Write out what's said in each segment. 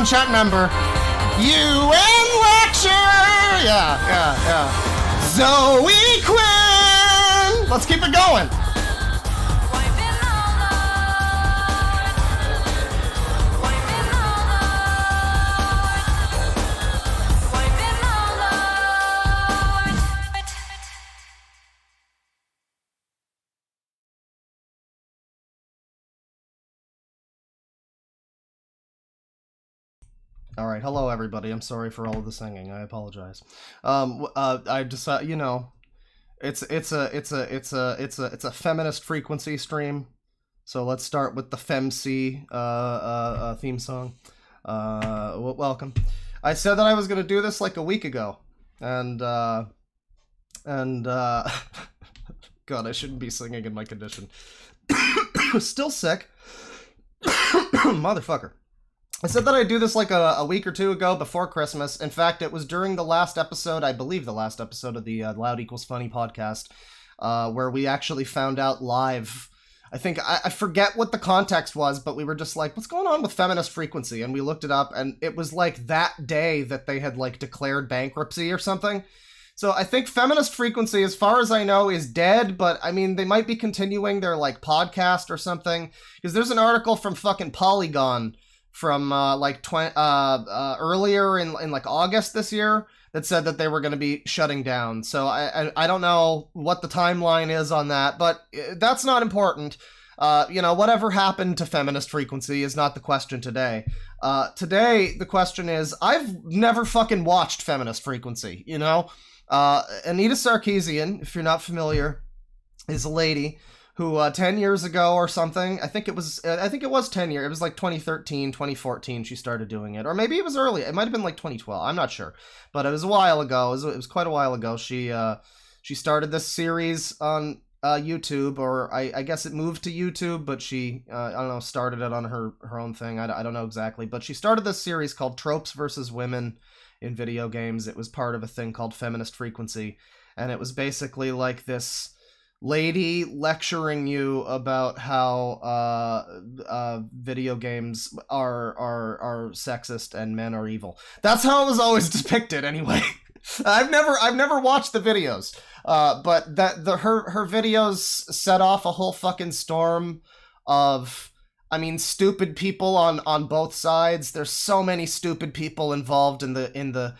Chat member. UN lecture! Yeah. Zoe Quinn! Let's keep it going. All right, hello everybody. I'm sorry for all of the singing. I apologize. I just you know, it's a feminist frequency stream. So let's start with the FemC theme song. Welcome. I said that I was gonna do this like a week ago, and God, I shouldn't be singing in my condition. Still sick. Motherfucker. I said that I'd do this like a week or two ago before Christmas. In fact, it was during the last episode, I believe the last episode of the Loud Equals Funny podcast, where we actually found out live. I think, I forget what the context was, but we were just like, what's going on with feminist frequency? And we looked it up, and it was like that day that they had like declared bankruptcy or something. So I think feminist frequency, as far as I know, is dead, but I mean, they might be continuing their like podcast or something. Because there's an article from fucking Polygon from earlier in like August this year that said that they were going to be shutting down. So I don't know what the timeline is on that, but that's not important. You know, whatever happened to feminist frequency is not the question today. Today, the question is, I've never fucking watched feminist frequency, you know? Anita Sarkeesian, if you're not familiar, is a lady who 10 years ago or something, I think it was 10 years, it was like 2013, 2014 she started doing it, or maybe it was early, it might have been like 2012, I'm not sure, but it was a while ago, it was quite a while ago. She started this series on YouTube, or I guess it moved to YouTube, but she, I don't know, started it on her own thing, I don't know exactly, but she started this series called Tropes versus Women in Video Games. It was part of a thing called Feminist Frequency, and it was basically like this lady lecturing you about how video games are sexist and men are evil. That's how it was always depicted, anyway. I've never watched the videos, but her videos set off a whole fucking storm of, I mean, stupid people on both sides. There's so many stupid people involved in the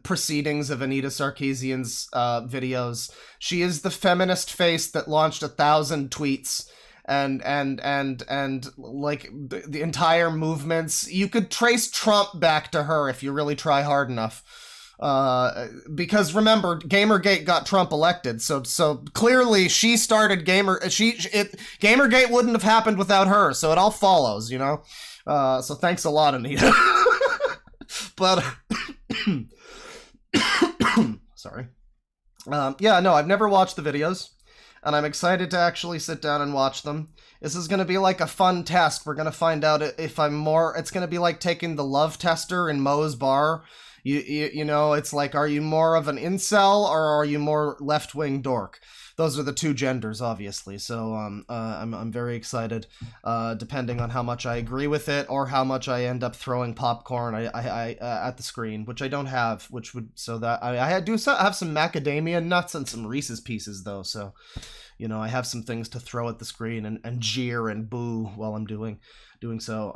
proceedings of Anita Sarkeesian's videos. She is the feminist face that launched 1,000 tweets and like the entire movements. You could trace Trump back to her if you really try hard enough. Because remember, Gamergate got Trump elected, so clearly she started Gamergate wouldn't have happened without her, so it all follows, you know? So thanks a lot, Anita. But, sorry. Yeah, no, I've never watched the videos, and I'm excited to actually sit down and watch them. This is gonna be like a fun test. We're gonna find out if I'm more, it's gonna be like taking the love tester in Moe's bar. You know, it's like, are you more of an incel or are you more left-wing dork? Those are the two genders, obviously. So I'm very excited, depending on how much I agree with it or how much I end up throwing popcorn I at the screen, which I don't have. Which would, so that I do have some macadamia nuts and some Reese's Pieces though. So, you know, I have some things to throw at the screen and jeer and boo while I'm doing so.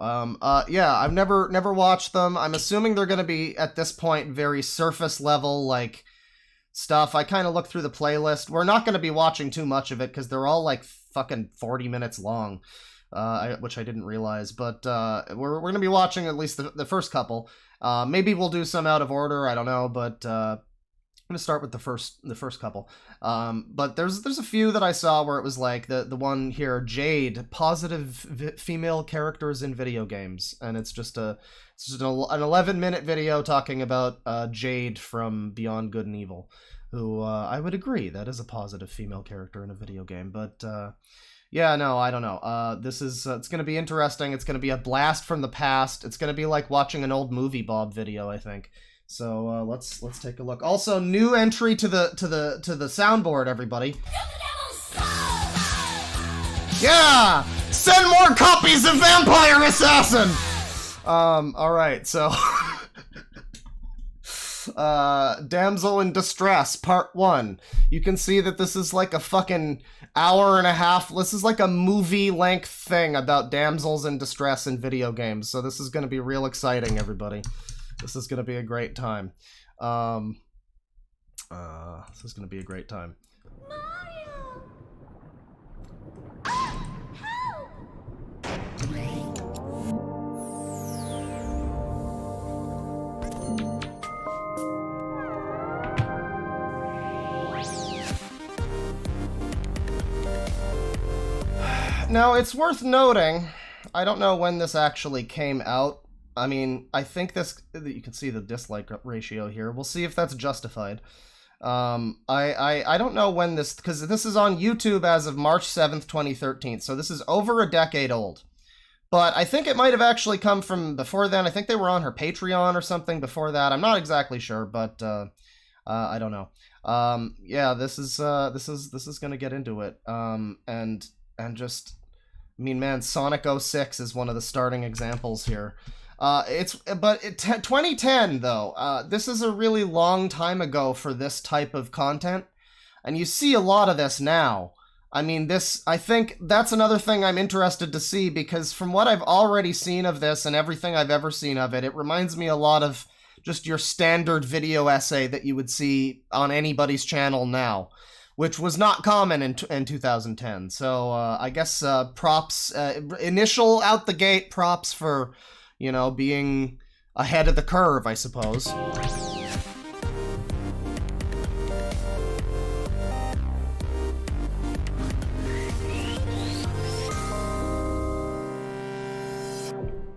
Yeah, I've never watched them. I'm assuming they're gonna be, at this point, very surface level, like, stuff. I kind of looked through the playlist. We're not gonna be watching too much of it, because they're all, like, fucking 40 minutes long, which I didn't realize, but, we're gonna be watching at least the first couple. Maybe we'll do some out of order, I don't know, but, I'm gonna start with the first couple. But there's a few that I saw where it was like the one here, Jade, positive female characters in video games, and it's just an 11-minute video talking about Jade from Beyond Good and Evil, who I would agree that is a positive female character in a video game. But yeah, no, I don't know. This is it's gonna be interesting. It's gonna be a blast from the past. It's gonna be like watching an old Movie Bob video, I think. So let's take a look. Also, new entry to the soundboard, everybody. Yeah! Send more copies of Vampire Assassin! Alright, so Damsel in Distress, Part 1. You can see that this is like a fucking hour and a half. This is like a movie-length thing about damsels in distress in video games. So this is gonna be real exciting, everybody. This is going to be a great time. This is going to be a great time. Mario! Help! Now, it's worth noting, I don't know when this actually came out. I mean, I think this, you can see the dislike ratio here. We'll see if that's justified. I don't know when this, because this is on YouTube as of March 7th, 2013, so this is over a decade old. But I think it might have actually come from before then. I think they were on her Patreon or something before that. I'm not exactly sure, but I don't know. Yeah, this is gonna get into it. And just, I mean, man, Sonic 06 is one of the starting examples here. 2010 though, this is a really long time ago for this type of content, and you see a lot of this now. I mean, I think that's another thing I'm interested to see, because from what I've already seen of this and everything I've ever seen of it, it reminds me a lot of just your standard video essay that you would see on anybody's channel now, which was not common in 2010. So I guess props, initial out the gate props for, you know, being ahead of the curve, I suppose.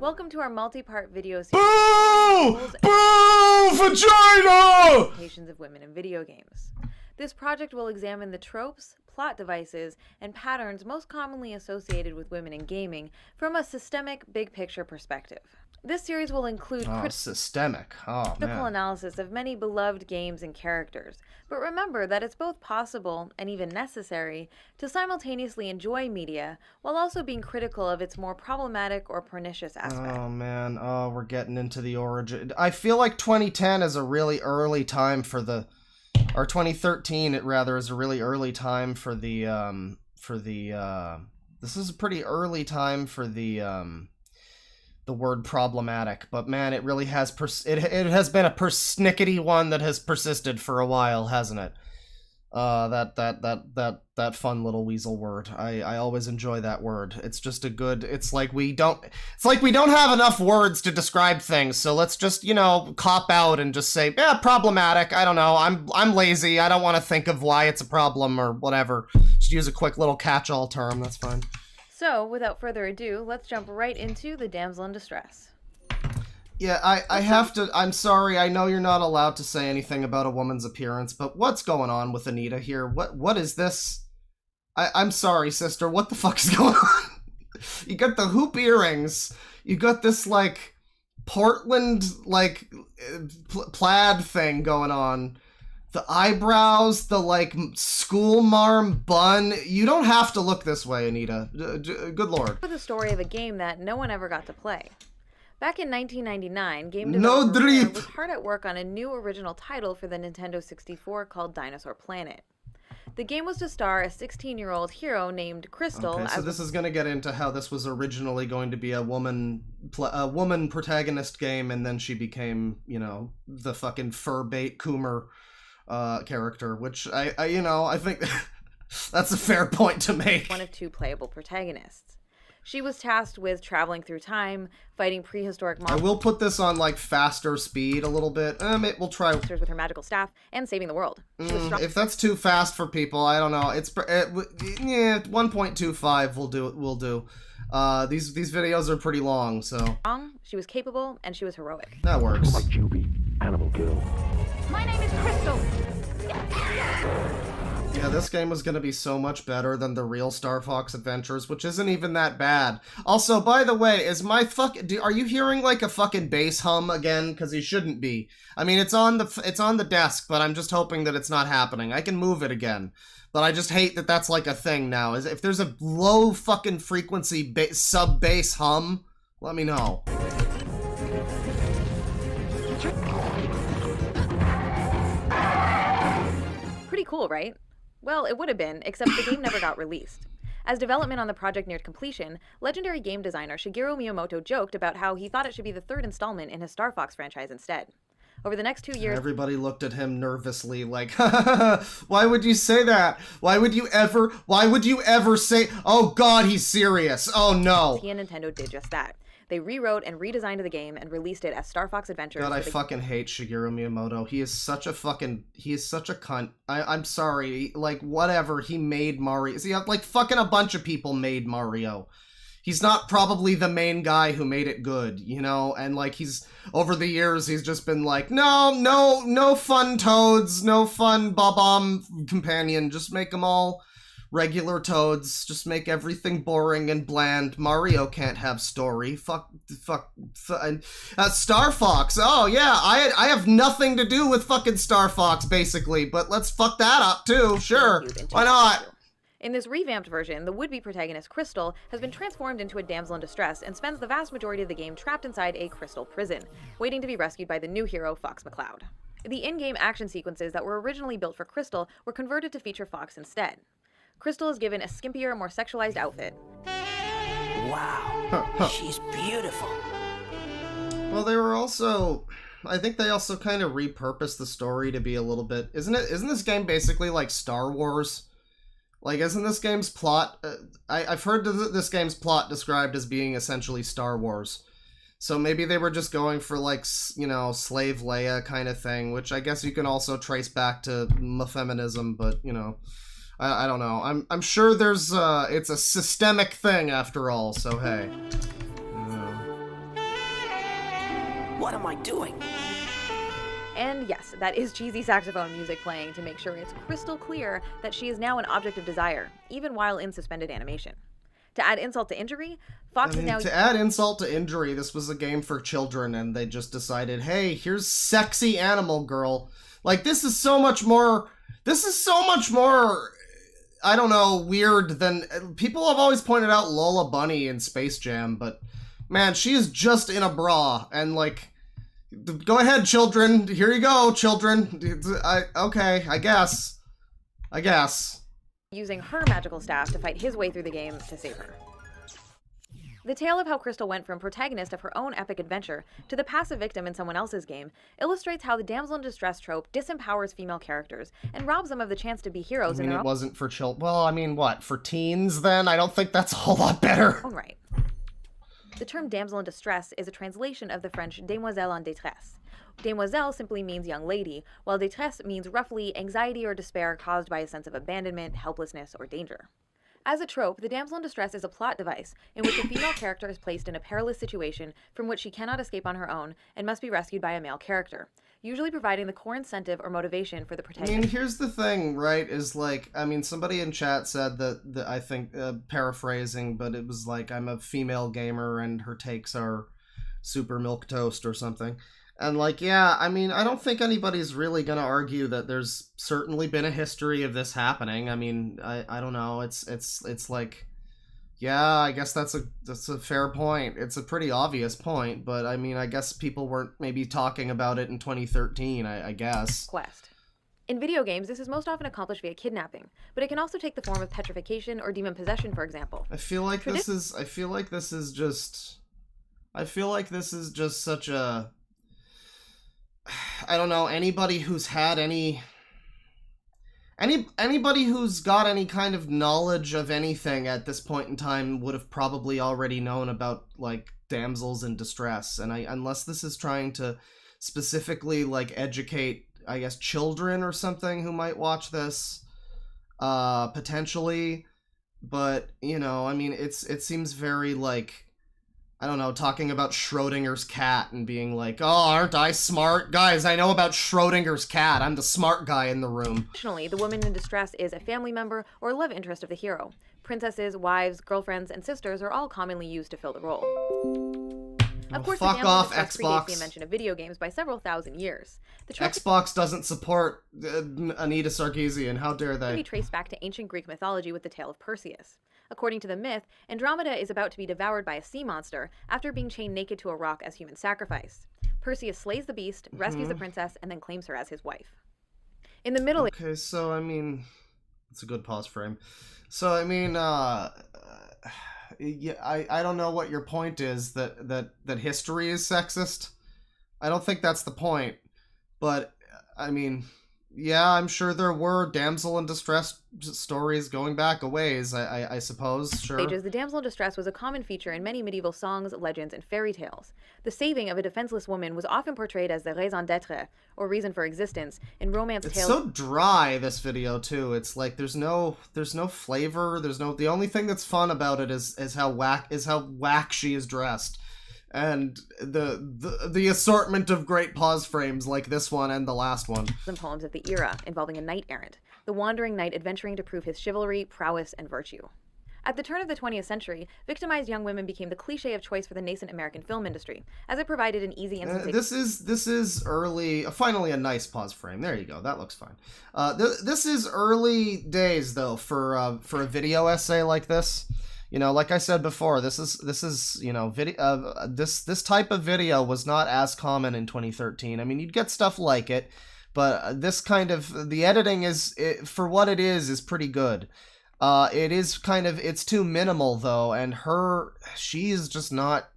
Welcome to our multi-part video series. Boo! Boo! Vagina! Expectations of women in video games. This project will examine the tropes, plot devices, and patterns most commonly associated with women in gaming from a systemic, big-picture perspective. This series will include critical analysis of many beloved games and characters, but remember that it's both possible, and even necessary, to simultaneously enjoy media while also being critical of its more problematic or pernicious aspects. Oh man, we're getting into the origin. I feel like 2010 is a really early time for the... Or 2013, it rather, is a really early time for the, this is a pretty early time for the word problematic, but man, it really has, it has been a persnickety one that has persisted for a while, hasn't it? That fun little weasel word. I always enjoy that word. It's just a good, it's like we don't have enough words to describe things, so let's just, you know, cop out and just say, yeah, problematic, I don't know, I'm lazy, I don't want to think of why it's a problem or whatever. Just use a quick little catch-all term, that's fine. So, without further ado, let's jump right into the damsel in distress. Yeah, I have to, I'm sorry, I know you're not allowed to say anything about a woman's appearance, but what's going on with Anita here? What is this? I'm sorry, sister, what the fuck is going on? You got the hoop earrings, you got this, like, Portland, like, plaid thing going on. The eyebrows, the, like, school marm bun. You don't have to look this way, Anita. Good lord. For the story of a game that no one ever got to play. Back in 1999, game developer Lennon was hard at work on a new original title for the Nintendo 64 called Dinosaur Planet. The game was to star a 16-year-old hero named Crystal. Okay, so this is going to get into how this was originally going to be a woman protagonist game, and then she became, you know, the fucking fur-bait Coomer character, which I think that's a fair point to make. One of two playable protagonists. She was tasked with traveling through time, fighting prehistoric monsters. I will put this on, like, faster speed a little bit. We'll try with her magical staff and saving the world. If that's too fast for people, I don't know. It's 1.25 will do. These videos are pretty long, so. She was capable and she was heroic. That works. Like Juby, Animal Girl. My name is Crystal. Yeah, this game was gonna be so much better than the real Star Fox Adventures, which isn't even that bad. Also, by the way, is my are you hearing like a fucking bass hum again? Because you shouldn't be. I mean, it's on the desk, but I'm just hoping that it's not happening. I can move it again, but I just hate that that's like a thing now. If there's a low fucking frequency sub-bass hum, let me know. Pretty cool, right? Well, it would have been, except the game never got released. As development on the project neared completion, legendary game designer Shigeru Miyamoto joked about how he thought it should be the third installment in his Star Fox franchise instead. Over the next 2 years... Everybody looked at him nervously like, why would you say that? Why would you ever say, oh god, he's serious, oh no. He and Nintendo did just that. They rewrote and redesigned the game and released it as Star Fox Adventures. God, I fucking hate Shigeru Miyamoto. He is such a cunt. I'm sorry, like, whatever, he made Mario. See, like, fucking a bunch of people made Mario. He's not probably the main guy who made it good, you know? And, like, over the years, he's just been like, no fun Toads, no fun Bob-omb companion, just make them all regular Toads, just make everything boring and bland. Mario can't have story. Fuck, Star Fox. Oh yeah, I have nothing to do with fucking Star Fox, basically, but let's fuck that up too, sure. Why not? In this revamped version, the would-be protagonist Crystal has been transformed into a damsel in distress and spends the vast majority of the game trapped inside a crystal prison, waiting to be rescued by the new hero, Fox McCloud. The in-game action sequences that were originally built for Crystal were converted to feature Fox instead. Crystal is given a skimpier, more sexualized outfit. Wow, she's beautiful. Well, they were also... I think they also kind of repurposed the story to be a little bit... Isn't this game basically like Star Wars? Like, isn't this game's plot... I've heard this game's plot described as being essentially Star Wars. So maybe they were just going for, like, you know, Slave Leia kind of thing, which I guess you can also trace back to feminism, but, you know... I don't know. I'm sure there's it's a systemic thing after all, so hey. What am I doing? And yes, that is cheesy saxophone music playing to make sure it's crystal clear that she is now an object of desire, even while in suspended animation. To add insult to injury, Fox is now... To add insult to injury, this was a game for children, and they just decided, hey, here's sexy animal girl. Like, this is so much more, I don't know, weird than... People have always pointed out Lola Bunny in Space Jam, but, man, she is just in a bra, and, like... Go ahead, children. Here you go, children. Okay, I guess. Using her magical staff to fight his way through the game to save her. The tale of how Crystal went from protagonist of her own epic adventure to the passive victim in someone else's game illustrates how the damsel in distress trope disempowers female characters and robs them of the chance to be heroes in their own... it wasn't for children. Well, I mean, what? For teens, then? I don't think that's a whole lot better. own right. The term damsel in distress is a translation of the French demoiselle en détresse. Demoiselle simply means young lady, while détresse means roughly anxiety or despair caused by a sense of abandonment, helplessness, or danger. As a trope, the damsel in distress is a plot device in which a female character is placed in a perilous situation from which she cannot escape on her own and must be rescued by a male character, usually providing the core incentive or motivation for the protagonist. I mean, here's the thing, right, is like, I mean, somebody in chat said that I think, paraphrasing, but it was like, I'm a female gamer and her takes are super milquetoast or something. And like, yeah, I mean, I don't think anybody's really gonna argue that there's certainly been a history of this happening. I mean, I don't know, it's like, yeah, I guess that's a fair point. It's a pretty obvious point, but I mean, I guess people weren't maybe talking about it in 2013, I guess. Quest. In video games, this is most often accomplished via kidnapping, but it can also take the form of petrification or demon possession, for example. I feel like this is just such a... I don't know, anybody who's had anybody who's got any kind of knowledge of anything at this point in time would have probably already known about, like, damsels in distress. And unless this is trying to specifically, like, educate, I guess, children or something who might watch this, potentially. But, you know, I mean, it seems very, like, I don't know, talking about Schrodinger's cat and being like, oh, aren't I smart? Guys, I know about Schrodinger's cat. I'm the smart guy in the room. Additionally, the woman in distress is a family member or love interest of the hero. Princesses, wives, girlfriends, and sisters are all commonly used to fill the role. Of course, fuck the off, Xbox Xbox. predates the invention of video games by several thousand years. The Xbox doesn't support Anita Sarkeesian. How dare they? Can be traced back to ancient Greek mythology with the tale of Perseus. According to the myth, Andromeda is about to be devoured by a sea monster after being chained naked to a rock as human sacrifice. Perseus slays the beast, rescues the princess, and then claims her as his wife. In the Middle Okay, so I mean, it's a good pause frame. So I mean, yeah, I don't know what your point is, that history is sexist. I don't think that's the point, but I mean, yeah, I'm sure there were damsel in distress stories going back a ways, I suppose, sure. Ages, the damsel in distress was a common feature in many medieval songs, legends, and fairy tales. The saving of a defenseless woman was often portrayed as the raison d'être, or reason for existence, in romance tales. It's so dry, this video, too. It's like there's no flavor. The only thing that's fun about it is how whack she is dressed. And the assortment of great pause frames like this one and the last one. And poems of the era involving a knight-errant, the wandering knight adventuring to prove his chivalry, prowess, and virtue. At the turn of the 20th century, victimized young women became the cliché of choice for the nascent American film industry, as it provided an easy and this is early. Finally, a nice pause frame. There you go. That looks fine. This is early days though for a video essay like this. You know, like I said before, this is you know, video. This type of video was not as common in 2013. I mean, you'd get stuff like it, but this kind of, the editing for what it is pretty good. It's too minimal though, and she's just not.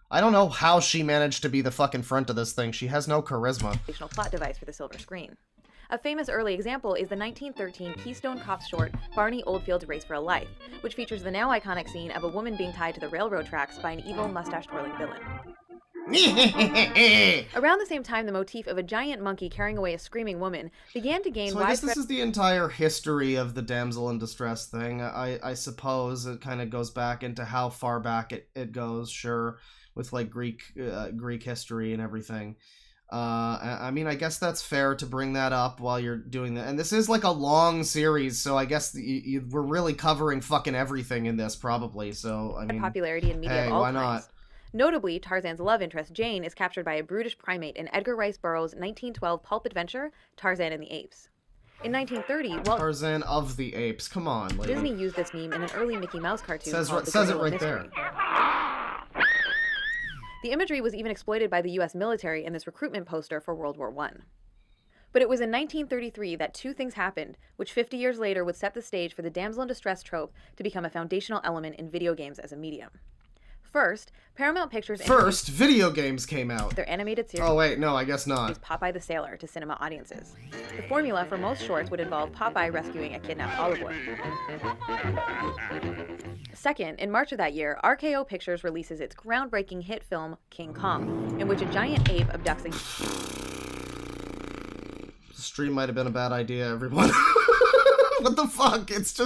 I don't know how she managed to be the fucking front of this thing. She has no charisma. Plot device for the silver screen. A famous early example is the 1913 Keystone Cops short Barney Oldfield's Race for a Life, which features the now iconic scene of a woman being tied to the railroad tracks by an evil mustache-twirling villain. Around the same time, the motif of a giant monkey carrying away a screaming woman began to gain widespread... So I guess this is the entire history of the damsel in distress thing. I suppose it kind of goes back into how far back it goes, sure. with like Greek history and everything. I mean, I guess that's fair to bring that up while you're doing that. And this is like a long series, so I guess we're really covering fucking everything in this, probably. So, I mean, popularity in media of all why times. not? Notably, Tarzan's love interest, Jane, is captured by a brutish primate in Edgar Rice Burroughs' 1912 pulp adventure, Tarzan and the Apes. In 1930, Tarzan of the Apes. Come on, lady. Disney used this meme in an early Mickey Mouse cartoon called The says it Gorilla right Mystery. there. The imagery was even exploited by the U.S. military in this recruitment poster for World War I. But it was in 1933 that two things happened, which 50 years later would set the stage for the damsel in distress trope to become a foundational element in video games as a medium. First, Paramount Pictures video games came out. Their animated series. Oh wait, no, I guess not. Popeye the Sailor to cinema audiences. The formula for most shorts would involve Popeye rescuing a kidnapped Olive Wood. Second, in March of that year, RKO Pictures releases its groundbreaking hit film King Kong, in which a giant ape abducts a... The stream might have been a bad idea, everyone. What the fuck? It's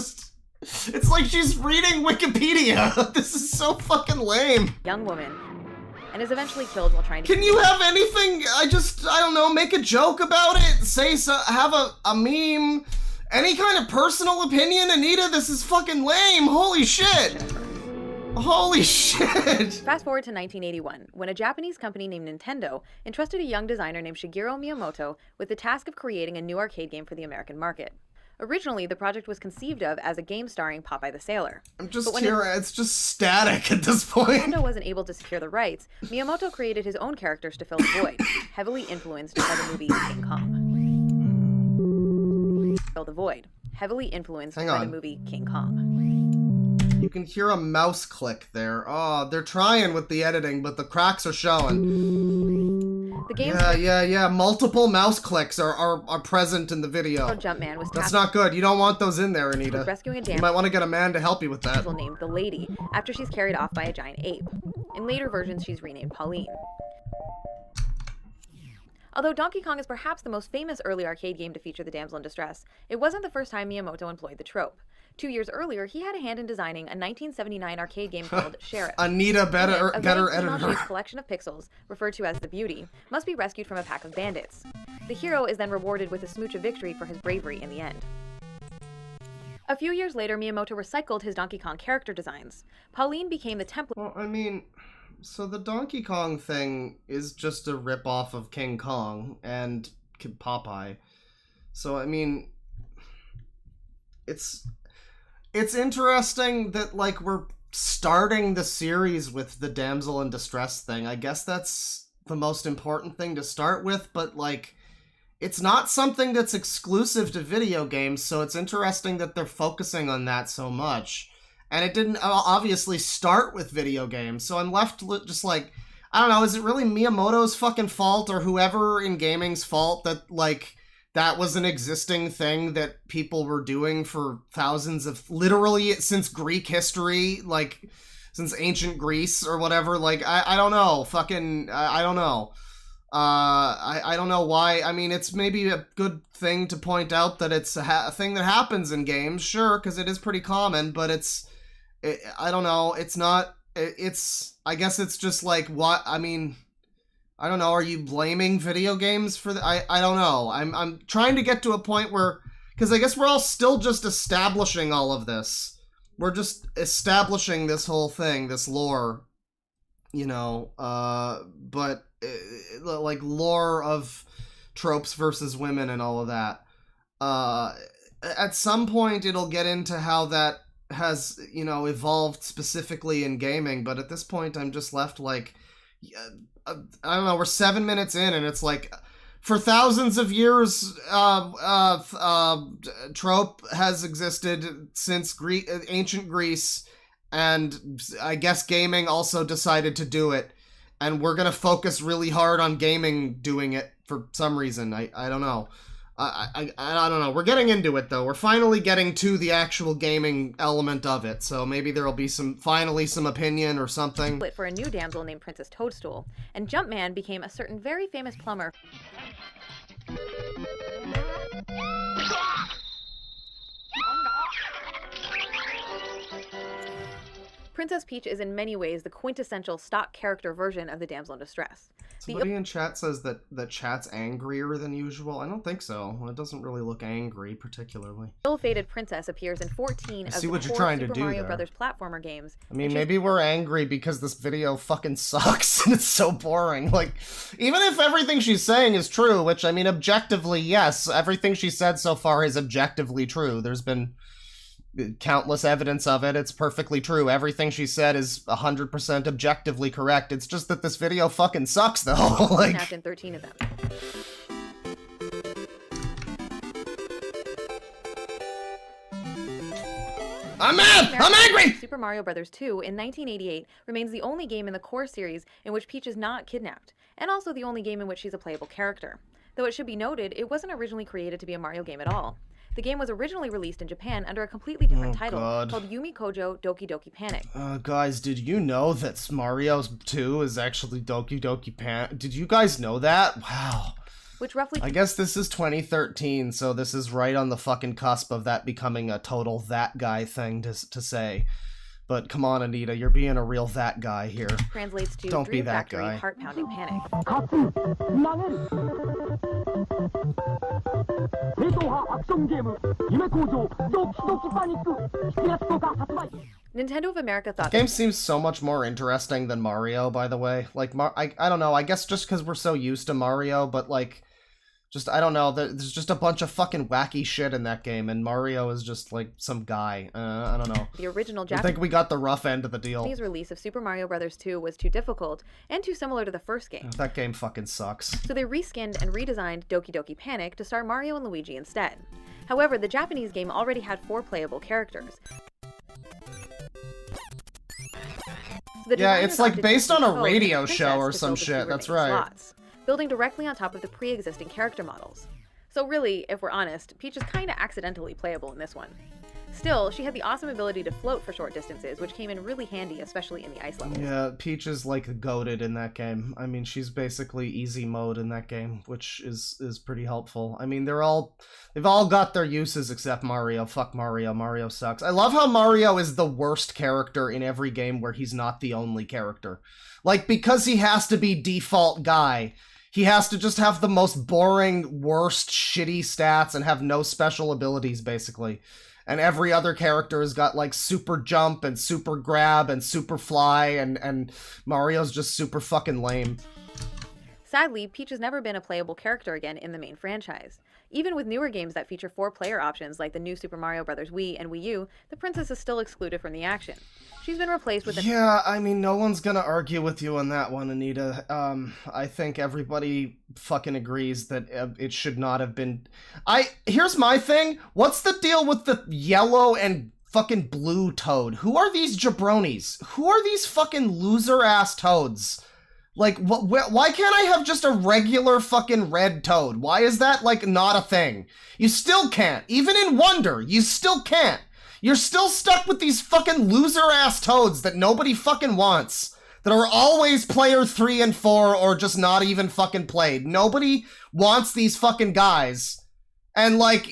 like she's reading Wikipedia. This is so fucking lame. Young woman, and is eventually killed while trying to... Can you have anything? I don't know, make a joke about it? Have a meme? Any kind of personal opinion, Anita? This is fucking lame. Holy shit. Holy shit. Fast forward to 1981, when a Japanese company named Nintendo entrusted a young designer named Shigeru Miyamoto with the task of creating a new arcade game for the American market. Originally, the project was conceived of as a game starring Popeye the Sailor. I'm just here, it's just static at this point. Nintendo wasn't able to secure the rights. Miyamoto created his own characters to fill the void, heavily influenced by the movie King Kong. Fill the void, heavily influenced by the movie King Kong. You can hear a mouse click there. Oh, they're trying with the editing, but the cracks are showing. The game. Yeah. Multiple mouse clicks are present in the video. Jumpman was That's not good. You don't want those in there, Anita. Rescuing a You might want to get a man to help you with that. Named the Lady after she's carried off by a giant ape. In later versions, she's renamed Pauline. Although Donkey Kong is perhaps the most famous early arcade game to feature the damsel in distress, it wasn't the first time Miyamoto employed the trope. 2 years earlier, he had a hand in designing a 1979 arcade game called Sheriff. Anita, better editor. Collection of pixels, referred to as the Beauty, must be rescued from a pack of bandits. The hero is then rewarded with a smooch of victory for his bravery in the end. A few years later, Miyamoto recycled his Donkey Kong character designs. Pauline became the template. Well, I mean, so the Donkey Kong thing is just a rip-off of King Kong and Popeye. So, I mean, it's interesting that, like, we're starting the series with the damsel in distress thing. I guess that's the most important thing to start with, but, like, it's not something that's exclusive to video games, so it's interesting that they're focusing on that so much. And it didn't obviously start with video games, so I'm left just like, I don't know, is it really Miyamoto's fucking fault or whoever in gaming's fault that, like, that was an existing thing that people were doing for thousands of, literally since Greek history, like, since ancient Greece or whatever, like, I don't know, fucking, I don't know. I don't know why. I mean, it's maybe a good thing to point out that it's a thing that happens in games, sure, because it is pretty common, but I don't know, it's not, I guess it's just like, what, I mean, I don't know, are you blaming video games for I don't know, I'm trying to get to a point where, because I guess we're all still just establishing all of this, we're just establishing this whole thing, this lore, you know, but, like, lore of tropes versus women and all of that, at some point it'll get into how that has, you know, evolved specifically in gaming, but at this point I'm just left like, I don't know, we're 7 minutes in and it's like, for thousands of years, trope has existed since ancient Greece, and I guess gaming also decided to do it, and we're gonna focus really hard on gaming doing it for some reason. I don't know. I don't know. We're getting into it, though. We're finally getting to the actual gaming element of it, so maybe there'll be finally some opinion or something. For a new damsel named Princess Toadstool, and Jumpman became a certain very famous plumber. Princess Peach is in many ways the quintessential stock character version of the damsel in distress. Somebody in chat says that chat's angrier than usual. I don't think so. It doesn't really look angry, particularly. Ill-fated princess appears in 14 of the what you're core trying to Super do Mario there. Brothers platformer games. I mean, maybe we're angry because this video fucking sucks and it's so boring. Like, even if everything she's saying is true, which, I mean, objectively, yes, everything she said so far is objectively true. There's been countless evidence of it. It's perfectly true. Everything she said is 100% objectively correct. It's just that this video fucking sucks, though. Like, Snapped in 13 of them. I'm mad! I'm angry! Super Mario Bros. 2 in 1988 remains the only game in the core series in which Peach is not kidnapped, and also the only game in which she's a playable character. Though it should be noted, it wasn't originally created to be a Mario game at all. The game was originally released in Japan under a completely different title called Yumi Kojo Doki Doki Panic. Guys, did you know that Mario 2 is actually Doki Doki Panic? Did you guys know that? Wow. Which roughly... I guess this is 2013, so this is right on the fucking cusp of that becoming a total that guy thing to say. But come on, Anita, you're being a real that guy here. Translates to Don't Dream be that Factory guy. Heart-Pounding Panic. Nintendo of America thought... The game seems so much more interesting than Mario, by the way. Like, I don't know, I guess just because we're so used to Mario, but like... Just, I don't know, there's just a bunch of fucking wacky shit in that game, and Mario is just, like, some guy. I don't know. The original I Japanese think we got the rough end of the deal. release of Super Mario Bros. 2 was too difficult, and too similar to the first game. That game fucking sucks. So they reskinned and redesigned Doki Doki Panic to star Mario and Luigi instead. However, the Japanese game already had 4 playable characters. So Yeah, it's like opted based to on a decode radio the show or princess to some fill the 2 shit, that's remaining right. slots, building directly on top of the pre-existing character models. So really, if we're honest, Peach is kinda accidentally playable in this one. Still, she had the awesome ability to float for short distances, which came in really handy, especially in the ice levels. Yeah, Peach is like goated in that game. I mean, she's basically easy mode in that game, which is pretty helpful. I mean, they've all got their uses except Mario. Fuck Mario. Mario sucks. I love how Mario is the worst character in every game where he's not the only character. Like, because he has to be default guy, he has to just have the most boring, worst, shitty stats and have no special abilities, basically. And every other character has got, like, super jump and super grab and super fly, and Mario's just super fucking lame. Sadly, Peach has never been a playable character again in the main franchise. Even with newer games that feature 4-player options like the new Super Mario Bros. Wii and Wii U, the princess is still excluded from the action. She's been replaced with Yeah, I mean, no one's gonna argue with you on that one, Anita. I think everybody fucking agrees that it should not have been... Here's my thing. What's the deal with the yellow and fucking blue toad? Who are these jabronis? Who are these fucking loser-ass toads? Like, why can't I have just a regular fucking red toad? Why is that, like, not a thing? You still can't. Even in Wonder, you still can't. You're still stuck with these fucking loser-ass toads that nobody fucking wants. That are always player 3 and 4 or just not even fucking played. Nobody wants these fucking guys. And, like,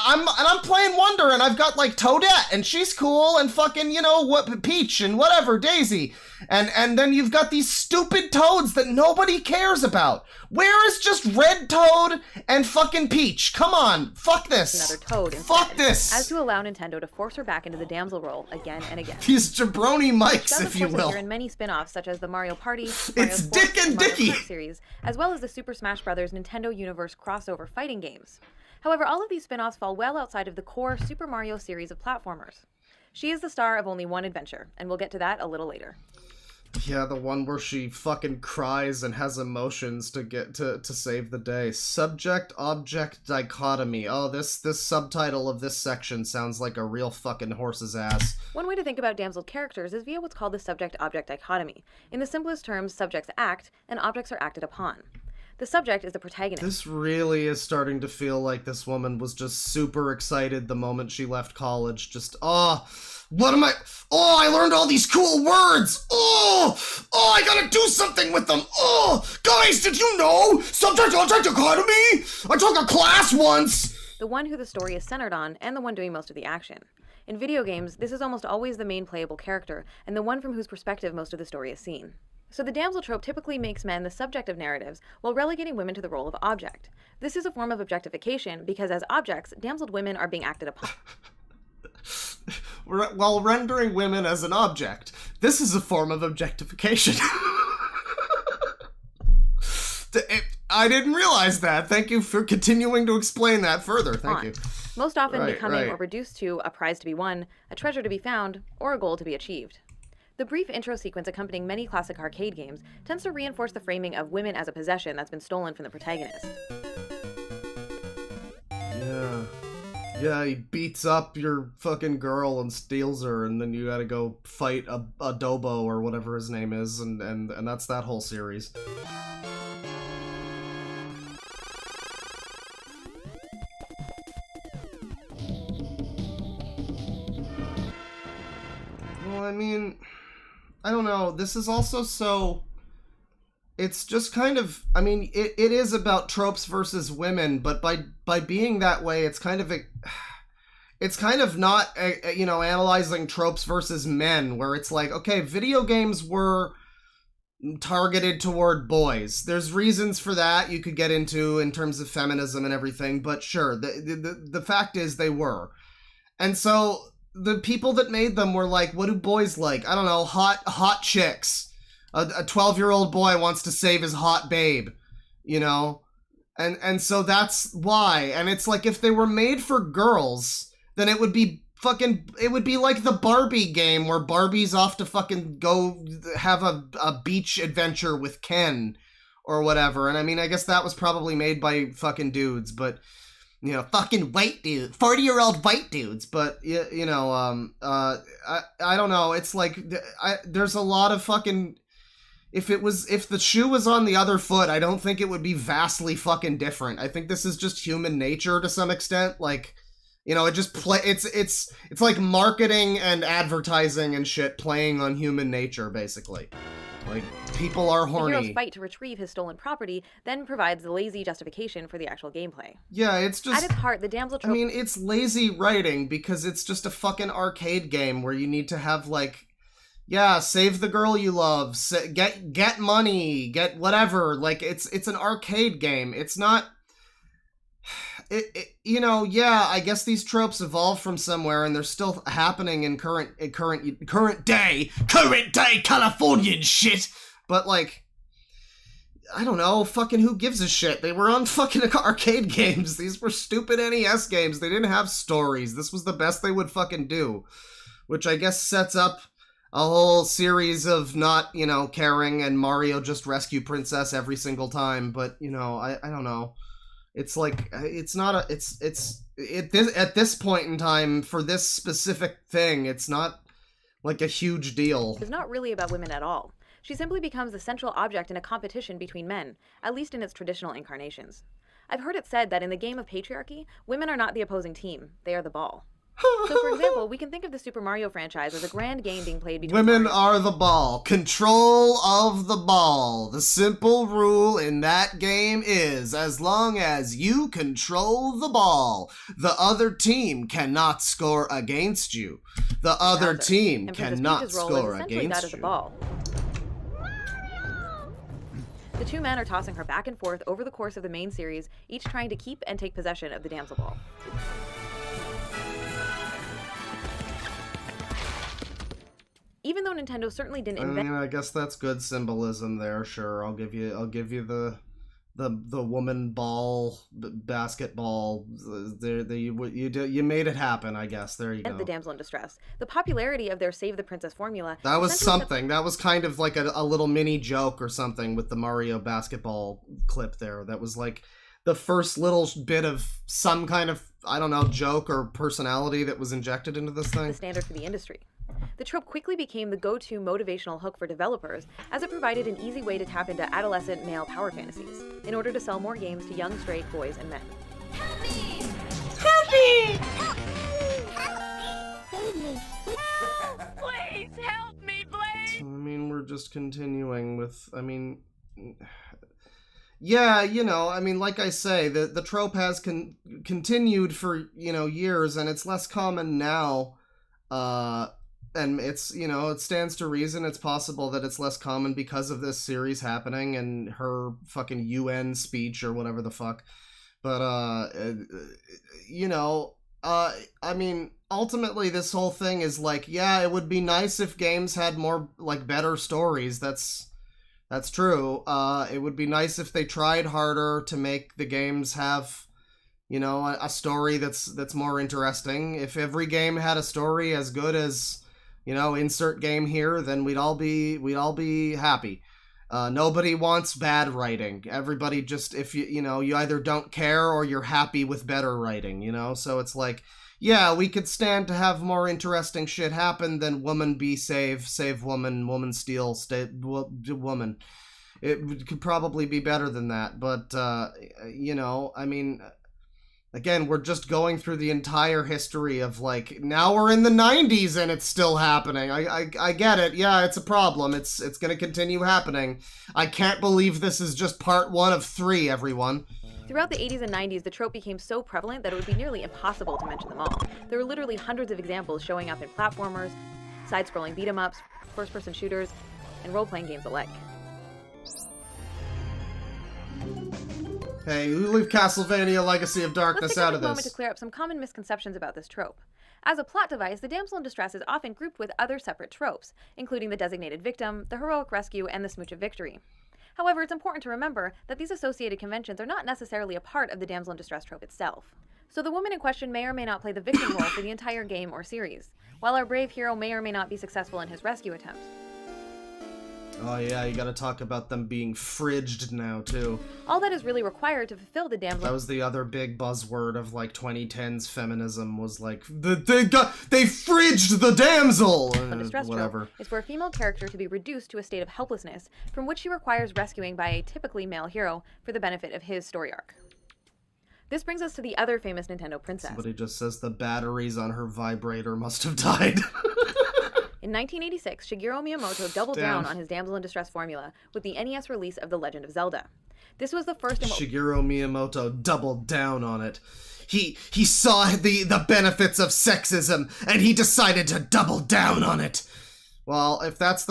I'm playing Wonder, and I've got, like, Toadette, and she's cool, and fucking, you know, what, Peach, and whatever, Daisy. And then you've got these stupid toads that nobody cares about. Where is just Red Toad and fucking Peach? Come on, fuck this. another toad Fuck instead, this. as to allow Nintendo to force her back into the damsel role again and again. These jabroni mics, Does, if of you course, will. appear in many spin-offs such as the Mario Party, Mario It's Sports, Dick and Mario Dicky. Kart series, as well as the Super Smash Bros. Nintendo Universe crossover fighting games. However, all of these spin-offs fall well outside of the core Super Mario series of platformers. She is the star of only one adventure, and we'll get to that a little later. Yeah, the one where she fucking cries and has emotions to get to save the day. Subject-object dichotomy. Oh, this subtitle of this section sounds like a real fucking horse's ass. One way to think about damsel characters is via what's called the subject-object dichotomy. In the simplest terms, subjects act, and objects are acted upon. The subject is the protagonist. This really is starting to feel like this woman was just super excited the moment she left college. Just, I learned all these cool words. I gotta do something with them. Guys, did you know? Subject-object dichotomy? I took a class once. The one who the story is centered on, and the one doing most of the action. In video games, this is almost always the main playable character, and the one from whose perspective most of the story is seen. So the damsel trope typically makes men the subject of narratives, while relegating women to the role of object. This is a form of objectification, because as objects, damseled women are being acted upon. While rendering women as an object, this is a form of objectification. I didn't realize that. Thank you for continuing to explain that further. Thank you. Most often becoming or reduced to a prize to be won, a treasure to be found, or a goal to be achieved. The brief intro sequence accompanying many classic arcade games tends to reinforce the framing of women as a possession that's been stolen from the protagonist. Yeah, he beats up your fucking girl and steals her, and then you gotta go fight a Dobo or whatever his name is, and that's that whole series. Well, I mean, I don't know, this is also so... It's just kind of, I mean, it is about tropes versus women, but by being that way, it's kind of not, you know, analyzing tropes versus men, where it's like, okay, video games were targeted toward boys. There's reasons for that you could get into in terms of feminism and everything, but sure, the fact is they were. And so the people that made them were like, what do boys like? I don't know, hot chicks. A 12-year-old boy wants to save his hot babe, you know? And so that's why. And it's like, if they were made for girls, then it would be like the Barbie game where Barbie's off to fucking go have a beach adventure with Ken or whatever. And I mean, I guess that was probably made by fucking dudes, but, you know, fucking white dudes, 40-year-old white dudes. But, you know, I don't know. It's like, there's a lot of fucking... If the shoe was on the other foot, I don't think it would be vastly fucking different. I think this is just human nature to some extent. Like, you know, it just it's like marketing and advertising and shit playing on human nature, basically. Like, people are horny. The hero's fight to retrieve his stolen property then provides the lazy justification for the actual gameplay. Yeah, it's just... At its heart, the damsel trope... I mean, it's lazy writing because it's just a fucking arcade game where you need to have, like... Yeah, save the girl you love, get money, get whatever. Like, it's an arcade game. It's not... you know, yeah, I guess these tropes evolved from somewhere and they're still happening in current day Californian shit. But, like, I don't know, fucking who gives a shit? They were on fucking arcade games. These were stupid NES games. They didn't have stories. This was the best they would fucking do. Which I guess sets up a whole series of not, you know, caring and Mario just rescue Princess every single time. But, you know, I don't know. It's like, it's not a, at this point in time, for this specific thing, it's not like a huge deal. It's not really about women at all. She simply becomes the central object in a competition between men, at least in its traditional incarnations. I've heard it said that in the game of patriarchy, women are not the opposing team, they are the ball. So, for example, we can think of the Super Mario franchise as a grand game being played between women are the ball. Control of the ball. The simple rule in that game is, as long as you control the ball, the other team cannot score against you. The other team cannot score against you. The two men are tossing her back and forth over the course of the main series, each trying to keep and take possession of the damsel ball. Even though Nintendo certainly didn't invent... I mean, I guess that's good symbolism there, sure. I'll give you the woman ball, basketball. You made it happen, I guess. There you go. The damsel in distress. The popularity of their Save the Princess formula... That was something. That was kind of like a little mini joke or something with the Mario basketball clip there. That was like the first little bit of some kind of, I don't know, joke or personality that was injected into this thing. The standard for the industry. The trope quickly became the go-to motivational hook for developers, as it provided an easy way to tap into adolescent male power fantasies, in order to sell more games to young straight boys and men. Help me! Help me! Help me! Please help me, please! So, I mean, we're just continuing with, I mean... Yeah, you know, I mean, like I say, the trope has continued for, you know, years, and it's less common now And it's, it stands to reason it's possible that it's less common because of this series happening and her fucking UN speech or whatever the fuck. But, I mean, ultimately this whole thing is like, yeah, it would be nice if games had more, like, better stories. That's true. It would be nice if they tried harder to make the games have, a story that's more interesting. If every game had a story as good as, insert game here, then we'd all be happy. Nobody wants bad writing. Everybody just, if you either don't care or you're happy with better writing, So it's like, yeah, we could stand to have more interesting shit happen than woman be save woman, woman steal, woman. It could probably be better than that, but, I mean, again, we're just going through the entire history of, like, now we're in the 90s and it's still happening. I get it. Yeah, it's a problem. It's gonna continue happening. I can't believe this is just part 1 of 3, everyone. Throughout the 80s and 90s, the trope became so prevalent that it would be nearly impossible to mention them all. There were literally hundreds of examples showing up in platformers, side-scrolling beat-em-ups, first-person shooters, and role-playing games alike. Hey, we leave Castlevania Legacy of Darkness out of this. Let's take a moment to clear up some common misconceptions about this trope. As a plot device, the damsel in distress is often grouped with other separate tropes, including the designated victim, the heroic rescue, and the smooch of victory. However, it's important to remember that these associated conventions are not necessarily a part of the damsel in distress trope itself. So the woman in question may or may not play the victim role for the entire game or series, while our brave hero may or may not be successful in his rescue attempt. Oh yeah, you gotta talk about them being fridged now, too. All that is really required to fulfill the damsel... That was the other big buzzword of, like, 2010s feminism, was like, they fridged the damsel! Whatever. Is for a female character to be reduced to a state of helplessness, from which she requires rescuing by a typically male hero for the benefit of his story arc. This brings us to the other famous Nintendo princess. Somebody just says the batteries on her vibrator must have died. In 1986, Shigeru Miyamoto doubled down on his damsel in distress formula with the NES release of The Legend of Zelda. This was the first... Shigeru Miyamoto doubled down on it. He saw the benefits of sexism, and he decided to double down on it. Well, if that's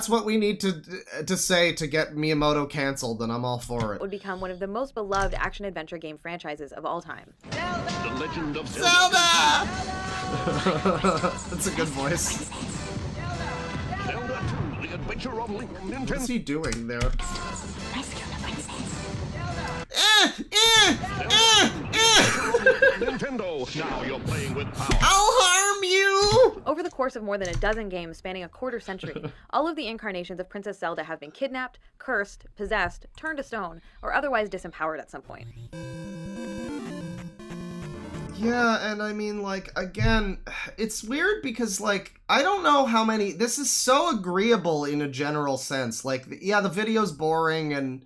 what we need to say to get Miyamoto canceled, then I'm all for it. Would become one of the most beloved action-adventure game franchises of all time. The Legend of Zelda! That's a good voice. Zelda 2, The Adventure of Link. Nintendo. What's he doing there? Rescue the princess. Nintendo. Now you're playing with power. I'll harm you! Over the course of more than a dozen games spanning a quarter century, all of the incarnations of Princess Zelda have been kidnapped, cursed, possessed, turned to stone, or otherwise disempowered at some point. Yeah, and I mean, like, again, it's weird because, like, I don't know how many... This is so agreeable in a general sense. Like, yeah, the video's boring and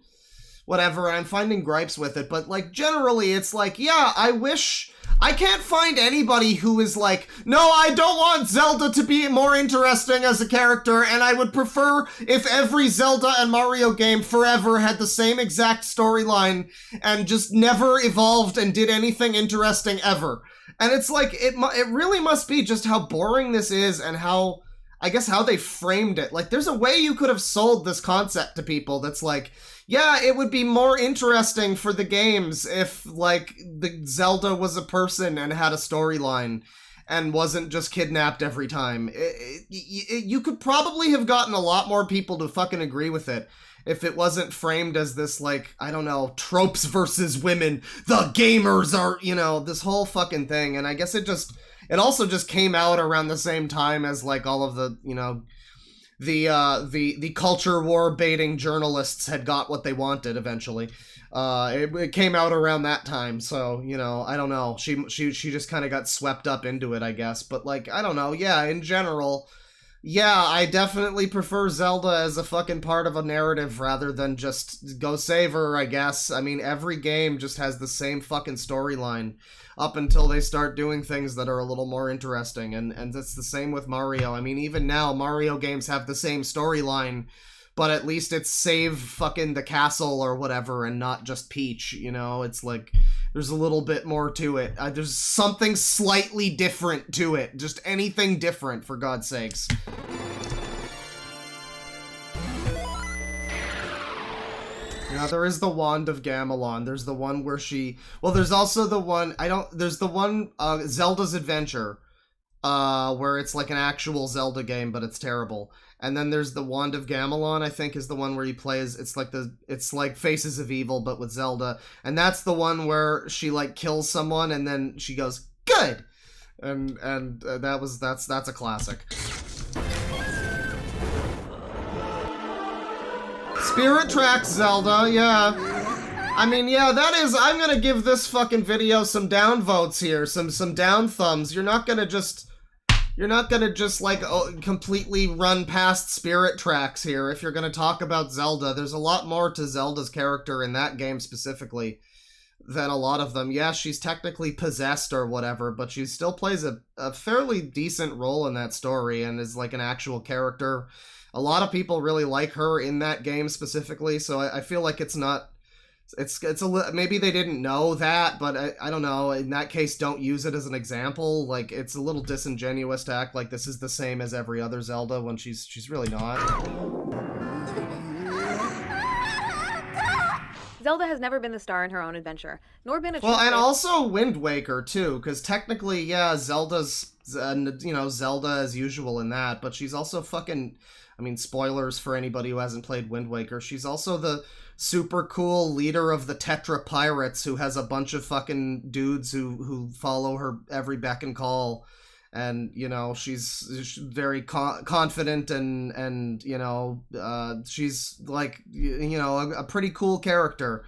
whatever, and I'm finding gripes with it, but, like, generally it's like, yeah, I wish... I can't find anybody who is like, no, I don't want Zelda to be more interesting as a character, and I would prefer if every Zelda and Mario game forever had the same exact storyline and just never evolved and did anything interesting ever. And it's like, it really must be just how boring this is and how, I guess, how they framed it. Like, there's a way you could have sold this concept to people that's like, yeah, it would be more interesting for the games if, like, the Zelda was a person and had a storyline and wasn't just kidnapped every time. You could probably have gotten a lot more people to fucking agree with it if it wasn't framed as this, like, I don't know, tropes versus women. The gamers are, you know, this whole fucking thing. And I guess it also just came out around the same time as, like, all of the, you know... The culture war baiting journalists had got what they wanted eventually. It came out around that time, so, you know, I don't know. She just kind of got swept up into it, I guess. But, like, I don't know. Yeah, in general, yeah, I definitely prefer Zelda as a fucking part of a narrative rather than just go save her, I guess. I mean, every game just has the same fucking storyline up until they start doing things that are a little more interesting, and it's the same with Mario. I mean, even now, Mario games have the same storyline, but at least it's save fucking the castle or whatever and not just Peach, you know? It's like, there's a little bit more to it. There's something slightly different to it. Just anything different, for God's sakes. Yeah, there is the Wand of Gamelon. There's the one where she... Well, there's also the one... There's the one, Zelda's Adventure, where it's like an actual Zelda game, but it's terrible. And then there's the Wand of Gamelon, I think, is the one where you play as... It's like Faces of Evil, but with Zelda. And that's the one where she, like, kills someone, and then she goes, good! And that's a classic. Spirit Tracks Zelda, yeah. I mean, yeah, that is... I'm gonna give this fucking video some down votes here, some down thumbs. You're not gonna just, like, completely run past Spirit Tracks here if you're gonna talk about Zelda. There's a lot more to Zelda's character in that game specifically than a lot of them. Yeah, she's technically possessed or whatever, but she still plays a fairly decent role in that story and is, like, an actual character. A lot of people really like her in that game specifically, so I feel like it's not... maybe they didn't know that, but I don't know. In that case, don't use it as an example. Like, it's a little disingenuous to act like this is the same as every other Zelda when she's really not. Zelda has never been the star in her own adventure, nor been a... Well, and also Wind Waker, too, because technically, yeah, Zelda's, Zelda as usual in that, but she's also fucking... I mean, spoilers for anybody who hasn't played Wind Waker. She's also the super cool leader of the Tetra Pirates who has a bunch of fucking dudes who follow her every beck and call. And, you know, she's very confident and she's, like, a pretty cool character.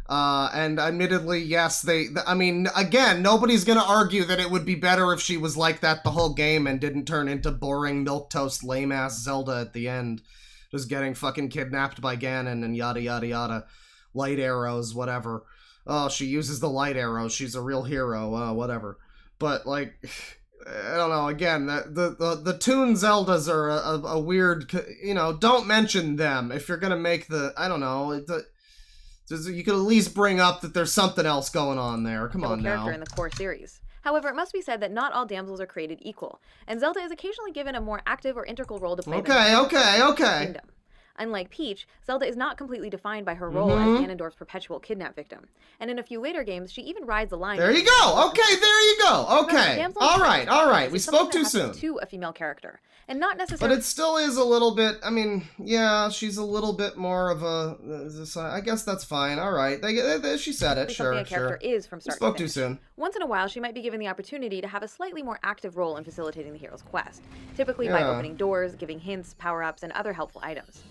And admittedly, yes, I mean, again, nobody's gonna argue that it would be better if she was like that the whole game and didn't turn into boring milquetoast lame-ass Zelda at the end. Just getting fucking kidnapped by Ganon and yada yada yada. Light arrows, whatever. Oh, she uses the light arrows, she's a real hero, whatever. But, like... I don't know, again, the Toon Zeldas are a weird... don't mention them if you're gonna make the... I don't know... You could at least bring up that there's something else going on there. Come on now. Character in the core series. However, it must be said that not all damsels are created equal, and Zelda is occasionally given a more active or integral role to play. Okay. Kingdom. Unlike Peach, Zelda is not completely defined by her role as Ganondorf's perpetual kidnap victim, and in a few later games, she even rides a line. There you go. Okay, there you go. Okay. All right. We spoke too soon. To a female character, and not necessarily. But it still is a little bit. I mean, yeah, she's a little bit more of a. I guess that's fine. All right. She said it. Sure. A character is from start to finish. Spoke too soon. Once in a while, she might be given the opportunity to have a slightly more active role in facilitating the hero's quest, typically by opening doors, giving hints, power-ups, and other helpful items.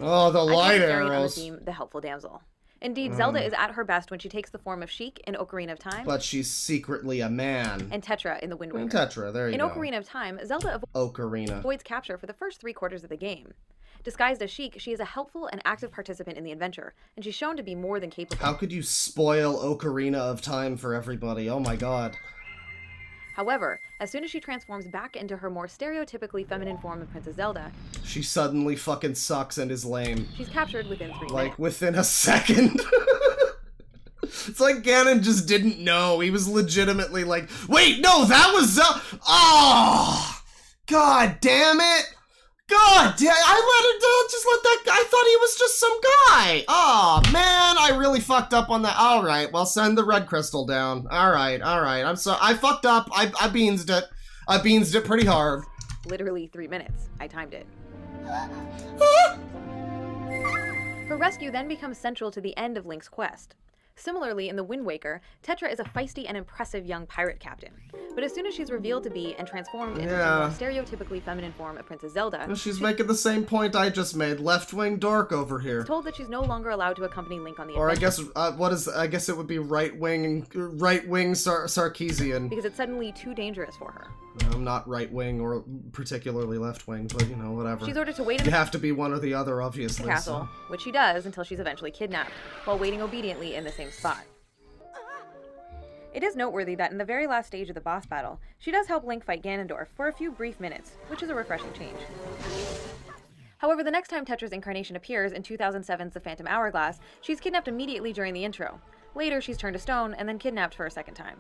Oh, the light arrows. On the theme, the helpful damsel. Indeed, Zelda is at her best when she takes the form of Sheik in Ocarina of Time. But she's secretly a man. And Tetra in the Wind Waker. And Tetra, there you go. In Ocarina of Time, Zelda avoids capture for the first 3 quarters of the game. Disguised as Sheik, she is a helpful and active participant in the adventure, and she's shown to be more than capable. How could you spoil Ocarina of Time for everybody? Oh my god. However, as soon as she transforms back into her more stereotypically feminine form of Princess Zelda, she suddenly fucking sucks and is lame. She's captured within 3 minutes. Like, within a second. It's like Ganon just didn't know. He was legitimately like, wait, no, that was Zelda. Oh! God damn it! God damn, just let that guy, I thought he was just some guy. Oh, man, I really fucked up on that. All right, well, send the red crystal down. All right, I'm sorry, I fucked up, I beansed it. I beansed it pretty hard. Literally 3 minutes, I timed it. Her rescue then becomes central to the end of Link's quest. Similarly, in the Wind Waker, Tetra is a feisty and impressive young pirate captain. But as soon as she's revealed to be and transformed into the more stereotypically feminine form of Princess Zelda... She's making the same point I just made. Left-wing dork over here. She's told that she's no longer allowed to accompany Link on the adventure. Or I guess it would be right-wing Sarkeesian. Because it's suddenly too dangerous for her. I'm not right-wing or particularly left-wing, but, whatever. She's ordered to wait... You have to be one or the other, obviously. ...the castle, which she does until she's eventually kidnapped, while waiting obediently in the same spot. It is noteworthy that in the very last stage of the boss battle, she does help Link fight Ganondorf for a few brief minutes, which is a refreshing change. However, the next time Tetra's incarnation appears in 2007's The Phantom Hourglass, she's kidnapped immediately during the intro. Later, she's turned to stone and then kidnapped for a second time.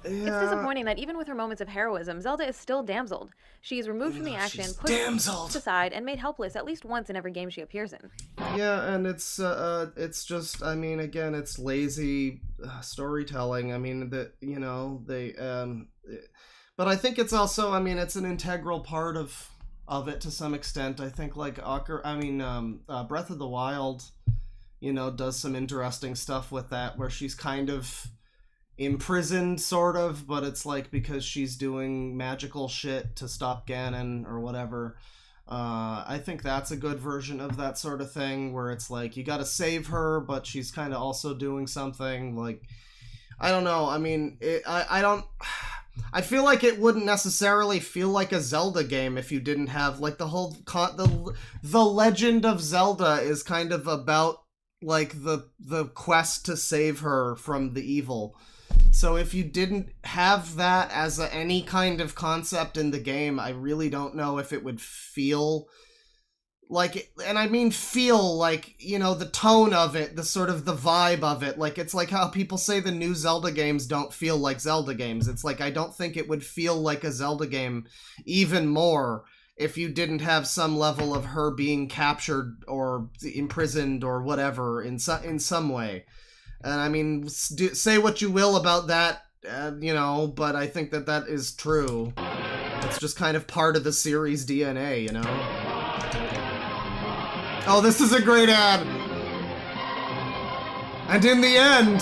Yeah. It's disappointing that even with her moments of heroism, Zelda is still damseled. She is removed from the action, pushed aside, and made helpless at least once in every game she appears in. Yeah, and it's just, I mean, again, it's lazy storytelling. I mean, but I think it's also, I mean, it's an integral part of it to some extent. I think, like, Breath of the Wild, does some interesting stuff with that, where she's kind of imprisoned, sort of, but it's like because she's doing magical shit to stop Ganon or whatever. I think that's a good version of that sort of thing, where it's like you gotta save her, but she's kind of also doing something. Like, I don't know. I mean, I feel like it wouldn't necessarily feel like a Zelda game if you didn't have, like, the whole the Legend of Zelda is kind of about, like, the quest to save her from the evil. So if you didn't have that as any kind of concept in the game, I really don't know if it would feel like, and I mean feel like, the tone of it, the sort of the vibe of it. Like, it's like how people say the new Zelda games don't feel like Zelda games. It's like, I don't think it would feel like a Zelda game even more if you didn't have some level of her being captured or imprisoned or whatever in some way. And I mean, say what you will about that, but I think that is true. It's just kind of part of the series DNA, Oh, this is a great ad! And in the end,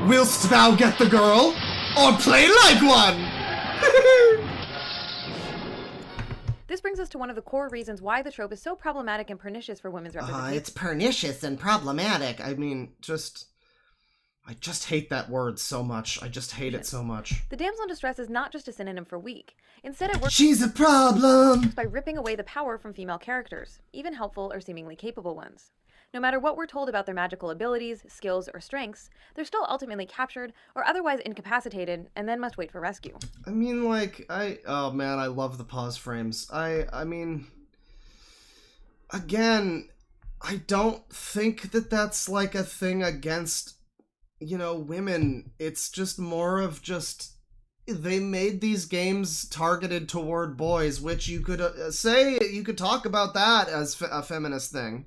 willst thou get the girl, or play like one? This brings us to one of the core reasons why the trope is so problematic and pernicious for women's representation. It's pernicious and problematic. I mean, I just hate that word so much. I just hate it so much. The damsel in distress is not just a synonym for weak. Instead, it works She's a problem! by ripping away the power from female characters, even helpful or seemingly capable ones. No matter what we're told about their magical abilities, skills, or strengths, they're still ultimately captured or otherwise incapacitated and then must wait for rescue. I mean, like, oh man, I love the pause frames. I mean, again, I don't think that that's like a thing against, women. It's just more of they made these games targeted toward boys, which you could you could talk about that as a feminist thing.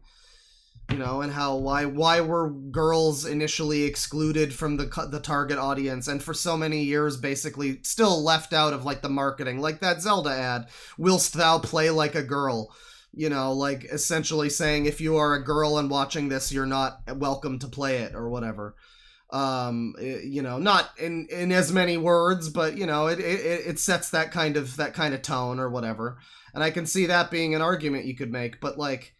And how why were girls initially excluded from the target audience, and for so many years basically still left out of, like, the marketing, like that Zelda ad, willst thou play like a girl, like essentially saying if you are a girl and watching this, you're not welcome to play it or whatever. Not in as many words, but it sets that kind of tone or whatever, and I can see that being an argument you could make. But, like,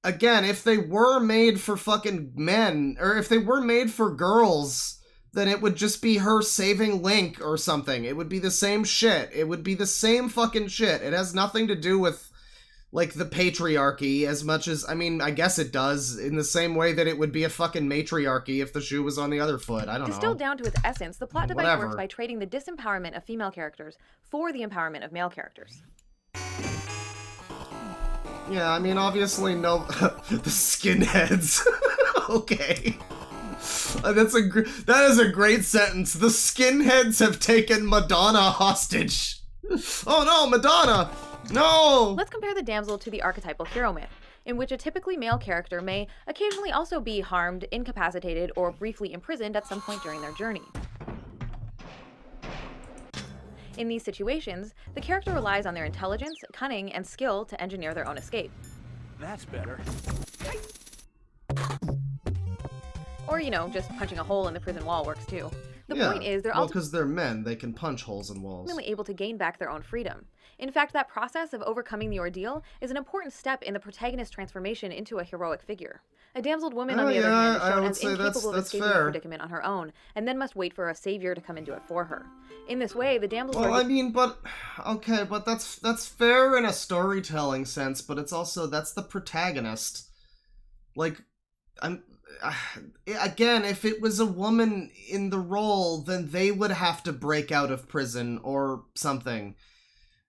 again, if they were made for fucking men, or if they were made for girls, then it would just be her saving Link or something. It would be the same shit. It would be the same fucking shit. It has nothing to do with, like, the patriarchy as much as, I mean, I guess it does, in the same way that it would be a fucking matriarchy if the shoe was on the other foot. I don't know. Distilled down to its essence, the plot device works by trading the disempowerment of female characters for the empowerment of male characters. Yeah, I mean, obviously, no, the skinheads. Okay. That is a great sentence. The skinheads have taken Madonna hostage. Oh no, Madonna! No! Let's compare the damsel to the archetypal hero myth, in which a typically male character may occasionally also be harmed, incapacitated, or briefly imprisoned at some point during their journey. In these situations, the character relies on their intelligence, cunning, and skill to engineer their own escape. That's better. Or, just punching a hole in the prison wall works too. The point is, they're because they're men, they can punch holes in walls. Ultimately able to gain back their own freedom. In fact, that process of overcoming the ordeal is an important step in the protagonist's transformation into a heroic figure. A damseled woman, on the other hand, is shown as incapable of escaping the predicament on her own, and then must wait for a savior to come and do it for her. In this way, the damsels but that's fair in a storytelling sense, but it's also, that's the protagonist. Like, again, if it was a woman in the role, then they would have to break out of prison or something.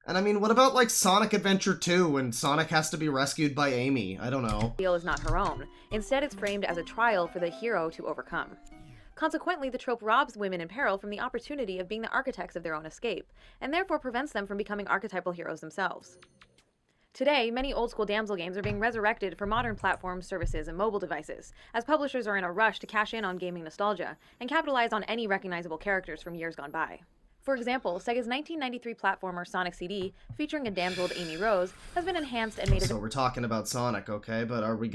And I mean, what about, like, Sonic Adventure 2 when Sonic has to be rescued by Amy? I don't know. The deal is not her own. Instead, it's framed as a trial for the hero to overcome. Consequently, the trope robs women in peril from the opportunity of being the architects of their own escape, and therefore prevents them from becoming archetypal heroes themselves. Today, many old-school damsel games are being resurrected for modern platforms, services, and mobile devices, as publishers are in a rush to cash in on gaming nostalgia and capitalize on any recognizable characters from years gone by. For example, Sega's 1993 platformer Sonic CD, featuring a damseled Amy Rose, has been enhanced and made So we're talking about Sonic, okay? But are we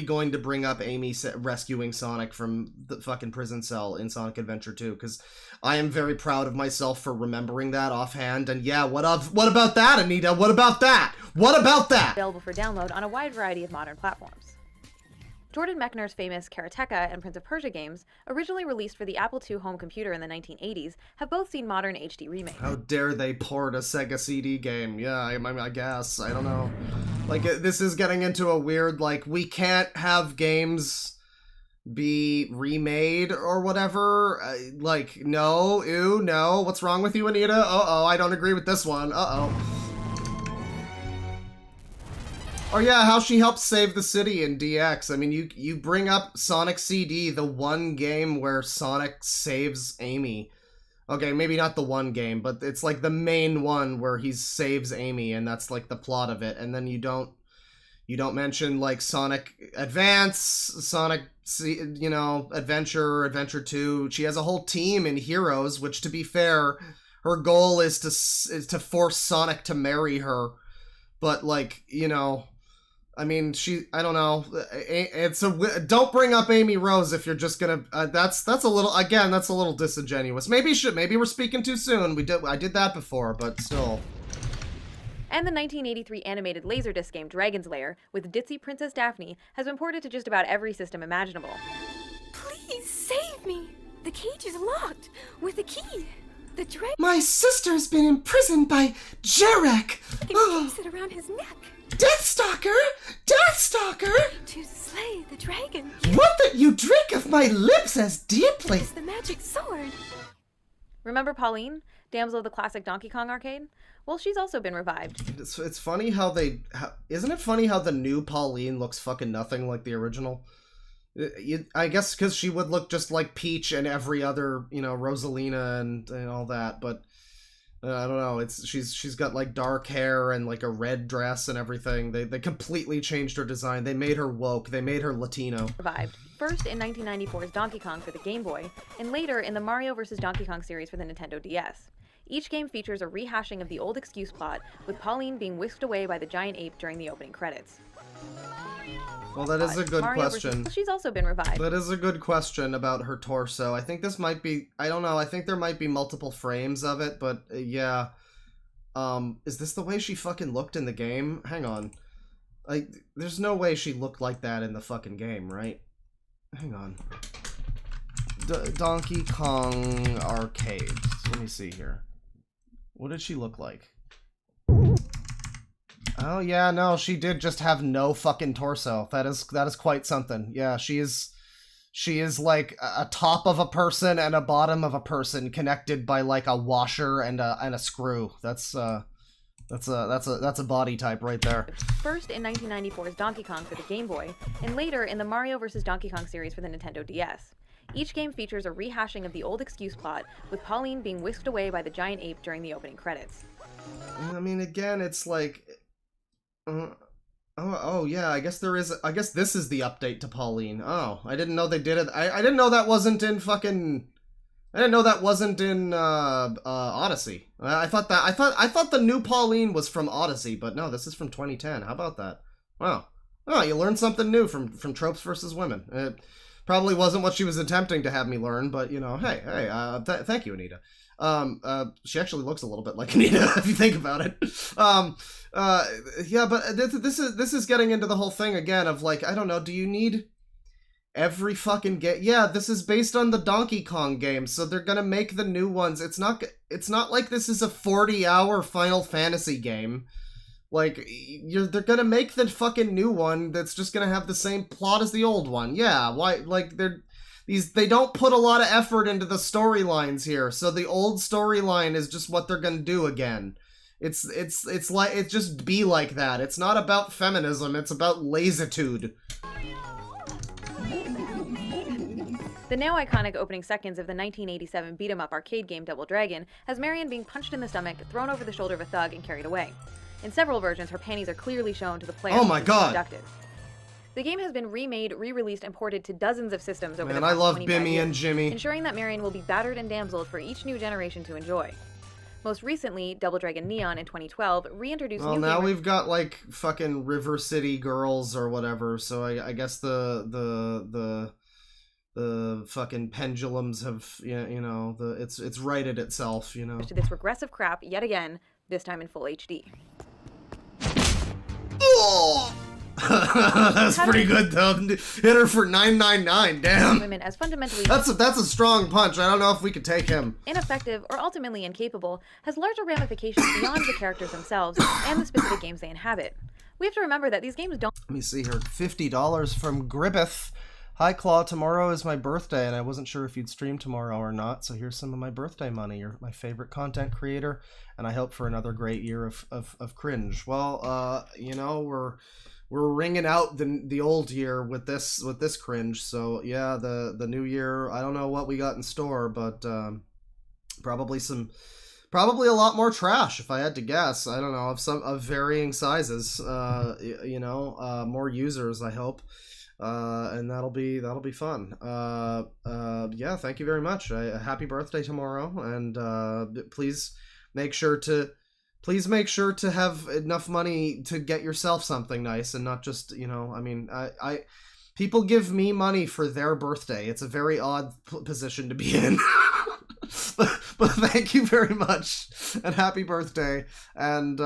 going to bring up Amy rescuing Sonic from the fucking prison cell in Sonic Adventure 2? Because I am very proud of myself for remembering that offhand. And yeah, what about that, Anita? What about that? What about that? Available for download on a wide variety of modern platforms. Jordan Mechner's famous Karateka and Prince of Persia games, originally released for the Apple II home computer in the 1980s, have both seen modern HD remakes. How dare they port a Sega CD game? Yeah, I guess. I don't know. Like, this is getting into a weird, like, we can't have games be remade or whatever. Like, no, ew, no. What's wrong with you, Anita? Uh-oh, I don't agree with this one. Uh-oh. Or yeah, how she helps save the city in DX. I mean, you bring up Sonic CD, the one game where Sonic saves Amy. Okay, maybe not the one game, but it's like the main one where he saves Amy, and that's like the plot of it. And then you don't mention like Sonic Advance, Sonic, you know, Adventure 2. She has a whole team in Heroes, which, to be fair, her goal is to force Sonic to marry her. But like, you know, I mean, I don't know. Don't bring up Amy Rose if you're just gonna. That's a little disingenuous. Maybe we're speaking too soon. I did that before, but still. And the 1983 animated Laserdisc game Dragon's Lair with ditzy Princess Daphne has been ported to just about every system imaginable. Please save me! The cage is locked with a key. The dragon. My sister's been imprisoned by Jarek. Keeps it around his neck. Deathstalker! Deathstalker! To slay the dragon. What that you drink of my lips as deeply. It's the magic sword. Remember Pauline, damsel of the classic Donkey Kong arcade? Well, she's also been revived. It's funny how isn't it funny how the new Pauline looks fucking nothing like the original? I guess because she would look just like Peach and every other, you know, Rosalina and all that, but I don't know. She's got like dark hair and like a red dress and everything. They completely changed her design. They made her woke. They made her Latino. Revived. First in 1994's Donkey Kong for the Game Boy, and later in the Mario vs. Donkey Kong series for the Nintendo DS. Each game features a rehashing of the old excuse plot, with Pauline being whisked away by the giant ape during the opening credits. Well, that is a good question. She's also been revived. That is a good question about her torso. I think this might be... I don't know. I think there might be multiple frames of it, but yeah. Is this the way she fucking looked in the game? Hang on. Like, there's no way she looked like that in the fucking game, right? Hang on. Donkey Kong Arcade. Let me see here. What did she look like? Oh yeah, no, she did just have no fucking torso. That is quite something. Yeah, she is like a top of a person and a bottom of a person connected by like a washer and a screw. That's a body type right there. First in 1994's Donkey Kong for the Game Boy, and later in the Mario vs. Donkey Kong series for the Nintendo DS. Each game features a rehashing of the old excuse plot, with Pauline being whisked away by the giant ape during the opening credits. I mean, again, it's like... Oh yeah, I guess this is the update to Pauline. Oh, I didn't know they did it. I didn't know that wasn't in fucking... I didn't know that wasn't in Odyssey. I thought the new Pauline was from Odyssey, but no, this is from 2010. How about that? Wow. Oh, you learned something new from Tropes versus Women. It probably wasn't what she was attempting to have me learn, but you know, hey, thank you, Anita. She actually looks a little bit like Anita if you think about it. Yeah, but this is getting into the whole thing again of like, I don't know, do you need every fucking game? Yeah, this is based on the Donkey Kong game, so they're gonna make the new ones. It's not like this is a 40-hour Final Fantasy game. Like, they're gonna make the fucking new one that's just gonna have the same plot as the old one. Yeah, why? Like, they don't put a lot of effort into the storylines here, so the old storyline is just what they're gonna do again. It's like, it just be like that. It's not about feminism, it's about lassitude. The now iconic opening seconds of the 1987 beat-em-up arcade game Double Dragon has Marion being punched in the stomach, thrown over the shoulder of a thug, and carried away. In several versions, her panties are clearly shown to the player. Oh my god! Abducted. The game has been remade, re-released, and ported to dozens of systems over the Man, past I love 25 Bimmy years, and Jimmy. ensuring that Marion will be battered and damseled for each new generation to enjoy. Most recently, Double Dragon Neon in 2012 reintroduced Well, new now gamers. we've got like fucking River City Girls or whatever. So I guess the fucking pendulums have it's righted itself. You know. To this regressive crap yet again, this time in full HD. Oh! That's pretty good though. Hit her for $9.99. Damn. Women as fundamentally That's a strong punch. I don't know if we could take him. ineffective or ultimately incapable has larger ramifications beyond the characters themselves and the specific games they inhabit. We have to remember that these games don't Let me see here. $50 from Gribbeth. Hi, Claw. Tomorrow is my birthday, and I wasn't sure if you'd stream tomorrow or not, so here's some of my birthday money. You're my favorite content creator, and I hope for another great year of cringe. Well, we're ringing out the old year with this cringe, so yeah, the new year, I don't know what we got in store, but probably a lot more trash, if I had to guess. I don't know, of varying sizes, more users, I hope. And that'll be fun. Yeah, thank you very much. Happy birthday tomorrow, and please make sure to have enough money to get yourself something nice, and not just, I people give me money for their birthday. It's a very odd position to be in. But thank you very much, and happy birthday, and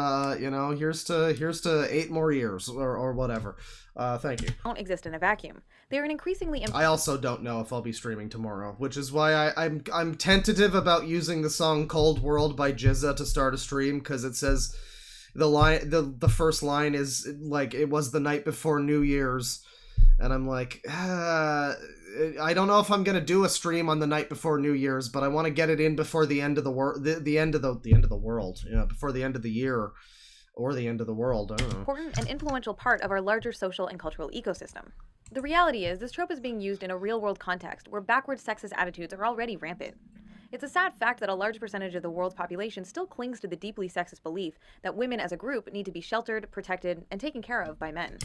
here's to 8 more years or whatever. Thank you. don't exist in a vacuum. They are an increasingly I also don't know if I'll be streaming tomorrow, which is why I'm tentative about using the song "Cold World" by Jizza to start a stream, because it says the first line is like, it was the night before New Year's, and I'm like, I don't know if I'm gonna do a stream on the night before New Year's, but I want to get it in before the end of the end of the world, before the end of the year. Or the end of the world, I don't know. important and influential part of our larger social and cultural ecosystem. The reality is, this trope is being used in a real-world context where backwards sexist attitudes are already rampant. It's a sad fact that a large percentage of the world's population still clings to the deeply sexist belief that women as a group need to be sheltered, protected, and taken care of by men.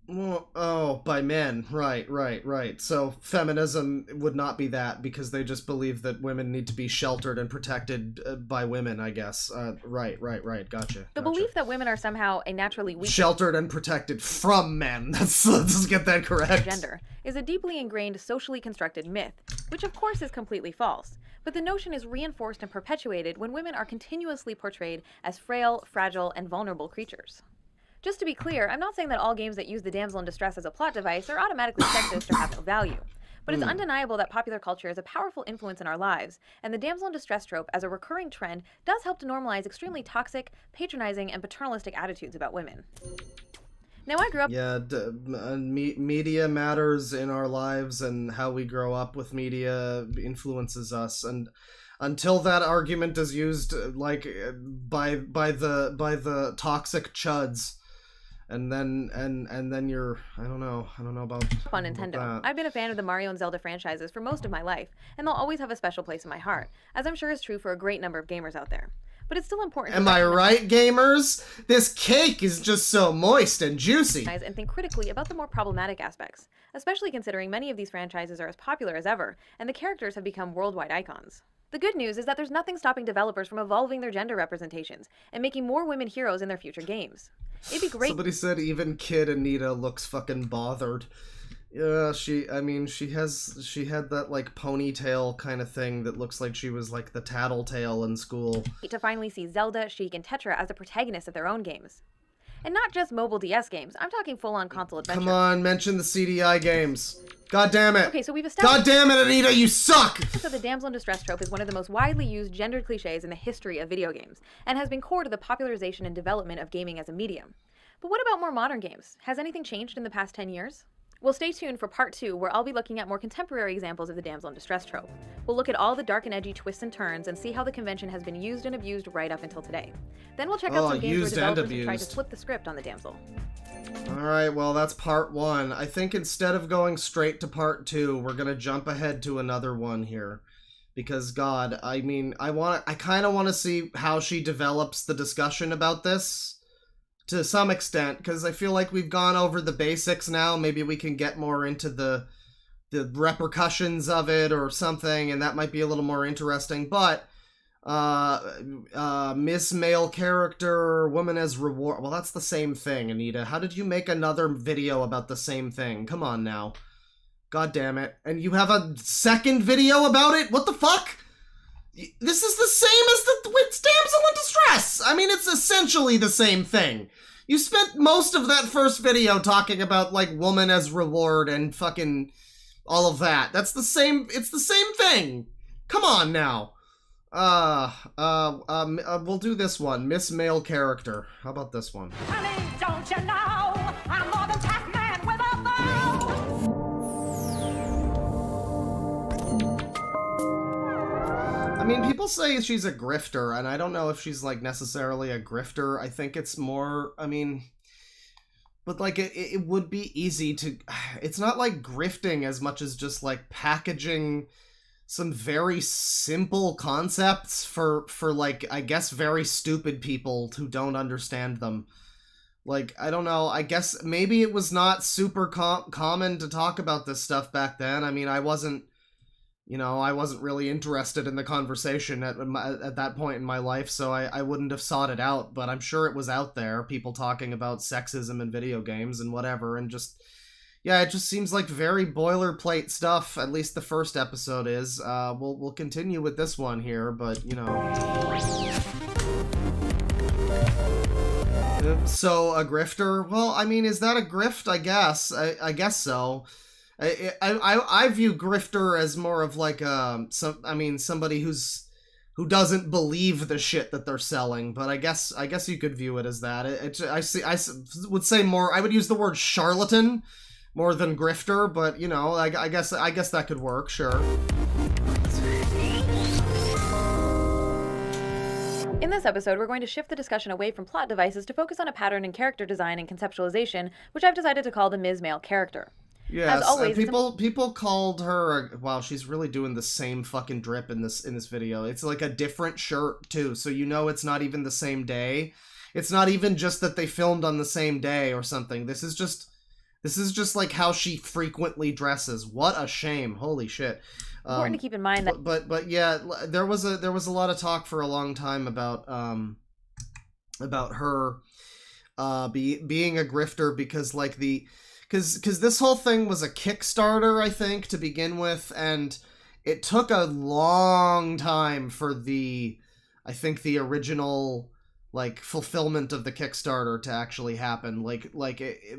Well, oh, by men. Right. So feminism would not be that, because they just believe that women need to be sheltered and protected by women, I guess. Right. Gotcha. The belief that women are somehow a naturally weak Sheltered and protected from men. Let's get that correct. gender is a deeply ingrained, socially constructed myth, which of course is completely false. But the notion is reinforced and perpetuated when women are continuously portrayed as frail, fragile, and vulnerable creatures. Just to be clear, I'm not saying that all games that use the damsel in distress as a plot device are automatically sexist or have no value. But it's undeniable that popular culture is a powerful influence in our lives, and the damsel in distress trope as a recurring trend does help to normalize extremely toxic, patronizing, and paternalistic attitudes about women. Now, I grew up... Yeah, media matters in our lives, and how we grow up with media influences us, and until that argument is used by the toxic chuds, and then you're, I don't know about on Nintendo. I've been a fan of the Mario and Zelda franchises for most of my life, and they'll always have a special place in my heart, as I'm sure is true for a great number of gamers out there. But it's still important. Am I right, gamers? This cake is just so moist and juicy. And think critically about the more problematic aspects, especially considering many of these franchises are as popular as ever, and the characters have become worldwide icons. The good news is that there's nothing stopping developers from evolving their gender representations and making more women heroes in their future games. It'd be great. Somebody said even Kid Anita looks fucking bothered. Yeah, she had that like ponytail kind of thing that looks like she was like the tattletale in school. To finally see Zelda, Sheik, and Tetra as the protagonists of their own games. And not just mobile DS games, I'm talking full-on console adventure. Come on, mention the CDI games. God damn it. Okay, so we've established... God damn it, Anita, you suck! So the damsel in distress trope is one of the most widely used gendered cliches in the history of video games, and has been core to the popularization and development of gaming as a medium. But what about more modern games? Has anything changed in the past 10 years? Well, stay tuned for part 2, where I'll be looking at more contemporary examples of the damsel in distress trope. We'll look at all the dark and edgy twists and turns and see how the convention has been used and abused right up until today. Then we'll check out some games where developers have tried to flip the script on the damsel. Alright, well, that's part 1. I think instead of going straight to part 2, we're gonna jump ahead to another one here. Because, God, I mean, I kind of want to see how she develops the discussion about this. To some extent, because I feel like we've gone over the basics now. Maybe we can get more into the repercussions of it or something, and that might be a little more interesting. But Miss Male Character, Woman as Reward. Well, that's the same thing, Anita. How did you make another video about the same thing? Come on now. God damn it. And you have a second video about it? What the fuck? This is the same as the damsel in distress! I mean, it's essentially the same thing. You spent most of that first video talking about, like, woman as reward and fucking all of that. That's the same, it's the same thing! Come on now. We'll do this one. Miss Male Character. How about this one? Honey, don't you know I'm more than Pac-Man with a bow? I mean, people say she's a grifter, and I don't know if she's, like, necessarily a grifter. I think it's more, I mean, but, like, it would be easy to, it's not, like, grifting as much as just, like, packaging some very simple concepts for, like, I guess very stupid people who don't understand them. Like, I don't know, I guess maybe it was not super common to talk about this stuff back then. I mean, I wasn't really interested in the conversation at that point in my life, so I wouldn't have sought it out, but I'm sure it was out there, people talking about sexism in video games and whatever, and just, yeah, it just seems like very boilerplate stuff, at least the first episode is. We'll continue with this one here, but, you know. So, a grifter? Well, I mean, is that a grift? I guess. I guess so. I view grifter as more of like somebody who doesn't believe the shit that they're selling, but I guess you could view it as that. I would say more, I would use the word charlatan more than grifter, but you know, I guess that could work, sure. In this episode, we're going to shift the discussion away from plot devices to focus on a pattern in character design and conceptualization, which I've decided to call the Ms. Male Character. Yes, as always, people called her. Wow, she's really doing the same fucking drip in this video. It's like a different shirt too, so you know it's not even the same day. It's not even just that they filmed on the same day or something. This is just like how she frequently dresses. What a shame! Holy shit. Important to keep in mind that. But yeah, there was a lot of talk for a long time about her being a grifter because like Because this whole thing was a Kickstarter, I think, to begin with, and it took a long time for the original, like, fulfillment of the Kickstarter to actually happen.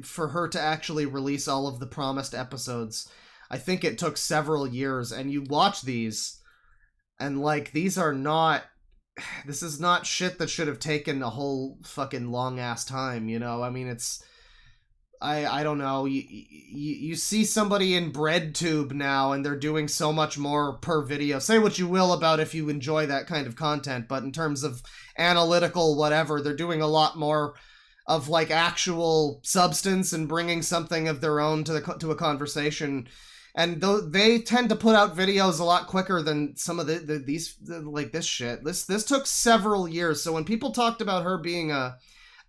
For her to actually release all of the promised episodes, I think it took several years, and you watch these, and, like, this is not shit that should have taken a whole fucking long-ass time, you know? I mean, it's... I don't know, you see somebody in BreadTube now and they're doing so much more per video. Say what you will about if you enjoy that kind of content, but in terms of analytical whatever, they're doing a lot more of like actual substance and bringing something of their own to a conversation. And they tend to put out videos a lot quicker than some of these like this shit. This took several years. So when people talked about her being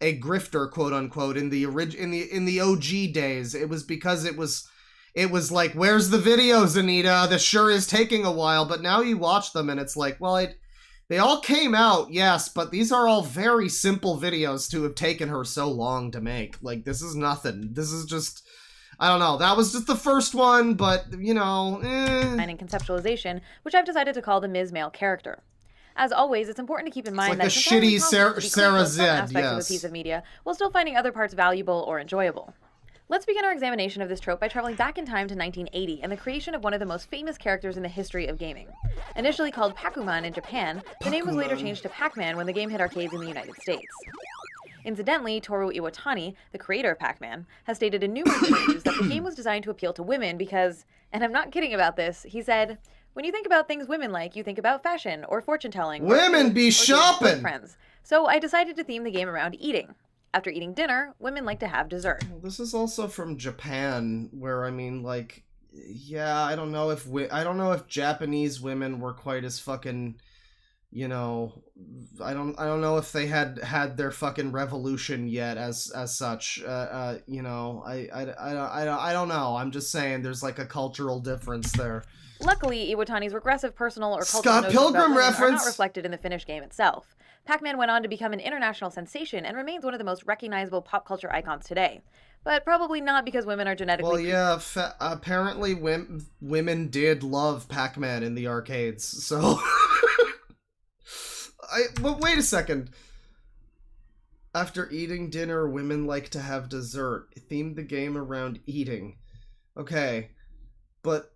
a grifter, quote unquote, in the OG days, it was because it was like, where's the videos, Anita? This sure is taking a while. But now you watch them and it's like, well, they all came out, yes, but these are all very simple videos to have taken her so long to make. Like, this is nothing. This is just, I don't know. That was just the first one, but you know, And in conceptualization, which I've decided to call the Ms. Male Character. As always, it's important to keep in mind like that the shitty Sarah Z, aspects of a piece of media, while still finding other parts valuable or enjoyable. Let's begin our examination of this trope by traveling back in time to 1980 and the creation of one of the most famous characters in the history of gaming. Initially called Pac-Man in Japan, the name was later changed to Pac-Man when the game hit arcades in the United States. Incidentally, Toru Iwatani, the creator of Pac-Man, has stated in numerous interviews that the game was designed to appeal to women because, and I'm not kidding about this, he said, "When you think about things women like, you think about fashion or fortune-telling. Women be shopping! Friends. So I decided to theme the game around eating. After eating dinner, women like to have dessert." Well, this is also from Japan, where, I mean, like, yeah, I don't know if Japanese women were quite as fucking, you know, I don't know if they had their fucking revolution yet as such. You know, I don't know. I'm just saying there's like a cultural difference there. Luckily, Iwatani's regressive personal or cultural Scott notions Pilgrim about women are reference. not reflected in the finished game itself. Pac-Man went on to become an international sensation and remains one of the most recognizable pop culture icons today. But probably not because women are genetically... Well, yeah, apparently women did love Pac-Man in the arcades, so... But wait a second. After eating dinner, women like to have dessert. Themed the game around eating. Okay. But...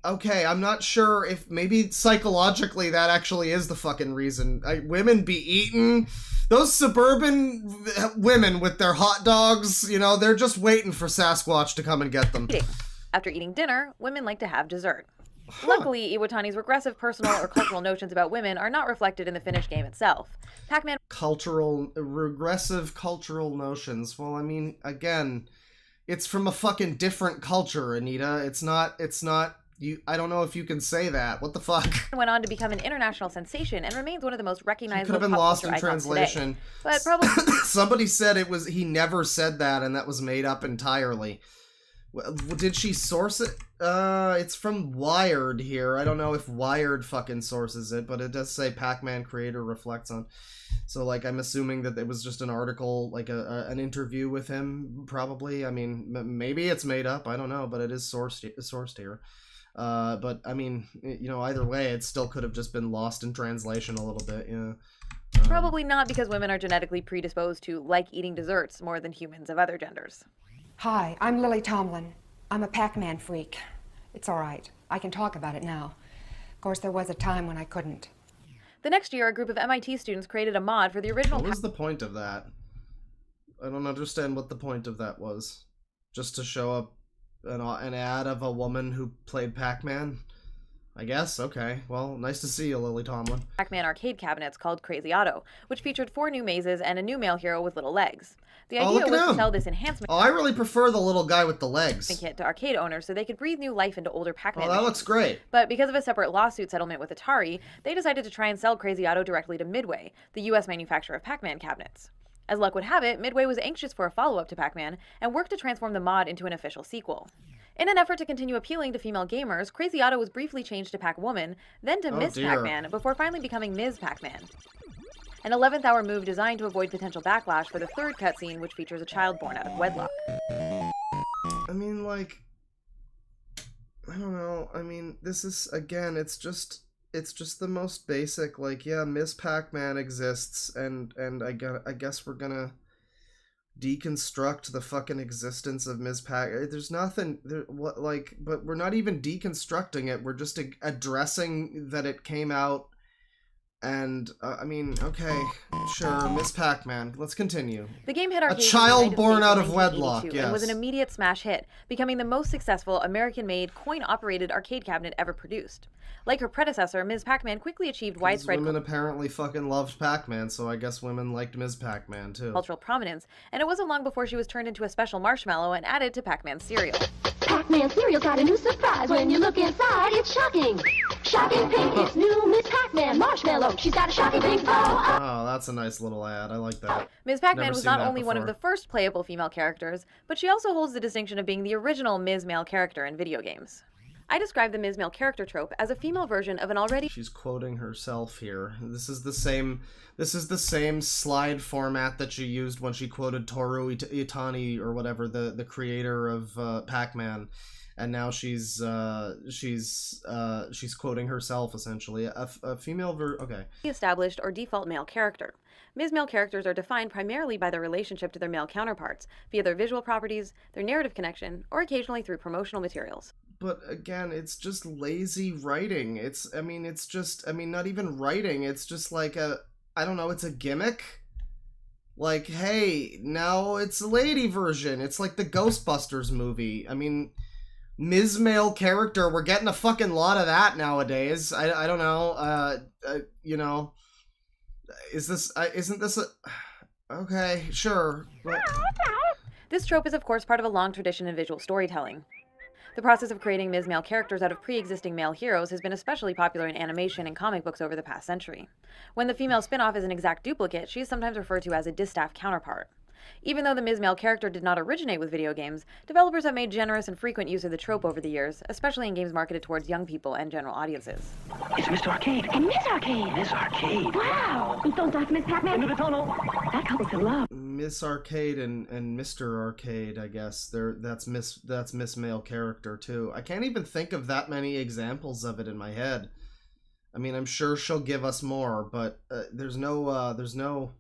okay, I'm not sure if maybe psychologically that actually is the fucking reason. Women be eating. Those suburban women with their hot dogs, you know, they're just waiting for Sasquatch to come and get them. After eating dinner, women like to have dessert. Luckily, Iwatani's regressive personal or cultural notions about women are not reflected in the finished game itself. Pac-Man... Regressive cultural notions. Well, I mean, again... It's from a fucking different culture, Anita. It's not, I don't know if you can say that. What the fuck? Went on to become an international sensation and remains one of the most recognizable could have been lost in icons translation. Today. But probably... Somebody said he never said that and that was made up entirely. Did she source it? It's from Wired here. I don't know if Wired fucking sources it, but it does say Pac-Man creator reflects on... So, like, I'm assuming that it was just an article, like an interview with him, probably. I mean, maybe it's made up, I don't know, but it is sourced here. But, I mean, you know, either way, it still could have just been lost in translation a little bit, yeah. Probably not because women are genetically predisposed to like eating desserts more than humans of other genders. Hi, I'm Lily Tomlin. I'm a Pac-Man freak. It's all right. I can talk about it now. Of course, there was a time when I couldn't. The next year, a group of MIT students created a mod for the original... What was the point of that? I don't understand what the point of that was. Just to show up an ad of a woman who played Pac-Man? I guess, okay. Well, nice to see you, Lily Tomlin. Pac-Man arcade cabinets called Crazy Otto, which featured 4 new mazes and a new male hero with little legs. The idea was to sell this enhancement... Oh, I really prefer the little guy with the legs. ...kit to arcade owners so they could breathe new life into older Pac-Man that looks great. But because of a separate lawsuit settlement with Atari, they decided to try and sell Crazy Otto directly to Midway, the US manufacturer of Pac-Man cabinets. As luck would have it, Midway was anxious for a follow-up to Pac-Man and worked to transform the mod into an official sequel. In an effort to continue appealing to female gamers, Crazy Otto was briefly changed to Pac-Woman, then to Miss Pac-Man, before finally becoming Ms. Pac-Man. An 11th hour move designed to avoid potential backlash for the third cutscene, which features a child born out of wedlock. I mean, like... I don't know. I mean, this is, again, it's just the most basic, like, yeah, Miss Pac-Man exists, and I guess we're gonna deconstruct the fucking existence of Ms. Pac. There's nothing, but we're not even deconstructing it, we're just addressing that it came out. And, I mean, okay, sure, Miss Pac-Man. Let's continue. The game hit arcades a child born out of wedlock, yes. And was an immediate smash hit, becoming the most successful American-made, coin-operated arcade cabinet ever produced. Like her predecessor, Ms. Pac-Man quickly achieved widespread... Women apparently fucking loved Pac-Man, so I guess women liked Ms. Pac-Man, too. ...cultural prominence, and it wasn't long before she was turned into a special marshmallow and added to Pac-Man's cereal. Pac-Man cereal got a new surprise. When you look inside, it's shocking. Shocking pink, it's new Miss Pac-Man marshmallow. She's got a shocking pink bow. Oh, that's a nice little ad. I like that. Ms. Pac-Man was not only one of the first playable female characters, but she also holds the distinction of being the original Ms. Male character in video games. I describe the Ms. Male character trope as a female version of an already... She's quoting herself here. This is the same slide format that she used when she quoted Toru Iwatani or whatever, the creator of Pac-Man. And now she's quoting herself, essentially. A female okay. Established or default male character. Ms. Male characters are defined primarily by their relationship to their male counterparts, via their visual properties, their narrative connection, or occasionally through promotional materials. But again, it's just lazy writing. Not even writing. It's just like I don't know, it's a gimmick. Like, hey, now it's a lady version. It's like the Ghostbusters movie. I mean, Ms. Male character, we're getting a fucking lot of that nowadays. I don't know, you know, isn't this a... Okay, sure. But... This trope is of course part of a long tradition in visual storytelling. The process of creating Ms. Male characters out of pre-existing male heroes has been especially popular in animation and comic books over the past century. When the female spin-off is an exact duplicate, she is sometimes referred to as a distaff counterpart. Even though the Ms. Male character did not originate with video games, developers have made generous and frequent use of the trope over the years, especially in games marketed towards young people and general audiences. It's Mr. Arcade. And Miss Arcade. Miss Arcade. Wow. Don't talk to Miss Pac-Man. Into the tunnel. That couple's in love. Miss Arcade and Mr. Arcade, I guess. That's Miss Male character too. I can't even think of that many examples of it in my head. I mean, I'm sure she'll give us more, but there's no.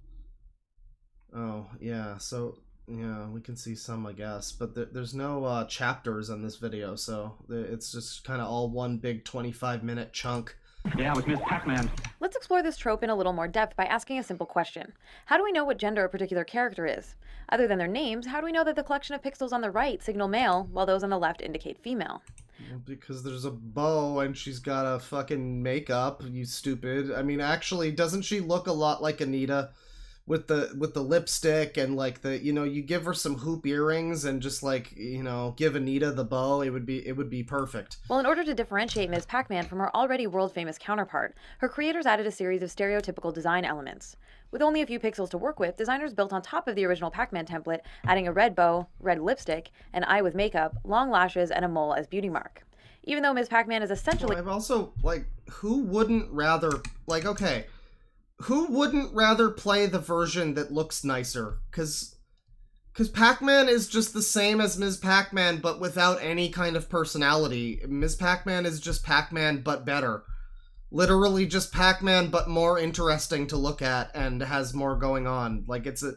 Oh yeah, so yeah, we can see some, I guess, but there's no chapters on this video, so it's just kind of all one big 25-minute chunk. Yeah, with Miss Pac-Man. Let's explore this trope in a little more depth by asking a simple question. How do we know what gender a particular character is? Other than their names, how do we know that the collection of pixels on the right signal male, while those on the left indicate female? Well, because there's a bow and she's got a fucking makeup, you stupid. I mean, actually, doesn't she look a lot like Anita? With the lipstick and like the, you know, you give her some hoop earrings and just like, you know, give Anita the bow, it would be perfect. Well, in order to differentiate Ms. Pac-Man from her already world-famous counterpart, her creators added a series of stereotypical design elements. With only a few pixels to work with, designers built on top of the original Pac-Man template, adding a red bow, red lipstick, an eye with makeup, long lashes, and a mole as beauty mark. Even though Ms. Pac-Man is essentially... Well, I've also, like, who wouldn't rather, like, okay... Who wouldn't rather play the version that looks nicer? Because Pac-Man is just the same as Ms. Pac-Man, but without any kind of personality. Ms. Pac-Man is just Pac-Man, but better. Literally just Pac-Man, but more interesting to look at and has more going on. Like, it's a...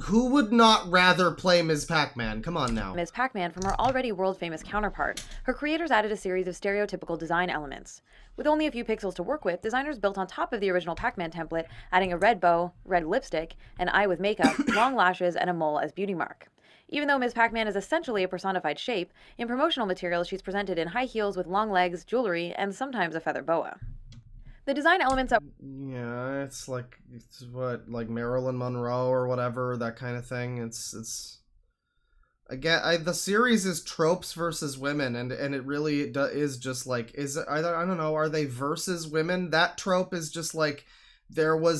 who would not rather play Ms. Pac-Man? Come on now. Ms. Pac-Man from her already world-famous counterpart, her creators added a series of stereotypical design elements. With only a few pixels to work with, designers built on top of the original Pac-Man template, adding a red bow, red lipstick, an eye with makeup, long lashes, and a mole as beauty mark. Even though Ms. Pac-Man is essentially a personified shape, in promotional materials she's presented in high heels with long legs, jewelry, and sometimes a feather boa. The design elements are... Yeah, it's what, like Marilyn Monroe or whatever, that kind of thing. It's... Again, the series is tropes versus women, and it really is just like, I don't know, are they versus women? That trope is just like, there were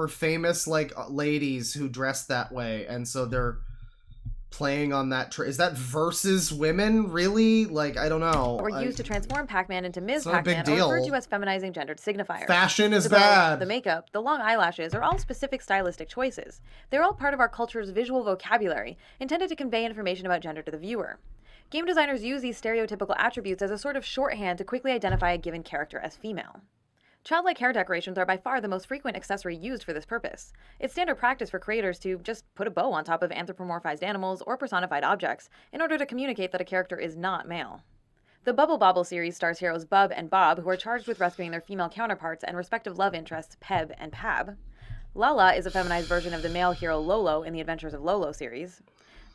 famous, like, ladies who dressed that way, and so they're playing on that is that versus women, really? Like, I don't know. Or used to transform Pac-Man into Ms. Pac-Man, or referred to as feminizing gendered signifiers. Fashion is the bow, bad. The makeup, the long eyelashes are all specific stylistic choices. They're all part of our culture's visual vocabulary, intended to convey information about gender to the viewer. Game designers use these stereotypical attributes as a sort of shorthand to quickly identify a given character as female. Childlike hair decorations are by far the most frequent accessory used for this purpose. It's standard practice for creators to just put a bow on top of anthropomorphized animals or personified objects in order to communicate that a character is not male. The Bubble Bobble series stars heroes Bub and Bob, who are charged with rescuing their female counterparts and respective love interests Peb and Pab. Lala is a feminized version of the male hero Lolo in the Adventures of Lolo series.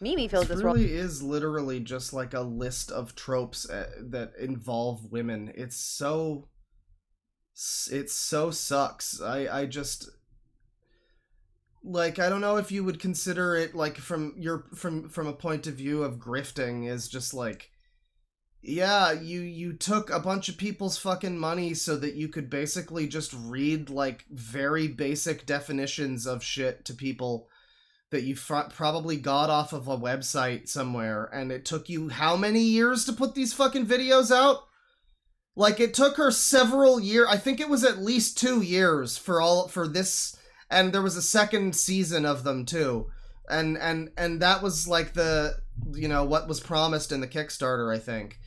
Mimi fills this role. It really is literally just like a list of tropes that involve women. It so sucks. I just, like, I don't know if you would consider it, like, from a point of view of grifting, is just like, yeah, you took a bunch of people's fucking money so that you could basically just read, like, very basic definitions of shit to people that you probably got off of a website somewhere, and it took you how many years to put these fucking videos out? Like, it took her several years. I think it was at least 2 years for this, and there was a second season of them too, and that was like the, you know, what was promised in the Kickstarter, I think.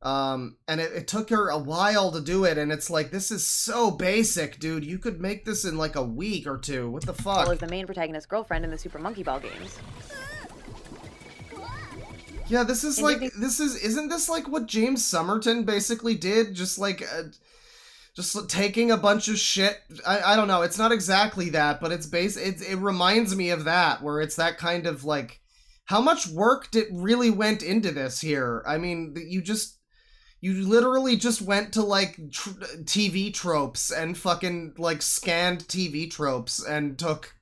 And it took her a while to do it, and it's like, this is so basic, dude. You could make this in like a week or two. What the fuck? Is the main protagonist's girlfriend in the Super Monkey Ball games. Yeah, this is like, isn't this like what James Somerton basically did? Just like, just taking a bunch of shit. I don't know, it's not exactly that, but it reminds me of that, where it's that kind of like, how much work really went into this here? I mean, you literally just went to like TV tropes and fucking like scanned TV tropes and took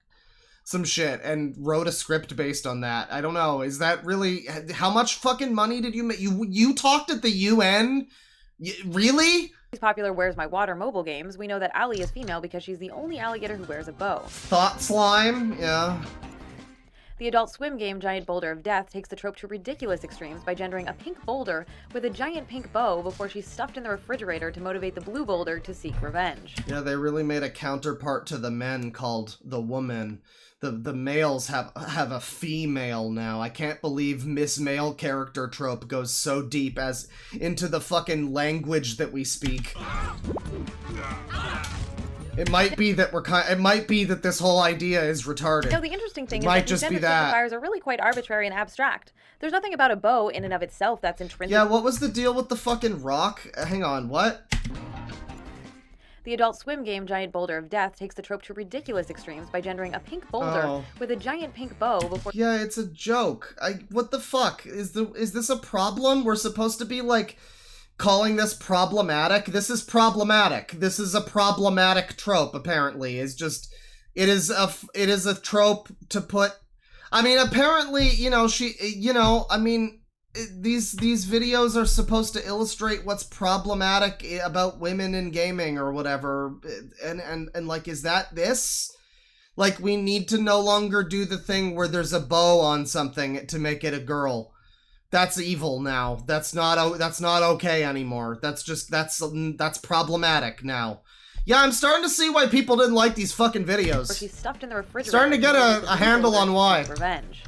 some shit and wrote a script based on that. I don't know, is that really, how much fucking money did you make? You talked at the UN? Really? Popular Where's My Water mobile games, we know that Allie is female because she's the only alligator who wears a bow. Thought slime? Yeah. The Adult Swim game Giant Boulder of Death takes the trope to ridiculous extremes by gendering a pink boulder with a giant pink bow before she's stuffed in the refrigerator to motivate the blue boulder to seek revenge. Yeah, they really made a counterpart to the men called the woman. The males have a female now. I can't believe Miss Male character trope goes so deep as into the fucking language that we speak. It might be that it might be that this whole idea is retarded. No, the interesting thing is that these gender signifiers are really quite arbitrary and abstract. There's nothing about a bow in and of itself that's intrinsic. Yeah, what was the deal with the fucking rock? Hang on, what? The Adult Swim game Giant Boulder of Death takes the trope to ridiculous extremes by gendering a pink boulder with a giant pink bow before— Yeah, it's a joke. What the fuck? Is this a problem? We're supposed to be, like, calling this problematic? This is problematic. This is a problematic trope, apparently. It is a trope to put— I mean, apparently, these videos are supposed to illustrate what's problematic about women in gaming or whatever, and like, is that this? Like, we need to no longer do the thing where there's a bow on something to make it a girl. That's evil now. That's not okay anymore. That's problematic now. Yeah, I'm starting to see why people didn't like these fucking videos. She's stuffed in the refrigerator. Starting to get a handle on why. Revenge.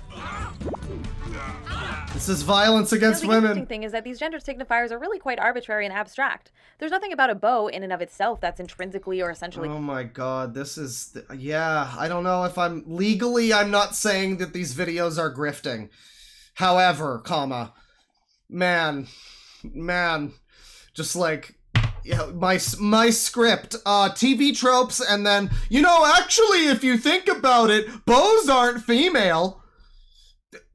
This is violence against women. The interesting thing is that these gender signifiers are really quite arbitrary and abstract. There's nothing about a bow in and of itself that's intrinsically or essentially— Oh my god, this is— yeah, I don't know if I'm not saying that these videos are grifting. However, man, just like, yeah, my script, TV tropes, and then, actually, if you think about it, bows aren't female.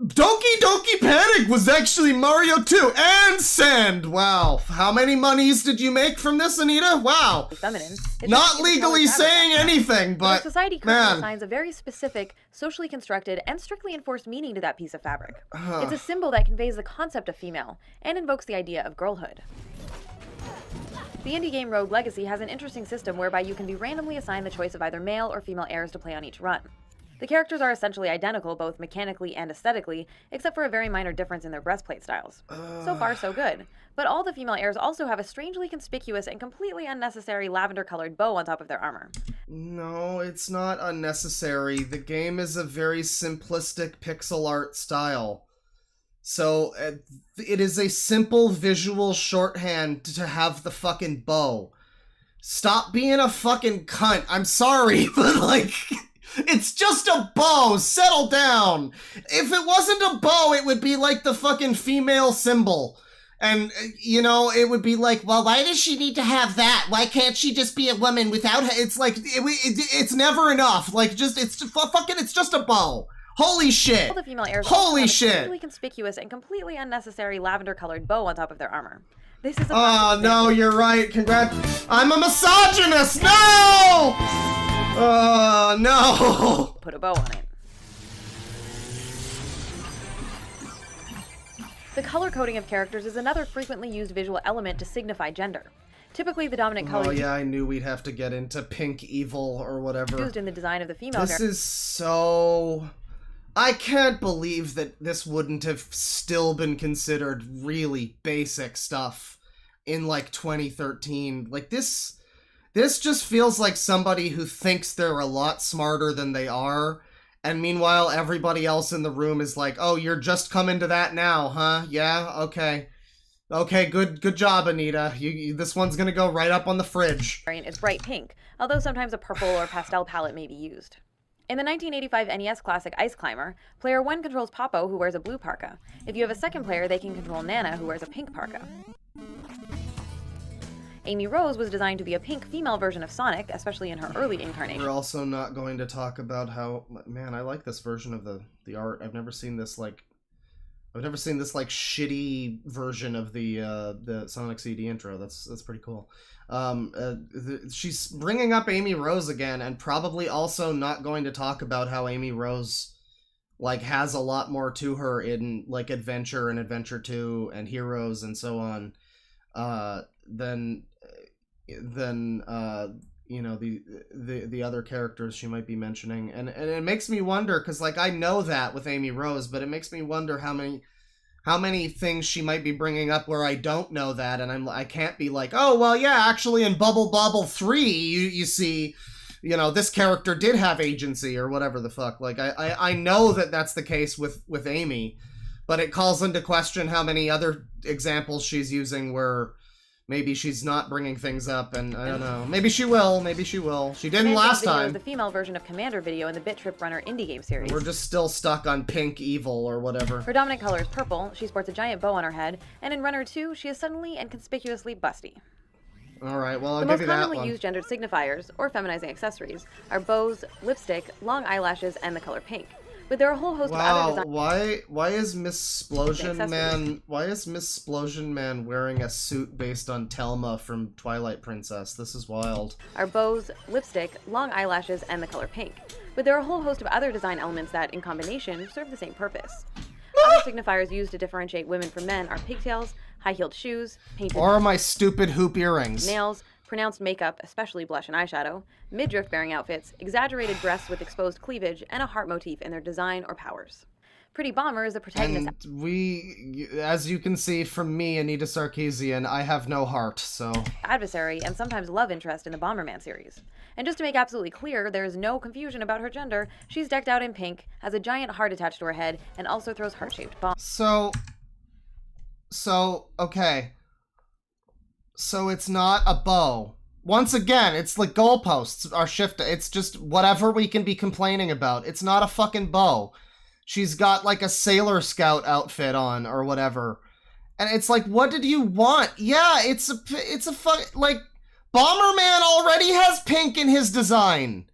Donkey Donkey Panic was actually Mario 2 and Sand. Wow. How many monies did you make from this, Anita? Wow. Feminine. Not legally saying anything, but society currently assigns a very specific, socially constructed, and strictly enforced meaning to that piece of fabric. It's a symbol that conveys the concept of female and invokes the idea of girlhood. The indie game Rogue Legacy has an interesting system whereby you can be randomly assigned the choice of either male or female heirs to play on each run. The characters are essentially identical, both mechanically and aesthetically, except for a very minor difference in their breastplate styles. So far, so good. But all the female heirs also have a strangely conspicuous and completely unnecessary lavender-colored bow on top of their armor. No, it's not unnecessary. The game is a very simplistic pixel art style. So, it is a simple visual shorthand to have the fucking bow. Stop being a fucking cunt. I'm sorry, but like— It's just a bow! Settle down! If it wasn't a bow, it would be like the fucking female symbol. And, it would be like, well, why does she need to have that? Why can't she just be a woman without— It's like, it's never enough. Like, it's just a bow. Holy shit! All the female heirs Holy have shit! A completely conspicuous and completely unnecessary lavender-colored bow on top of their armor. This is a— Oh, no, you're right. I'm a misogynist! No! Oh, no! Put a bow on it. The color coding of characters is another frequently used visual element to signify gender. Typically, the dominant color— Oh, yeah, I knew we'd have to get into pink evil or whatever. Used in the design of the female This is so— I can't believe that this wouldn't have still been considered really basic stuff in, like, 2013. Like, this just feels like somebody who thinks they're a lot smarter than they are, and meanwhile everybody else in the room is like, oh, you're just coming to that now, huh? Yeah? Okay. Okay, good job, Anita. This one's gonna go right up on the fridge. It's bright pink, although sometimes a purple or pastel palette may be used. In the 1985 NES classic Ice Climber, player 1 controls Popo, who wears a blue parka. If you have a second player, they can control Nana, who wears a pink parka. Amy Rose was designed to be a pink female version of Sonic, especially in her early incarnation. We're also not going to talk about how... Man, I like this version of the art. I've never seen this, like... shitty version of the Sonic CD intro. That's pretty cool. She's bringing up Amy Rose again, and probably also not going to talk about how Amy Rose, like, has a lot more to her in, like, Adventure and Adventure 2 and Heroes and so on, than you know, the other characters she might be mentioning. And it makes me wonder, because, like, I know that with Amy Rose, but it makes me wonder how many things she might be bringing up where I don't know that, and I can't be like, oh, well, yeah, actually in Bubble Bobble 3, you see, you know, this character did have agency, or whatever the fuck. Like, I know that that's the case with Amy, but it calls into question how many other examples she's using where maybe she's not bringing things up, and I don't know. Maybe she will. Maybe she will. She didn't last time. Is the female version of Commander Video in the Bit Trip Runner indie game series. We're just still stuck on Pink Evil or whatever. Her dominant color is purple. She sports a giant bow on her head, and in Runner 2, she is suddenly and conspicuously busty. Alright, well, I'll give you that one. The most commonly used gendered signifiers, or feminizing accessories, are bows, lipstick, long eyelashes, and the color pink. But there are a whole host of other designs. Why is Miss Splosion Man wearing a suit based on Telma from Twilight Princess? This is wild. Are bows, lipstick, long eyelashes, and the color pink. But there are a whole host of other design elements that, in combination, serve the same purpose. Other signifiers used to differentiate women from men are pigtails, high-heeled shoes, painted... Or my stupid hoop earrings. Nails, pronounced makeup, especially blush and eyeshadow, midriff-bearing outfits, exaggerated breasts with exposed cleavage, and a heart motif in their design or powers. Pretty Bomber is the protagonist... And we, as you can see from me, Anita Sarkeesian, I have no heart, so... adversary, and sometimes love interest in the Bomberman series. And just to make absolutely clear, there is no confusion about her gender, she's decked out in pink, has a giant heart attached to her head, and also throws heart-shaped bombs. Okay. So it's not a bow. Once again, it's like goalposts are shifted. It's just whatever we can be complaining about. It's not a fucking bow. She's got like a Sailor Scout outfit on or whatever. And it's like, what did you want? Yeah, it's a like, Bomberman already has pink in his design.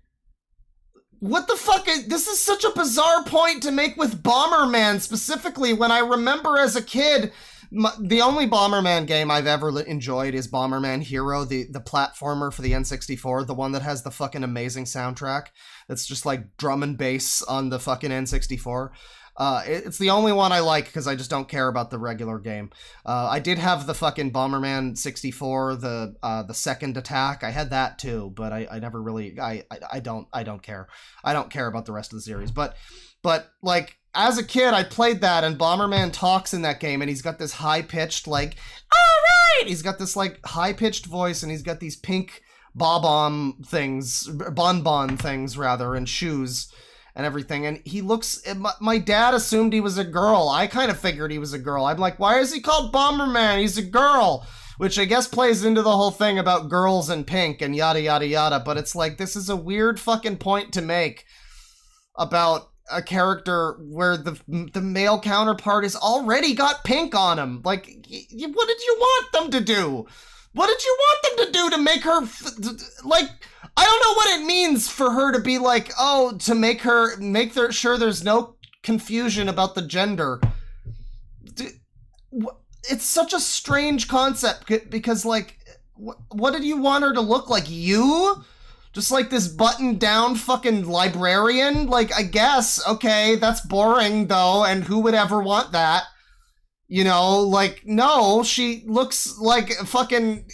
What the fuck this is such a bizarre point to make with Bomberman specifically, when I remember as a kid, the only Bomberman game I've ever enjoyed is Bomberman Hero, the platformer for the N64, the one that has the fucking amazing soundtrack. That's just like drum and bass on the fucking N64. It's the only one I like because I just don't care about the regular game. I did have the fucking Bomberman 64, the second attack. I had that too, but I never really, I don't care. I don't care about the rest of the series. But like, as a kid, I played that, and Bomberman talks in that game, and he's got this high-pitched, like, alright! He's got this, like, high-pitched voice, and he's got these pink bonbon things, and shoes, and everything, and he looks, my dad assumed he was a girl. I kind of figured he was a girl. I'm like, why is he called Bomberman? He's a girl! Which I guess plays into the whole thing about girls and pink, and yada yada yada, but it's like, this is a weird fucking point to make about a character where the male counterpart has already got pink on him. Like, what did you want them to do? What did you want them to do to make her, like, I don't know what it means for her to be like, oh, to make sure there's no confusion about the gender. It's such a strange concept, because, like, what did you want her to look like? You? Just like this buttoned-down fucking librarian? Like, I guess, okay, that's boring, though, and who would ever want that? You know, like, no, she looks like fucking,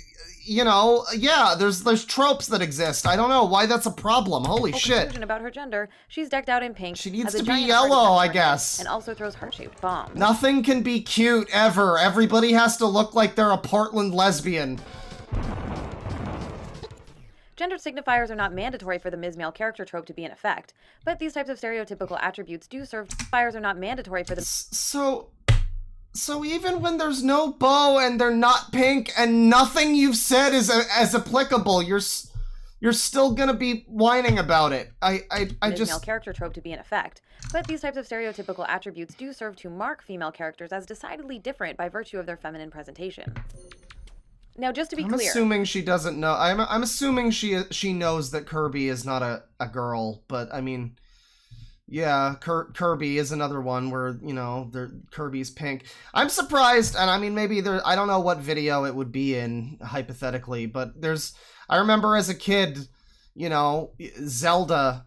you know, yeah, there's tropes that exist. I don't know why that's a problem. Holy shit. About her gender, she's decked out in pink. She needs to be yellow, I guess. And also throws heart-shaped bombs. Nothing can be cute, ever. Everybody has to look like they're a Portland lesbian. Gendered signifiers are not mandatory for the Ms. Male character trope to be in effect, but these types of stereotypical attributes do serve. Signifiers are not mandatory for the... So even when there's no bow and they're not pink and nothing you've said is as applicable, you're still gonna be whining about it. I just... Male character trope to be in effect, but these types of stereotypical attributes do serve to mark female characters as decidedly different by virtue of their feminine presentation. Now, just to be I'm clear, assuming she doesn't know. I'm assuming she knows that Kirby is not a girl, but I mean, yeah, Kirby is another one where, you know, Kirby's pink. I'm surprised, and I mean, maybe I don't know what video it would be in, hypothetically, but I remember as a kid, you know, Zelda,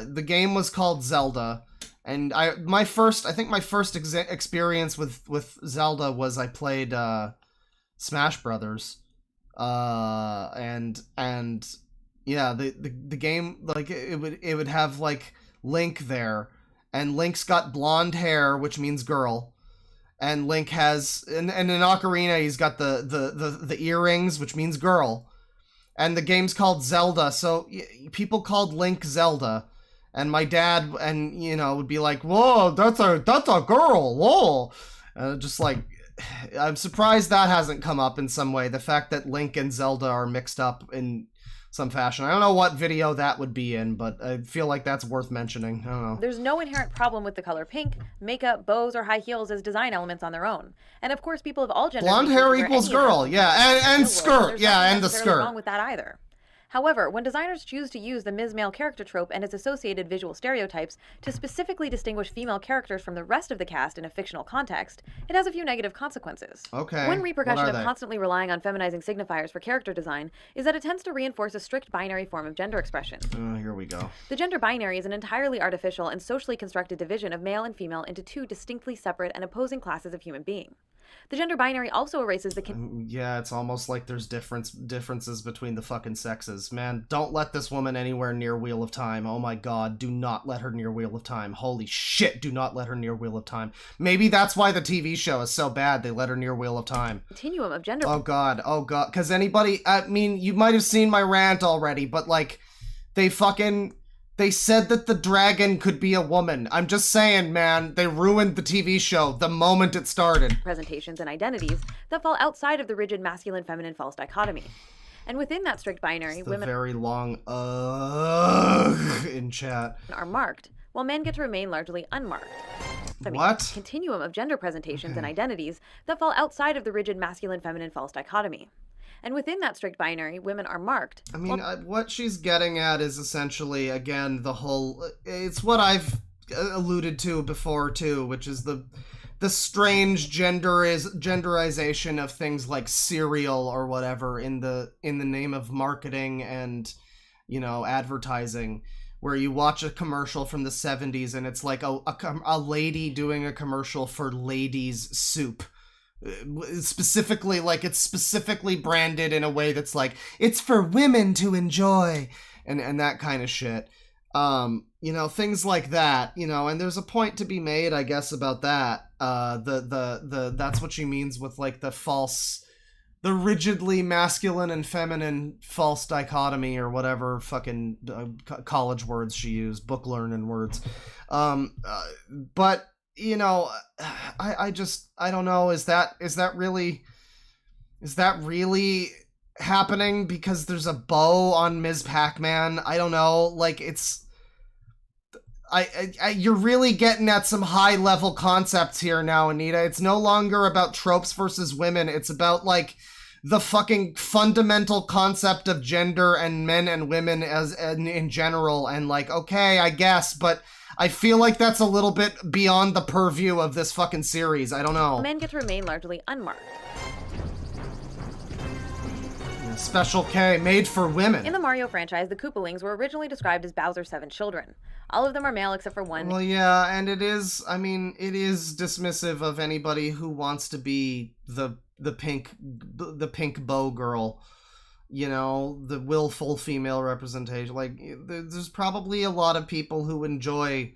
the game was called Zelda, and my first experience with Zelda was I played Smash Brothers, and yeah, the game, like, it would have like Link there, and Link's got blonde hair, which means girl, and Link has, and in Ocarina he's got the earrings, which means girl, and the game's called Zelda, so people called Link Zelda, and my dad, and you know, would be like, whoa, that's a girl, whoa, just like, I'm surprised that hasn't come up in some way, the fact that Link and Zelda are mixed up in some fashion. I don't know what video that would be in, but I feel like that's worth mentioning. I don't know. There's no inherent problem with the color pink, makeup, bows, or high heels as design elements on their own. And of course, people of all genders... Blonde hair equals girl, yeah, and skirt, yeah, and the skirt. Wrong with that either. However, when designers choose to use the Ms. Male character trope and its associated visual stereotypes to specifically distinguish female characters from the rest of the cast in a fictional context, it has a few negative consequences. Okay. One repercussion of they? constantly relying on feminizing signifiers for character design is that it tends to reinforce a strict binary form of gender expression. Here we go. The gender binary is an entirely artificial and socially constructed division of male and female into two distinctly separate and opposing classes of human being. The gender binary also erases the... yeah, it's almost like there's differences between the fucking sexes. Man, don't let this woman anywhere near Wheel of Time. Oh my god, do not let her near Wheel of Time. Holy shit, do not let her near Wheel of Time. Maybe that's why the TV show is so bad, they let her near Wheel of Time. Continuum of gender... Oh god, because anybody... I mean, you might have seen my rant already, but like, they said that the dragon could be a woman. I'm just saying, man, they ruined the TV show the moment it started. Presentations and identities that fall outside of the rigid masculine-feminine false dichotomy. And within that strict binary, women... very long in chat. ...are marked, while men get to remain largely unmarked. What? Continuum of gender presentations and identities that fall outside of the rigid masculine-feminine false dichotomy. And within that strict binary, women are marked. I mean, what she's getting at is essentially, again, it's what I've alluded to before, too, which is the strange genderization of things like cereal or whatever in the name of marketing and, you know, advertising, where you watch a commercial from the 70s and it's like a lady doing a commercial for ladies' soup. Specifically, like, it's specifically branded in a way that's like, it's for women to enjoy, and that kind of shit. You know, things like that, you know, and there's a point to be made, I guess, about that. That's what she means with, like, the rigidly masculine and feminine false dichotomy, or whatever fucking college words she used, book learning words. But, you know, I don't know, is that really happening because there's a bow on Ms. Pac-Man? I don't know, like, it's... you're really getting at some high-level concepts here now, Anita. It's no longer about tropes versus women, it's about, like, the fucking fundamental concept of gender and men and women in general, and, like, okay, I guess, but... I feel like that's a little bit beyond the purview of this fucking series. I don't know. Men get to remain largely unmarked. Special K, made for women. In the Mario franchise, the Koopalings were originally described as Bowser's 7 children. All of them are male except for one. Well, yeah, and it is dismissive of anybody who wants to be the pink bow girl. You know, the willful female representation. Like, there's probably a lot of people who enjoy,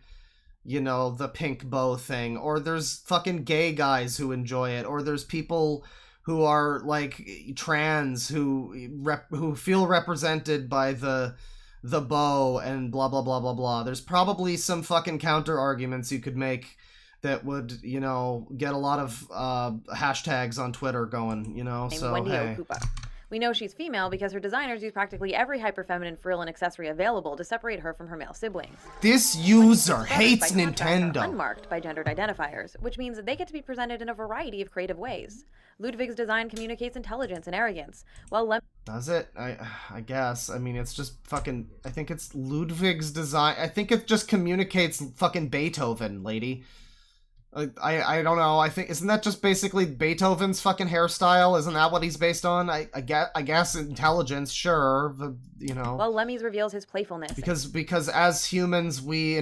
you know, the pink bow thing. Or there's fucking gay guys who enjoy it. Or there's people who are, like, trans who feel represented by the bow and blah, blah, blah, blah, blah. There's probably some fucking counter arguments you could make that would, you know, get a lot of hashtags on Twitter going, you know, so, Wendy hey. Okupa. We know she's female because her designers use practically every hyperfeminine frill and accessory available to separate her from her male siblings. This user Brothers, hates by contrast, are Nintendo. unmarked by gendered identifiers, which means that they get to be presented in a variety of creative ways. Ludwig's design communicates intelligence and arrogance, while Does it? I guess. I mean, it's just fucking... I think it's Ludwig's design. I think it just communicates fucking Beethoven, lady. I don't know. I think... Isn't that just basically Beethoven's fucking hairstyle? Isn't that what he's based on? I guess intelligence, sure. But, you know... While Lemmy's reveals his playfulness. Because as humans, we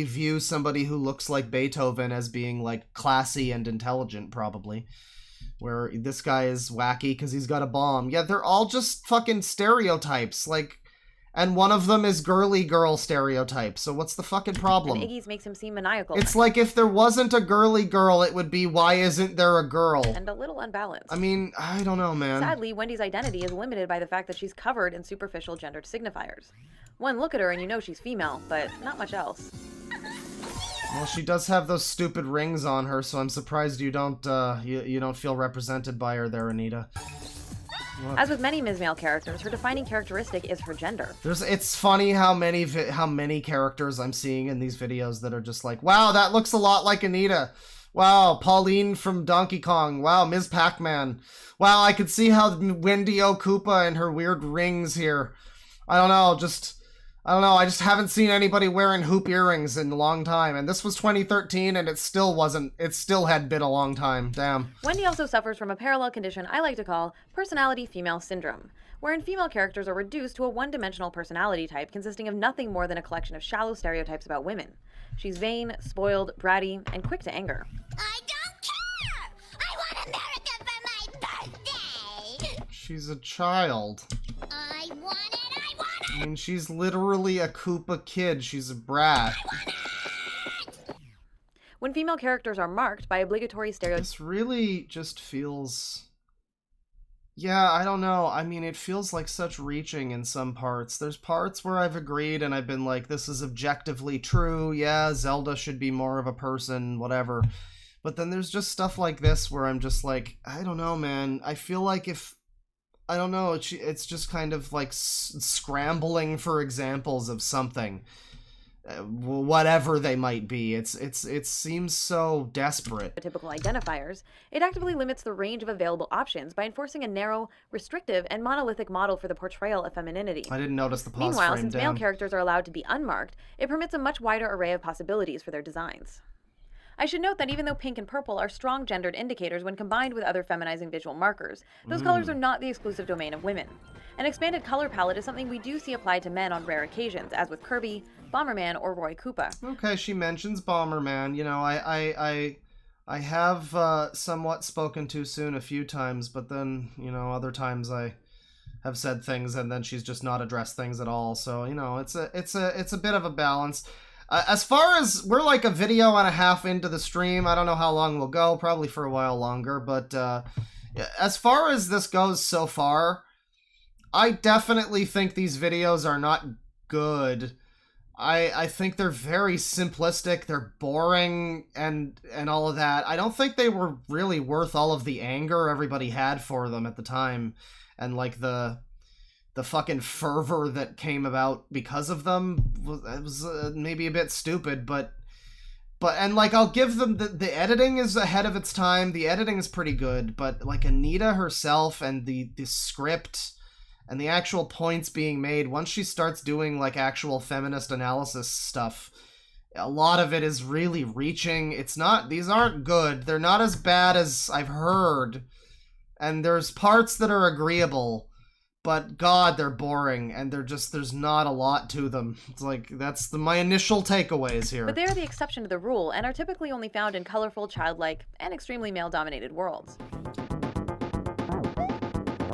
view somebody who looks like Beethoven as being, like, classy and intelligent, probably. Where this guy is wacky because he's got a bomb. Yeah, they're all just fucking stereotypes, like, and one of them is girly girl stereotype, so what's the fucking problem? And Iggy's makes him seem maniacal. It's like if there wasn't a girly girl, it would be, why isn't there a girl? And a little unbalanced. I mean, I don't know, man. Sadly, Wendy's identity is limited by the fact that she's covered in superficial gendered signifiers. One look at her and you know she's female, but not much else. Well, she does have those stupid rings on her, so I'm surprised you don't you don't feel represented by her there, Anita. What? As with many Ms. Male characters, her defining characteristic is her gender. It's funny how many characters I'm seeing in these videos that are just like, wow, that looks a lot like Anita. Wow, Pauline from Donkey Kong. Wow, Ms. Pac-Man. Wow, I could see how Wendy O. Koopa and her weird rings here. I don't know, I just haven't seen anybody wearing hoop earrings in a long time. And this was 2013 and it still had been a long time. Damn. Wendy also suffers from a parallel condition I like to call personality female syndrome, wherein female characters are reduced to a one-dimensional personality type consisting of nothing more than a collection of shallow stereotypes about women. She's vain, spoiled, bratty, and quick to anger. I don't care! I want America for my birthday! She's a child. I want it! I mean, she's literally a Koopa kid. She's a brat. When female characters are marked by obligatory stereotypes... This really just feels... Yeah, I don't know. I mean, it feels like such reaching in some parts. There's parts where I've agreed and I've been like, this is objectively true. Yeah, Zelda should be more of a person, whatever. But then there's just stuff like this where I'm just like, I don't know, man. I feel like if... I don't know, it's just kind of like scrambling for examples of something. Whatever they might be. It seems so desperate. Typical identifiers, it actively limits the range of available options by enforcing a narrow, restrictive, and monolithic model for the portrayal of femininity. I didn't notice the pause Meanwhile, frame, since male characters are allowed to be unmarked, it permits a much wider array of possibilities for their designs. I should note that even though pink and purple are strong gendered indicators when combined with other feminizing visual markers, those colors are not the exclusive domain of women. An expanded color palette is something we do see applied to men on rare occasions, as with Kirby, Bomberman, or Roy Koopa. Okay, she mentions Bomberman. You know, I have somewhat spoken too soon a few times, but then, you know, other times I have said things and then she's just not addressed things at all. So, you know, it's a bit of a balance. As far as, we're like a video and a half into the stream. I don't know how long we'll go, probably for a while longer, but as far as this goes so far, I definitely think these videos are not good. I think they're very simplistic, they're boring, and all of that. I don't think they were really worth all of the anger everybody had for them at the time, and like the fucking fervor that came about because of them. It was maybe a bit stupid, but and like, I'll give them the editing is ahead of its time. The editing is pretty good, but like Anita herself and the script and the actual points being made, once she starts doing like actual feminist analysis stuff, a lot of it is really reaching. These aren't good. They're not as bad as I've heard, and there's parts that are agreeable, but God, they're boring, and there's not a lot to them. It's like, that's my initial takeaways here. But they are the exception to the rule, and are typically only found in colorful, childlike, and extremely male-dominated worlds.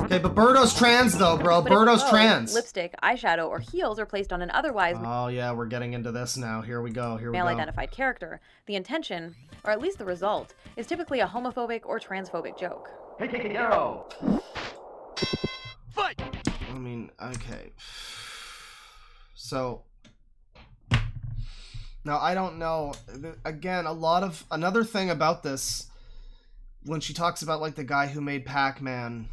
Okay, but Birdo's trans though, bro. Birdo's trans. Lipstick, eyeshadow, or heels are placed on an otherwise... Oh yeah, we're getting into this now. Here we go, male-identified character. The intention, or at least the result, is typically a homophobic or transphobic joke. Hey, yo! Fight! I mean, okay. So, now I don't know. Again, another thing about this, when she talks about like the guy who made Pac-Man,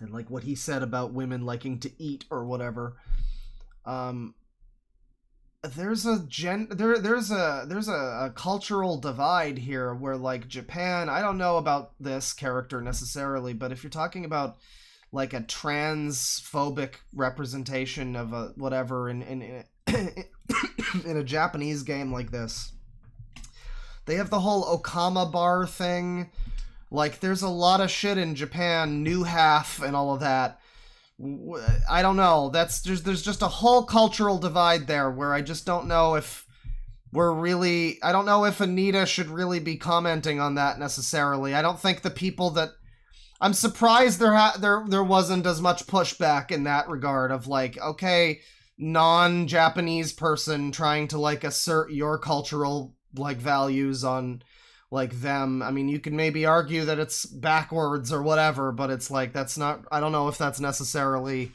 and like what he said about women liking to eat or whatever. There's a cultural divide here where like Japan, I don't know about this character necessarily, but if you're talking about like a transphobic representation of a whatever in in a Japanese game like this, they have the whole Okama bar thing. Like, there's a lot of shit in Japan, new half and all of that. I don't know. There's just a whole cultural divide there where I just don't know if I don't know if Anita should really be commenting on that necessarily. I don't think the people that, I'm surprised there wasn't as much pushback in that regard of like, okay, non-Japanese person trying to like assert your cultural like values on like them. I mean, you could maybe argue that it's backwards or whatever, but it's like, that's not, I don't know if that's necessarily,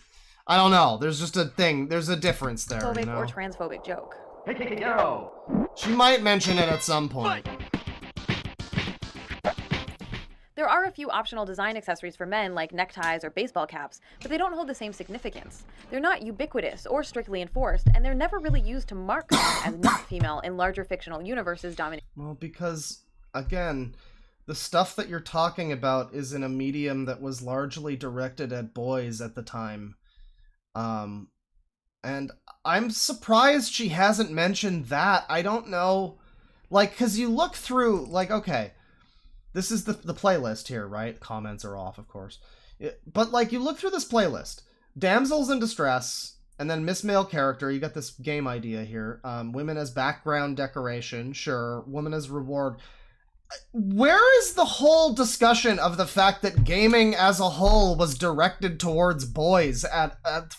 I don't know. There's just a thing, there's a difference there, Phobic you know? or transphobic joke. She might mention it at some point. There are a few optional design accessories for men like neckties or baseball caps, but they don't hold the same significance. They're not ubiquitous or strictly enforced, and they're never really used to mark someone as not female in larger fictional universes dominated. Well, because, again, the stuff that you're talking about is in a medium that was largely directed at boys at the time. And I'm surprised she hasn't mentioned that. I don't know. Like, because you look through, like, okay, this is the playlist here, right? Comments are off, of course. But, like, you look through this playlist. Damsels in Distress, and then Miss Male Character. You got this game idea here. Women as background decoration, sure. Woman as reward. Where is the whole discussion of the fact that gaming as a whole was directed towards boys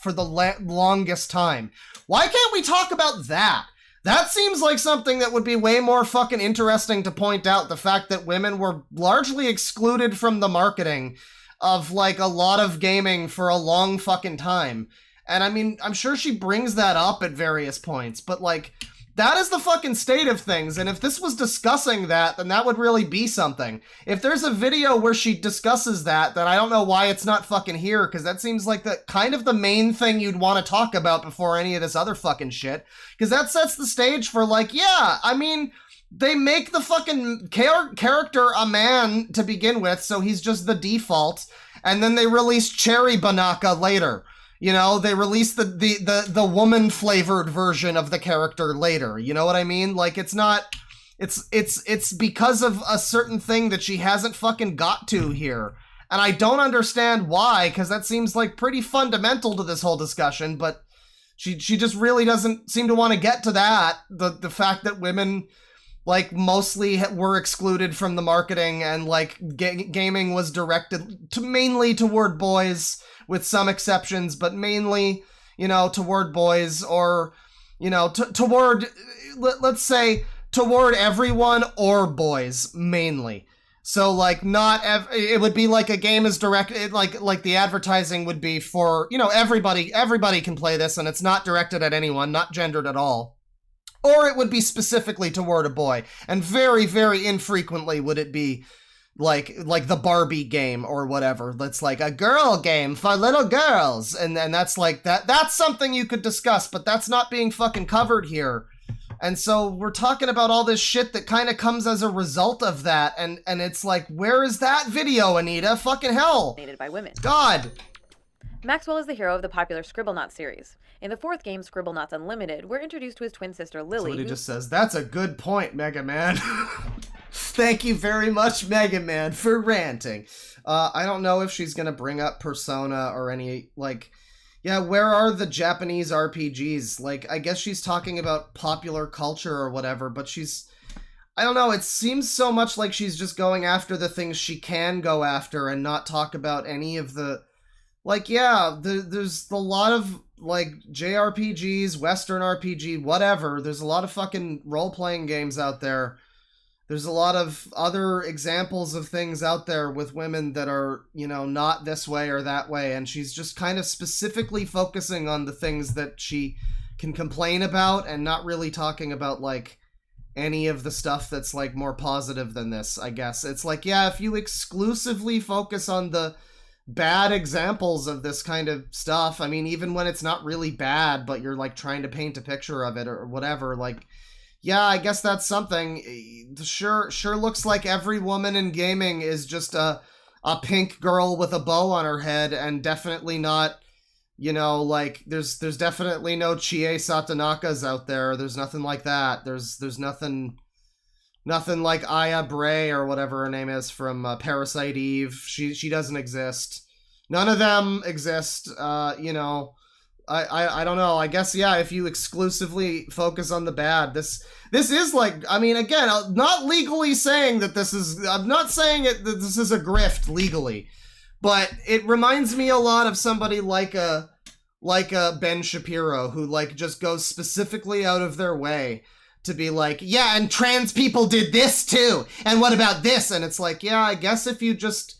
for the longest time? Why can't we talk about that? That seems like something that would be way more fucking interesting to point out, the fact that women were largely excluded from the marketing of, like, a lot of gaming for a long fucking time. And, I mean, I'm sure she brings that up at various points, but, like, that is the fucking state of things, and if this was discussing that, then that would really be something. If there's a video where she discusses that, then I don't know why it's not fucking here, because that seems like the kind of the main thing you'd want to talk about before any of this other fucking shit, because that sets the stage for, like, yeah, I mean, they make the fucking character a man to begin with, so he's just the default, and then they release Cherry Banaka later. You know, they released the woman-flavored version of the character later. You know what I mean? Like, it's not... It's because of a certain thing that she hasn't fucking got to here. And I don't understand why, because that seems, like, pretty fundamental to this whole discussion, but she just really doesn't seem to want to get to that. The fact that women, like, mostly were excluded from the marketing, and, like, gaming was directed mainly toward boys, with some exceptions, but mainly, you know, toward boys, or, you know, toward, let's say, toward everyone or boys, mainly. So, like, it would be like a game is directed, like the advertising would be for, you know, everybody can play this, and it's not directed at anyone, not gendered at all. Or it would be specifically toward a boy, and very, very infrequently would it be like the Barbie game or whatever. That's like a girl game for little girls. And then that's like, that's something you could discuss, but that's not being fucking covered here. And so we're talking about all this shit that kind of comes as a result of that. And it's like, where is that video, Anita? Fucking hell. By women. God. Maxwell is the hero of the popular Scribblenauts series. In the fourth game, Scribblenauts Unlimited, we're introduced to his twin sister, Lily. Somebody just says, that's a good point, Mega Man. Thank you very much, Mega Man, for ranting. I don't know if she's gonna bring up Persona or any, like, yeah, where are the Japanese RPGs? Like, I guess she's talking about popular culture or whatever, but I don't know, it seems so much like she's just going after the things she can go after and not talk about any of the, like, yeah, there's a lot of, like, JRPGs, Western RPG, whatever. There's a lot of fucking role-playing games out there. There's a lot of other examples of things out there with women that are, you know, not this way or that way, and she's just kind of specifically focusing on the things that she can complain about and not really talking about, like, any of the stuff that's, like, more positive than this, I guess. It's like, yeah, if you exclusively focus on the bad examples of this kind of stuff. I mean, even when it's not really bad, but you're like trying to paint a picture of it or whatever, like, yeah, I guess that's something. Sure looks like every woman in gaming is just a pink girl with a bow on her head, and definitely not, you know, like, there's definitely no Chie Satanakas out there. There's nothing like that. There's nothing like Aya Bray or whatever her name is from Parasite Eve. She doesn't exist. None of them exist. You know, I don't know. I guess, yeah, if you exclusively focus on the bad, this is like, I mean, again, I'm not legally saying that this is, I'm not saying that this is a grift legally, but it reminds me a lot of somebody like a Ben Shapiro, who like just goes specifically out of their way to be like, yeah, and trans people did this too, and what about this? And it's like, yeah, I guess if you just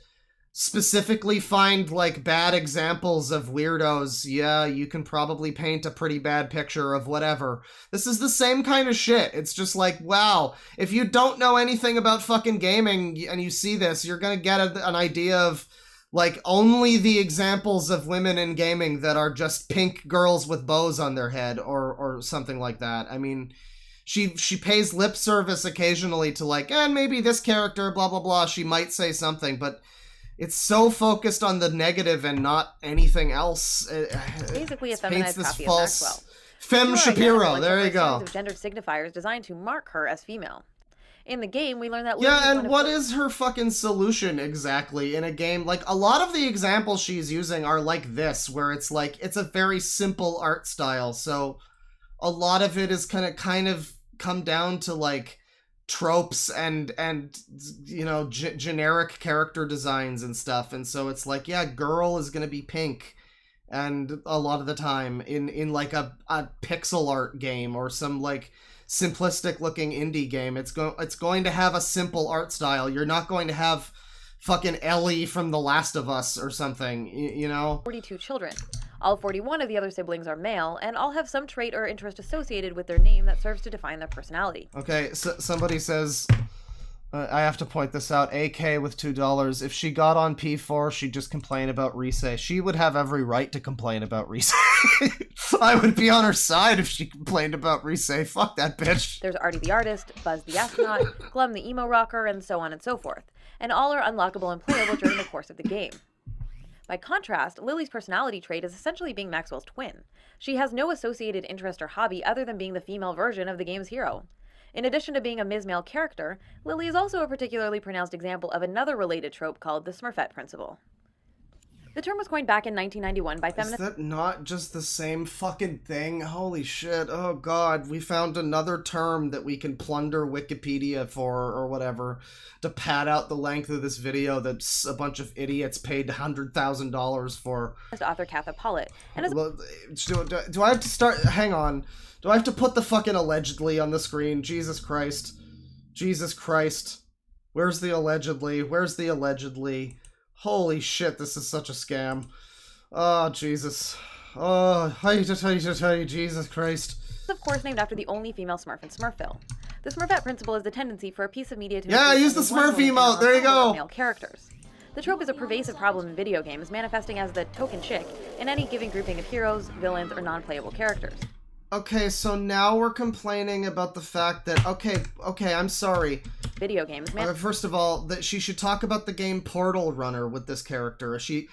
specifically find like bad examples of weirdos, yeah, you can probably paint a pretty bad picture of whatever. This is the same kind of shit. It's just like, wow, if you don't know anything about fucking gaming and you see this, you're gonna get an idea of like only the examples of women in gaming that are just pink girls with bows on their head or something like that. I mean, she pays lip service occasionally to like, and maybe this character, blah, blah, blah, she might say something, but it's so focused on the negative and not anything else. Basically a paints feminized this copy false of Maxwell. Femme Shapiro, there you go. Of gendered signifiers designed to mark her as female. In the game, we learn that Lily yeah, and what is her fucking solution exactly in a game? Like, a lot of the examples she's using are like this, where it's like, it's a very simple art style, so a lot of it is kind of come down to like tropes and you know, generic character designs and stuff, and so it's like, yeah, girl is gonna be pink, and a lot of the time in like a pixel art game or some like simplistic looking indie game, it's going to have a simple art style. You're not going to have fucking Ellie from The Last of Us or something, you know? 42 children. All 41 of the other siblings are male, and all have some trait or interest associated with their name that serves to define their personality. Okay, so somebody says, I have to point this out, AK with $2, if she got on P4, she'd just complain about Rise. She would have every right to complain about Rise. I would be on her side if she complained about Rise. Fuck that bitch. There's Artie the artist, Buzz the astronaut, Glum the emo rocker, and so on and so forth. And all are unlockable and playable during the course of the game. By contrast, Lily's personality trait is essentially being Maxwell's twin. She has no associated interest or hobby other than being the female version of the game's hero. In addition to being a Ms. Male character, Lily is also a particularly pronounced example of another related trope called the Smurfette principle. The term was coined back in 1991 by feminists. Is that not just the same fucking thing? Holy shit. Oh god, we found another term that we can plunder Wikipedia for or whatever to pad out the length of this video that a bunch of idiots paid $100,000 for. Author Katha Pollitt. And as do I have to start? Hang on. Do I have to put the fucking allegedly on the screen? Jesus Christ. Jesus Christ. Where's the allegedly? Where's the allegedly? Holy shit, this is such a scam. Oh, Jesus. Oh, Jesus Christ. Of course named after the only female Smurf in Smurfville. The Smurfette principle is the tendency for a piece of media to... Yeah, use the Smurf emote, there you go! ...male characters. The trope is a pervasive problem in video games, manifesting as the token chick in any given grouping of heroes, villains, or non-playable characters. Okay, so now we're complaining about the fact that, okay, I'm sorry. Video games, first of all, that she should talk about the game Portal Runner with this character. She's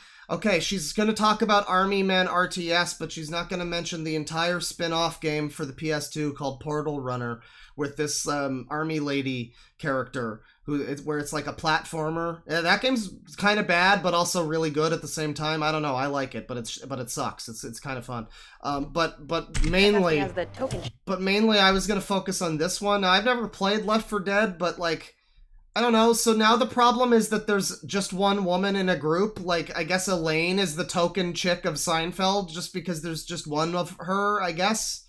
gonna talk about Army Men RTS, but she's not gonna mention the entire spin-off game for the PS2 called Portal Runner with this army lady character where it's like a platformer. Yeah, that game's kind of bad, but also really good at the same time. I don't know. I like it, but it sucks. It's kind of fun. But mainly I was gonna focus on this one. I've never played Left 4 Dead, but like, I don't know. So now the problem is that there's just one woman in a group. Like, I guess Elaine is the token chick of Seinfeld just because there's just one of her, I guess.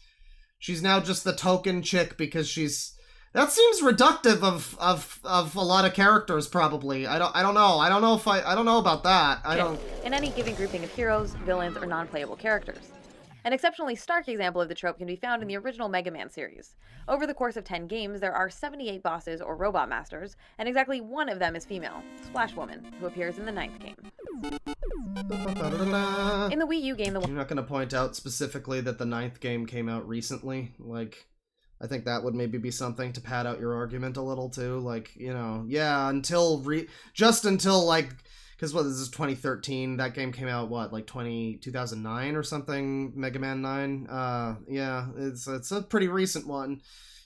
She's now just the token chick because she's... That seems reductive of a lot of characters, probably. I don't know. I don't know about that. In any given grouping of heroes, villains, or non-playable characters. An exceptionally stark example of the trope can be found in the original Mega Man series. Over the course of 10 games, there are 78 bosses or robot masters, and exactly one of them is female, Splash Woman, who appears in the 9th game. In the Wii U game, You're not gonna point out specifically that the 9th game came out recently? Like, I think that would maybe be something to pad out your argument a little too. Like, you know, yeah, just until like, because what, this is 2013, that game came out, what, like 2009 or something, Mega Man 9? Yeah, it's a pretty recent one.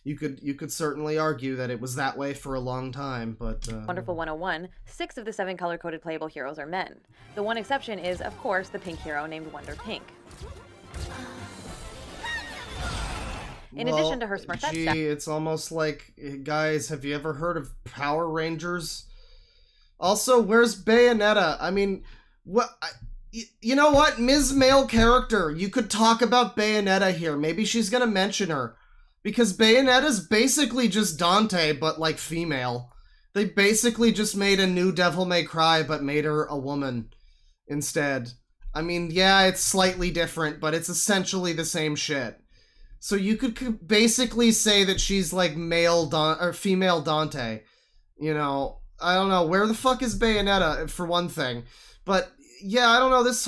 You could certainly argue that it was that way for a long time, but... Wonderful 101, 6 of the 7 color-coded playable heroes are men. The one exception is, of course, the pink hero named Wonder Pink. In addition to her Smurfette gee, it's almost like, guys, have you ever heard of Power Rangers? Also, where's Bayonetta? I mean, you know what? Ms. Male Character, you could talk about Bayonetta here. Maybe she's gonna mention her. Because Bayonetta's basically just Dante, but, like, female. They basically just made a new Devil May Cry, but made her a woman instead. I mean, yeah, it's slightly different, but it's essentially the same shit. So you could basically say that she's, like, female Dante. You know, I don't know. Where the fuck is Bayonetta, for one thing? But... yeah, I don't know, this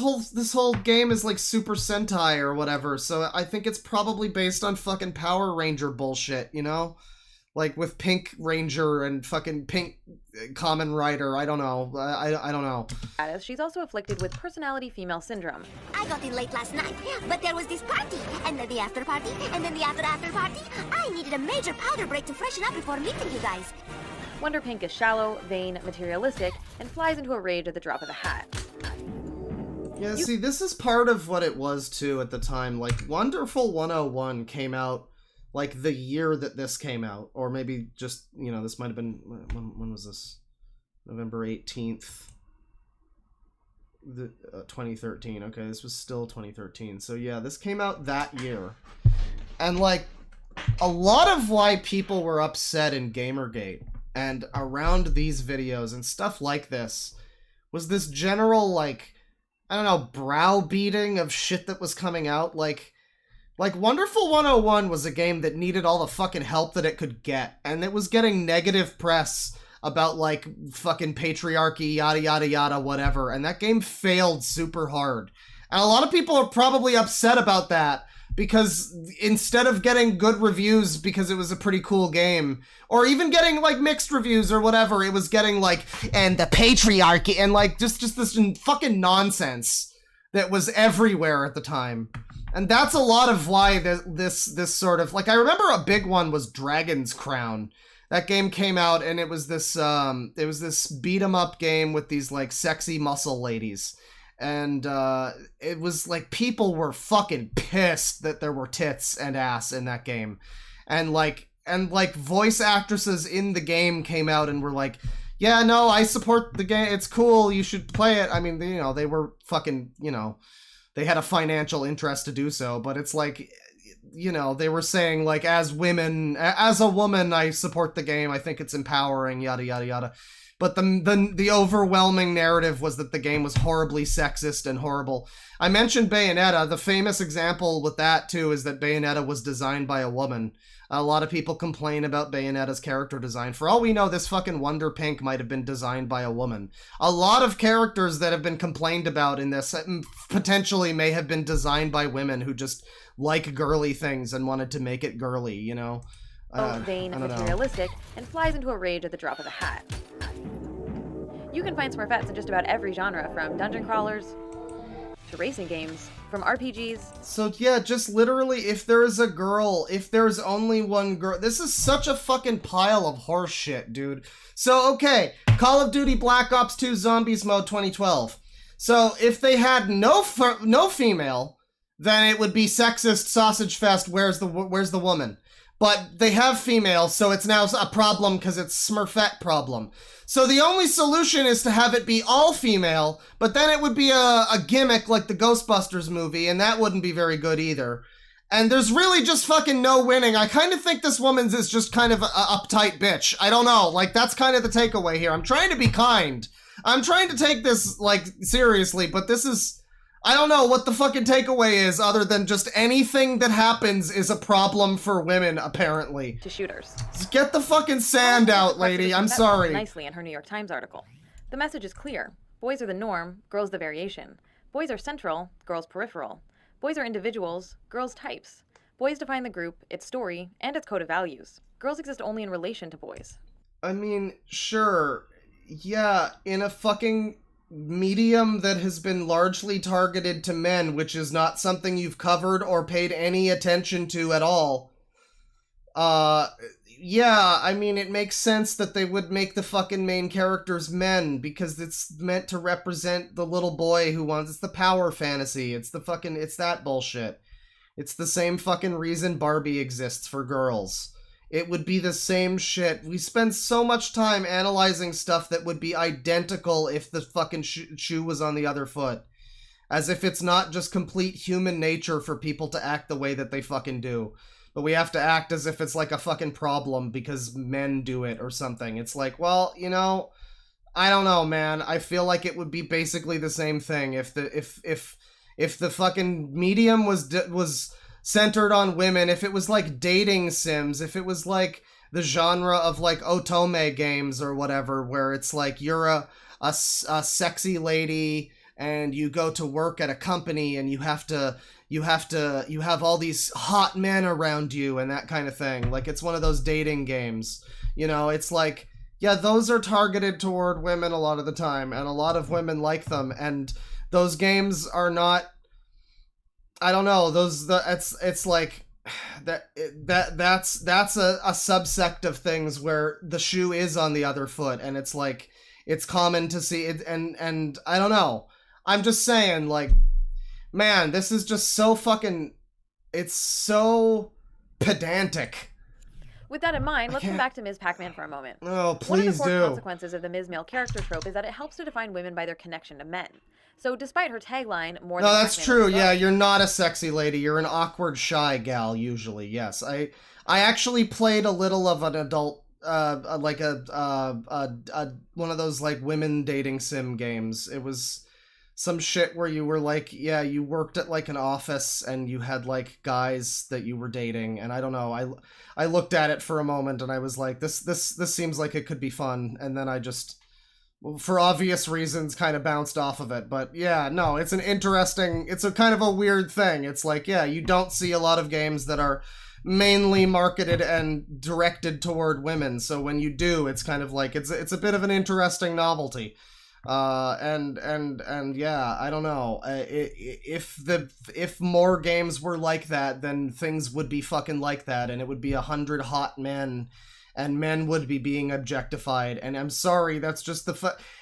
whole game is like Super Sentai or whatever, so I think it's probably based on fucking Power Ranger bullshit, you know? Like with Pink Ranger and fucking Pink Kamen Rider, I don't know. I don't know. She's also afflicted with personality female syndrome. I got in late last night, but there was this party, and then the after party, and then the after party. I needed a major powder break to freshen up before meeting you guys. Wonder Pink is shallow, vain, materialistic, and flies into a rage at the drop of a hat. Yeah, see, this is part of what it was, too, at the time. Like, Wonderful 101 came out, like, the year that this came out. Or maybe just, you know, this might have been... When was this? November 18th. 2013. Okay, this was still 2013. So, yeah, this came out that year. And, like, a lot of why people were upset in Gamergate and around these videos and stuff like this was this general, like... I don't know, browbeating of shit that was coming out. Like Wonderful 101 was a game that needed all the fucking help that it could get. And it was getting negative press about, like, fucking patriarchy, yada, yada, yada, whatever. And that game failed super hard. And a lot of people are probably upset about that. Because instead of getting good reviews because it was a pretty cool game, or even getting, like, mixed reviews or whatever, it was getting, like, and the patriarchy, and, like, just this fucking nonsense that was everywhere at the time. And that's a lot of why this sort of, like, I remember a big one was Dragon's Crown. That game came out, and it was this beat-em-up game with these, like, sexy muscle ladies. And it was like people were fucking pissed that there were tits and ass in that game. And like voice actresses in the game came out and were like, yeah, no, I support the game. It's cool. You should play it. I mean, you know, they were fucking, you know, they had a financial interest to do so, but it's like, you know, they were saying like, as a woman, I support the game. I think it's empowering, yada, yada, yada. But the overwhelming narrative was that the game was horribly sexist and horrible. I mentioned Bayonetta. The famous example with that, too, is that Bayonetta was designed by a woman. A lot of people complain about Bayonetta's character design. For all we know, this fucking Wonder Pink might have been designed by a woman. A lot of characters that have been complained about in this potentially may have been designed by women who just like girly things and wanted to make it girly, you know? Vain and materialistic, and flies into a rage at the drop of a hat. You can find Smurfettes in just about every genre, from dungeon crawlers to racing games, from RPGs. So yeah, just literally, if there's only one girl, this is such a fucking pile of horse shit, dude. So okay, Call of Duty Black Ops 2 Zombies Mode 2012. So if they had no female, then it would be sexist sausage fest. Where's the woman? But they have female, so it's now a problem because it's Smurfette problem. So the only solution is to have it be all female, but then it would be a gimmick like the Ghostbusters movie, and that wouldn't be very good either. And there's really just fucking no winning. I kind of think this woman's is just kind of a uptight bitch. I don't know, like that's kind of the takeaway here. I'm trying to be kind. I'm trying to take this, like, seriously, but this is... I don't know what the fucking takeaway is other than just anything that happens is a problem for women, apparently. To shooters. Just get the fucking sand out, lady. I'm sorry. Nicely in her New York Times article. The message is clear. Boys are the norm, girls the variation. Boys are central, girls peripheral. Boys are individuals, girls types. Boys define the group, its story, and its code of values. Girls exist only in relation to boys. I mean, sure. Yeah, in a fucking medium that has been largely targeted to men, which is not something you've covered or paid any attention to at all. Yeah, I mean, it makes sense that they would make the fucking main characters men, because it's meant to represent the little boy who wants, it's the power fantasy, it's that bullshit. It's the same fucking reason Barbie exists for girls. It would be the same shit. We spend so much time analyzing stuff that would be identical if the fucking shoe was on the other foot. As if it's not just complete human nature for people to act the way that they fucking do. But we have to act as if it's like a fucking problem because men do it or something. It's like, well, you know, I don't know, man. I feel like it would be basically the same thing if the fucking medium was centered on women, if it was like dating sims, if it was like the genre of like otome games or whatever, where it's like you're a sexy lady and you go to work at a company and you have all these hot men around you and that kind of thing. Like, it's one of those dating games. You know, it's like, yeah, those are targeted toward women a lot of the time, and a lot of women like them, and those games are not, I don't know, it's like that's a subsect of things where the shoe is on the other foot, and it's like, it's common to see it, and I don't know. I'm just saying, like, man, this is just so fucking, it's so pedantic. With that in mind, let's come back to Ms. Pac-Man for a moment. Oh, please do. One of the core consequences of the Ms. Male character trope is that it helps to define women by their connection to men. So despite her tagline, more than that's Pac-Man true. Yeah, you're not a sexy lady. You're an awkward, shy gal, usually. Yes, I actually played a little of an adult, like one of those like women dating sim games. It was some shit where you were like, yeah, you worked at like an office and you had like guys that you were dating, and I don't know, I looked at it for a moment and I was like, this seems like it could be fun, and then I just, for obvious reasons, kind of bounced off of it. But yeah, no, it's a kind of a weird thing. It's like, yeah, you don't see a lot of games that are mainly marketed and directed toward women, so when you do, it's kind of like, it's a bit of an interesting novelty. And yeah, I don't know. If more games were like that, then things would be fucking like that, and it would be 100 hot men, and men would be being objectified. And I'm sorry, that's just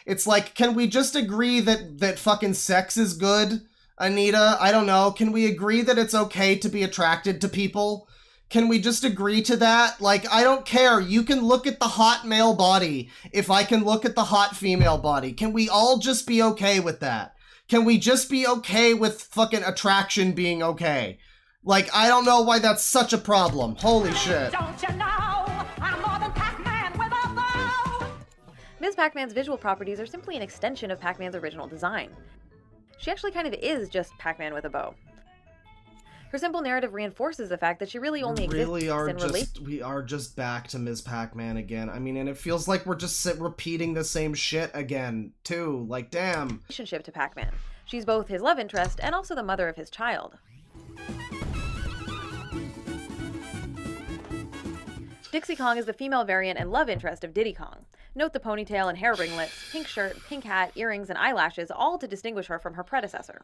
it's like, can we just agree that fucking sex is good, Anita? I don't know. Can we agree that it's okay to be attracted to people? Can we just agree to that? Like, I don't care. You can look at the hot male body if I can look at the hot female body. Can we all just be okay with that? Can we just be okay with fucking attraction being okay? Like, I don't know why that's such a problem. Holy shit. Don't you know I'm more than Pac-Man with a bow? Ms. Pac-Man's visual properties are simply an extension of Pac-Man's original design. She actually kind of is just Pac-Man with a bow. Her simple narrative reinforces the fact that she really only exists we are just back to Ms. Pac-Man again. I mean, and it feels like we're just repeating the same shit again, too. Like, damn. Relationship to Pac-Man. She's both his love interest and also the mother of his child. Dixie Kong is the female variant and love interest of Diddy Kong. Note the ponytail and hair ringlets, pink shirt, pink hat, earrings, and eyelashes, all to distinguish her from her predecessor.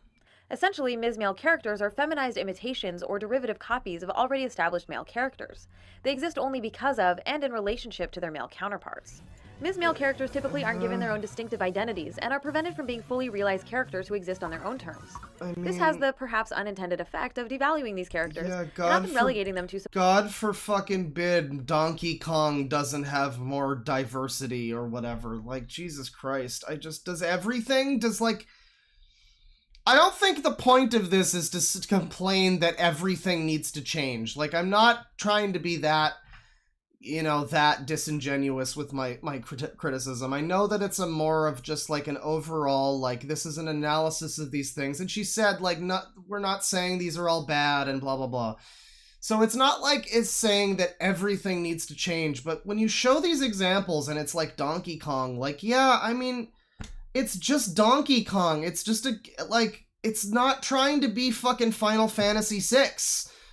Essentially, Ms. Male characters are feminized imitations or derivative copies of already established male characters. They exist only because of and in relationship to their male counterparts. Ms. Male characters typically aren't given their own distinctive identities and are prevented from being fully realized characters who exist on their own terms. This has the perhaps unintended effect of devaluing these characters and often relegating them to... God for fucking bid, Donkey Kong doesn't have more diversity or whatever. Like, Jesus Christ. I don't think the point of this is to complain that everything needs to change. Like, I'm not trying to be that, you know, that disingenuous with my criticism. I know that it's a more of just like an overall, like, this is an analysis of these things. And she said, like, we're not saying these are all bad and blah, blah, blah. So it's not like it's saying that everything needs to change. But when you show these examples and it's like Donkey Kong, like, yeah, I mean... it's just Donkey Kong. It's just it's not trying to be fucking Final Fantasy VI,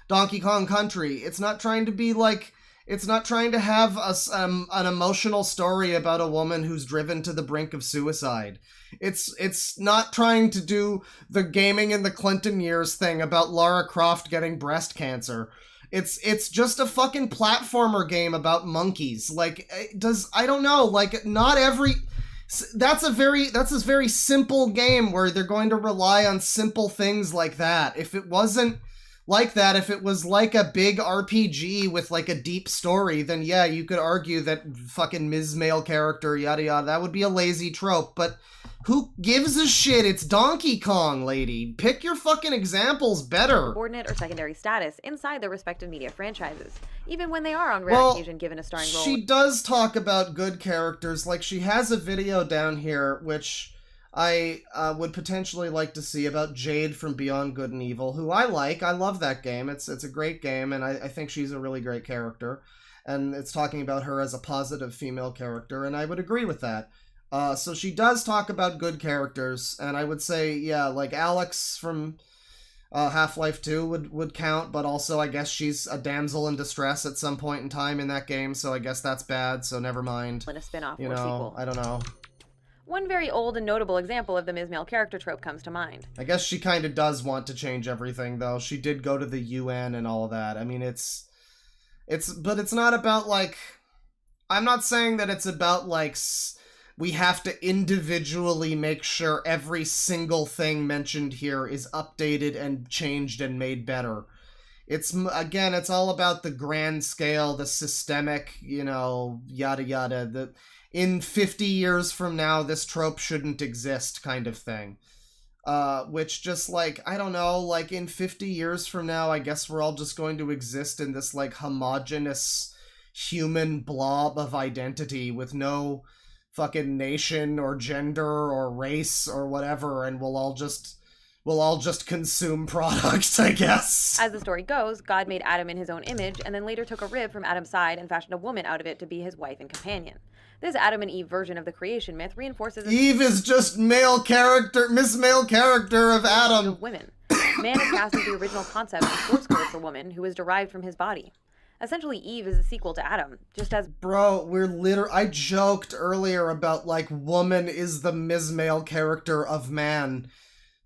Donkey Kong Country. It's not trying to be like, it's not trying to have an emotional story about a woman who's driven to the brink of suicide. It's not trying to do the gaming in the Clinton years thing about Lara Croft getting breast cancer. It's just a fucking platformer game about monkeys. Like, I don't know, like, not every... That's a very simple game where they're going to rely on simple things like that. If it wasn't like that, if it was like a big RPG with like a deep story, then yeah, you could argue that fucking Ms. Male character, yada yada, that would be a lazy trope, but who gives a shit? It's Donkey Kong, lady. Pick your fucking examples better. Subordinate or secondary status inside their respective media franchises, even when they are on rare occasion given a starring role. She does talk about good characters. Like, she has a video down here, which I would potentially like to see, about Jade from Beyond Good and Evil, who I like. I love that game. It's a great game, and I think she's a really great character. And it's talking about her as a positive female character, and I would agree with that. So she does talk about good characters, and I would say, yeah, like Alex from Half-Life 2 would count, but also I guess she's a damsel in distress at some point in time in that game, so I guess that's bad, so never mind. In a spin-off or sequel. I don't know. One very old and notable example of the Ms. Male character trope comes to mind. I guess she kind of does want to change everything, though. She did go to the UN and all that. I mean, but it's not about, like... I'm not saying that it's about, like... We have to individually make sure every single thing mentioned here is updated and changed and made better. It's, again, it's all about the grand scale, the systemic, yada yada, in 50 years from now, this trope shouldn't exist kind of thing. Which just, like, I don't know, like, in 50 years from now, I guess we're all just going to exist in this, like, homogenous human blob of identity with no fucking nation or gender or race or whatever, and we'll all just consume products, I guess. As the story goes, God made Adam in his own image, and then later took a rib from Adam's side and fashioned a woman out of it to be his wife and companion. This Adam and Eve version of the creation myth reinforces... Eve is just male character, Miss Male character of Adam. ...of women. Man is cast as the original concept of sports clothes for woman, who is derived from his body. Essentially, Eve is a sequel to Adam, just as... Bro, I joked earlier about, like, woman is the Ms. Male character of man.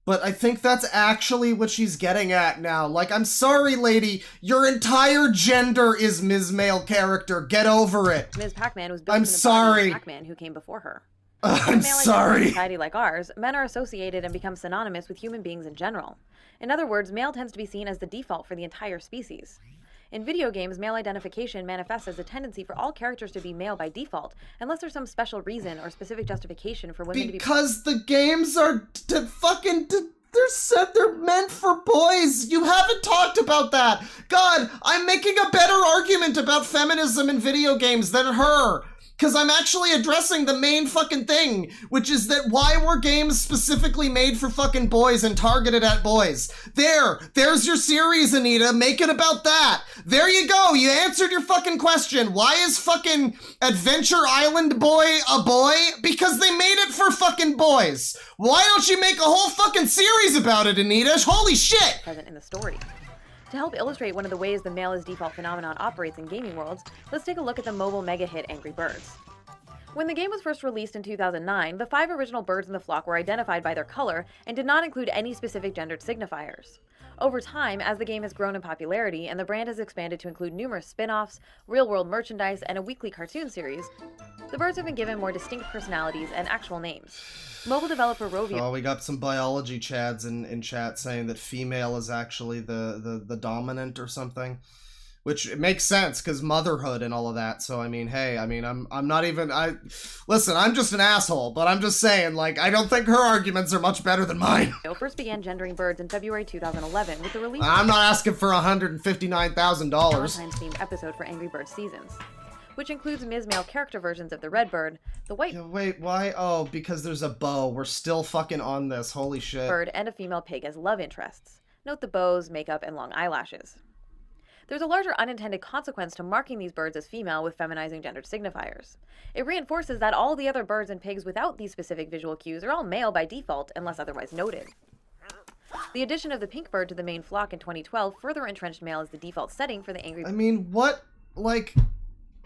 But I think that's actually what she's getting at now. Like, I'm sorry, lady, your entire gender is Ms. Male character. Get over it. Ms. Pac-Man was built in the body of Pac-Man who came before her. I'm sorry. In a society like ours, men are associated and become synonymous with human beings in general. In other words, male tends to be seen as the default for the entire species. In video games, male identification manifests as a tendency for all characters to be male by default, unless there's some special reason or specific justification for women to be... Because the games are they're meant for boys! You haven't talked about that! God, I'm making a better argument about feminism in video games than her! Because I'm actually addressing the main fucking thing, which is that why were games specifically made for fucking boys and targeted at boys? There's your series, Anita. Make it about that. There you go. You answered your fucking question. Why is fucking Adventure Island Boy a boy? Because they made it for fucking boys. Why don't you make a whole fucking series about it, Anita? Holy shit! Present in the story. To help illustrate one of the ways the male is default phenomenon operates in gaming worlds, let's take a look at the mobile mega hit Angry Birds. When the game was first released in 2009, the 5 original birds in the flock were identified by their color and did not include any specific gendered signifiers. Over time, as the game has grown in popularity and the brand has expanded to include numerous spin-offs, real-world merchandise, and a weekly cartoon series, the birds have been given more distinct personalities and actual names. Mobile developer Rovio... Oh, we got some biology chads in chat saying that female is actually the dominant or something. Which it makes sense, because motherhood and all of that, so I mean, hey, I'm not even, listen, I'm just an asshole, but I'm just saying, like, I don't think her arguments are much better than mine. First began gendering birds in February 2011 with the release... I'm not asking for $159,000. Valentine's-themed episode for Angry Birds Seasons, which includes Ms. Male character versions of the red bird, the white... Yeah, wait, why? Oh, because there's a bow. We're still fucking on this, holy shit. ...bird and a female pig as love interests. Note the bows, makeup, and long eyelashes. There's a larger unintended consequence to marking these birds as female with feminizing gendered signifiers. It reinforces that all the other birds and pigs without these specific visual cues are all male by default, unless otherwise noted. The addition of the pink bird to the main flock in 2012 further entrenched male as the default setting for the angry... I mean, what, like...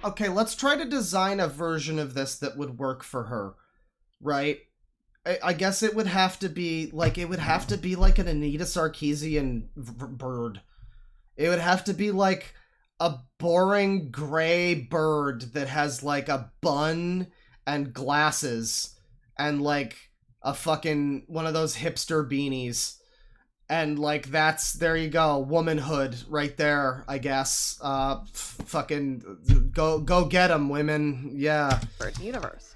Okay, let's try to design a version of this that would work for her, right? I guess it would have to be, like, an Anita Sarkeesian bird. It would have to be, like, a boring gray bird that has, like, a bun and glasses and, like, a fucking one of those hipster beanies. And, like, there you go, womanhood right there, I guess. Fucking go get 'em, women. Yeah. Birds universe.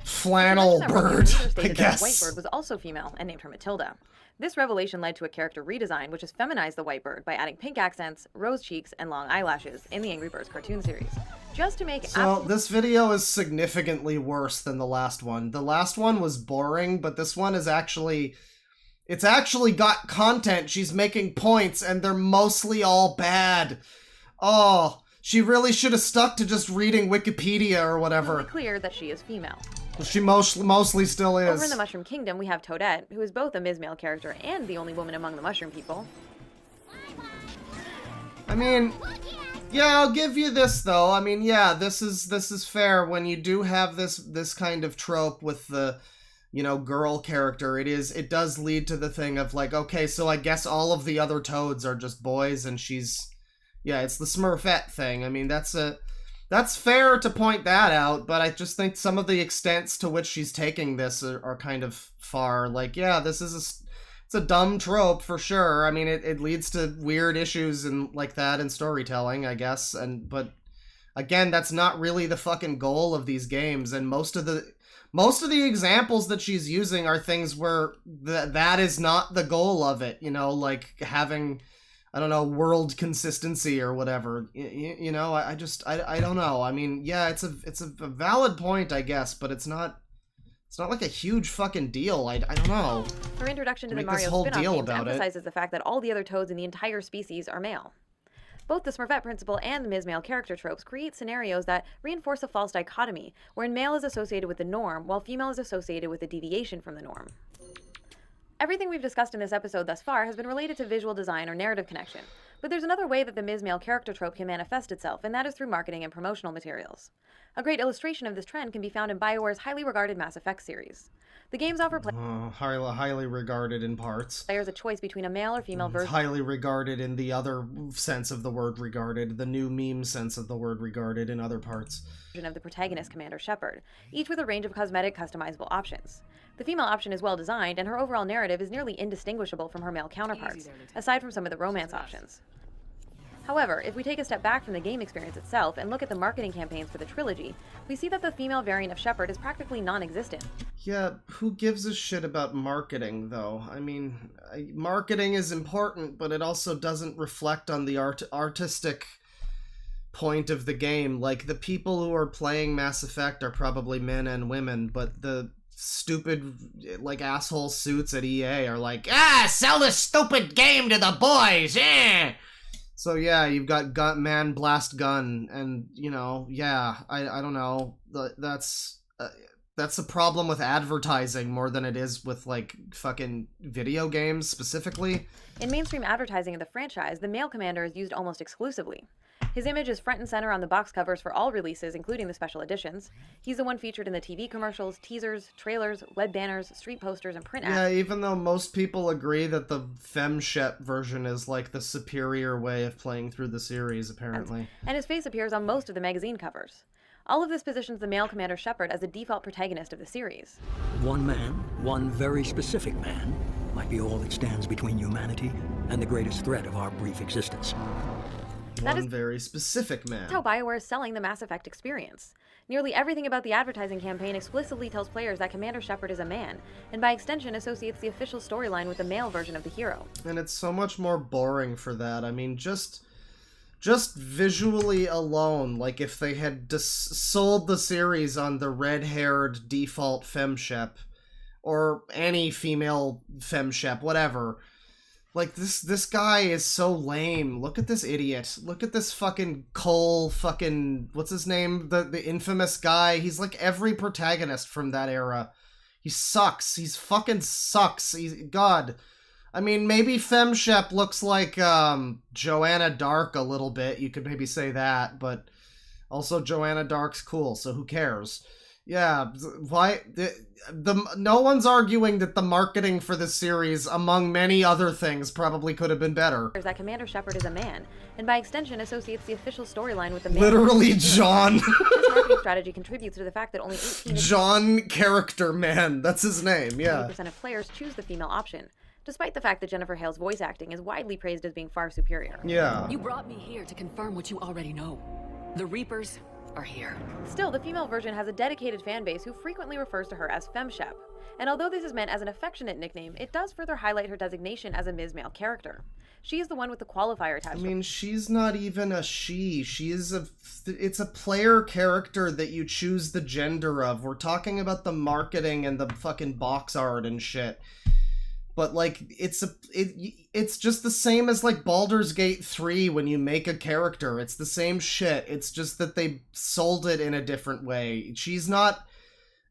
Flannel bird, I guess. The white bird was also female and named her Matilda. This revelation led to a character redesign which has feminized the white bird by adding pink accents, rose cheeks, and long eyelashes in the Angry Birds cartoon series. Just to make So this video is significantly worse than the last one. The last one was boring, but this one is actually... It's actually got content. She's making points, and they're mostly all bad. Oh, she really should have stuck to just reading Wikipedia or whatever. It's clear that she is female. She mostly still is. Over in the Mushroom Kingdom, we have Toadette, who is both a Ms. Male character and the only woman among the mushroom people. I mean, yeah, I'll give you this though. I mean, yeah, this is fair when you do have this kind of trope with the, you know, girl character. It does lead to the thing of like, okay, so I guess all of the other Toads are just boys and she's, yeah, it's the Smurfette thing. I mean, that's fair to point that out, but I just think some of the extents to which she's taking this are kind of far. Like, yeah, it's a dumb trope for sure. I mean, it leads to weird issues and like that in storytelling, I guess. But again, that's not really the fucking goal of these games. And most of the examples that she's using are things where that is not the goal of it. You know, like having, I don't know, world consistency or whatever. You know, I don't know. I mean, yeah, it's a valid point, I guess, but it's not like a huge fucking deal. I don't know. Her introduction to the Mario spin-off games emphasizes the fact that all the other Toads in the entire species are male. Both the Smurfette principle and the Ms. Male character tropes create scenarios that reinforce a false dichotomy, wherein male is associated with the norm, while female is associated with a deviation from the norm. Everything we've discussed in this episode thus far has been related to visual design or narrative connection, but there's another way that the Ms. Male character trope can manifest itself, and that is through marketing and promotional materials. A great illustration of this trend can be found in BioWare's highly regarded Mass Effect series. The games offer highly regarded in parts. Players a choice between a male or female version. Highly regarded in the other sense of the word regarded, the new meme sense of the word regarded in other parts. Of the protagonist, Commander Shepard, each with a range of cosmetic customizable options. The female option is well designed, and her overall narrative is nearly indistinguishable from her male counterparts, aside from some of the romance options. However, if we take a step back from the game experience itself and look at the marketing campaigns for the trilogy, we see that the female variant of Shepard is practically non-existent. Yeah, who gives a shit about marketing, though? I mean, marketing is important, but it also doesn't reflect on the artistic point of the game. Like, the people who are playing Mass Effect are probably men and women, but the stupid, like, asshole suits at EA are like, sell this stupid game to the boys, eh! So yeah, you've got Man Blast Gun, and, you know, yeah, I don't know, that's a problem with advertising more than it is with, like, fucking video games specifically. In mainstream advertising of the franchise, the male commander is used almost exclusively. His image is front and center on the box covers for all releases, including the special editions. He's the one featured in the TV commercials, teasers, trailers, web banners, street posters, and print ads. Yeah, even though most people agree that the FemShep version is like the superior way of playing through the series, apparently. And his face appears on most of the magazine covers. All of this positions the male Commander Shepard as the default protagonist of the series. One man, one very specific man, might be all that stands between humanity and the greatest threat of our brief existence. One very specific man. That's how BioWare is selling the Mass Effect experience. Nearly everything about the advertising campaign explicitly tells players that Commander Shepard is a man, and by extension associates the official storyline with the male version of the hero. And it's so much more boring for that. I mean, just visually alone, like if they had sold the series on the red-haired default FemShep, or any female FemShep, whatever, Like, this guy is so lame. Look at this idiot. Look at this fucking Cole fucking... What's his name? The infamous guy. He's like every protagonist from that era. He sucks. He's fucking sucks. God. I mean, maybe FemShep looks like Joanna Dark a little bit. You could maybe say that, but also Joanna Dark's cool, so who cares? Yeah, why... no one's arguing that the marketing for this series, among many other things, probably could have been better. That Commander Shepard is a man, and by extension associates the official storyline with the man. Literally John. This marketing strategy contributes to the fact that only 18... John Character Man, that's his name, yeah. 80% of players choose the female option, despite the fact that Jennifer Hale's voice acting is widely praised as being far superior. Yeah. You brought me here to confirm what you already know. The Reapers are here. Still, the female version has a dedicated fan base who frequently refers to her as FemShep. And although this is meant as an affectionate nickname, it does further highlight her designation as a Ms. Male character. She is the one with the qualifier attached. I mean, she's not even a she. She is it's a player character that you choose the gender of. We're talking about the marketing and the fucking box art and shit. But, like, it's just the same as, like, Baldur's Gate 3 when you make a character. It's the same shit. It's just that they sold it in a different way. She's not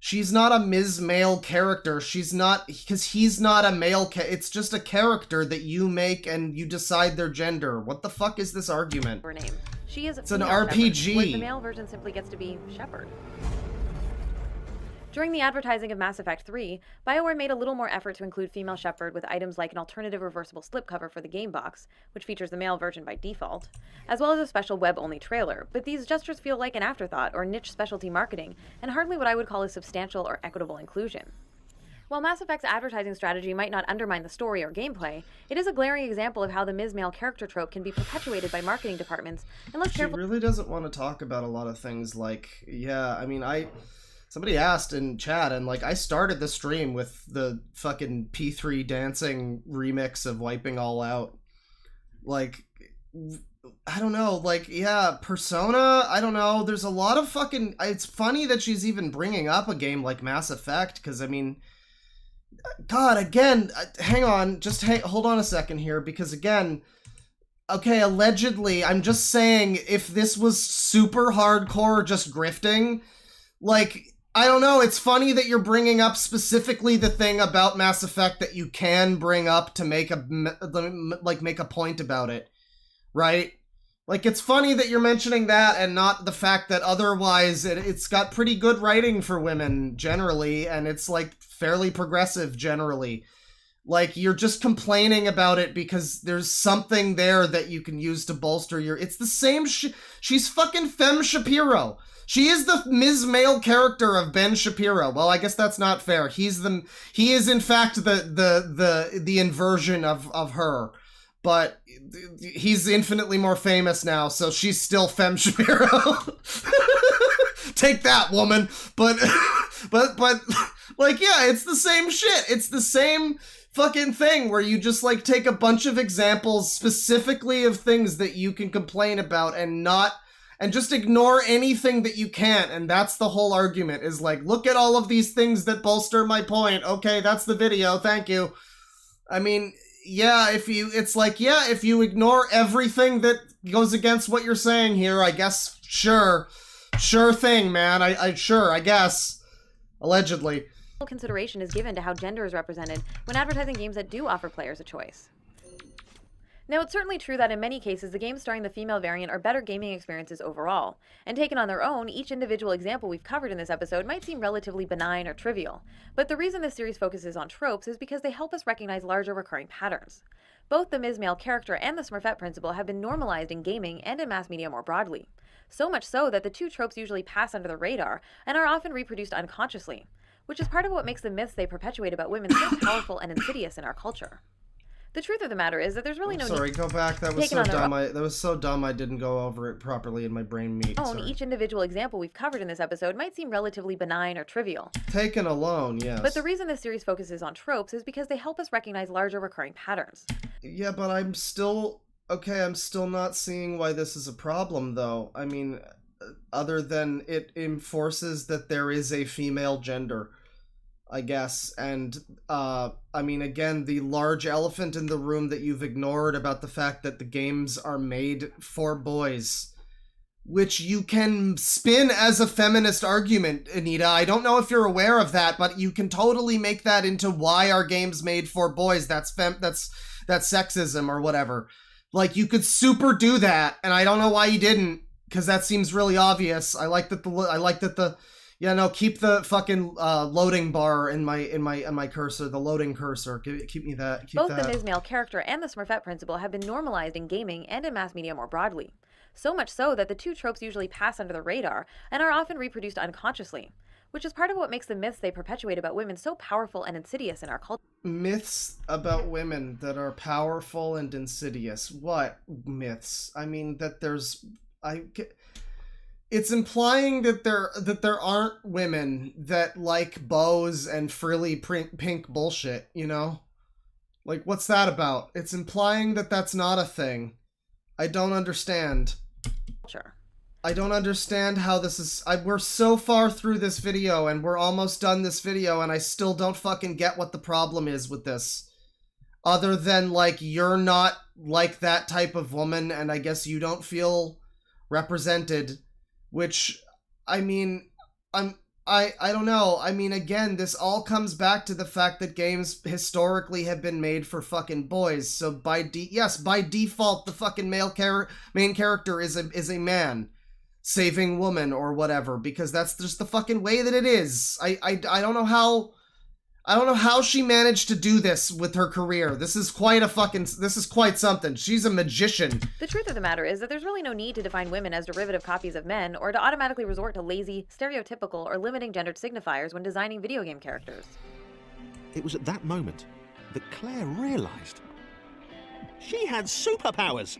a Ms. Male character. She's not... Because he's not a male... It's just a character that you make and you decide their gender. What the fuck is this argument? Her name. She is it's an RPG. Shepard, whereas the male version simply gets to be Shepard. During the advertising of Mass Effect 3, BioWare made a little more effort to include female Shepard with items like an alternative reversible slipcover for the game box, which features the male version by default, as well as a special web-only trailer, but these gestures feel like an afterthought or niche specialty marketing, and hardly what I would call a substantial or equitable inclusion. While Mass Effect's advertising strategy might not undermine the story or gameplay, it is a glaring example of how the Ms. Male character trope can be perpetuated by marketing departments unless careful. She really doesn't want to talk about a lot of things like, yeah, I mean, somebody asked in chat, and, like, I started the stream with the fucking P3 dancing remix of Wiping All Out. Like, I don't know, like, yeah, Persona, I don't know, there's a lot of fucking... It's funny that she's even bringing up a game like Mass Effect, because, I mean... God, again, hang on, hold on a second here, because, again... Okay, allegedly, I'm just saying, if this was super hardcore just grifting, like... I don't know, it's funny that you're bringing up specifically the thing about Mass Effect that you can bring up to make a point about it, right? Like, it's funny that you're mentioning that and not the fact that otherwise it's got pretty good writing for women generally, and it's, like, fairly progressive generally. Like, you're just complaining about it because there's something there that you can use to bolster your... It's the same she's fucking Femme Shapiro. She is the Ms. Male character of Ben Shapiro. Well, I guess that's not fair. He is in fact the inversion of her. But he's infinitely more famous now, so she's still Femme Shapiro. Take that, woman. But like, yeah, it's the same shit. It's the same fucking thing where you just, like, take a bunch of examples specifically of things that you can complain about and just ignore anything that you can't, and that's the whole argument, is like, look at all of these things that bolster my point. Okay, that's the video, thank you. I mean, yeah, if you ignore everything that goes against what you're saying here, I guess, sure thing, man, I guess, allegedly. Consideration is given to how gender is represented when advertising games that do offer players a choice. Now, it's certainly true that in many cases, the games starring the female variant are better gaming experiences overall, and taken on their own, each individual example we've covered in this episode might seem relatively benign or trivial. But the reason this series focuses on tropes is because they help us recognize larger recurring patterns. Both the Ms. Male character and the Smurfette principle have been normalized in gaming and in mass media more broadly. So much so that the two tropes usually pass under the radar and are often reproduced unconsciously, which is part of what makes the myths they perpetuate about women so powerful and insidious in our culture. The truth of the matter is that there's really no need... Sorry, go back. That was so dumb. That was so dumb I didn't go over it properly in my brain meat. Each individual example we've covered in this episode might seem relatively benign or trivial. Taken alone, yes. But the reason this series focuses on tropes is because they help us recognize larger recurring patterns. Yeah, but I'm still not seeing why this is a problem, though. I mean, other than it enforces that there is a female gender. I guess. And, I mean, again, the large elephant in the room that you've ignored about the fact that the games are made for boys, which you can spin as a feminist argument, Anita. I don't know if you're aware of that, but you can totally make that into why are games made for boys. That's sexism or whatever. Like, you could super do that, and I don't know why you didn't, because that seems really obvious. keep the fucking loading bar in my cursor, the loading cursor. Keep me that. Both the Ms. Male character and the Smurfette principle have been normalized in gaming and in mass media more broadly. So much so that the two tropes usually pass under the radar and are often reproduced unconsciously, which is part of what makes the myths they perpetuate about women so powerful and insidious in our culture. Myths about women that are powerful and insidious. What myths? I mean, that it's implying that there aren't women that like bows and frilly pink bullshit, you know? Like, what's that about? It's implying that that's not a thing. I don't understand. Sure. I don't understand how this is... we're so far through this video, and we're almost done this video, and I still don't fucking get what the problem is with this. Other than, like, you're not like that type of woman, and I guess you don't feel represented. Which, I mean, I don't know. I mean, again, this all comes back to the fact that games historically have been made for fucking boys. So by default, the fucking main character is a man saving woman or whatever, because that's just the fucking way that it is. I don't know how she managed to do this with her career. This is quite something. She's a magician. The truth of the matter is that there's really no need to define women as derivative copies of men or to automatically resort to lazy, stereotypical, or limiting gendered signifiers when designing video game characters. It was at that moment that Claire realized she had superpowers.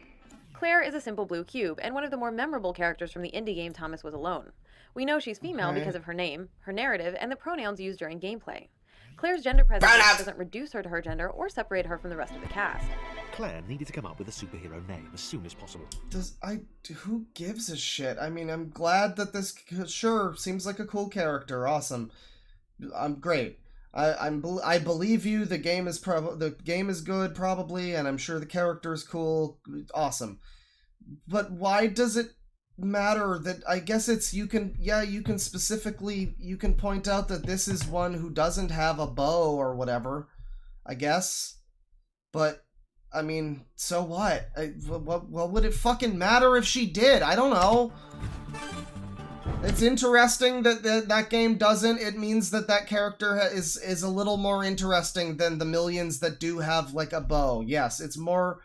Claire is a simple blue cube and one of the more memorable characters from the indie game Thomas Was Alone. We know she's female because of her name, her narrative, and the pronouns used during gameplay. Claire's gender presence doesn't reduce her to her gender or separate her from the rest of the cast. Claire needed to come up with a superhero name as soon as possible. Who gives a shit? I mean, I'm glad that this, sure, seems like a cool character. Awesome. I'm great. I believe you. The game is good, probably, and I'm sure the character is cool. Awesome. But why does it matter that, I guess it's, you can point out that this is one who doesn't have a bow or whatever, I guess. But, I mean, so what? What would it fucking matter if she did? I don't know. It's interesting that that game doesn't. It means that character is a little more interesting than the millions that do have, like, a bow. Yes, it's more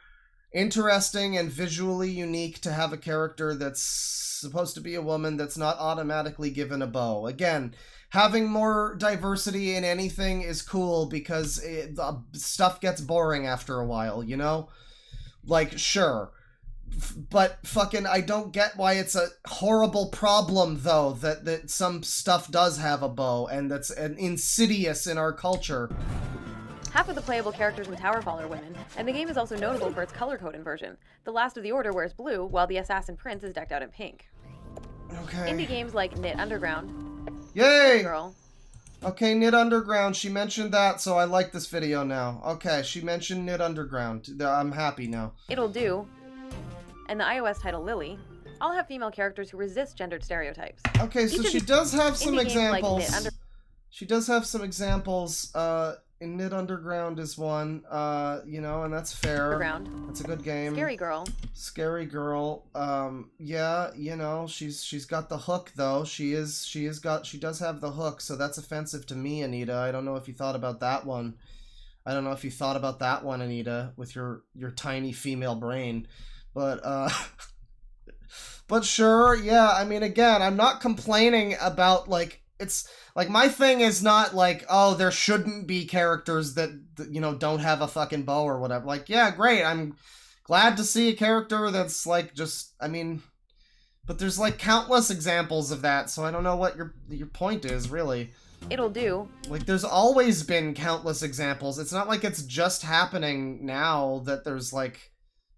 interesting and visually unique to have a character that's supposed to be a woman that's not automatically given a bow. Again, having more diversity in anything is cool because stuff gets boring after a while, you know? Like, sure. But fucking, I don't get why it's a horrible problem, though, that some stuff does have a bow and that's insidious in our culture. Half of the playable characters in Towerfall are women, and the game is also notable for its color code inversion. The Last of the Order wears blue, while the Assassin Prince is decked out in pink. Okay. Indie games like Knit Underground. Yay! Girl. Okay, Knit Underground. She mentioned that, so I like this video now. Okay, she mentioned Knit Underground. I'm happy now. It'll Do. And the iOS title Lily. All have female characters who resist gendered stereotypes. Okay, so she does have some examples. She does have some examples. In Knit Underground is one, you know, and that's fair. Underground. That's a good game. Scary Girl. Scary Girl. Yeah, you know, she's got the hook though. She does have the hook, so that's offensive to me, Anita. I don't know if you thought about that one. Anita, with your tiny female brain. But but sure, yeah, I mean, again, I'm not complaining about, like, it's like, my thing is not like, oh, there shouldn't be characters that, you know, don't have a fucking bow or whatever. Like, yeah, great, I'm glad to see a character that's, like, just, I mean, but there's, like, countless examples of that, so I don't know what your point is, really. It'll Do. Like, there's always been countless examples. It's not like it's just happening now that there's, like,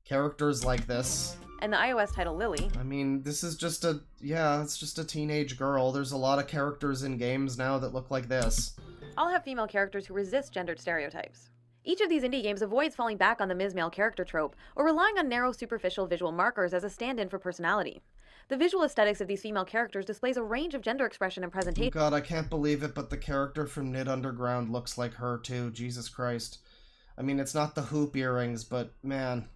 characters like this. And the iOS title Lily. I mean, this is just it's just a teenage girl. There's a lot of characters in games now that look like this. all have female characters who resist gendered stereotypes. Each of these indie games avoids falling back on the Ms. Male character trope, or relying on narrow, superficial visual markers as a stand-in for personality. The visual aesthetics of these female characters displays a range of gender expression and presentation. Oh god, I can't believe it, but the character from Nid Underground looks like her too. Jesus Christ. I mean, it's not the hoop earrings, but man.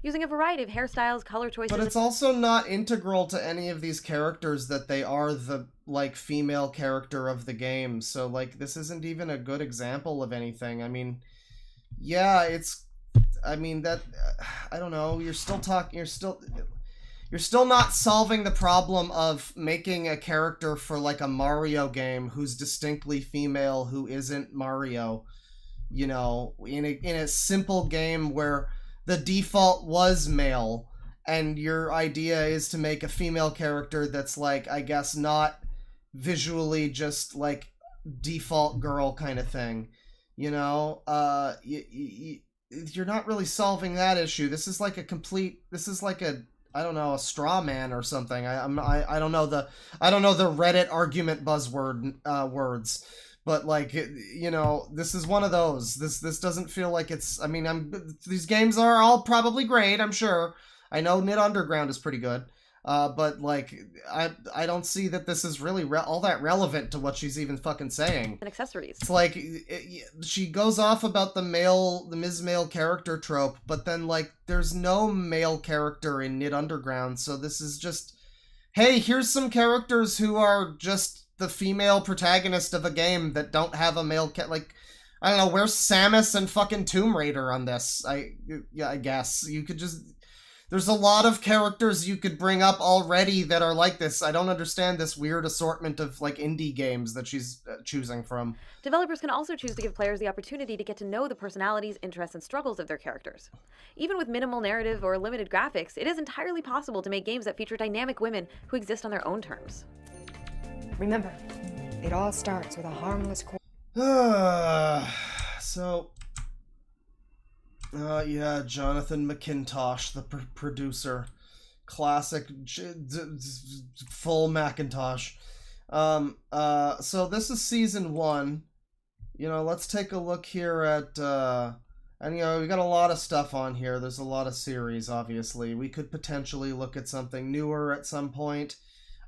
Using a variety of hairstyles, color choices... But it's also not integral to any of these characters that they are the, like, female character of the game. So, like, this isn't even a good example of anything. I mean, yeah, it's... I mean, that... I don't know. You're still not solving the problem of making a character for, like, a Mario game who's distinctly female who isn't Mario. You know, in a simple game where the default was male, and your idea is to make a female character that's, like, I guess not visually just, like, default girl kind of thing. You know? You're not really solving that issue. This is like a I don't know, a straw man or something. I don't know the Reddit argument buzzword words. But, like, you know, this is one of those. This doesn't feel like it's... I mean, these games are all probably great, I'm sure. I know Nid Underground is pretty good. But, like, I don't see that this is really all that relevant to what she's even fucking saying. And accessories. It's like, she goes off about the Ms. Male character trope, but then, like, there's no male character in Nid Underground, so this is just... Hey, here's some characters who are just... the female protagonist of a game that don't have a male like, I don't know, where's Samus and fucking Tomb Raider on this? I guess. You could just... There's a lot of characters you could bring up already that are like this. I don't understand this weird assortment of, like, indie games that she's choosing from. Developers can also choose to give players the opportunity to get to know the personalities, interests, and struggles of their characters. Even with minimal narrative or limited graphics, it is entirely possible to make games that feature dynamic women who exist on their own terms. Remember, it all starts with a harmless yeah, Jonathan McIntosh, the producer. Classic, full Macintosh. So this is season 1. You know, let's take a look here at, and, you know, we got a lot of stuff on here. There's a lot of series, obviously. We could potentially look at something newer at some point.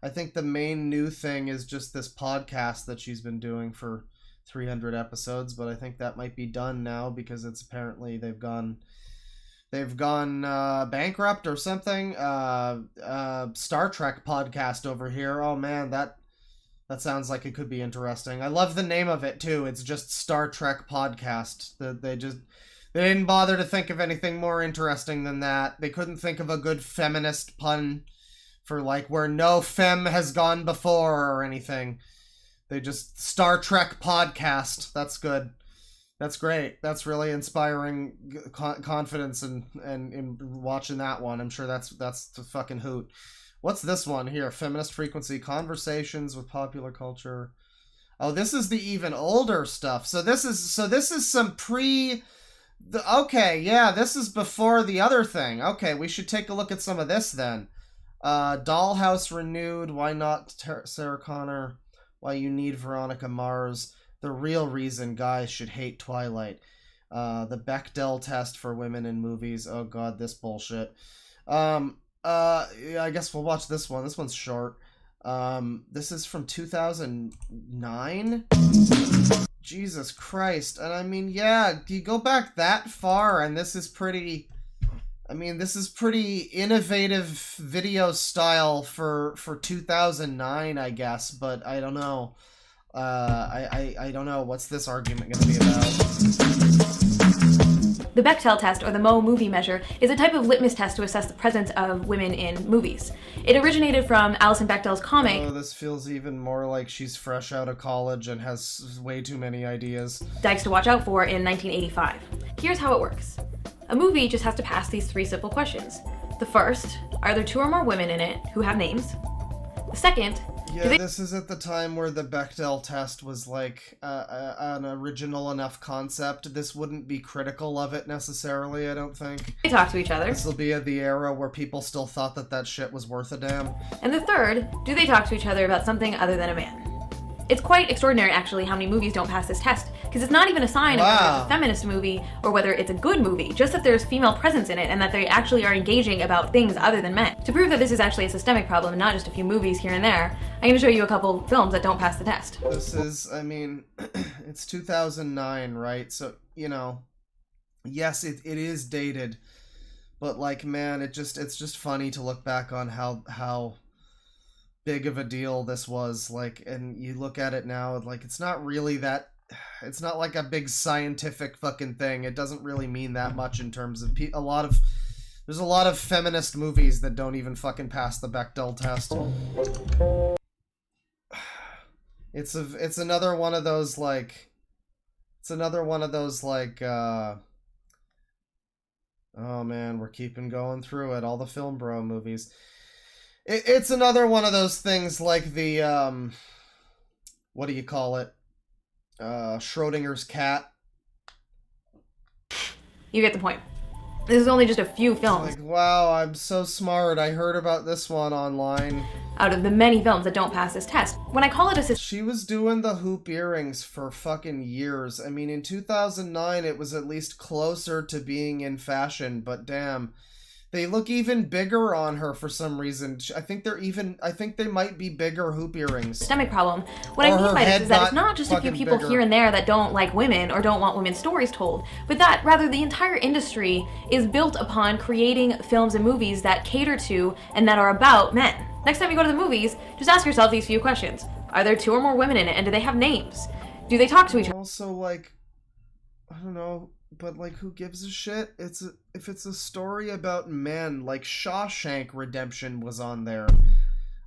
I think the main new thing is just this podcast that she's been doing for 300 episodes, but I think that might be done now because it's apparently they've gone bankrupt or something. Star Trek podcast over here. Oh man, that sounds like it could be interesting. I love the name of it too. It's just Star Trek podcast. They didn't bother to think of anything more interesting than that. They couldn't think of a good feminist pun for, like, where no femme has gone before or anything. They just Star Trek podcast. That's good. That's great. That's really inspiring confidence in watching that one. I'm sure that's the fucking hoot. What's this one here? Feminist Frequency Conversations with Popular Culture. Oh, this is the even older stuff. So this is some okay, yeah, this is before the other thing. Okay, we should take a look at some of this then. Dollhouse Renewed, Why Not Sarah Connor, Why You Need Veronica Mars, The Real Reason Guys Should Hate Twilight, the Bechdel Test for Women in Movies, oh god, this bullshit. Yeah, I guess we'll watch this one. This one's short. This is from 2009? Jesus Christ. And I mean, yeah, you go back that far and this is pretty... I mean, this is pretty innovative video style for 2009, I guess, but I don't know. I don't know. What's this argument going to be about? The Bechdel test, or the Mo movie measure, is a type of litmus test to assess the presence of women in movies. It originated from Alison Bechdel's comic. Oh, this feels even more like she's fresh out of college and has way too many ideas. Dykes to Watch Out For in 1985. Here's how it works. A movie just has to pass these 3 simple questions. The first, are there 2 or more women in it who have names? The second, Yeah, this is at the time where the Bechdel test was like an original enough concept. This wouldn't be critical of it necessarily, I don't think. They talk to each other. This will be at the era where people still thought that that shit was worth a damn. And the third, do they talk to each other about something other than a man? It's quite extraordinary, actually, how many movies don't pass this test, because it's not even a sign of whether it's a feminist movie or whether it's a good movie, just that there's female presence in it and that they actually are engaging about things other than men. To prove that this is actually a systemic problem and not just a few movies here and there, I'm going to show you a couple films that don't pass the test. This is, I mean, it's 2009, right? So, you know, yes, it is dated, but like, man, it's just funny to look back on how big of a deal this was, like, and you look at it now, like, it's not really that, it's not like a big scientific fucking thing. It doesn't really mean that much in terms of there's a lot of feminist movies that don't even fucking pass the Bechdel test. It's another one of those like oh man, we're keeping going through it, all the Film Bro movies. It's another one of those things like the, what do you call it? Schrodinger's cat. You get the point. This is only just a few films. Like, wow, I'm so smart. I heard about this one online. Out of the many films that don't pass this test. When I call it a She was doing the hoop earrings for fucking years. I mean, in 2009, it was at least closer to being in fashion, but damn. They look even bigger on her for some reason. I think they might be bigger hoop earrings. Systemic problem. What I mean by this is that it's not just a few people here and there that don't like women or don't want women's stories told, but that rather the entire industry is built upon creating films and movies that cater to and that are about men. Next time you go to the movies, just ask yourself these few questions. Are there 2 or more women in it, and do they have names? Do they talk to each other? Also, like, I don't know, but like, who gives a shit? If it's a story about men, like Shawshank Redemption was on there.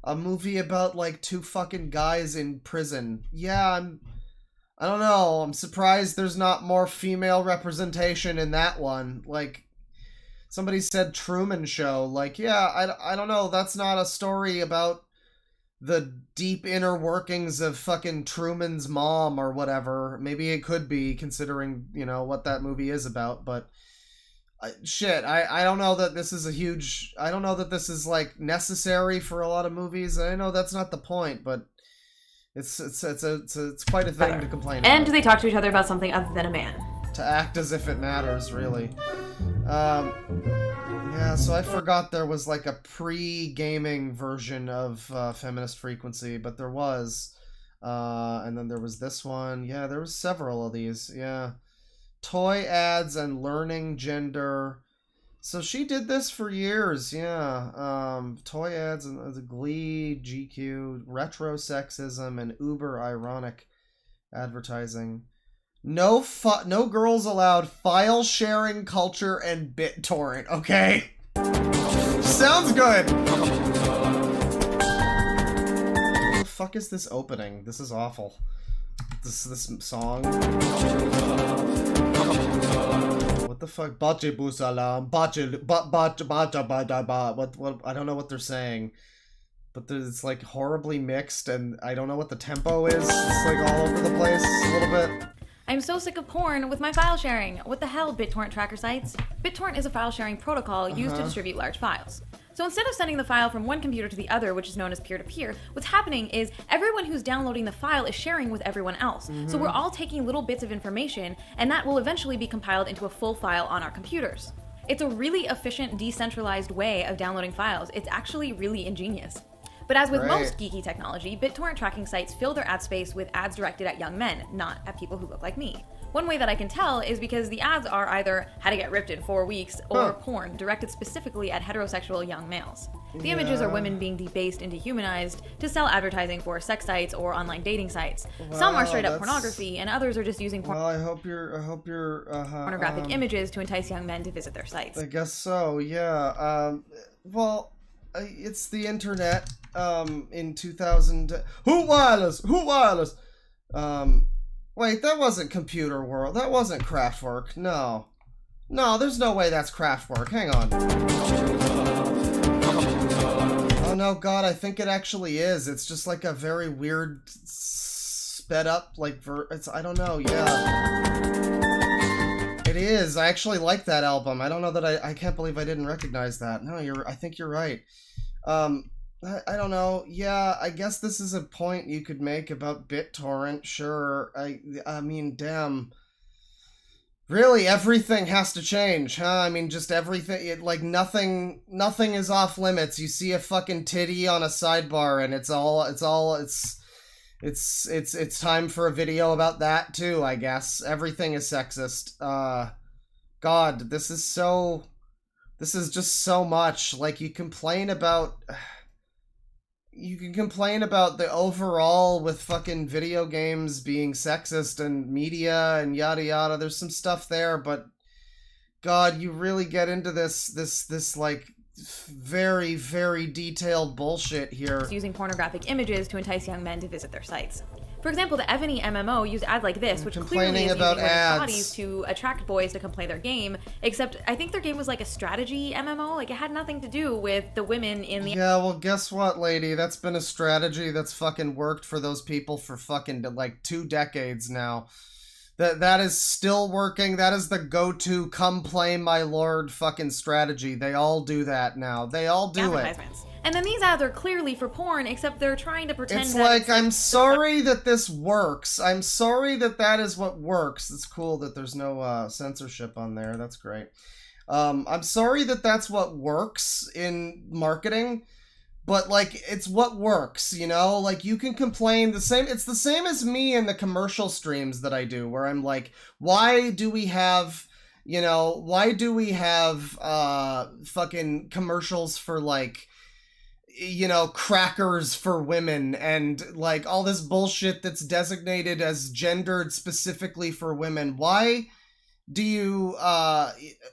A movie about like 2 fucking guys in prison. Yeah, I don't know, I'm surprised there's not more female representation in that one. Like, somebody said Truman Show. Like, yeah, I don't know, that's not a story about the deep inner workings of fucking Truman's mom or whatever. Maybe it could be, considering, you know, what that movie is about, but I don't know that this is I don't know that this is like necessary for a lot of movies. I know that's not the point, but it's quite a thing to complain about. And do they talk to each other about something other than a man? To act as if it matters, really. Yeah, so I forgot there was like a pre-gaming version of Feminist Frequency, but there was. And then there was this one. Yeah, there was several of these. Yeah. Toy ads and learning gender. So she did this for years, yeah. Toy ads and the Glee, GQ, retro sexism, and uber ironic advertising. No girls allowed, file sharing culture, and BitTorrent, okay? Sounds good! What the fuck is this opening? This is awful. This song. What the fuck? Bache busalam, what I don't know what they're saying. But it's like horribly mixed, and I don't know what the tempo is. It's like all over the place a little bit. I'm so sick of porn with my file sharing. What the hell, BitTorrent tracker sites? BitTorrent is a file sharing protocol used to distribute large files. So instead of sending the file from one computer to the other, which is known as peer-to-peer, what's happening is everyone who's downloading the file is sharing with everyone else. So we're all taking little bits of information, and that will eventually be compiled into a full file on our computers. It's a really efficient, decentralized way of downloading files. It's actually really ingenious. But as with most geeky technology, BitTorrent tracking sites fill their ad space with ads directed at young men, not at people who look like me. One way that I can tell is because the ads are either how to get ripped in 4 weeks or porn directed specifically at heterosexual young males. The images are women being debased and dehumanized to sell advertising for sex sites or online dating sites. Wow, some are straight up pornography, and others are just using I hope you're pornographic images to entice young men to visit their sites. I guess so, yeah. Well, it's the internet. In 2000, who wireless? Wait, that wasn't Computer World. That wasn't Kraftwerk. No, there's no way that's Kraftwerk. Hang on. Oh know, God, I think it actually is. It's just like a very weird, sped up, like, I don't know, yeah. It is. I actually like that album. I don't know that I can't believe I didn't recognize that. No, I think you're right. I don't know. Yeah, I guess this is a point you could make about BitTorrent. Sure. I mean, damn. Really, everything has to change, huh? I mean, just everything. Like, nothing is off limits. You see a fucking titty on a sidebar, and it's time for a video about that too, I guess. Everything is sexist. God, this is just so much. Like, you can complain about the overall with fucking video games being sexist and media and yada yada. There's some stuff there, but God, you really get into this like very, very detailed bullshit here. Using pornographic images to entice young men to visit their sites. For example, the Evany MMO used ads like this, which clearly is using women's bodies to attract boys to come play their game, except I think their game was like a strategy MMO, like it had nothing to do with the women in the... Yeah, well, guess what, lady? That's been a strategy that's fucking worked for those people for fucking, like, 2 decades now. That is still working. That is the go-to come play my lord fucking strategy. They all do that now. They all do it. And then these ads are clearly for porn, except they're trying to pretend it's that like, I'm sorry that this works. I'm sorry that is what works. It's cool that there's no censorship on there. That's great. I'm sorry that that's what works in marketing, but, like, it's what works, you know? Like, you can complain it's the same as me in the commercial streams that I do, where I'm like, why do we have fucking commercials for, like, you know, crackers for women and, like, all this bullshit that's designated as gendered specifically for women? Why do you,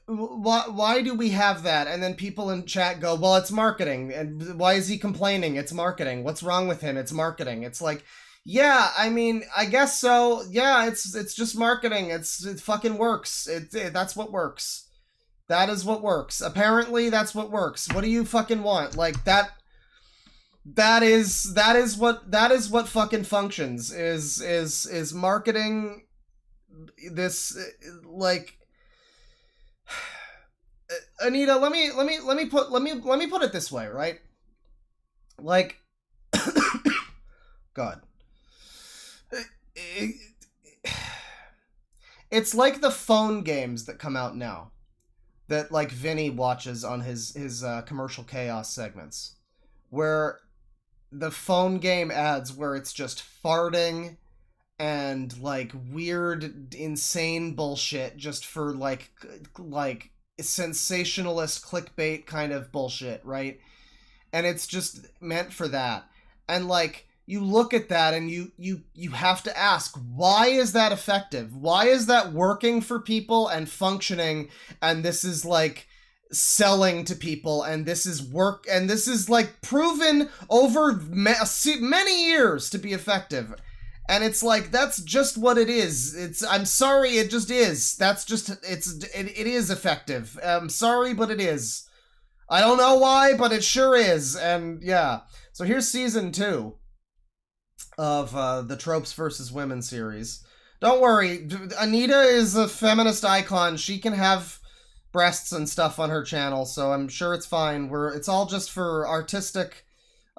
why do we have that? And then people in chat go, well, it's marketing. And why is he complaining? It's marketing. What's wrong with him? It's marketing. It's like, yeah, I mean, I guess so. Yeah, it's just marketing. It fucking works. That's what works. That is what works. Apparently, that's what works. What do you fucking want? Like, that is what fucking functions is marketing. This, like, Anita, let me put it this way, right? Like, God, it's like the phone games that come out now that, like, Vinny watches on his commercial chaos segments, where the phone game ads where it's just farting and, like, weird, insane bullshit just for, like sensationalist clickbait kind of bullshit, right? And it's just meant for that. And, like, you look at that and you have to ask, why is that effective? Why is that working for people and functioning, and this is, like, selling to people, and this is work, and this is, like, proven over many years to be effective? And it's like, that's just what it is. I'm sorry, it just is. That's just, it is effective. I'm sorry, but it is. I don't know why, but it sure is. And yeah. So here's season 2 of the Tropes vs. Women series. Don't worry, Anita is a feminist icon. She can have breasts and stuff on her channel, so I'm sure it's fine. It's all just for artistic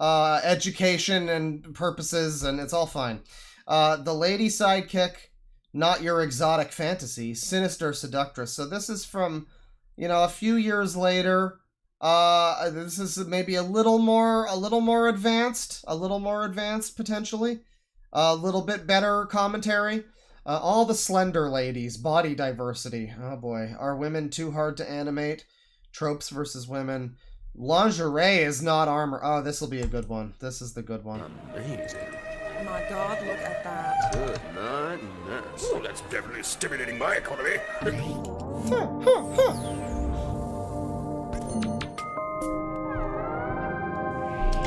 education and purposes, and it's all fine. The lady sidekick, not your exotic fantasy, sinister seductress. So this is from, you know, a few years later. This is maybe a little more advanced potentially. A little bit better commentary. All the slender ladies, body diversity. Oh boy, are women too hard to animate? Tropes versus women. Lingerie is not armor. Oh, this will be a good one. This is the good one. Amazing. Oh my God, look at that. Good night, nurse. Oh, that's definitely stimulating my economy.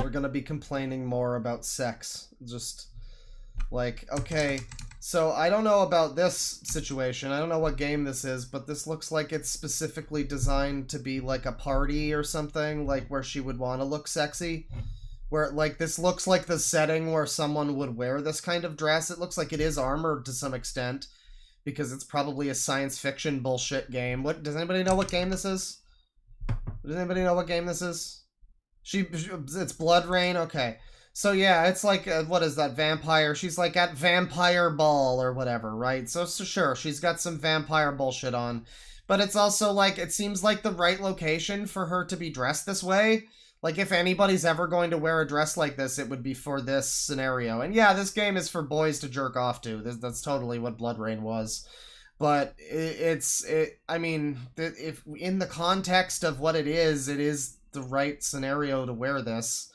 We're gonna be complaining more about sex. Just, like, okay, so I don't know about this situation. I don't know what game this is, but this looks like it's specifically designed to be like a party or something, like where she would want to look sexy. where, like, this looks like the setting where someone would wear this kind of dress. It looks like it is armored to some extent, because it's probably a science fiction bullshit game. Does anybody know what game this is? Does anybody know what game this is? It's Blood Rain? Okay. So yeah, it's like, what is that, vampire? She's like at Vampire Ball or whatever, right? So sure, she's got some vampire bullshit on. But it's also like, it seems like the right location for her to be dressed this way. Like, if anybody's ever going to wear a dress like this, it would be for this scenario. And yeah, this game is for boys to jerk off to. That's totally what Blood Rain was. But I mean, if in the context of what it is the right scenario to wear this.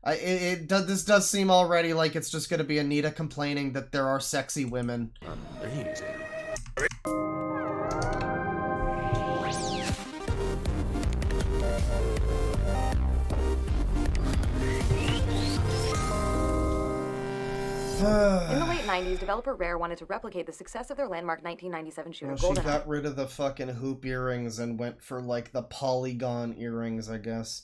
This does seem already like it's just going to be Anita complaining that there are sexy women. Amazing. In the late 90s, developer Rare wanted to replicate the success of their landmark 1997 shooter Well, she GoldenEye. got rid of the fucking hoop earrings and went for, like, the polygon earrings, I guess.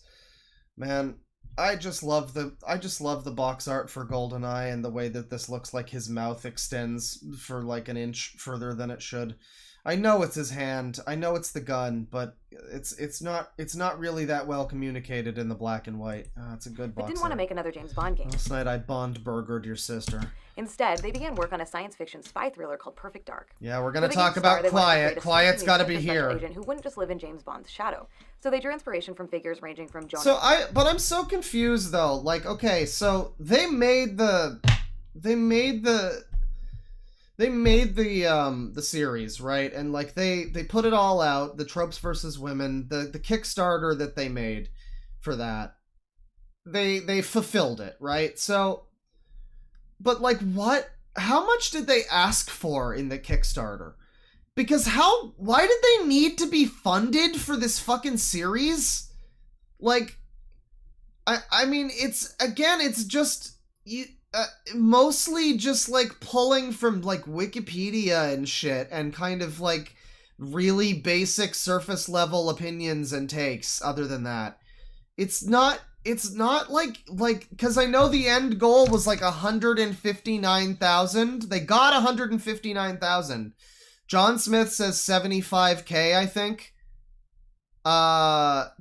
Man, I just love the box art for GoldenEye and the way that this looks like his mouth extends for, like, an inch further than it should. I know it's his hand, I know it's the gun, but it's not really that well communicated in the black and white. It's a good box But didn't want to make another James Bond game. Last night I Bond-burgered your sister. Instead, they began work on a science fiction spy thriller called Perfect Dark. Yeah, we're gonna talk about Quiet. Quiet's gotta be here. Agent who wouldn't just live in James Bond's shadow. So they drew inspiration from figures ranging from Jonah. But I'm so confused though. Like, okay, so they made the series, right? And like they put it all out, the Tropes versus Women, the Kickstarter that they made for that. They fulfilled it, right? So, but like how much did they ask for in the Kickstarter? Because why did they need to be funded for this fucking series? Like, I mean, it's just mostly just like pulling from like Wikipedia and shit and kind of like really basic surface level opinions and takes. Other than that, it's not like because I know the end goal was like 159,000. They got 159,000. John Smith says 75K, I think. But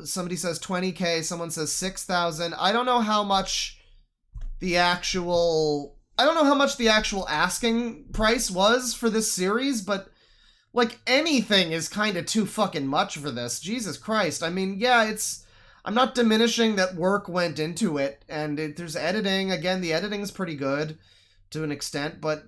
somebody says 20K, someone says 6,000. I don't know how much the actual asking price was for this series, but like anything is kind of too fucking much for this. Jesus Christ. I mean, yeah, I'm not diminishing that work went into it, and there's editing. Again, the editing's pretty good to an extent, but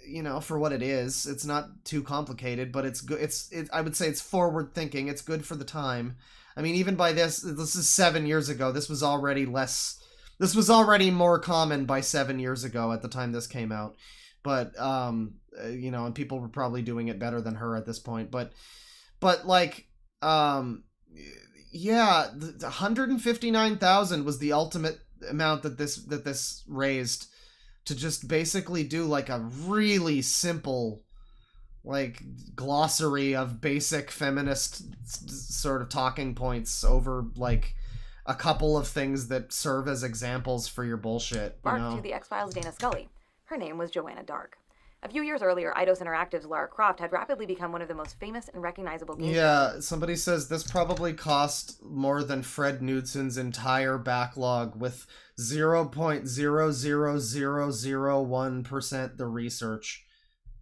you know, for what it is, it's not too complicated, but it's good. I would say it's forward thinking. It's good for the time. I mean, even by this is 7 years ago. This was already more common by 7 years ago at the time this came out. But, you know, and people were probably doing it better than her at this point. But like, yeah, 159,000 was the ultimate amount that this raised to just basically do like a really simple, like, glossary of basic feminist sort of talking points over like a couple of things that serve as examples for your bullshit. To the X-Files' Dana Scully. Her name was Joanna Dark. A few years earlier, Eidos Interactive's Lara Croft had rapidly become one of the most famous and recognizable games. Yeah, somebody says this probably cost more than Fred Knudsen's entire backlog with 0.00001% the research.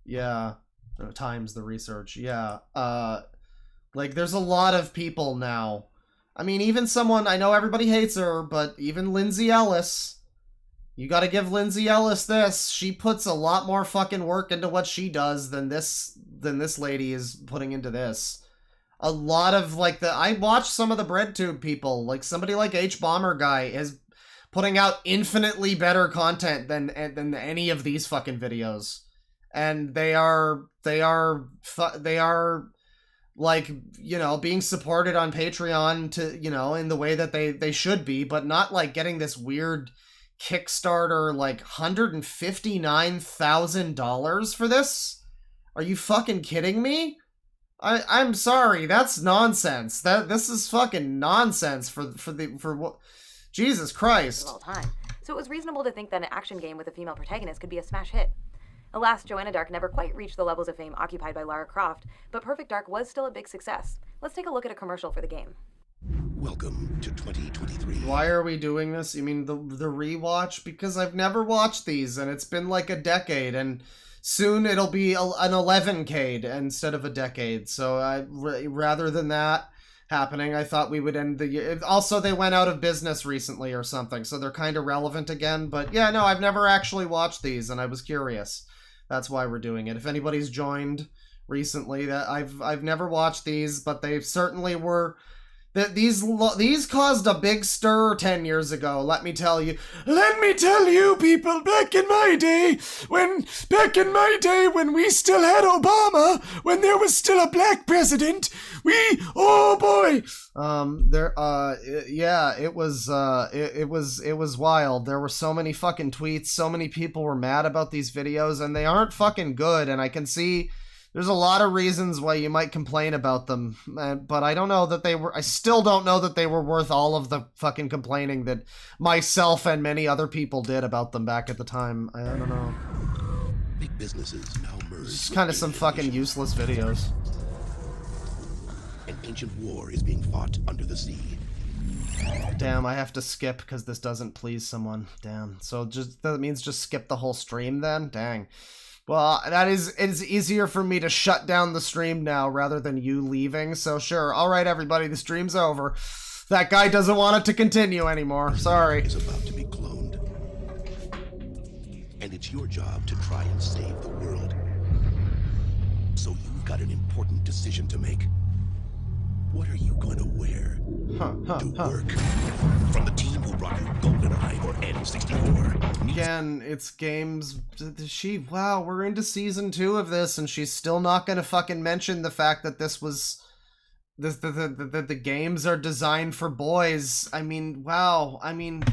Yeah, times the research. Yeah, like there's a lot of people now. I mean, even someone, I know everybody hates her, but even Lindsay Ellis, you gotta give Lindsay Ellis this. She puts a lot more fucking work into what she does than this lady is putting into this. A lot of, like, I watched some of the BreadTube people, like somebody like H-Bomber Guy is putting out infinitely better content than any of these fucking videos. And they are like, you know, being supported on Patreon to, you know, in the way that they should be, but not like getting this weird Kickstarter, like $159,000 for this? Are you fucking kidding me? I'm sorry, that's nonsense. This is fucking nonsense for what Jesus Christ. Of all time. So it was reasonable to think that an action game with a female protagonist could be a smash hit. Alas, Joanna Dark never quite reached the levels of fame occupied by Lara Croft, but Perfect Dark was still a big success. Let's take a look at a commercial for the game. Welcome to 2023. Why are we doing this? You mean the rewatch? Because I've never watched these, and it's been like a decade, and soon it'll be an 11-cade instead of a decade. So rather than that happening, I thought we would end the year. Also, they went out of business recently or something, so they're kind of relevant again. But yeah, no, I've never actually watched these, and I was curious. That's why we're doing it. If anybody's joined recently, that I've never watched these, but they certainly were. That these caused a big stir 10 years ago, let me tell you. Let me tell you, people, back in my day, when we still had Obama, when there was still a black president, oh boy. Yeah, it was wild. There were so many fucking tweets, so many people were mad about these videos, and they aren't fucking good, and I can see there's a lot of reasons why you might complain about them, but I don't know that I still don't know that they were worth all of the fucking complaining that myself and many other people did about them back at the time. I don't know. Big businesses now merge. It's kind of some fucking useless videos. An ancient war is being fought under the sea. Damn, I have to skip because this doesn't please someone. Damn. So that means just skip the whole stream then? Dang. Well, it's easier for me to shut down the stream now rather than you leaving, so sure. Alright, everybody, the stream's over. That guy doesn't want it to continue anymore. Sorry. Is about to be cloned. And it's your job to try and save the world. So you've got an important decision to make. What are you going to wear to work? From the team who brought you GoldenEye or N64. Again, it's games. Wow, we're into season 2 of this, and she's still not gonna fucking mention the fact that this was the games are designed for boys. I mean, wow. I mean,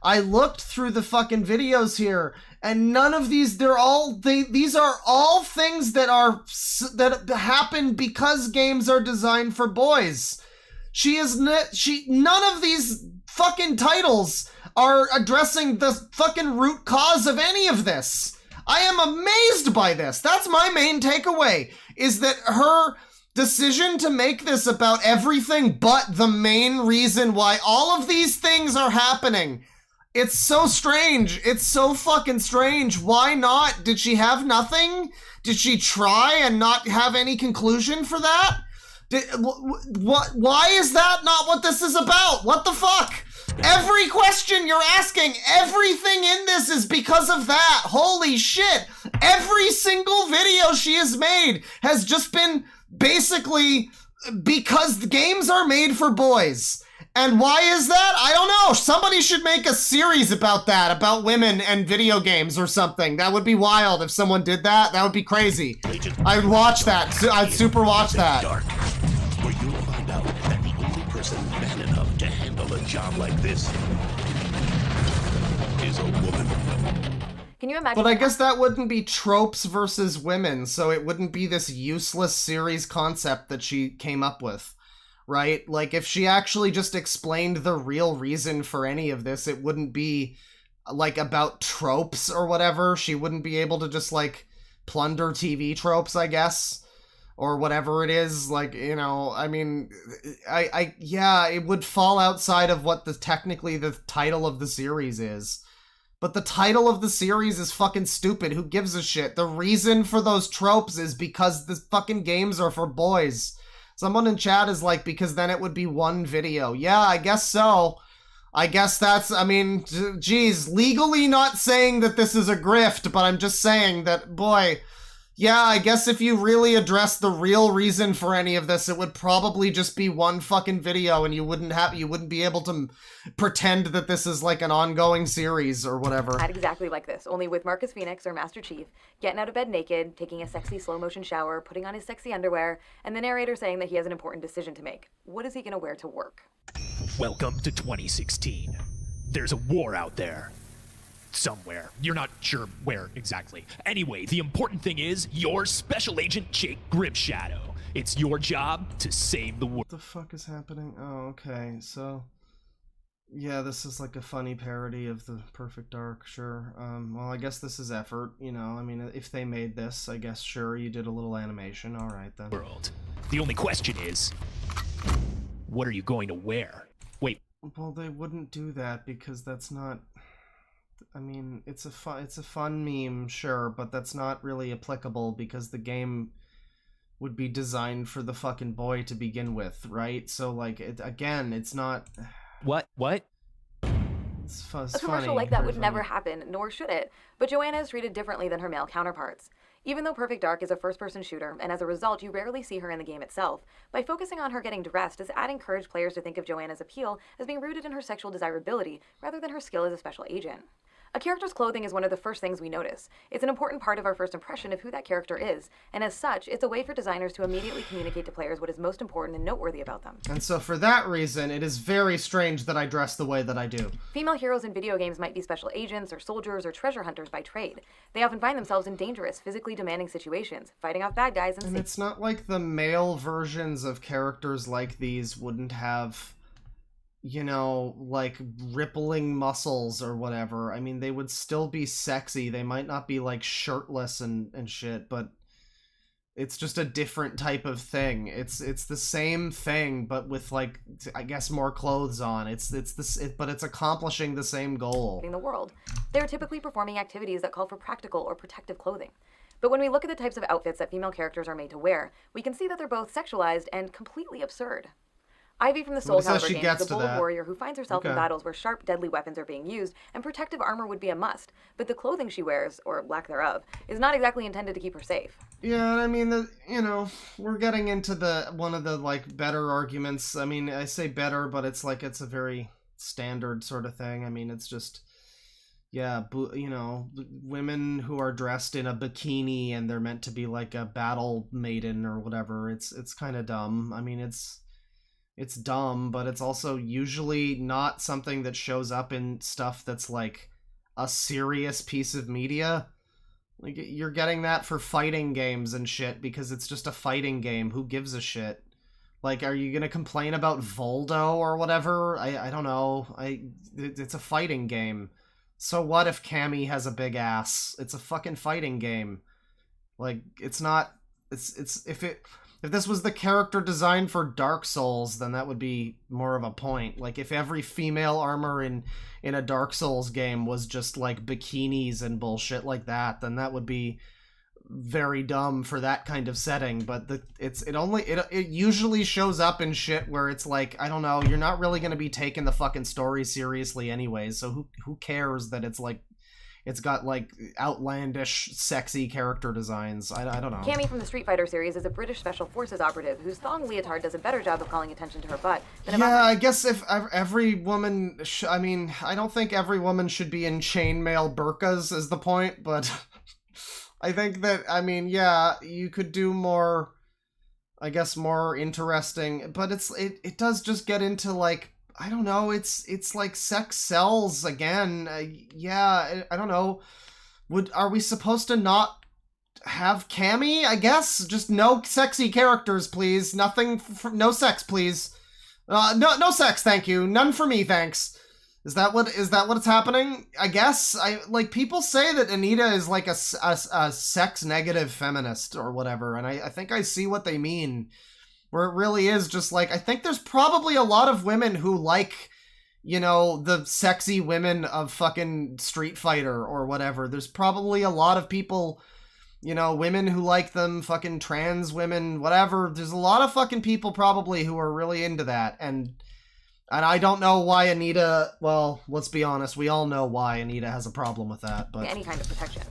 I looked through the fucking videos here, and none of these, these are all things that happen because games are designed for boys. None of these fucking titles are addressing the fucking root cause of any of this. I am amazed by this. That's my main takeaway, is that her decision to make this about everything but the main reason why all of these things are happening. It's so strange. It's so fucking strange. Why not? Did she have nothing? Did she try and not have any conclusion for that? Why is that not what this is about? What the fuck? Every question you're asking, everything in this is because of that. Holy shit. Every single video she has made has just been basically because the games are made for boys. And why is that? I don't know. Somebody should make a series about that, about women and video games or something. That would be wild if someone did that. That would be crazy. I would watch that. I'd super watch that. Where you'll find out that the only person man enough to handle a job like this is a woman. Can you imagine? But I guess that wouldn't be tropes versus women, so it wouldn't be this useless series concept that she came up with. Right? Like, if she actually just explained the real reason for any of this, it wouldn't be, like, about tropes or whatever. She wouldn't be able to just, like, plunder TV tropes, I guess. Or whatever it is. Like, you know, I mean, yeah, it would fall outside of what technically the title of the series is. But the title of the series is fucking stupid. Who gives a shit? The reason for those tropes is because the fucking games are for boys. Someone in chat is like, because then it would be one video. Yeah, I guess so. I guess that's, I mean, geez, legally not saying that this is a grift, but I'm just saying that, boy, yeah, I guess if you really address the real reason for any of this, it would probably just be one fucking video, and you wouldn't be able to pretend that this is like an ongoing series or whatever. Not exactly like this, only with Marcus Phoenix or Master Chief getting out of bed naked, taking a sexy slow motion shower, putting on his sexy underwear, and the narrator saying that he has an important decision to make. What is he gonna wear to work? Welcome to 2016. There's a war out there. Somewhere. You're not sure where exactly. Anyway, the important thing is you're Special Agent Jake Grimshadow. It's your job to save the world. What the fuck is happening? Oh, okay, so... Yeah, this is like a funny parody of the Perfect Dark, sure. Well, I guess this is effort, you know. I mean, if they made this, I guess, sure, you did a little animation. All right, then. World. The only question is, what are you going to wear? Wait. Well, they wouldn't do that because that's not... I mean, it's a fun meme, sure, but that's not really applicable because the game would be designed for the fucking boy to begin with, right? So, like, again, it's not... What? It's A commercial funny, like that would funny. never happen, nor should it. But Joanna is treated differently than her male counterparts. Even though Perfect Dark is a first-person shooter, and as a result you rarely see her in the game itself, by focusing on her getting dressed, Iseath encouraged players to think of Joanna's appeal as being rooted in her sexual desirability, rather than her skill as a special agent. A character's clothing is one of the first things we notice. It's an important part of our first impression of who that character is, and as such, it's a way for designers to immediately communicate to players what is most important and noteworthy about them. And so for that reason, it is very strange that I dress the way that I do. Female heroes in video games might be special agents or soldiers or treasure hunters by trade. They often find themselves in dangerous, physically demanding situations, fighting off bad guys And it's not like the male versions of characters like these wouldn't have, you know, like rippling muscles or whatever. I mean, they would still be sexy. They might not be like shirtless and shit, but it's just a different type of thing. It's the same thing, but with like, I guess, more clothes on. But it's accomplishing the same goal. In the world, they're typically performing activities that call for practical or protective clothing. But when we look at the types of outfits that female characters are made to wear, we can see that they're both sexualized and completely absurd. Ivy from the Soul Calibur games is a bold warrior who finds herself in battles where sharp, deadly weapons are being used, and protective armor would be a must. But the clothing she wears, or lack thereof, is not exactly intended to keep her safe. Yeah, I mean, you know, we're getting into one of the, like, better arguments. I mean, I say better, but it's like, it's a very standard sort of thing. I mean, it's just, yeah, you know, women who are dressed in a bikini and they're meant to be like a battle maiden or whatever. It's kind of dumb. I mean, it's dumb, but it's also usually not something that shows up in stuff that's like a serious piece of media. Like, you're getting that for fighting games and shit because it's just a fighting game. Who gives a shit? Like, are you gonna complain about Voldo or whatever? I don't know. It's a fighting game. So what if Cammy has a big ass? It's a fucking fighting game. Like, it's not... If this was the character design for Dark Souls, then that would be more of a point. Like, if every female armor in a Dark Souls game was just, like, bikinis and bullshit like that, then that would be very dumb for that kind of setting. But it usually shows up in shit where it's like, I don't know, you're not really going to be taking the fucking story seriously anyways, so who cares that it's, like, it's got, like, outlandish, sexy character designs. I don't know. Cammy from the Street Fighter series is a British Special Forces operative whose thong leotard does a better job of calling attention to her butt than I guess if every woman... I mean, I don't think every woman should be in chainmail burqas is the point, but I think that, I mean, yeah, you could do more, I guess, more interesting, but it does just get into, like, I don't know, it's like sex sells again. Yeah, I don't know. Are we supposed to not have Cammy, I guess? Just no sexy characters, please. Nothing, no sex, please. No sex, thank you. None for me, thanks. Is that what's happening? I guess. Like, people say that Anita is like a sex-negative feminist or whatever, and I think I see what they mean. Where it really is just like, I think there's probably a lot of women who like, you know, the sexy women of fucking Street Fighter or whatever. There's probably a lot of people, you know, women who like them, fucking trans women, whatever. There's a lot of fucking people probably who are really into that. And I don't know why Anita, well, let's be honest, we all know why Anita has a problem with that, but... any kind of protection.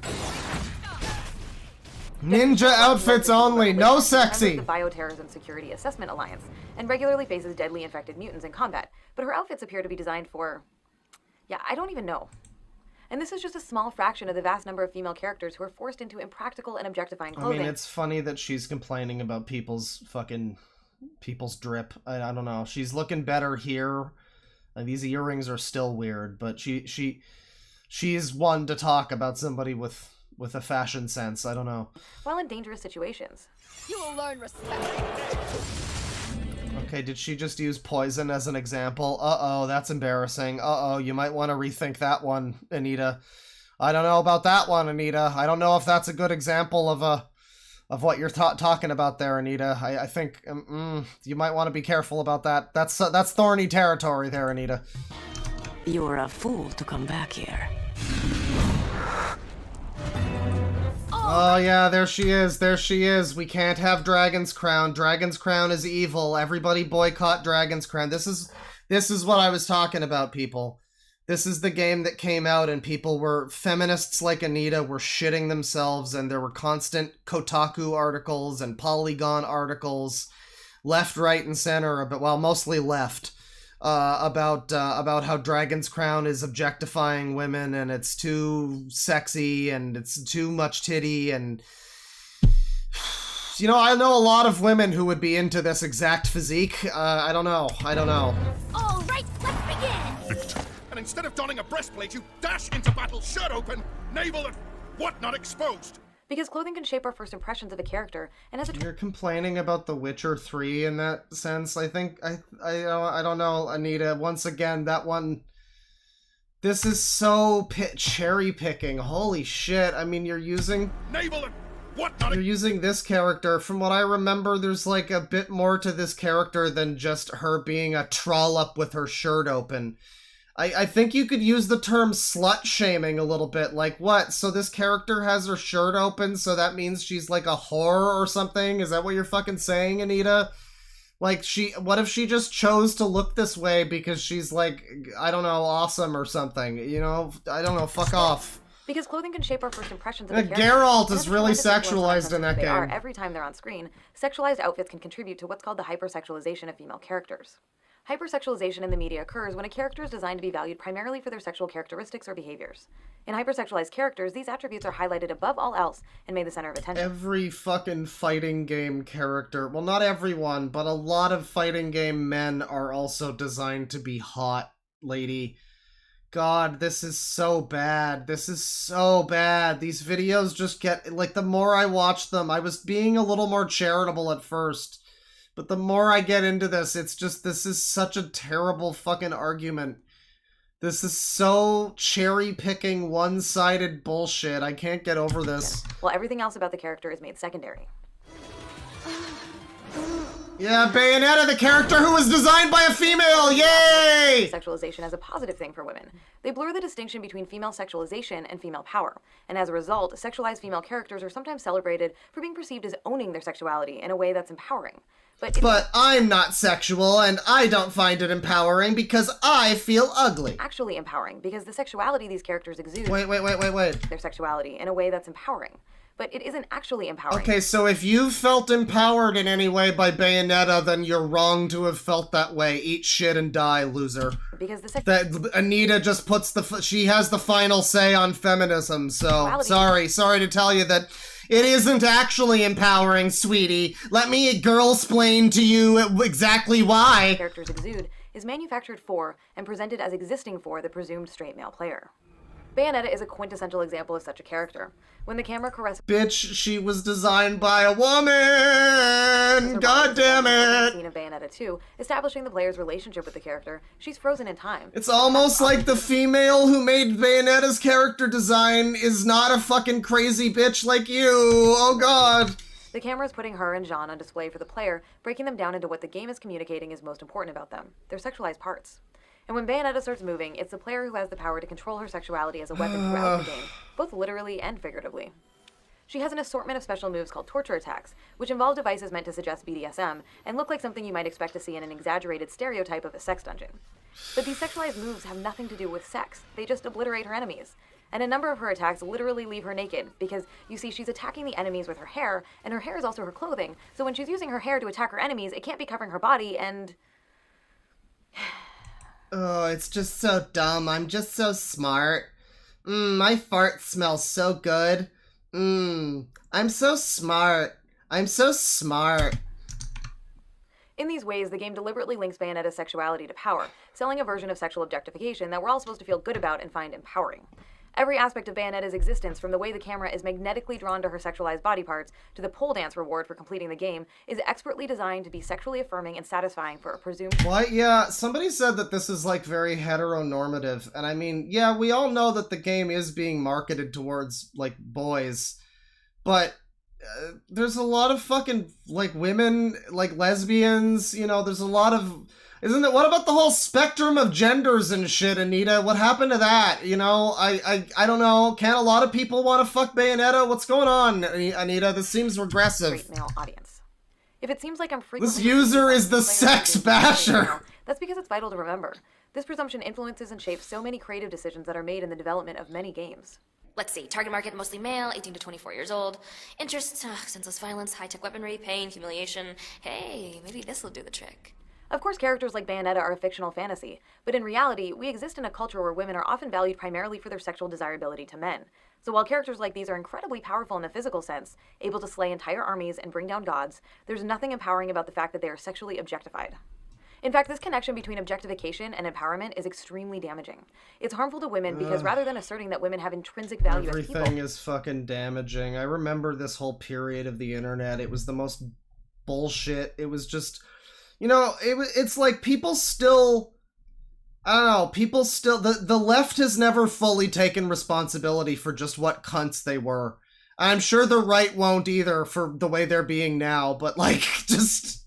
Ninja outfits only, no sexy! The Bioterrorism Security Assessment Alliance, and regularly faces deadly infected mutants in combat, but her outfits appear to be designed for... yeah, I don't even know. And this is just a small fraction of the vast number of female characters who are forced into impractical and objectifying clothing. I mean, it's funny that she's complaining about people's drip. I don't know. She's looking better here. Like, these earrings are still weird, but she's one to talk about somebody with a fashion sense. I don't know. While in dangerous situations. You will learn respect. Okay, did she just use poison as an example? Uh-oh, that's embarrassing. Uh-oh, you might want to rethink that one, Anita. I don't know about that one, Anita. I don't know if that's a good example of what you're talking about there, Anita. I think you might want to be careful about that. That's thorny territory there, Anita. You're a fool to come back here. Oh yeah, there she is. There she is. We can't have Dragon's Crown. Dragon's Crown is evil. Everybody boycott Dragon's Crown. This is what I was talking about, people. This is the game that came out and people were, feminists like Anita were shitting themselves, and there were constant Kotaku articles and Polygon articles, left, right, and center, but well, mostly left, about how Dragon's Crown is objectifying women and it's too sexy and it's too much titty, and you know, I know a lot of women who would be into this exact physique. I don't know. All right, let's begin. And instead of donning a breastplate, you dash into battle shirt open, navel and whatnot exposed. Because clothing can shape our first impressions of a character, and as a You're complaining about The Witcher 3 in that sense. I think I don't know, Anita. Once again, that one. This is so cherry picking. Holy shit! I mean, you're using this character. From what I remember, there's like a bit more to this character than just her being a trollop with her shirt open. I think you could use the term slut-shaming a little bit. Like, what? So this character has her shirt open, so that means she's like a whore or something? Is that what you're fucking saying, Anita? Like, what if she just chose to look this way because she's like, I don't know, awesome or something? You know? I don't know, fuck off. Because clothing can shape our first impressions of a character. Geralt is really sexualized in that game. Every time they're on screen, sexualized outfits can contribute to what's called the hypersexualization of female characters. Hypersexualization in the media occurs when a character is designed to be valued primarily for their sexual characteristics or behaviors. In hypersexualized characters, these attributes are highlighted above all else and made the center of attention. Every fucking fighting game character, well, not everyone, but a lot of fighting game men are also designed to be hot, lady. God, this is so bad. This is so bad. These videos just get, like, the more I watch them, I was being a little more charitable at first. But the more I get into this, it's just, this is such a terrible fucking argument. This is so cherry-picking, one-sided bullshit. I can't get over this. Well, everything else about the character is made secondary. Yeah, Bayonetta, the character who was designed by a female! Yay! Sexualization as a positive thing for women. They blur the distinction between female sexualization and female power. And as a result, sexualized female characters are sometimes celebrated for being perceived as owning their sexuality in a way that's empowering. But I'm not sexual, and I don't find it empowering because I feel ugly. Actually empowering, because the sexuality these characters exude... Wait. Their sexuality in a way that's empowering. But it isn't actually empowering. Okay, so if you felt empowered in any way by Bayonetta, then you're wrong to have felt that way. Eat shit and die, loser. Because that Anita just puts she has the final say on feminism, so sorry to tell you that it isn't actually empowering, sweetie. Let me girl-splain to you exactly why. Characters exude is manufactured for and presented as existing for the presumed straight male player. Bayonetta is a quintessential example of such a character. When the camera caresses... Bitch, she was designed by a woman! God damn it! ...scene of Bayonetta 2, establishing the player's relationship with the character, she's frozen in time. It's almost like the female who made Bayonetta's character design is not a fucking crazy bitch like you! Oh god! The camera is putting her and Jean on display for the player, breaking them down into what the game is communicating is most important about them, their sexualized parts. And when Bayonetta starts moving, it's the player who has the power to control her sexuality as a weapon throughout the game, both literally and figuratively. She has an assortment of special moves called torture attacks, which involve devices meant to suggest BDSM, and look like something you might expect to see in an exaggerated stereotype of a sex dungeon. But these sexualized moves have nothing to do with sex, they just obliterate her enemies. And a number of her attacks literally leave her naked, because, you see, she's attacking the enemies with her hair, and her hair is also her clothing, so when she's using her hair to attack her enemies, it can't be covering her body, and... Oh, it's just so dumb. I'm just so smart. My fart smells so good. I'm so smart. I'm so smart. In these ways, the game deliberately links Bayonetta's sexuality to power, selling a version of sexual objectification that we're all supposed to feel good about and find empowering. Every aspect of Bayonetta's existence, from the way the camera is magnetically drawn to her sexualized body parts to the pole dance reward for completing the game, is expertly designed to be sexually affirming and satisfying for a presumed... What? Yeah, somebody said that this is, like, very heteronormative. And I mean, yeah, we all know that the game is being marketed towards, like, boys. But there's a lot of fucking, like, women, like, lesbians, you know, there's a lot of... Isn't it? What about the whole spectrum of genders and shit, Anita? What happened to that? You know, I don't know. Can't a lot of people want to fuck Bayonetta? What's going on, Anita? This seems regressive. Great male audience. If it seems like I'm frequently... This user is the sex basher. That's because it's vital to remember. This presumption influences and shapes so many creative decisions that are made in the development of many games. Let's see, target market mostly male, 18 to 24 years old. Interests, senseless violence, high-tech weaponry, pain, humiliation. Hey, maybe this will do the trick. Of course, characters like Bayonetta are a fictional fantasy, but in reality, we exist in a culture where women are often valued primarily for their sexual desirability to men. So while characters like these are incredibly powerful in the physical sense, able to slay entire armies and bring down gods, there's nothing empowering about the fact that they are sexually objectified. In fact, this connection between objectification and empowerment is extremely damaging. It's harmful to women because rather than asserting that women have intrinsic value as people... Everything is fucking damaging. I remember this whole period of the internet. It was the most bullshit. It was just... You know, it's like people still... I don't know, people still... The left has never fully taken responsibility for just what cunts they were. I'm sure the right won't either for the way they're being now, but like, just...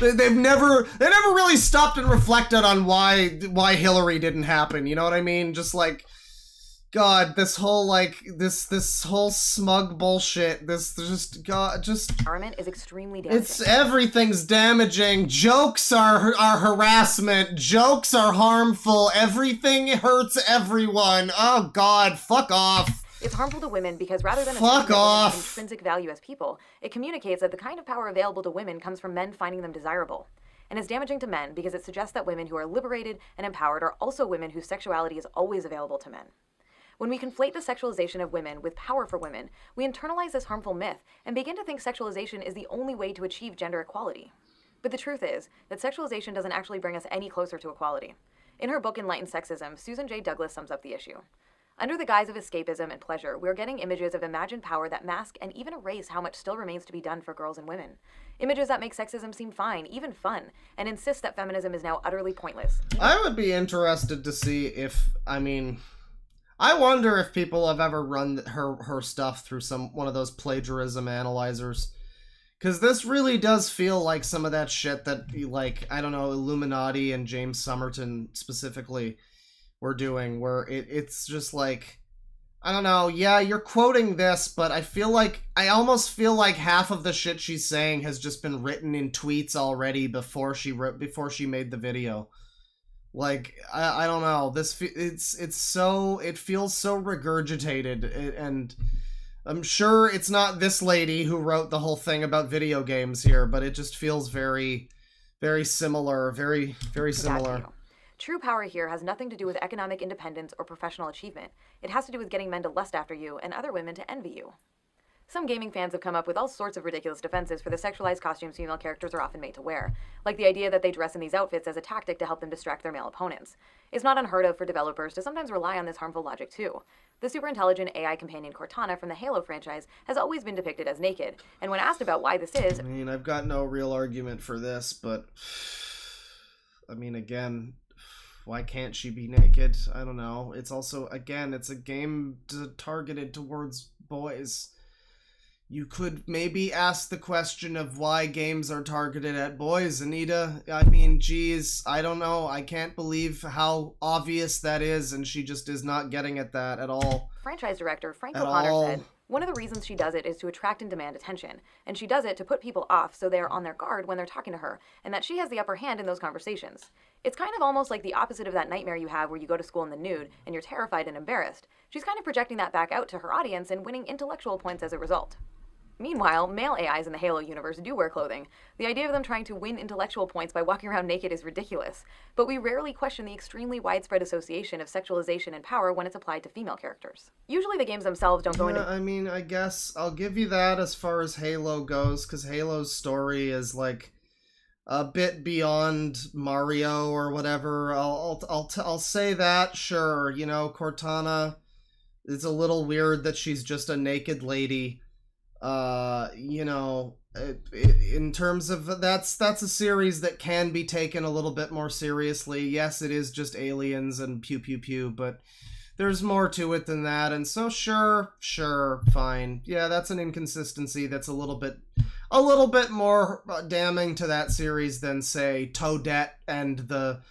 They've never really stopped and reflected on why Hillary didn't happen, you know what I mean? Just like... God, this whole, like, this whole smug bullshit, Empowerment is extremely damaging. Everything's damaging, jokes are harassment, jokes are harmful, everything hurts everyone, oh God, fuck off. It's harmful to women because rather than fuck off. Intrinsic value as people, it communicates that the kind of power available to women comes from men finding them desirable. And it's damaging to men because it suggests that women who are liberated and empowered are also women whose sexuality is always available to men. When we conflate the sexualization of women with power for women, we internalize this harmful myth and begin to think sexualization is the only way to achieve gender equality. But the truth is that sexualization doesn't actually bring us any closer to equality. In her book Enlightened Sexism, Susan J. Douglas sums up the issue. Under the guise of escapism and pleasure, we're getting images of imagined power that mask and even erase how much still remains to be done for girls and women. Images that make sexism seem fine, even fun, and insist that feminism is now utterly pointless. I would be interested to see if, I wonder if people have ever run her stuff through one of those plagiarism analyzers. Because this really does feel like some of that shit that, like, I don't know, Illuminati and James Somerton specifically were doing, where it's just like, I don't know, yeah, you're quoting this, but I almost feel like half of the shit she's saying has just been written in tweets already before she made the video. Like, I don't know, it feels so regurgitated, and I'm sure it's not this lady who wrote the whole thing about video games here, but it just feels very, very similar, very, very similar. True power here has nothing to do with economic independence or professional achievement. It has to do with getting men to lust after you and other women to envy you. Some gaming fans have come up with all sorts of ridiculous defenses for the sexualized costumes female characters are often made to wear, like the idea that they dress in these outfits as a tactic to help them distract their male opponents. It's not unheard of for developers to sometimes rely on this harmful logic too. The superintelligent AI companion Cortana from the Halo franchise has always been depicted as naked, and when asked about why this is... I've got no real argument for this, but... again... Why can't she be naked? I don't know. It's also, again, it's a game targeted towards boys. You could maybe ask the question of why games are targeted at boys, Anita. Geez, I don't know. I can't believe how obvious that is, and she just is not getting at that at all. Franchise director Frank O'Connor said, one of the reasons she does it is to attract and demand attention, and she does it to put people off so they are on their guard when they're talking to her, and that she has the upper hand in those conversations. It's kind of almost like the opposite of that nightmare you have where you go to school in the nude, and you're terrified and embarrassed. She's kind of projecting that back out to her audience and winning intellectual points as a result. Meanwhile, male AIs in the Halo universe do wear clothing. The idea of them trying to win intellectual points by walking around naked is ridiculous, but we rarely question the extremely widespread association of sexualization and power when it's applied to female characters. Usually the games themselves don't go into... I guess I'll give you that as far as Halo goes, because Halo's story is, like, a bit beyond Mario or whatever. I'll say that, sure, Cortana... It's a little weird that she's just a naked lady. You know, in terms of that's a series that can be taken a little bit more seriously. Yes, it is just aliens and pew pew pew, but there's more to it than that. And so sure, fine. Yeah, that's an inconsistency that's a little bit more damning to that series than, say, Toadette and the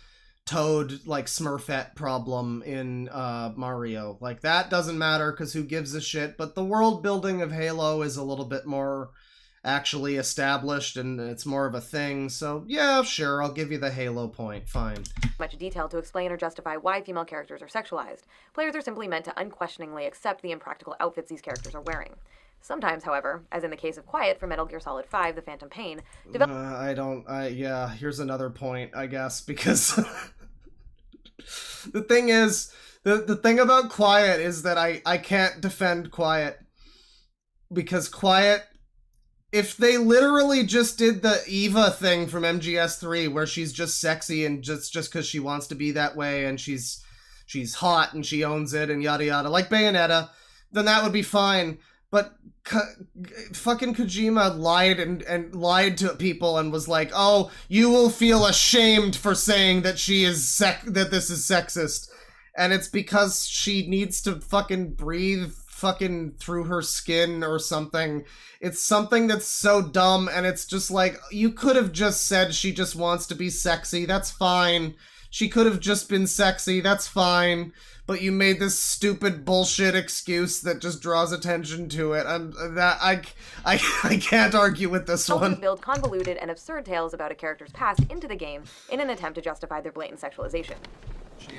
Toad, like, Smurfette problem in Mario. Like, that doesn't matter, because who gives a shit? But the world building of Halo is a little bit more actually established, and it's more of a thing. So, yeah, sure, I'll give you the Halo point. Fine. Much detail to explain or justify why female characters are sexualized. Players are simply meant to unquestioningly accept the impractical outfits these characters are wearing. Sometimes, however, as in the case of Quiet for Metal Gear Solid 5, The Phantom Pain, yeah, here's another point, I guess, because the thing is, the thing about Quiet is that I can't defend Quiet, because Quiet, if they literally just did the Eva thing from MGS3, where she's just sexy and just because she wants to be that way, and she's hot and she owns it and yada yada, like Bayonetta, then that would be fine. But fucking Kojima lied and lied to people and was like, "Oh, you will feel ashamed for saying that that this is sexist," and it's because she needs to fucking breathe fucking through her skin or something. It's something that's so dumb, and it's just like, you could have just said she just wants to be sexy. That's fine. She could have just been sexy. That's fine. But you made this stupid bullshit excuse that just draws attention to it. I can't argue with this one. Build convoluted and absurd tales about a character's past into the game in an attempt to justify their blatant sexualization. She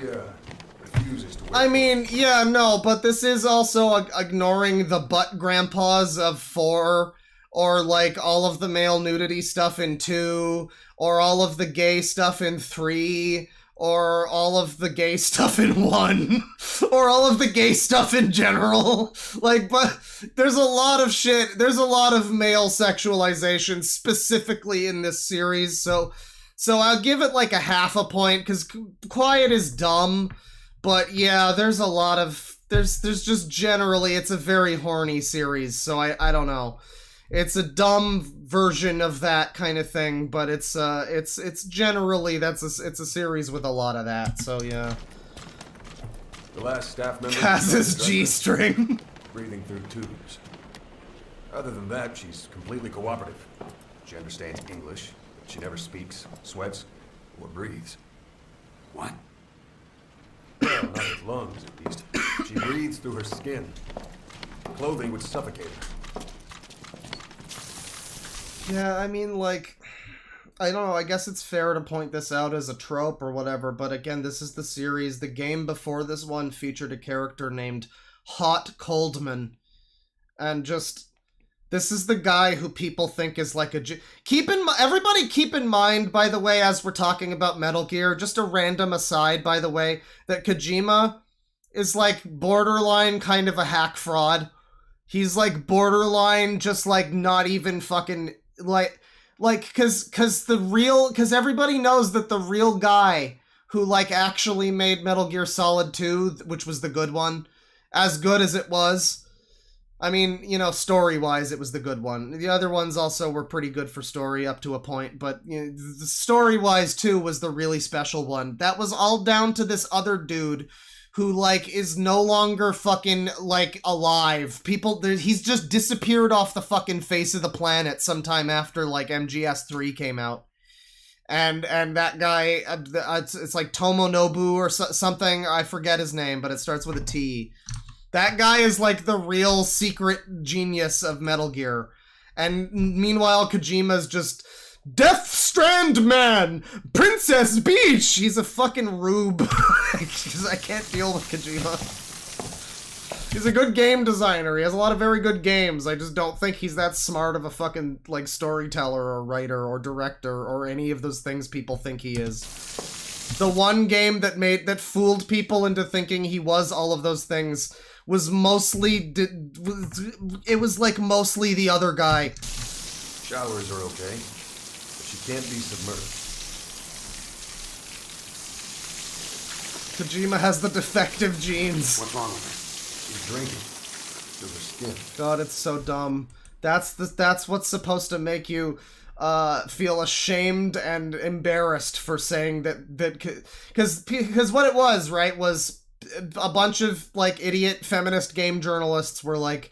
refuses to. I mean, yeah, no, but this is also ignoring the butt grandpas of 4, or like all of the male nudity stuff in 2, or all of the gay stuff in 3. Or all of the gay stuff in 1, or all of the gay stuff in general. Like, but there's a lot of shit. There's a lot of male sexualization specifically in this series. So I'll give it like a half a point, because Quiet is dumb. But yeah, there's a lot of, there's just generally, it's a very horny series. So I don't know. It's a dumb version of that kind of thing, but it's generally, it's a series with a lot of that, so yeah. The last staff member has his G-string. Breathing through tubes. Other than that, she's completely cooperative. She understands English, but she never speaks, sweats, or breathes. What? Well, not with lungs, at least. She breathes through her skin. Clothing would suffocate her. Yeah, I mean, like, I don't know, I guess it's fair to point this out as a trope or whatever, but again, this is the series. The game before this one featured a character named Hot Coldman, and just, this is the guy who people think is like everybody keep in mind, by the way, as we're talking about Metal Gear, just a random aside, by the way, that Kojima is like borderline kind of a hack fraud. He's like borderline just like not even fucking cause everybody knows that the real guy who like actually made Metal Gear Solid 2, which was the good one, as good as it was. I mean, you know, story-wise, it was the good one. The other ones also were pretty good for story up to a point, but you know, the story-wise too was the really special one. That was all down to this other dude who, like, is no longer fucking, like, alive. He's just disappeared off the fucking face of the planet sometime after, like, MGS3 came out. And that guy, it's like Tomonobu or something, I forget his name, but it starts with a T. That guy is, like, the real secret genius of Metal Gear. And meanwhile, Kojima's just Death Strand Man! Princess Beach! He's a fucking rube. I can't deal with Kojima. He's a good game designer. He has a lot of very good games. I just don't think he's that smart of a fucking, like, storyteller or writer or director or any of those things people think he is. The one game that fooled people into thinking he was all of those things was mostly, it was like mostly the other guy. Showers are okay. She can't be submerged. Kojima has the defective genes. What's wrong with her? She's drinking through her skin. God, it's so dumb. That's what's supposed to make you feel ashamed and embarrassed for saying that because what it was, right, was a bunch of like idiot feminist game journalists were like,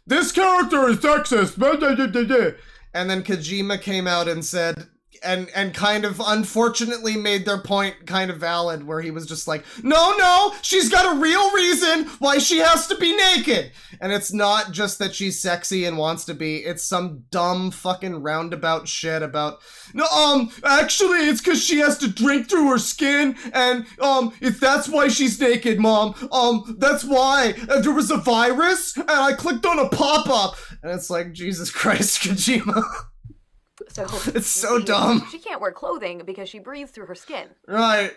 this character is sexist, blah, blah, blah, blah, blah. And then Kojima came out and said, and kind of unfortunately made their point kind of valid, where he was just like, no, she's got a real reason why she has to be naked. And it's not just that she's sexy and wants to be, it's some dumb fucking roundabout shit about, no, actually it's because she has to drink through her skin, and that's why she's naked, Mom. That's why. There was a virus, and I clicked on a pop-up. And it's like, Jesus Christ, Kojima. So it's so dumb. She can't wear clothing because she breathes through her skin. Right.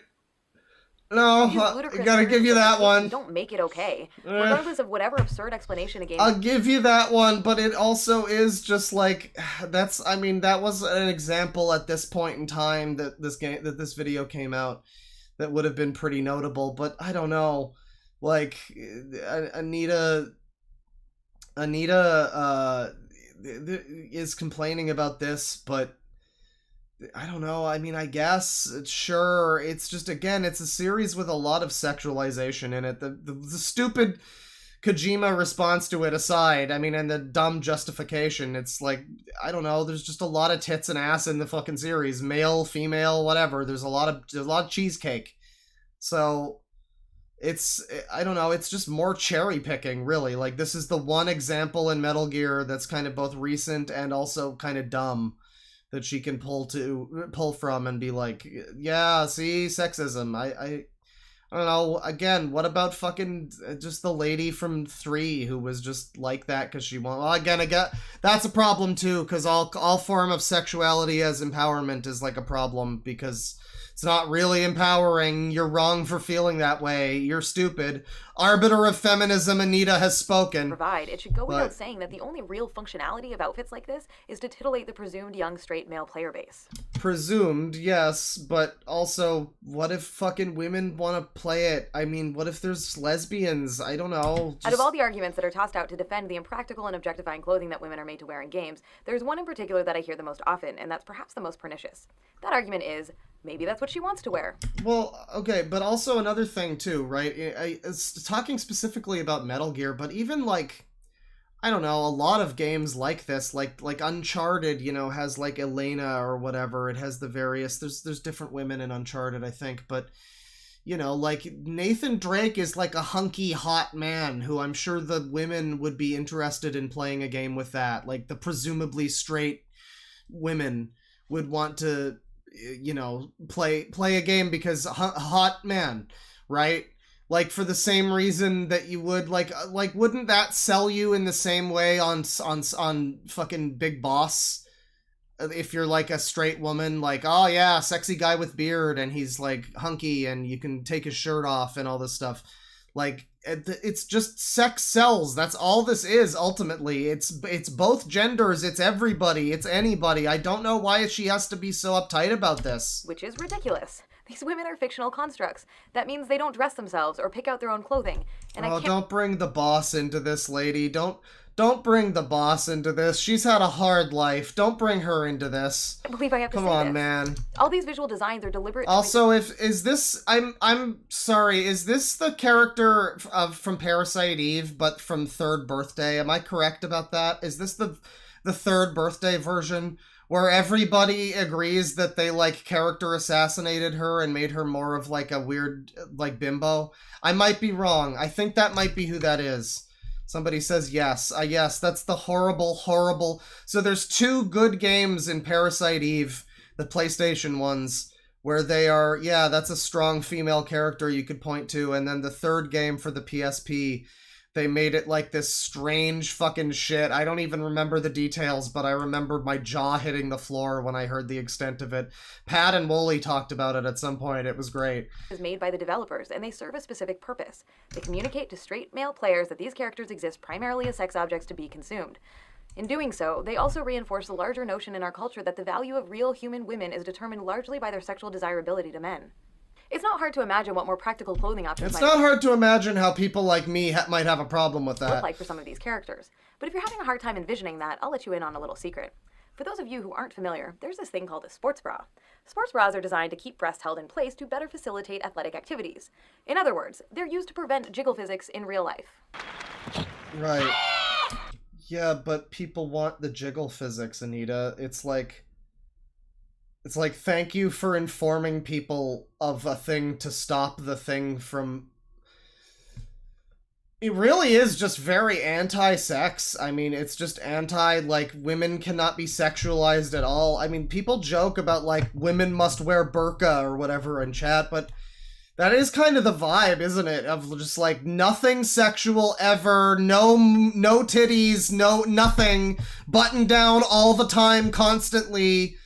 No, I gotta give you that one. Don't make it okay. Regardless of whatever absurd explanation a game... I'll give you that one, but it also is just like, that was an example at this point in time that this video came out that would have been pretty notable, but I don't know. Like, Anita is complaining about this, but I don't know. I mean, I guess, sure, it's just, again, it's a series with a lot of sexualization in it. The stupid Kojima response to it aside, I mean, and the dumb justification, it's like, I don't know, there's just a lot of tits and ass in the fucking series. Male, female, whatever. There's a lot of cheesecake. So... I don't know, it's just more cherry picking, really. Like, this is the one example in Metal Gear that's kind of both recent and also kind of dumb that she can pull from and be like, yeah, see, sexism. I don't know. Again, what about fucking just the lady from 3 who was just like that because she won't? Well, again, that's a problem too, because all form of sexuality as empowerment is like a problem, because it's not really empowering. You're wrong for feeling that way. You're stupid. Arbiter of feminism, Anita has spoken. It should go without saying that the only real functionality of outfits like this is to titillate the presumed young straight male player base. Presumed, yes, but also, what if fucking women want to play it? I mean, what if there's lesbians? I don't know. Out of all the arguments that are tossed out to defend the impractical and objectifying clothing that women are made to wear in games, there's one in particular that I hear the most often, and that's perhaps the most pernicious. That argument is, maybe that's what she wants to wear. Well, okay, but also another thing too, right? I talking specifically about Metal Gear, but even like, I don't know, a lot of games like this, like Uncharted, you know, has like Elena or whatever. It has the various, there's different women in Uncharted, I think, but you know, like Nathan Drake is like a hunky hot man who I'm sure the women would be interested in playing a game with that. Like the presumably straight women would want to, you know, play a game because hot man, right? Like for the same reason that you would like wouldn't that sell you in the same way on fucking Big Boss? If you're like a straight woman, like, oh yeah, sexy guy with beard and he's like hunky and you can take his shirt off and all this stuff. Like, it's just sex sells. That's all this is, ultimately. It's both genders, it's everybody, it's anybody. I don't know why she has to be so uptight about this. Which is ridiculous. These women are fictional constructs. That means they don't dress themselves or pick out their own clothing. And don't bring the boss into this, lady. Don't bring the boss into this. She's had a hard life. Don't bring her into this. I believe I have to Come say on, this. man. All these visual designs are deliberate. Also, I'm sorry, is this the character from Parasite Eve, but from Third Birthday? Am I correct about that? Is this the Third Birthday version? Where everybody agrees that they, like, character assassinated her and made her more of, like, a weird, like, bimbo? I might be wrong. I think that might be who that is. Somebody says yes. Yes, that's the horrible... So there's 2 good games in Parasite Eve, the PlayStation ones, where they are... Yeah, that's a strong female character you could point to. And then the 3rd game for the PSP... They made it like this strange fucking shit. I don't even remember the details, but I remember my jaw hitting the floor when I heard the extent of it. Pat and Wooly talked about it at some point. It was great. Is made by the developers, and they serve a specific purpose. They communicate to straight male players that these characters exist primarily as sex objects to be consumed. In doing so, they also reinforce the larger notion in our culture that the value of real human women is determined largely by their sexual desirability to men. It's not hard to imagine what more practical clothing options It's not hard to imagine how people like me might have a problem with that. look like for some of these characters. But if you're having a hard time envisioning that, I'll let you in on a little secret. For those of you who aren't familiar, there's this thing called a sports bra. Sports bras are designed to keep breasts held in place to better facilitate athletic activities. In other words, they're used to prevent jiggle physics in real life. Right. Yeah, but people want the jiggle physics, Anita. It's like, thank you for informing people of a thing to stop the thing from... It really is just very anti-sex. I mean, it's just like, women cannot be sexualized at all. I mean, people joke about, like, women must wear burqa or whatever in chat, but that is kind of the vibe, isn't it? Of just, like, nothing sexual ever, no titties, nothing, button down all the time, constantly.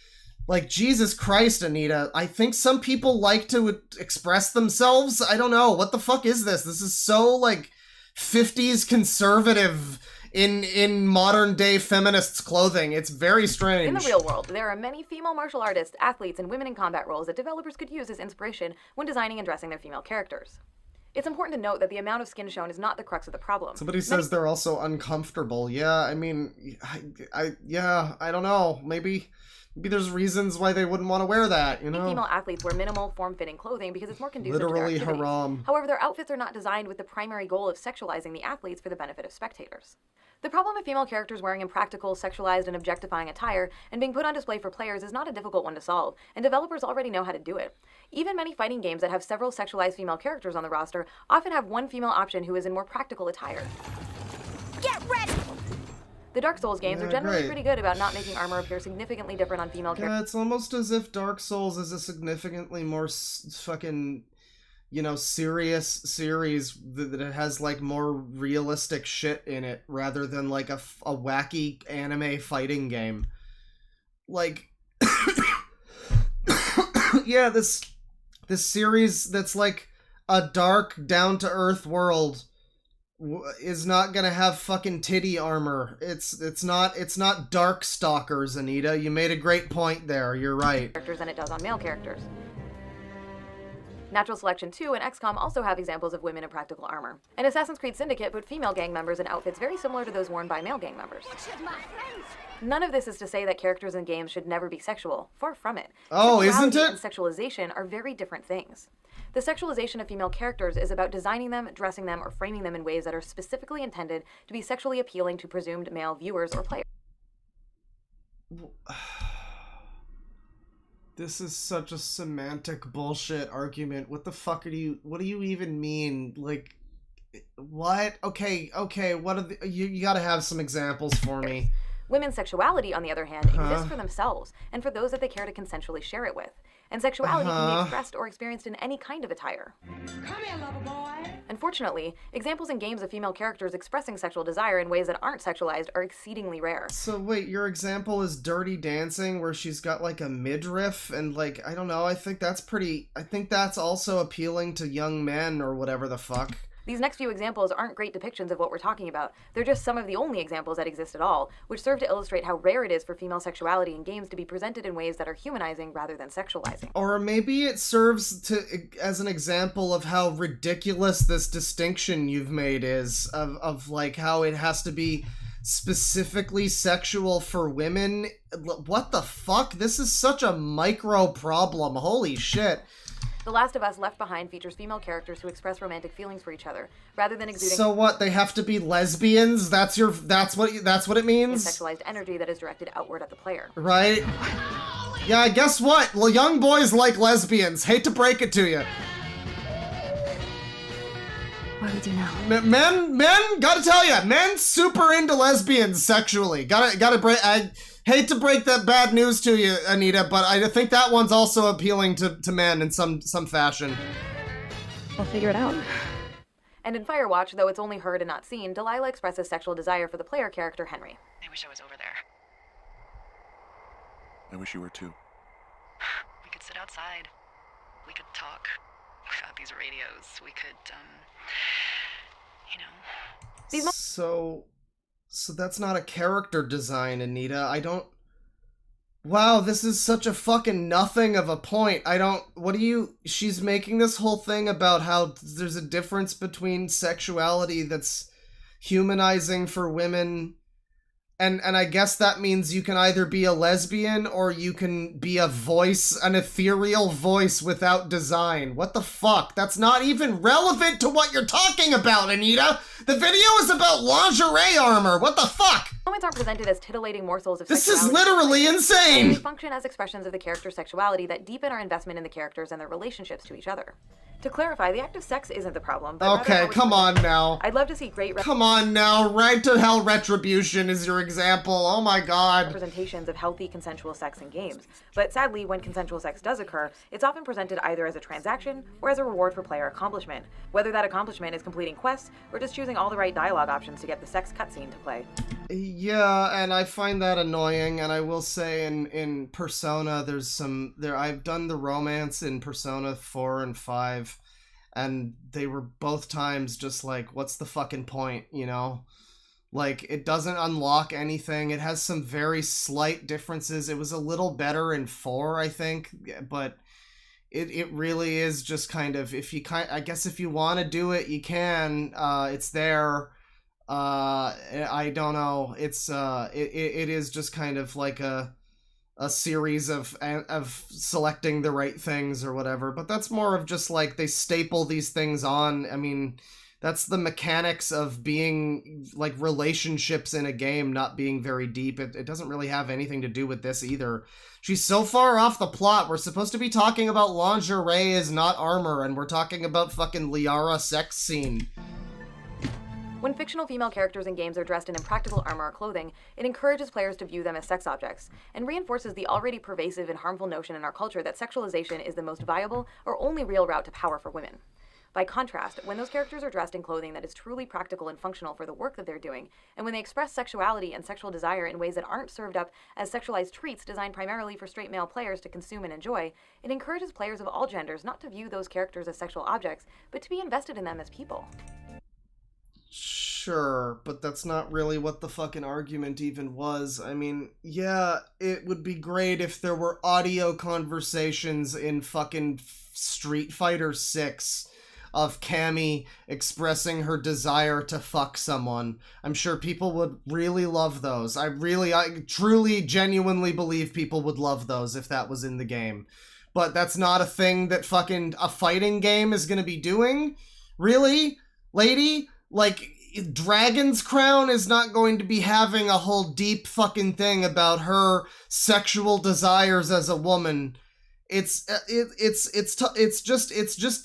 Like, Jesus Christ, Anita. I think some people like to express themselves. I don't know. What the fuck is this? This is so, like, 50s conservative in modern day feminists' clothing. It's very strange. In the real world, there are many female martial artists, athletes, and women in combat roles that developers could use as inspiration when designing and dressing their female characters. It's important to note that the amount of skin shown is not the crux of the problem. Somebody says they're also uncomfortable. Yeah, I mean, I don't know. Maybe there's reasons why they wouldn't want to wear that, you know? Female athletes wear minimal, form-fitting clothing because it's more conducive Literally to their activities. haram. However, their outfits are not designed with the primary goal of sexualizing the athletes for the benefit of spectators. The problem of female characters wearing impractical, sexualized, and objectifying attire and being put on display for players is not a difficult one to solve, and developers already know how to do it. Even many fighting games that have several sexualized female characters on the roster often have one female option who is in more practical attire. Get ready! The Dark Souls games are generally pretty good about not making armor appear significantly different on female characters. Yeah, it's almost as if Dark Souls is a significantly more fucking, you know, serious series that it has, like, more realistic shit in it rather than, like, a wacky anime fighting game. Like, yeah, this series that's, like, a dark, down-to-earth world is not gonna have fucking titty armor. It's not Dark Stalkers, Anita. You made a great point there. You're right. Than it does on male characters. Natural Selection 2 and XCOM also have examples of women in practical armor. And Assassin's Creed Syndicate put female gang members in outfits very similar to those worn by male gang members. None of this is to say that characters in games should never be sexual. Far from it. Oh, isn't it? And sexualization are very different things. The sexualization of female characters is about designing them, dressing them, or framing them in ways that are specifically intended to be sexually appealing to presumed male viewers or players. This is such a semantic bullshit argument. What the fuck what do you even mean? Like, what? Okay, what are you gotta have some examples for me. Women's sexuality, on the other hand, exists for themselves, and for those that they care to consensually share it with. And sexuality can be expressed or experienced in any kind of attire. Come here, lover boy. Unfortunately, examples in games of female characters expressing sexual desire in ways that aren't sexualized are exceedingly rare. So wait, your example is Dirty Dancing, where she's got, like, a midriff, and, like, I don't know, I think that's also appealing to young men, or whatever the fuck. These next few examples aren't great depictions of what we're talking about. They're just some of the only examples that exist at all, which serve to illustrate how rare it is for female sexuality in games to be presented in ways that are humanizing rather than sexualizing. Or maybe it serves as an example of how ridiculous this distinction you've made is, of like, how it has to be specifically sexual for women. What the fuck? This is such a micro problem. Holy shit. The Last of Us Left Behind features female characters who express romantic feelings for each other, rather than exuding... So what, they have to be lesbians? That's what it means? Sexualized energy that is directed outward at the player. Right? Yeah, guess what? Well, young boys like lesbians. Hate to break it to you. What do we do now? Men, gotta tell ya, men super into lesbians sexually. Gotta break... I hate to break that bad news to you, Anita, but I think that one's also appealing to men in some fashion. We'll figure it out. And in Firewatch, though it's only heard and not seen, Delilah expresses sexual desire for the player character Henry. I wish I was over there. I wish you were too. We could sit outside. We could talk about these radios. We could, you know... So that's not a character design, Anita. I don't... Wow, this is such a fucking nothing of a point. She's making this whole thing about how there's a difference between sexuality that's humanizing for women, and I guess that means you can either be a lesbian or you can be a voice, an ethereal voice without design. What the fuck? That's not even relevant to what you're talking about, Anita! The video is about lingerie armor! What the fuck? Moments aren't presented as titillating morsels of This is sexuality. literally insane! They function as expressions of the character's sexuality that deepen our investment in the characters and their relationships to each other. To clarify, the act of sex isn't the problem. But Okay, come on now. I'd love to see great Come on now, Right to Hell Retribution is your example. Oh my god. representations of healthy consensual sex in games. But sadly, when consensual sex does occur, it's often presented either as a transaction or as a reward for player accomplishment, whether that accomplishment is completing quests or just choosing all the right dialogue options to get the sex cutscene to play. Yeah, and I find that annoying, and I will say in Persona I've done the romance in Persona 4 and 5, and they were both times just like, what's the fucking point, you know? Like, it doesn't unlock anything. It has some very slight differences. It was a little better in 4, I think, but it really is just kind of, I guess if you want to do it, you can. It's there. I don't know. It's it is just kind of like a series of selecting the right things or whatever, but that's more of just like they staple these things on. I mean, that's the mechanics of being like relationships in a game not being very deep. It doesn't really have anything to do with this either. She's so far off the plot. We're supposed to be talking about lingerie is not armor, and we're talking about fucking Liara sex scene. When fictional female characters in games are dressed in impractical armor or clothing, it encourages players to view them as sex objects, and reinforces the already pervasive and harmful notion in our culture that sexualization is the most viable or only real route to power for women. By contrast, when those characters are dressed in clothing that is truly practical and functional for the work that they're doing, and when they express sexuality and sexual desire in ways that aren't served up as sexualized treats designed primarily for straight male players to consume and enjoy, it encourages players of all genders not to view those characters as sexual objects, but to be invested in them as people. Sure, but that's not really what the fucking argument even was. I mean, yeah, it would be great if there were audio conversations in fucking Street Fighter 6 of Cammy expressing her desire to fuck someone. I'm sure people would really love those. I truly, genuinely believe people would love those if that was in the game. But that's not a thing that fucking a fighting game is gonna be doing? Really? Lady? Like, Dragon's Crown is not going to be having a whole deep fucking thing about her sexual desires as a woman. It's just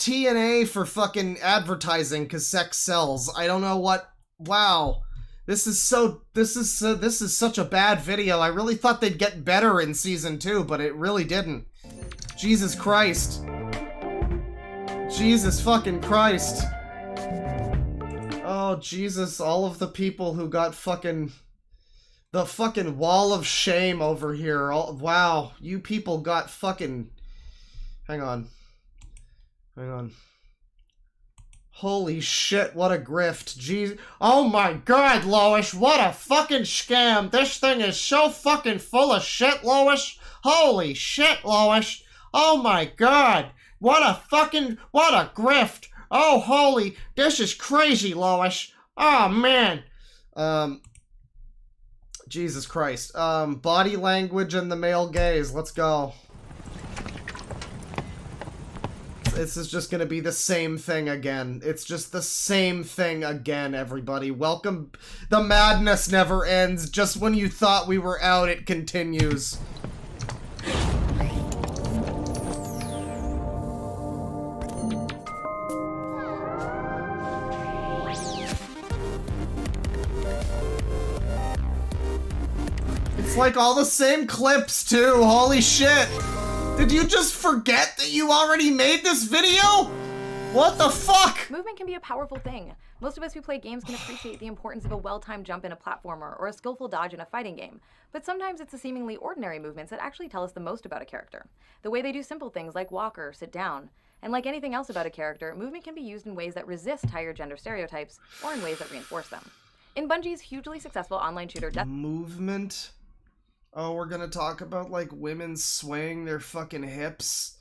TNA for fucking advertising because sex sells. I don't know what. Wow, this is such a bad video. I really thought they'd get better in season 2, but it really didn't. Jesus Christ. Jesus fucking Christ. Oh, Jesus, all of the people who got the fucking wall of shame over here. Wow, you people got fucking... Hang on. Holy shit, what a grift. Jeez. Oh my god, Lois, what a fucking scam. This thing is so fucking full of shit, Lois. Holy shit, Lois. Oh my god. What a grift. Oh, holy, this is crazy, Lois. Oh, man. Jesus Christ. Body language and the male gaze. Let's go. This is just gonna be the same thing again. It's just the same thing again, everybody. Welcome. The madness never ends. Just when you thought we were out, it continues. It's like all the same clips, too. Holy shit. Did you just forget that you already made this video? What the fuck? Movement can be a powerful thing. Most of us who play games can appreciate the importance of a well-timed jump in a platformer or a skillful dodge in a fighting game. But sometimes it's the seemingly ordinary movements that actually tell us the most about a character. The way they do simple things like walk or sit down. And like anything else about a character, movement can be used in ways that resist higher gender stereotypes or in ways that reinforce them. In Bungie's hugely successful online shooter Movement Oh, we're gonna talk about, like, women swaying their fucking hips.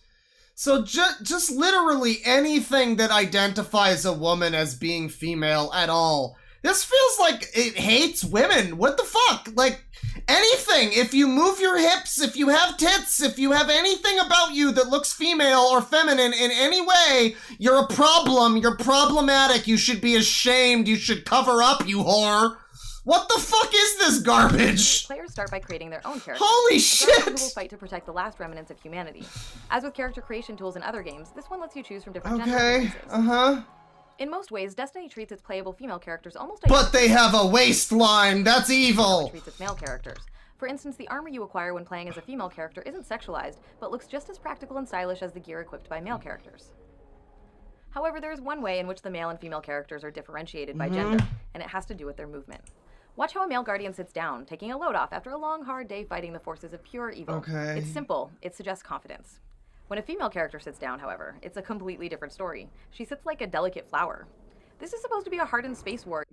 So just literally anything that identifies a woman as being female at all. This feels like it hates women. What the fuck? Like, anything. If you move your hips, if you have tits, if you have anything about you that looks female or feminine in any way, you're a problem. You're problematic. You should be ashamed. You should cover up, you whore. What the fuck is this garbage? Players start by creating their own characters. Holy shit! Who will fight to protect the last remnants of humanity. As with character creation tools in other games, this one lets you choose from different gender differences. In most ways, Destiny treats its playable female characters almost identically. But they have a waistline. That's evil. Treats its male characters. For instance, the armor you acquire when playing as a female character isn't sexualized, but looks just as practical and stylish as the gear equipped by male characters. However, there is one way in which the male and female characters are differentiated by gender, and it has to do with their movement. Watch how a male guardian sits down, taking a load off after a long, hard day fighting the forces of pure evil. Okay. It's simple. It suggests confidence. When a female character sits down, however, it's a completely different story. She sits like a delicate flower. This is supposed to be a hardened space war.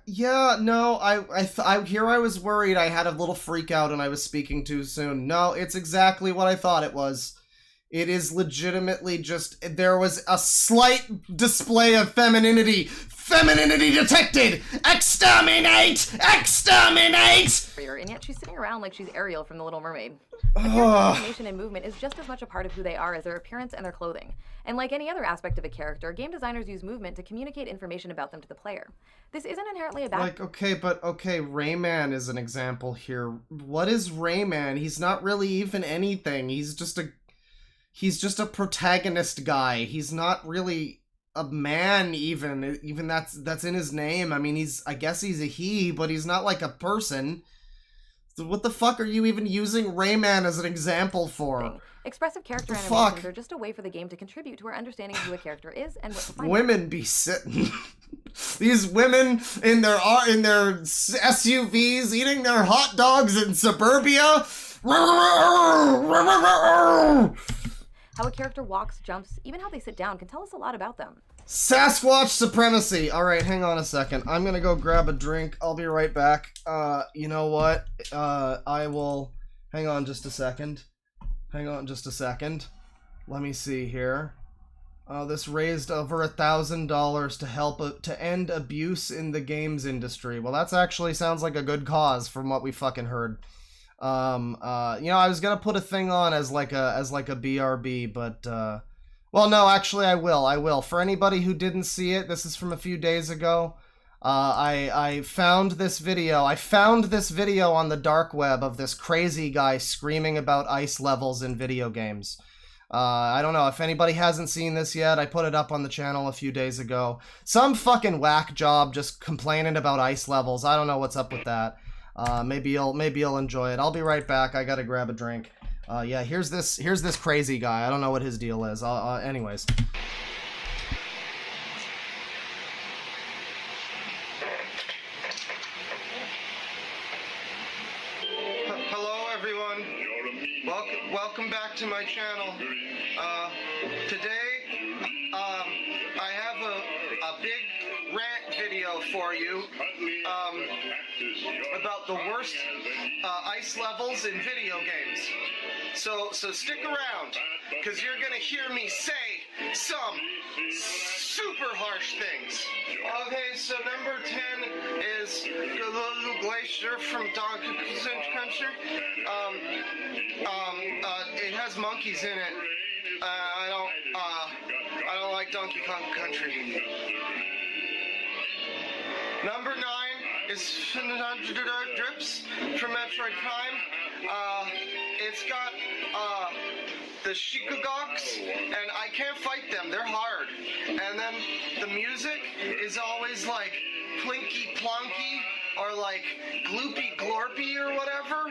Yeah, no, I was worried I had a little freak out and I was speaking too soon. No, it's exactly what I thought it was. It is legitimately just, there was a slight display of femininity. Femininity detected! Exterminate! Exterminate! And yet she's sitting around like she's Ariel from The Little Mermaid. A character's animation and movement is just as much a part of who they are as their appearance and their clothing. And like any other aspect of a character, game designers use movement to communicate information about them to the player. This isn't inherently a bad... Like, okay, Rayman is an example here. What is Rayman? He's not really even anything. He's just a protagonist guy. He's not really a man even that's in his name. I mean, I guess he's a he, but he's not like a person. So what the fuck are you even using Rayman as an example for? Expressive character animations are just a way for the game to contribute to our understanding of who a character is and what to find. Women be sitting. These women in their SUVs eating their hot dogs in suburbia. How a character walks, jumps, even how they sit down can tell us a lot about them. Sasquatch supremacy. Alright, hang on a second. I'm gonna go grab a drink. I'll be right back. You know what? I will... Hang on just a second. Let me see here. This raised over $1,000 to help to end abuse in the games industry. Well, that's actually sounds like a good cause from what we fucking heard. You know, I was gonna put a thing on as like a BRB, but well, no, actually I will. For anybody who didn't see it, this is from a few days ago. I found this video on the dark web of this crazy guy screaming about ice levels in video games. I don't know if anybody hasn't seen this yet. I put it up on the channel a few days ago. Some fucking whack job just complaining about ice levels. I don't know what's up with that. Maybe you'll enjoy it. I'll be right back. I gotta grab a drink. Yeah, here's this crazy guy. I don't know what his deal is. Anyways. Hello, everyone. Welcome back to my channel. Today, I have a big rant video for you about the worst ice levels in video games. So stick around, because you're gonna hear me say some super harsh things. Okay, so number 10 is the little glacier from Donkey Country. It has monkeys in it. I don't like Donkey Kong Country. Number 9 is Drips from Metroid Prime. It's got the Shikugoks, and I can't fight them. They're hard. And then the music is always like plinky plonky or like gloopy glorpy or whatever.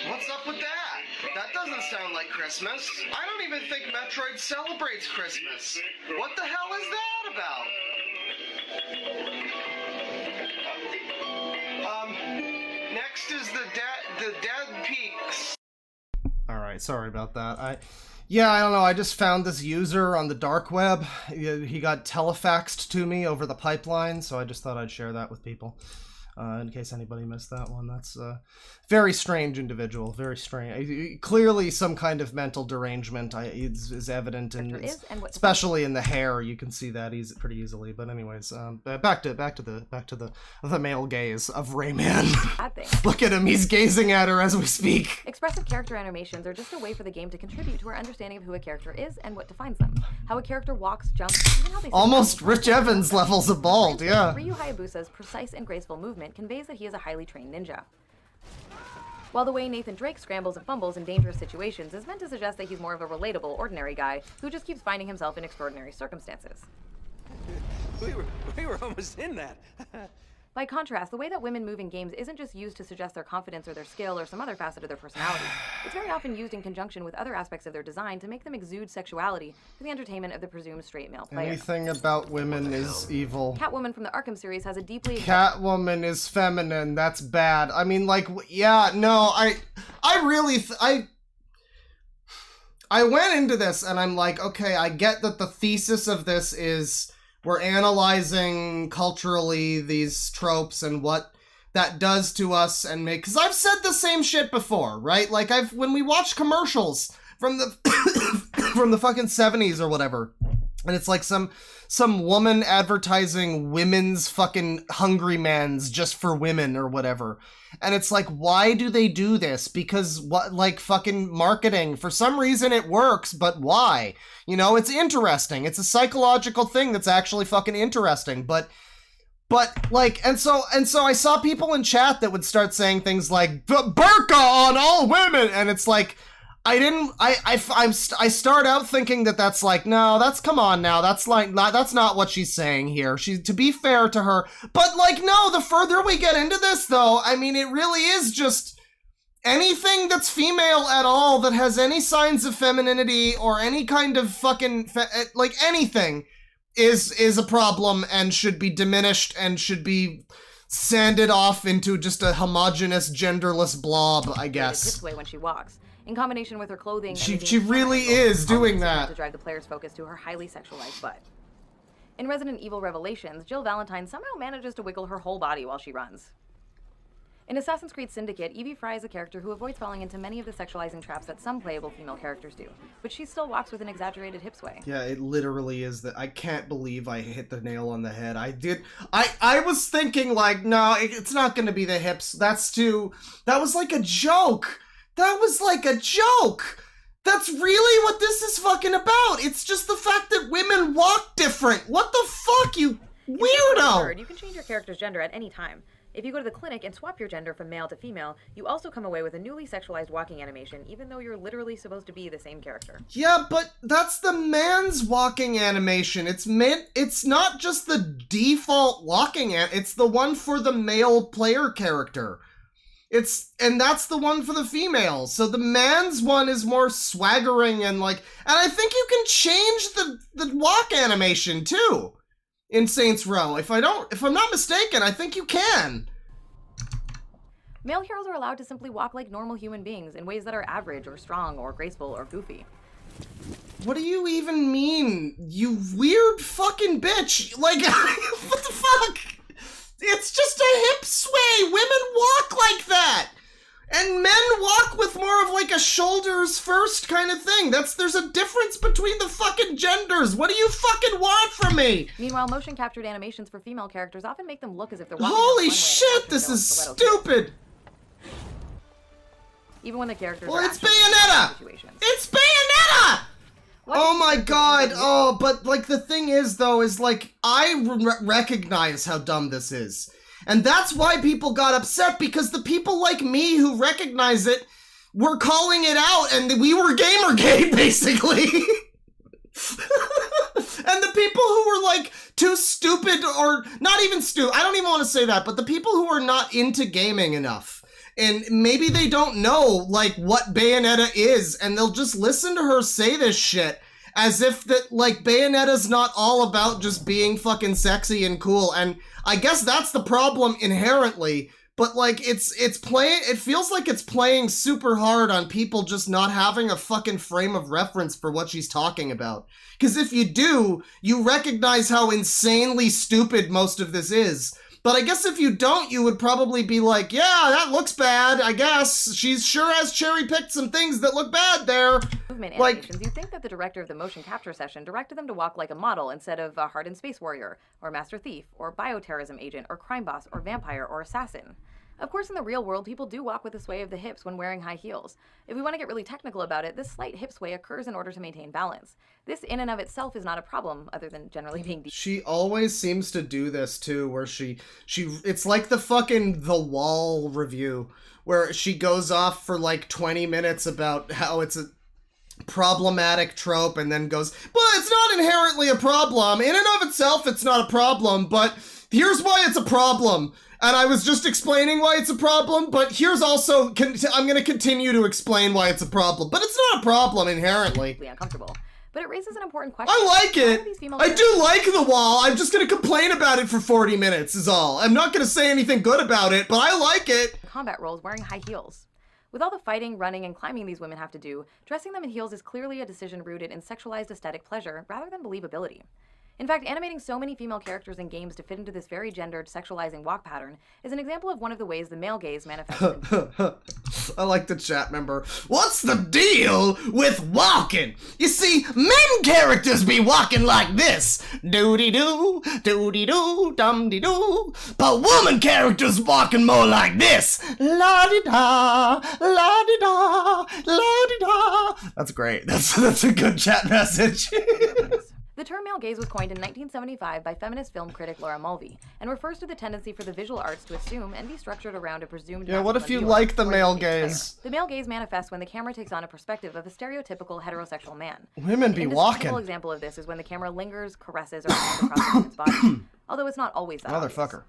What's up with that? That doesn't sound like Christmas. I don't even think Metroid celebrates Christmas. What the hell is that about? Next is the Dead Peaks. Alright, sorry about that. I don't know, I just found this user on the dark web. He got telefaxed to me over the pipeline, so I just thought I'd share that with people. In case anybody missed that one, that's a very strange individual, very strange. Clearly some kind of mental derangement is evident, especially in the hair. You can see that pretty easily. But anyways, back to the male gaze of Rayman. Look at him, he's gazing at her as we speak. Expressive character animations are just a way for the game to contribute to our understanding of who a character is and what defines them. How a character walks, jumps, even how they almost Rich Evans levels of bald, yeah. Ryu Hayabusa's precise and graceful movement conveys that he is a highly trained ninja. While the way Nathan Drake scrambles and fumbles in dangerous situations is meant to suggest that he's more of a relatable, ordinary guy who just keeps finding himself in extraordinary circumstances. We were almost in that. By contrast, the way that women move in games isn't just used to suggest their confidence or their skill or some other facet of their personality. It's very often used in conjunction with other aspects of their design to make them exude sexuality for the entertainment of the presumed straight male player. Anything about women is evil. Catwoman from the Arkham series has a deeply... Catwoman is feminine, that's bad. I mean, like, yeah, no, I went into this and I'm like, okay, I get that the thesis of this is we're analyzing culturally these tropes and what that does to us and make, because I've said the same shit before, right? Like when we watch commercials from the from the fucking 70s or whatever, and it's like some woman advertising women's fucking Hungry Man's just for women or whatever. And it's like, why do they do this? Because what, like fucking marketing, for some reason it works, but why? You know, it's interesting. It's a psychological thing that's actually fucking interesting, but like, and so I saw people in chat that would start saying things like burqa on all women, and it's like, I start out thinking that that's like, no, that's, come on now, that's like, that's not what she's saying here. To be fair to her, but like, no, the further we get into this though, I mean, it really is just anything that's female at all that has any signs of femininity or any kind of fucking, like anything is a problem and should be diminished and should be sanded off into just a homogenous, genderless blob, I guess. This way when she walks. In combination with her clothing, she really is doing that to drive the player's focus to her highly sexualized butt. In Resident Evil Revelations, Jill Valentine somehow manages to wiggle her whole body while she runs. In Assassin's Creed Syndicate, Evie Frye is a character who avoids falling into many of the sexualizing traps that some playable female characters do, but she still walks with an exaggerated hip sway. Yeah, it literally is that. I can't believe I hit the nail on the head. I was thinking like, no, it's not gonna be the hips. That was like a joke. That was like a joke! That's really what this is fucking about! It's just the fact that women walk different! What the fuck, you weirdo! You can change your character's gender at any time. If you go to the clinic and swap your gender from male to female, you also come away with a newly sexualized walking animation, even though you're literally supposed to be the same character. Yeah, but that's the man's walking animation. It's not just the default walking it's the one for the male player character. And that's the one for the female. So the man's one is more swaggering and like, and I think you can change the walk animation too in Saints Row. If I'm not mistaken, I think you can. Male heroes are allowed to simply walk like normal human beings in ways that are average or strong or graceful or goofy. What do you even mean, you weird fucking bitch? Like, what the fuck? It's just a hip sway. Women walk like that. And men walk with more of like a shoulders first kind of thing. There's a difference between the fucking genders. What do you fucking want from me? Meanwhile, motion captured animations for female characters often make them look as if they're walking. Holy shit, this is stupid. Even when the characters Well, it's Bayonetta! It's Bayonetta! Oh my god, oh, but like the thing is though, is like, I recognize how dumb this is. And that's why people got upset, because the people like me who recognize it were calling it out and we were Gamergate, basically. And the people who were like too stupid, or not even stupid, I don't even want to say that, but the people who are not into gaming enough, and maybe they don't know, like, what Bayonetta is, and they'll just listen to her say this shit as if that, like, Bayonetta's not all about just being fucking sexy and cool, and I guess that's the problem inherently, but, like, it feels like it's playing super hard on people just not having a fucking frame of reference for what she's talking about. Because if you do, you recognize how insanely stupid most of this is. But I guess if you don't, you would probably be like, yeah, that looks bad, I guess. She sure has cherry-picked some things that look bad there. Movement Like, animations, you'd think that the director of the motion capture session directed them to walk like a model instead of a hardened space warrior, or master thief, or bioterrorism agent, or crime boss, or vampire, or assassin. Of course, in the real world, people do walk with a sway of the hips when wearing high heels. If we want to get really technical about it, this slight hip sway occurs in order to maintain balance. This in and of itself is not a problem, other than generally being she always seems to do this too, where she it's like the fucking The Wall review, where she goes off for like 20 minutes about how it's a problematic trope and then goes, but it's not inherently a problem. In and of itself, it's not a problem, but here's why it's a problem. And I was just explaining why it's a problem, but here's also, I'm going to continue to explain why it's a problem. But it's not a problem inherently. Uncomfortable. But it raises an important question. I like it. I do like The Wall. I'm just going to complain about it for 40 minutes is all. I'm not going to say anything good about it, but I like it. Combat roles wearing high heels. With all the fighting, running, and climbing these women have to do, dressing them in heels is clearly a decision rooted in sexualized aesthetic pleasure rather than believability. In fact, animating so many female characters in games to fit into this very gendered, sexualizing walk pattern is an example of one of the ways the male gaze manifests. I like the chat member. What's the deal with walking? You see, men characters be walking like this. Doody-doo, doody-doo, dum-de-doo. But woman characters walking more like this. La-di-da, la-di-da, la-di-da. That's great. That's a good chat message. The term male gaze was coined in 1975 by feminist film critic Laura Mulvey and refers to the tendency for the visual arts to assume and be structured around a presumed Yeah, what if you viewer, like the or male player. gaze? The male gaze manifests when the camera takes on a perspective of a stereotypical heterosexual man. Women be An walking. indisputable example of this is when the camera lingers, caresses, or hangs across a woman's body, although it's not always that obvious. Motherfucker.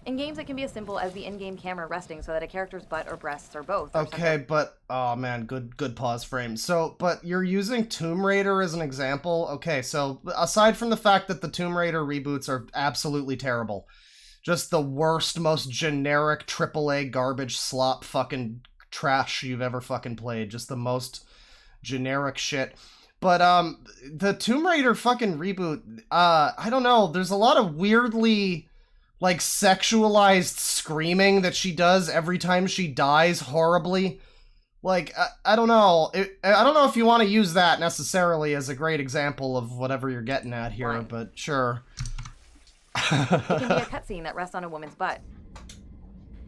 In games, it can be as simple as the in-game camera resting so that a character's butt or breasts or both. Okay, but oh man, good pause frame. So, but you're using Tomb Raider as an example. Okay, so aside from the fact that the Tomb Raider reboots are absolutely terrible, just the worst, most generic AAA garbage slop fucking trash you've ever fucking played. Just the most generic shit. But the Tomb Raider fucking reboot, I don't know. There's a lot of weirdly like sexualized screaming that she does every time she dies horribly. Like, I don't know. I don't know if you want to use that necessarily as a great example of whatever you're getting at here, Right. but sure. It can be a cutscene that rests on a woman's butt.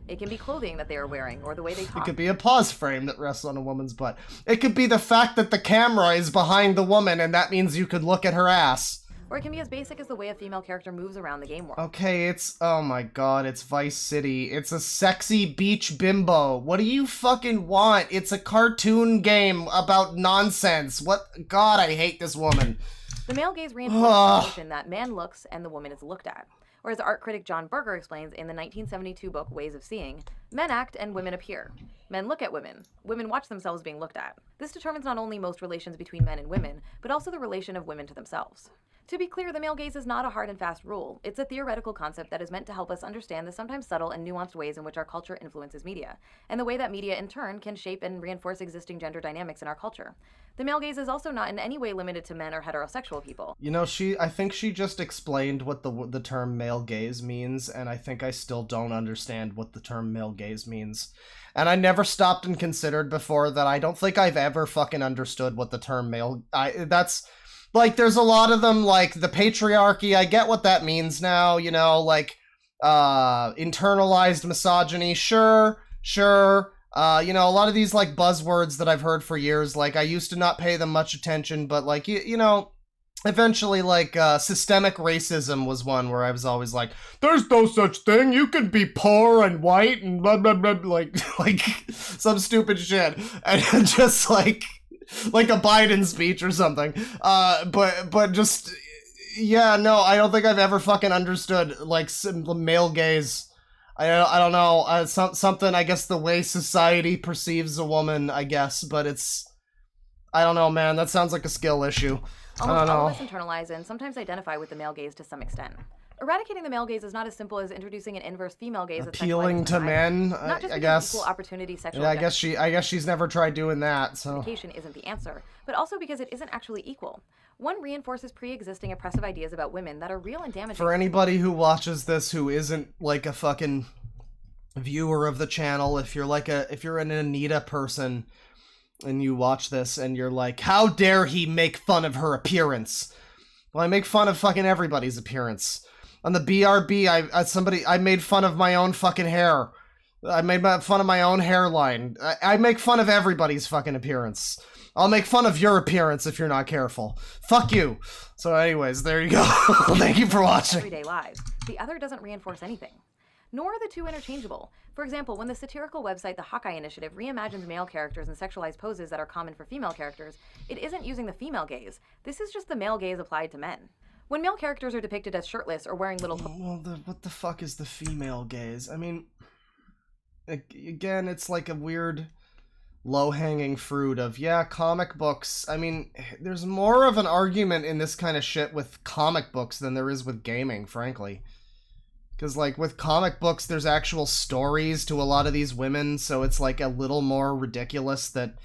It can be clothing that they are wearing or the way they talk. It could be a pause frame that rests on a woman's butt. It could be the fact that the camera is behind the woman and that means you could look at her ass. Or it can be as basic as the way a female character moves around the game world. Okay, oh my god, it's Vice City. It's a sexy beach bimbo. What do you fucking want? It's a cartoon game about nonsense. God, I hate this woman. The male gaze reinforces the notion that man looks and the woman is looked at. Or as art critic John Berger explains in the 1972 book Ways of Seeing, men act and women appear. Men look at women. Women watch themselves being looked at. This determines not only most relations between men and women, but also the relation of women to themselves. To be clear, the male gaze is not a hard and fast rule. It's a theoretical concept that is meant to help us understand the sometimes subtle and nuanced ways in which our culture influences media, and the way that media in turn can shape and reinforce existing gender dynamics in our culture. The male gaze is also not in any way limited to men or heterosexual people. You know, I think she just explained what the term male gaze means, and I think I still don't understand what the term male gaze means. And I never stopped and considered before that I don't think I've ever fucking understood what the term that's... Like, there's a lot of them, like, the patriarchy, I get what that means now, you know, like, internalized misogyny, sure, you know, a lot of these, like, buzzwords that I've heard for years, like, I used to not pay them much attention, but, like, you know, eventually, like, systemic racism was one where I was always like, there's no such thing, you can be poor and white and blah, blah, blah, like, some stupid shit, and just, like a Biden speech or something. But just, yeah, no, I don't think I've ever fucking understood, like, male gaze. I don't know, something, I guess, the way society perceives a woman, I guess, but it's, I don't know, man, that sounds like a skill issue. Almost all of us internalize and sometimes identify with the male gaze to some extent. Eradicating the male gaze is not as simple as introducing an inverse female gaze. Appealing to men, not just I guess. Equal opportunity sexual. Yeah, I guess she's never tried doing that. So isn't the answer, but also because it isn't actually equal. One reinforces pre-existing oppressive ideas about women that are real and damaging. For anybody who watches this who isn't like a fucking viewer of the channel, if you're an Anita person and you watch this and you're like, how dare he make fun of her appearance? Well, I make fun of fucking everybody's appearance. On the BRB, I made fun of my own fucking hair. I made fun of my own hairline. I make fun of everybody's fucking appearance. I'll make fun of your appearance if you're not careful. Fuck you. So anyways, there you go. Thank you for watching. Everyday lives. The other doesn't reinforce anything. Nor are the two interchangeable. For example, when the satirical website The Hawkeye Initiative reimagines male characters in sexualized poses that are common for female characters, it isn't using the female gaze. This is just the male gaze applied to men. When male characters are depicted as shirtless or wearing little... Well, what the fuck is the female gaze? I mean, again, it's like a weird low-hanging fruit of, yeah, comic books. I mean, there's more of an argument in this kind of shit with comic books than there is with gaming, frankly. Because, like, with comic books, there's actual stories to a lot of these women, so it's, like, a little more ridiculous that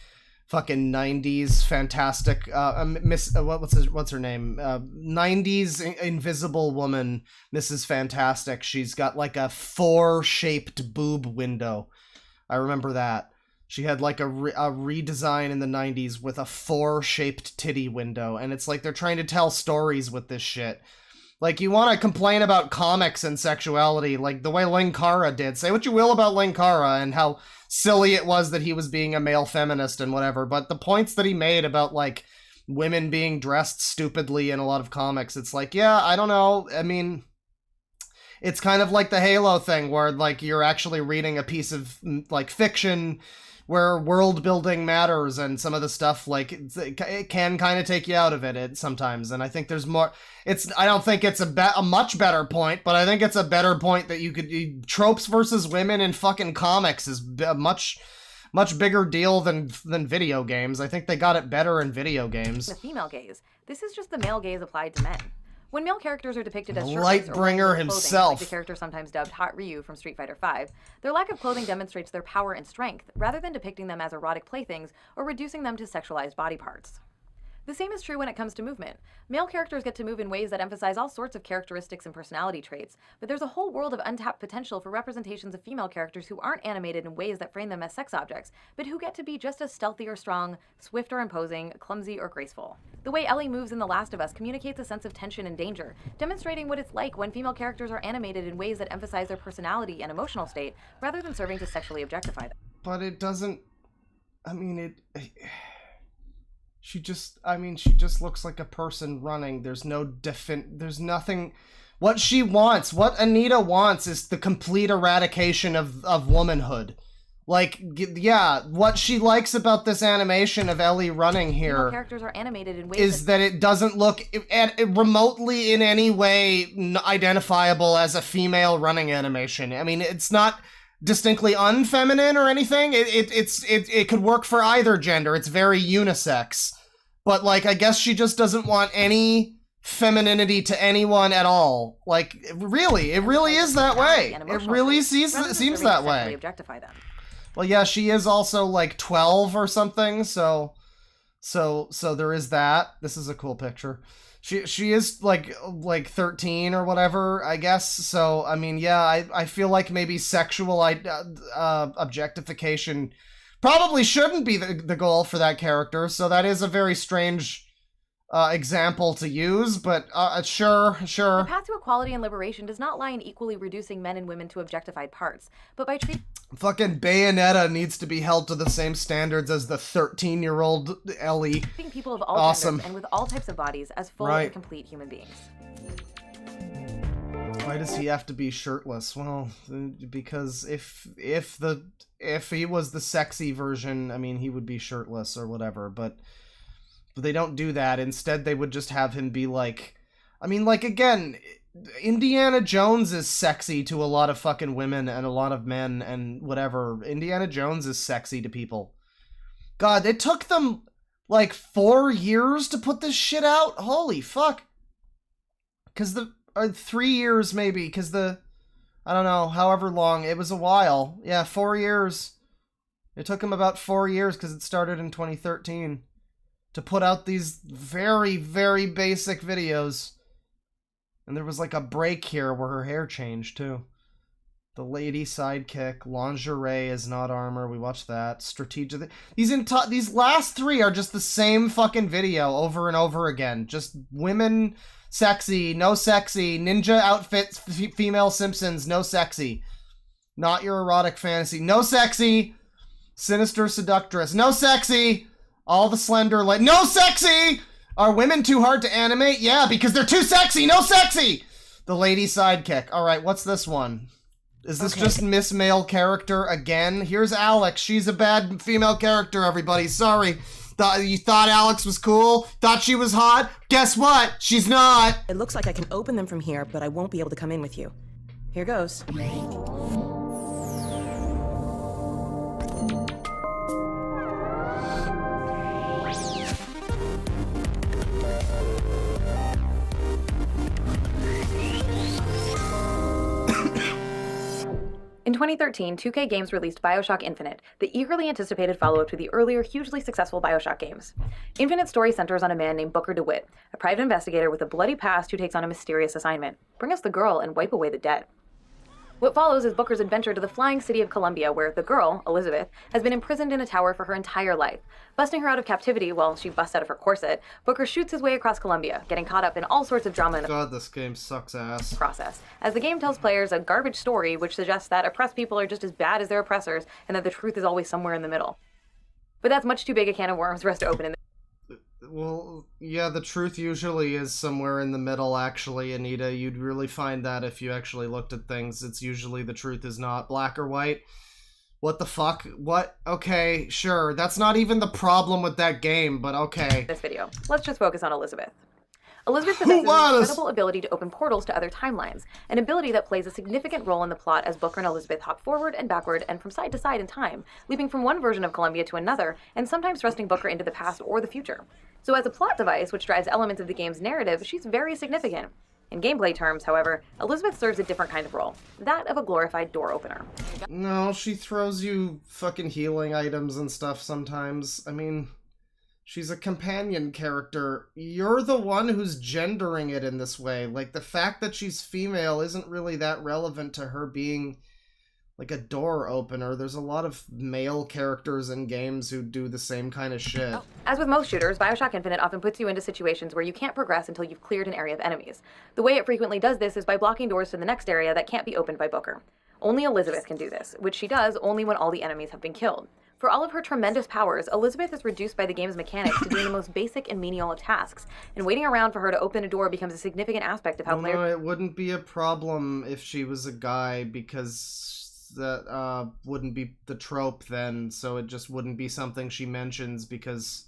fucking 90s fantastic, what's her name? 90s invisible woman, Mrs. Fantastic. She's got, like, a 4-shaped boob window. I remember that. She had, like, a redesign in the 90s with a 4-shaped titty window, and it's like they're trying to tell stories with this shit. Like, you want to complain about comics and sexuality, like the way Linkara did. Say what you will about Linkara and how silly it was that he was being a male feminist and whatever, but the points that he made about, like, women being dressed stupidly in a lot of comics, it's like, yeah, I don't know, I mean, it's kind of like the Halo thing, where, like, you're actually reading a piece of, like, fiction where world building matters, and some of the stuff, like, it can kind of take you out of it sometimes, and I think there's more. I don't think it's a much better point, but I think it's a better point that tropes versus women in fucking comics is a much bigger deal than video games. I think they got it better in video games. The female gaze. This is just the male gaze applied to men. When male characters are depicted as shirtless Lightbringer himself, like the character sometimes dubbed Hot Ryu from Street Fighter V, their lack of clothing demonstrates their power and strength, rather than depicting them as erotic playthings or reducing them to sexualized body parts. The same is true when it comes to movement. Male characters get to move in ways that emphasize all sorts of characteristics and personality traits, but there's a whole world of untapped potential for representations of female characters who aren't animated in ways that frame them as sex objects, but who get to be just as stealthy or strong, swift or imposing, clumsy or graceful. The way Ellie moves in The Last of Us communicates a sense of tension and danger, demonstrating what it's like when female characters are animated in ways that emphasize their personality and emotional state, rather than serving to sexually objectify them. But it doesn't... I mean, She just looks like a person running. There's nothing. What she wants, what Anita wants, is the complete eradication of womanhood. Like, yeah, what she likes about this animation of Ellie running here characters are animated in ways is that it doesn't look remotely in any way identifiable as a female running animation. I mean, it's not distinctly unfeminine or anything. It could work for either gender. It's very unisex. But, like, I guess she just doesn't want any femininity to anyone at all. Like, it really is that way. It really seems that way. Objectify them. Well, yeah, she is also, like, 12 or something, so there is that. This is a cool picture. She is, like 13 or whatever, I guess. So, I mean, yeah, I feel like maybe sexual objectification probably shouldn't be the goal for that character, so that is a very strange example to use, but sure. The path to equality and liberation does not lie in equally reducing men and women to objectified parts, but by treating... Fucking Bayonetta needs to be held to the same standards as the 13-year-old Ellie. People of all genders and with all types of bodies as full and complete human beings. Why does he have to be shirtless? Well, because if he was the sexy version, I mean, he would be shirtless or whatever, but they don't do that. Instead, they would just have him be like... I mean, like, again, Indiana Jones is sexy to a lot of fucking women and a lot of men and whatever. Indiana Jones is sexy to people. God, it took them, like, 4 years to put this shit out? Holy fuck. Because 3 years maybe, because I don't know, however long, it was a while. Yeah, 4 years. It took him about 4 years, because it started in 2013, to put out these very, very basic videos. And there was like a break here where her hair changed, too. The lady sidekick, lingerie is not armor, we watched that. Strategic. These last 3 are just the same fucking video over and over again. Just women, sexy, no sexy, ninja outfits, female Simpsons, no sexy. Not your erotic fantasy, no sexy. Sinister seductress, no sexy. All the slender, like, no sexy. Are women too hard to animate? Yeah, because they're too sexy, no sexy. The lady sidekick. All right, what's this one? Is this just Miss Male character again? Here's Alex. She's a bad female character, everybody. Sorry. You thought Alex was cool? Thought she was hot? Guess what? She's not. It looks like I can open them from here, but I won't be able to come in with you. Here goes. In 2013, 2K Games released BioShock Infinite, the eagerly anticipated follow-up to the earlier, hugely successful BioShock games. Infinite's story centers on a man named Booker DeWitt, a private investigator with a bloody past who takes on a mysterious assignment: bring us the girl and wipe away the dead. What follows is Booker's adventure to the flying city of Columbia, where the girl, Elizabeth, has been imprisoned in a tower for her entire life. Busting her out of captivity while she busts out of her corset, Booker shoots his way across Columbia, getting caught up in all sorts of drama in the God, this game sucks ass. process. As the game tells players a garbage story which suggests that oppressed people are just as bad as their oppressors, and that the truth is always somewhere in the middle. But that's much too big a can of worms for us to open in the Well, yeah, the truth usually is somewhere in the middle, actually, Anita. You'd really find that if you actually looked at things. It's usually the truth is not black or white. What the fuck? What? Okay, sure. That's not even the problem with that game, but okay. This video. Let's just focus on Elizabeth. Elizabeth possesses an incredible ability to open portals to other timelines, an ability that plays a significant role in the plot as Booker and Elizabeth hop forward and backward and from side to side in time, leaping from one version of Columbia to another, and sometimes thrusting Booker into the past or the future. So as a plot device, which drives elements of the game's narrative, she's very significant. In gameplay terms, however, Elizabeth serves a different kind of role, that of a glorified door opener. No, she throws you fucking healing items and stuff sometimes. I mean, she's a companion character. You're the one who's gendering it in this way. Like, the fact that she's female isn't really that relevant to her being, like, a door opener. There's a lot of male characters in games who do the same kind of shit. As with most shooters, BioShock Infinite often puts you into situations where you can't progress until you've cleared an area of enemies. The way it frequently does this is by blocking doors to the next area that can't be opened by Booker. Only Elizabeth can do this, which she does only when all the enemies have been killed. For all of her tremendous powers, Elizabeth is reduced by the game's mechanics to doing the most basic and menial of tasks, and waiting around for her to open a door becomes a significant aspect of how players... No, it wouldn't be a problem if she was a guy, because that wouldn't be the trope then, so it just wouldn't be something she mentions, because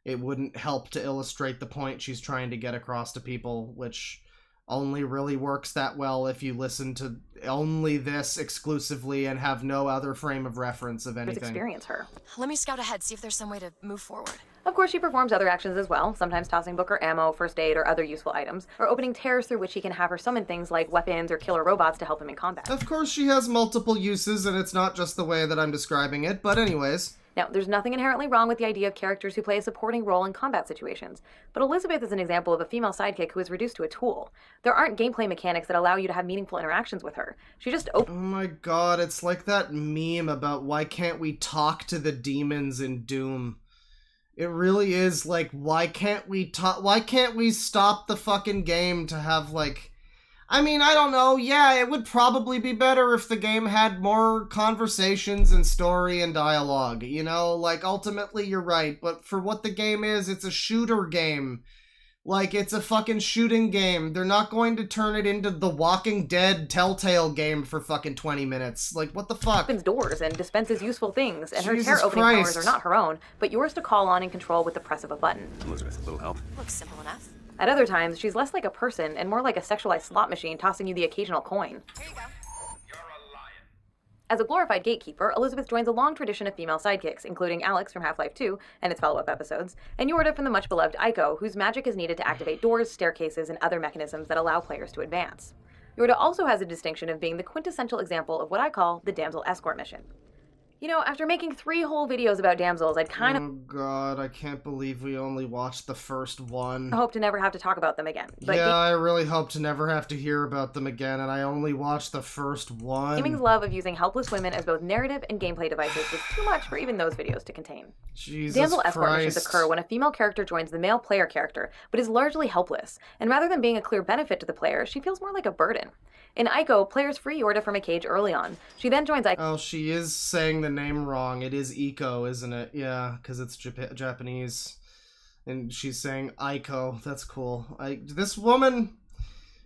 it wouldn't help to illustrate the point she's trying to get across to people, which only really works that well if you listen to only this exclusively and have no other frame of reference of anything. Experience her. Let me scout ahead, see if there's some way to move forward. Of course, she performs other actions as well, sometimes tossing Booker ammo, first aid, or other useful items, or opening tears through which he can have her summon things like weapons or killer robots to help him in combat. Of course she has multiple uses, and it's not just the way that I'm describing it, but anyways. Now, there's nothing inherently wrong with the idea of characters who play a supporting role in combat situations, but Elizabeth is an example of a female sidekick who is reduced to a tool. There aren't gameplay mechanics that allow you to have meaningful interactions with her. She just Oh my god, it's like that meme about why can't we talk to the demons in Doom. It really is like, why can't we stop the fucking game to have, like... I mean, I don't know, yeah, it would probably be better if the game had more conversations and story and dialogue, you know? Like, ultimately, you're right, but for what the game is, it's a shooter game. Like, it's a fucking shooting game. They're not going to turn it into the Walking Dead Telltale game for fucking 20 minutes. Like, what the fuck? Opens doors and dispenses useful things, and Jesus her tear-opening Christ. powers are not her own, but yours to call on and control with the press of a button. Elizabeth, a little help? Looks simple enough. At other times, she's less like a person and more like a sexualized slot machine tossing you the occasional coin. As a glorified gatekeeper, Elizabeth joins a long tradition of female sidekicks, including Alex from Half-Life 2 and its follow-up episodes, and Yorda from the much-beloved Aiko, whose magic is needed to activate doors, staircases, and other mechanisms that allow players to advance. Yorda also has a distinction of being the quintessential example of what I call the damsel escort mission. You know, after making 3 whole videos about damsels, I'd kind of... Oh god, I can't believe we only watched the first one. hope to never have to talk about them again. But yeah, I really hope to never have to hear about them again, and I only watched the first one. gaming's love of using helpless women as both narrative and gameplay devices was too much for even those videos to contain. Jesus Damsel escort Christ. missions occur when a female character joins the male player character, but is largely helpless, and rather than being a clear benefit to the player, she feels more like a burden. In Aiko, players free Yorda from a cage early on. She then joins Aiko. Oh, she is saying the name wrong. It is Eco, isn't it? Yeah, because it's Japanese. And she's saying Aiko. That's cool. This woman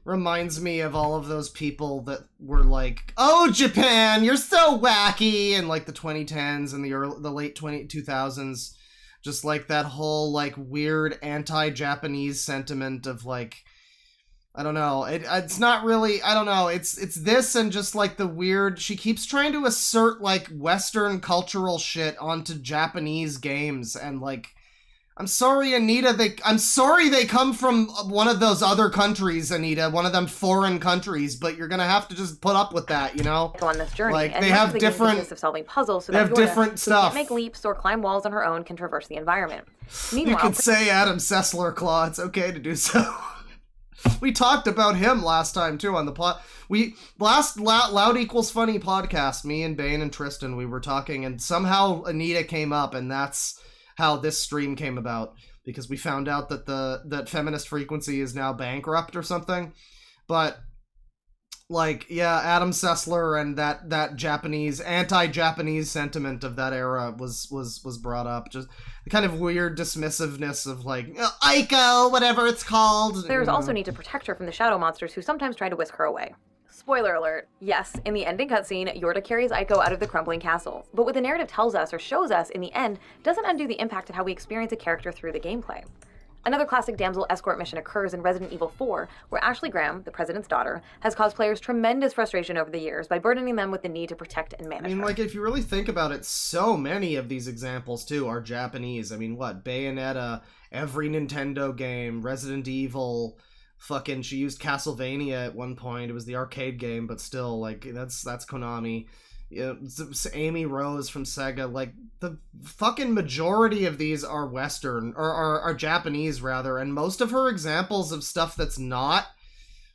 reminds me of all of those people that were like, "Oh, Japan, you're so wacky," in like the 2010s and the late 2000s. Just like that whole like weird anti-Japanese sentiment of like, I don't know. It's not really, I don't know. It's this and just like the weird, she keeps trying to assert like Western cultural shit onto Japanese games, and like, I'm sorry, Anita, I'm sorry they come from one of those other countries, Anita, one of them foreign countries, but you're gonna have to just put up with that, you know? On this journey, like, and they much have of the game's different, business of solving puzzles, so they that have Yorda, different who stuff. can't make leaps or climb walls on her own, can traverse the environment. You Meanwhile, could say Adam Sessler-Claw, it's okay to do so. We talked about him last time too on the plot. Last Loud Equals Funny podcast, me and Bane and Tristan, we were talking, and somehow Anita came up, and that's how this stream came about, because we found out that that Feminist Frequency is now bankrupt or something. But like, yeah, Adam Sessler and that Japanese anti-Japanese sentiment of that era was brought up. Just the kind of weird dismissiveness of like, Aiko, whatever it's called. players also need to protect her from the shadow monsters who sometimes try to whisk her away. Spoiler alert, yes, in the ending cutscene, Yorda carries Aiko out of the crumbling castle, but what the narrative tells us or shows us in the end doesn't undo the impact of how we experience a character through the gameplay. Another classic damsel escort mission occurs in Resident Evil 4, where Ashley Graham, the president's daughter, has caused players tremendous frustration over the years by burdening them with the need to protect and manage her. Like, if you really think about it, so many of these examples, too, are Japanese. I mean, what? Bayonetta, every Nintendo game, Resident Evil, fucking, she used Castlevania at one point. It was the arcade game, but still, like, that's Konami. Yeah, Amy Rose from Sega. Like, the fucking majority of these are Western, or are Japanese, rather, and most of her examples of stuff that's not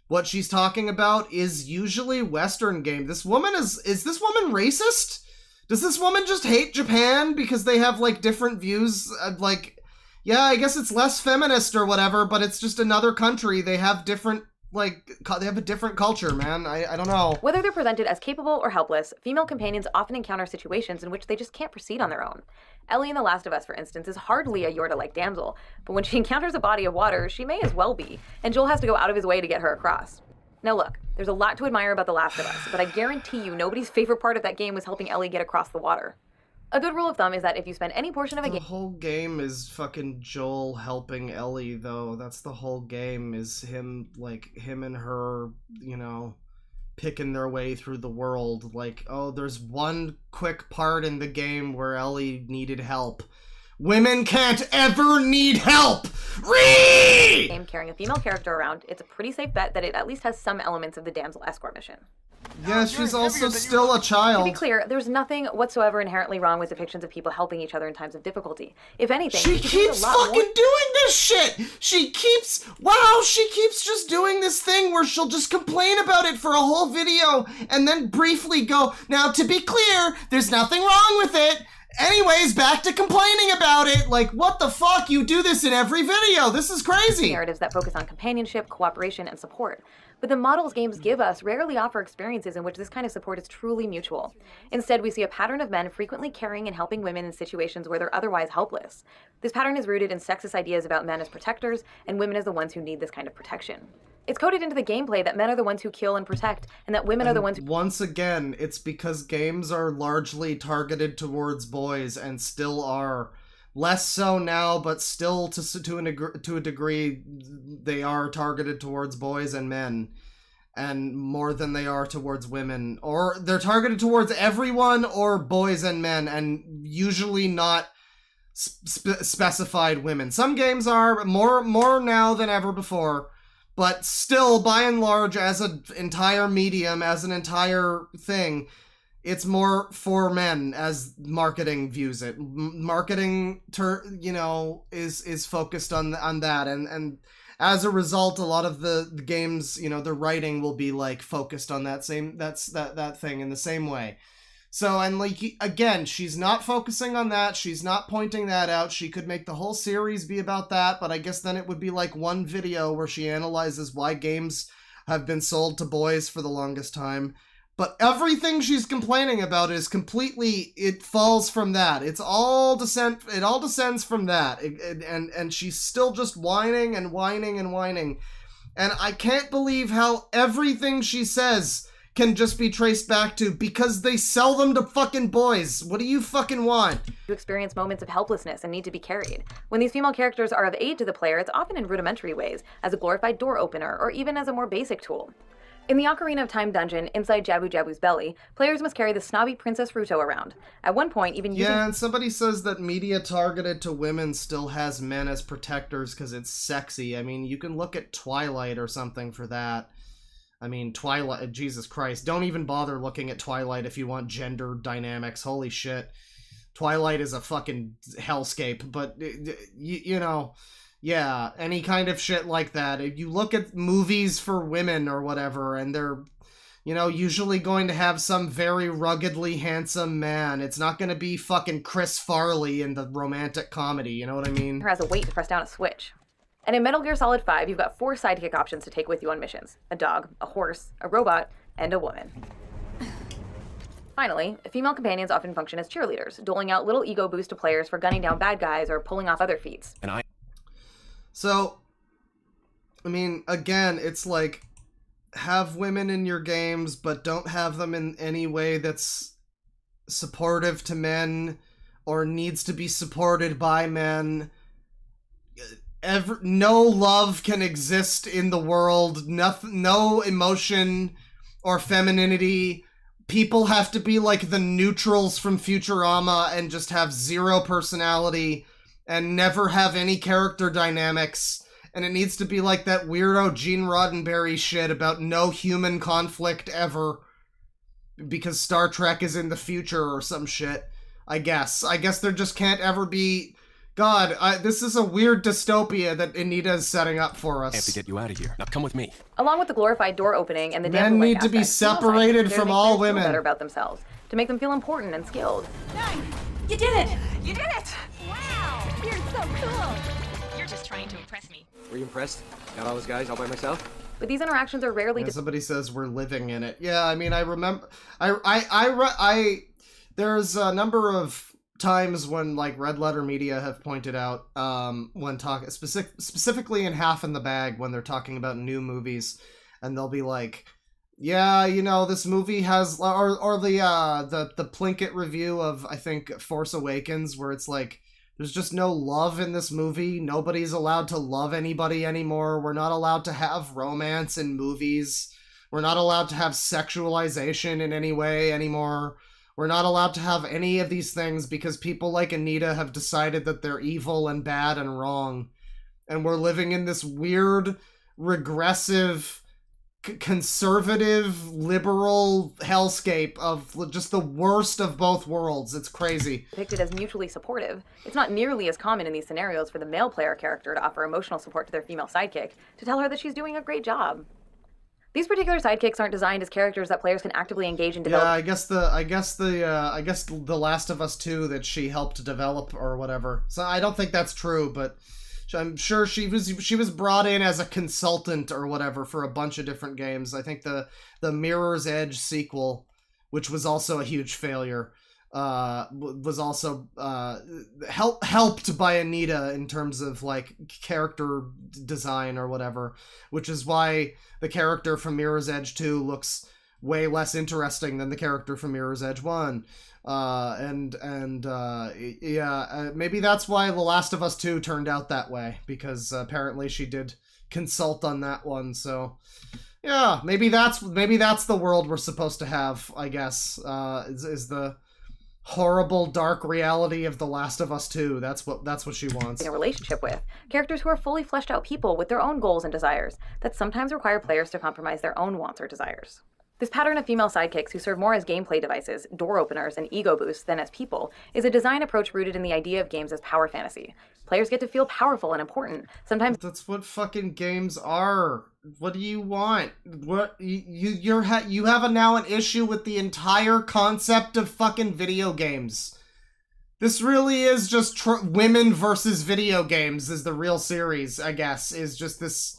what she's talking about is usually Western game. This woman is this woman racist? Does this woman just hate Japan because they have, like, different views? Like, yeah, I guess it's less feminist or whatever, but it's just another country. They have different, like, they have a different culture, man. I don't know. Whether they're presented as capable or helpless, female companions often encounter situations in which they just can't proceed on their own. Ellie in The Last of Us, for instance, is hardly a Yorda-like damsel, but when she encounters a body of water, she may as well be, and Joel has to go out of his way to get her across. Now look, there's a lot to admire about The Last of Us, but I guarantee you nobody's favorite part of that game was helping Ellie get across the water. A good rule of thumb is that if you spend any portion of a game... The whole game is fucking Joel helping Ellie, though. That's the whole game, is him and her, you know, picking their way through the world. Like, oh, there's one quick part in the game where Ellie needed help. Women can't ever need help! Read! Game carrying a female character around, it's a pretty safe bet that it at least has some elements of the damsel escort mission. Yeah, she's also still a child. To be clear, there's nothing whatsoever inherently wrong with depictions of people helping each other in times of difficulty. If anything, she keeps fucking doing this shit! She keeps just doing this thing where she'll just complain about it for a whole video and then briefly go, now to be clear, there's nothing wrong with it. Anyways, back to complaining about it. Like, what the fuck? You do this in every video. This is crazy. Narratives that focus on companionship, cooperation, and support. But the models games give us rarely offer experiences in which this kind of support is truly mutual. Instead, we see a pattern of men frequently caring and helping women in situations where they're otherwise helpless. This pattern is rooted in sexist ideas about men as protectors and women as the ones who need this kind of protection. It's coded into the gameplay that men are the ones who kill and protect, and that women are the ones who... Once again, it's because games are largely targeted towards boys, and still are. Less so now, but still to a degree, they are targeted towards boys and men. and more than they are towards women, or they're targeted towards everyone or boys and men, and usually not specified women. Some games are more now than ever before, but still, by and large, as an entire medium, as an entire thing, it's more for men as marketing views it. Marketing, is focused on that, and as a result, a lot of the games, the writing will be like focused on that thing in the same way. So, and like, again, she's not focusing on that. She's not pointing that out. She could make the whole series be about that, but I guess then it would be like one video where she analyzes why games have been sold to boys for the longest time. But everything she's complaining about is completely, it falls from that. It all descends from that. And she's still just whining and whining and whining. And I can't believe how everything she says can just be traced back to because they sell them to fucking boys. What do you fucking want? To experience moments of helplessness and need to be carried. When these female characters are of aid to the player, it's often in rudimentary ways, as a glorified door opener, or even as a more basic tool. In the Ocarina of Time dungeon, inside Jabu Jabu's belly, players must carry the snobby Princess Ruto around. At one point, even using... Yeah, and somebody says that media targeted to women still has men as protectors because it's sexy. I mean, you can look at Twilight or something for that. I mean, Twilight, Jesus Christ. Don't even bother looking at Twilight if you want gender dynamics. Holy shit. Twilight is a fucking hellscape, but, yeah, any kind of shit like that. If you look at movies for women or whatever, and they're, usually going to have some very ruggedly handsome man. It's not going to be fucking Chris Farley in the romantic comedy, you know what I mean? Has a weight to press down a switch. And in Metal Gear Solid 5, you've got 4 sidekick options to take with you on missions. A dog, a horse, a robot, and a woman. Finally, female companions often function as cheerleaders, doling out little ego boosts to players for gunning down bad guys or pulling off other feats. So, I mean, again, it's like, have women in your games, but don't have them in any way that's supportive to men, or needs to be supported by men. No love can exist in the world, no emotion or femininity. People have to be like the neutrals from Futurama and just have zero personality and never have any character dynamics. And it needs to be like that weirdo Gene Roddenberry shit about no human conflict ever, because Star Trek is in the future or some shit. I guess there just can't ever be... God, this is a weird dystopia that Anita is setting up for us. I have to get you out of here. Now come with me. Along with the glorified door opening and the men need to be separated from all women. Better about themselves, to make them feel important and skilled. You did it! You did it! Wow! You're so cool! You're just trying to impress me. Were you impressed? Got all those guys all by myself? But these interactions are rarely... Yeah, somebody says we're living in it. Yeah, I mean, I remember... There's a number of times when, like, Red Letter Media have pointed out, when talking... Specifically in Half in the Bag, when they're talking about new movies, and they'll be like... Yeah, this movie has, or the Plinkett review of, I think, Force Awakens, where it's like, there's just no love in this movie. Nobody's allowed to love anybody anymore. We're not allowed to have romance in movies. We're not allowed to have sexualization in any way anymore. We're not allowed to have any of these things because people like Anita have decided that they're evil and bad and wrong. And we're living in this weird, regressive... conservative, liberal hellscape of just the worst of both worlds. It's crazy. Depicted as mutually supportive, it's not nearly as common in these scenarios for the male player character to offer emotional support to their female sidekick, to tell her that she's doing a great job. These particular sidekicks aren't designed as characters that players can actively engage in developing. Yeah, I guess The Last of Us 2 that she helped develop or whatever. So I don't think that's true, but I'm sure she was brought in as a consultant or whatever for a bunch of different games. I think the Mirror's Edge sequel, which was also a huge failure, was also helped by Anita in terms of like character design or whatever, which is why the character from Mirror's Edge 2 looks way less interesting than the character from Mirror's Edge 1. Maybe that's why The Last of Us 2 turned out that way, because apparently she did consult on that one. So Yeah, maybe that's the world we're supposed to have, I guess. Is the horrible dark reality of The Last of Us 2. That's what she wants. In a relationship with characters who are fully fleshed out people with their own goals and desires that sometimes require players to compromise their own wants or desires. This pattern of female sidekicks who serve more as gameplay devices, door openers, and ego boosts than as people is a design approach rooted in the idea of games as power fantasy. Players get to feel powerful and important. Sometimes that's what fucking games are. What do you want? What you have now an issue with the entire concept of fucking video games. This really is just women versus video games is the real series, I guess. Is just this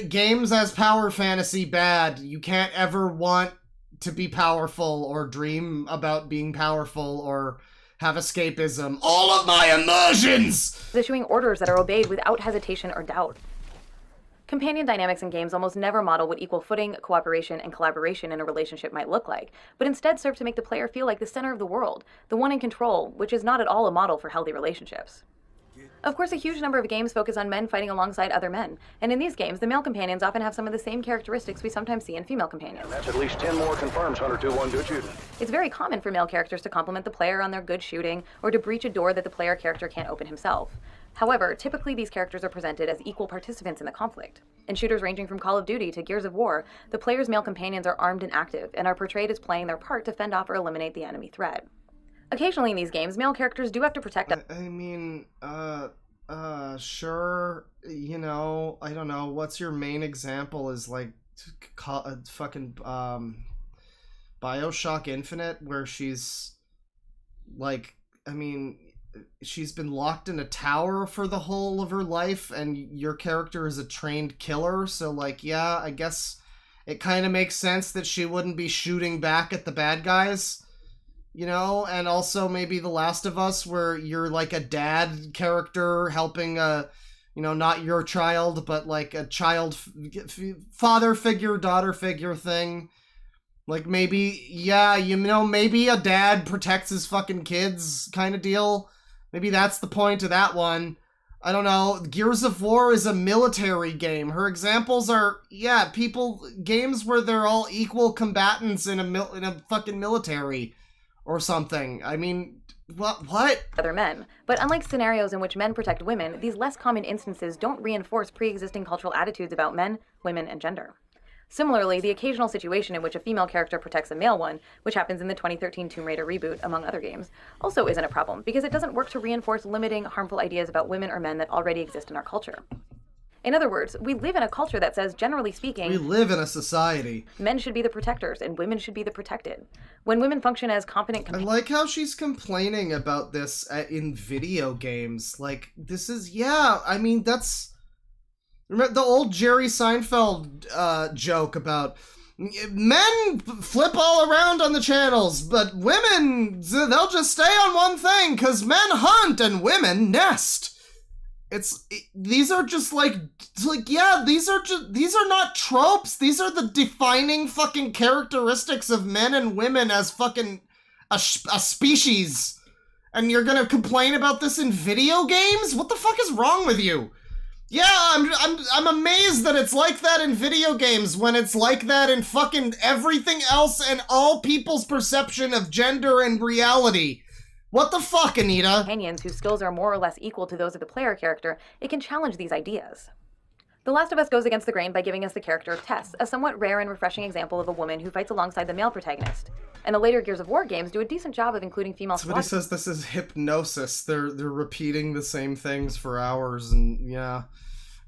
games as power fantasy bad. You can't ever want to be powerful or dream about being powerful or have escapism. All of my emotions! Issuing orders that are obeyed without hesitation or doubt. Companion dynamics in games almost never model what equal footing, cooperation, and collaboration in a relationship might look like, but instead serve to make the player feel like the center of the world, the one in control, which is not at all a model for healthy relationships. Of course, a huge number of games focus on men fighting alongside other men, and in these games, the male companions often have some of the same characteristics we sometimes see in female companions. That's at least 10 more confirms, Hunter 2-1, good shooting. It's very common for male characters to compliment the player on their good shooting, or to breach a door that the player character can't open himself. However, typically these characters are presented as equal participants in the conflict. In shooters ranging from Call of Duty to Gears of War, the player's male companions are armed and active, and are portrayed as playing their part to fend off or eliminate the enemy threat. Occasionally in these games, male characters do have to protect... Sure, you know, I don't know, what's your main example is, like, fucking, BioShock Infinite, where she's, like, I mean, she's been locked in a tower for the whole of her life, and your character is a trained killer, so, like, yeah, I guess it kind of makes sense that she wouldn't be shooting back at the bad guys. You know, and also maybe The Last of Us, where you're like a dad character helping a, you know, not your child, but like a child, father figure, daughter figure thing. Like maybe, yeah, you know, maybe a dad protects his fucking kids kind of deal. Maybe that's the point of that one. I don't know. Gears of War is a military game. Her examples are, yeah, games where they're all equal combatants in a fucking military. Or something. I mean, what? Other men. But unlike scenarios in which men protect women, these less common instances don't reinforce pre-existing cultural attitudes about men, women, and gender. Similarly, the occasional situation in which a female character protects a male one, which happens in the 2013 Tomb Raider reboot, among other games, also isn't a problem, because it doesn't work to reinforce limiting, harmful ideas about women or men that already exist in our culture. In other words, we live in a culture that says, generally speaking, we live in a society. Men should be the protectors and women should be the protected. When women function as competent... I like how she's complaining about this in video games. Like, this is, yeah, I mean, that's... Remember the old Jerry Seinfeld joke about men flip all around on the channels, but women, they'll just stay on one thing, because men hunt and women nest. These are just like, yeah, these are not tropes. These are the defining fucking characteristics of men and women as fucking a species. And you're gonna complain about this in video games? What the fuck is wrong with you? Yeah, I'm amazed that it's like that in video games when it's like that in fucking everything else and all people's perception of gender and reality. What the fuck, Anita? Companions whose skills are more or less equal to those of the player character, it can challenge these ideas. The Last of Us goes against the grain by giving us the character of Tess, a somewhat rare and refreshing example of a woman who fights alongside the male protagonist. And the later Gears of War games do a decent job of including female Somebody says this is hypnosis. They're repeating the same things for hours, and yeah.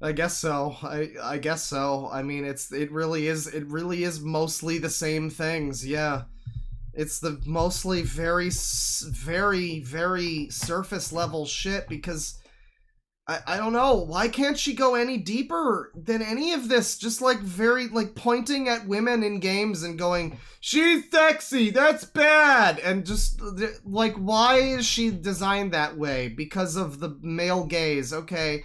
I guess so. I guess so. I mean, it really is mostly the same things, yeah. It's the mostly very, very, very surface level shit because I don't know. Why can't she go any deeper than any of this? Just like very, like pointing at women in games and going, she's sexy, that's bad. And just like, why is she designed that way? Because of the male gaze. Okay.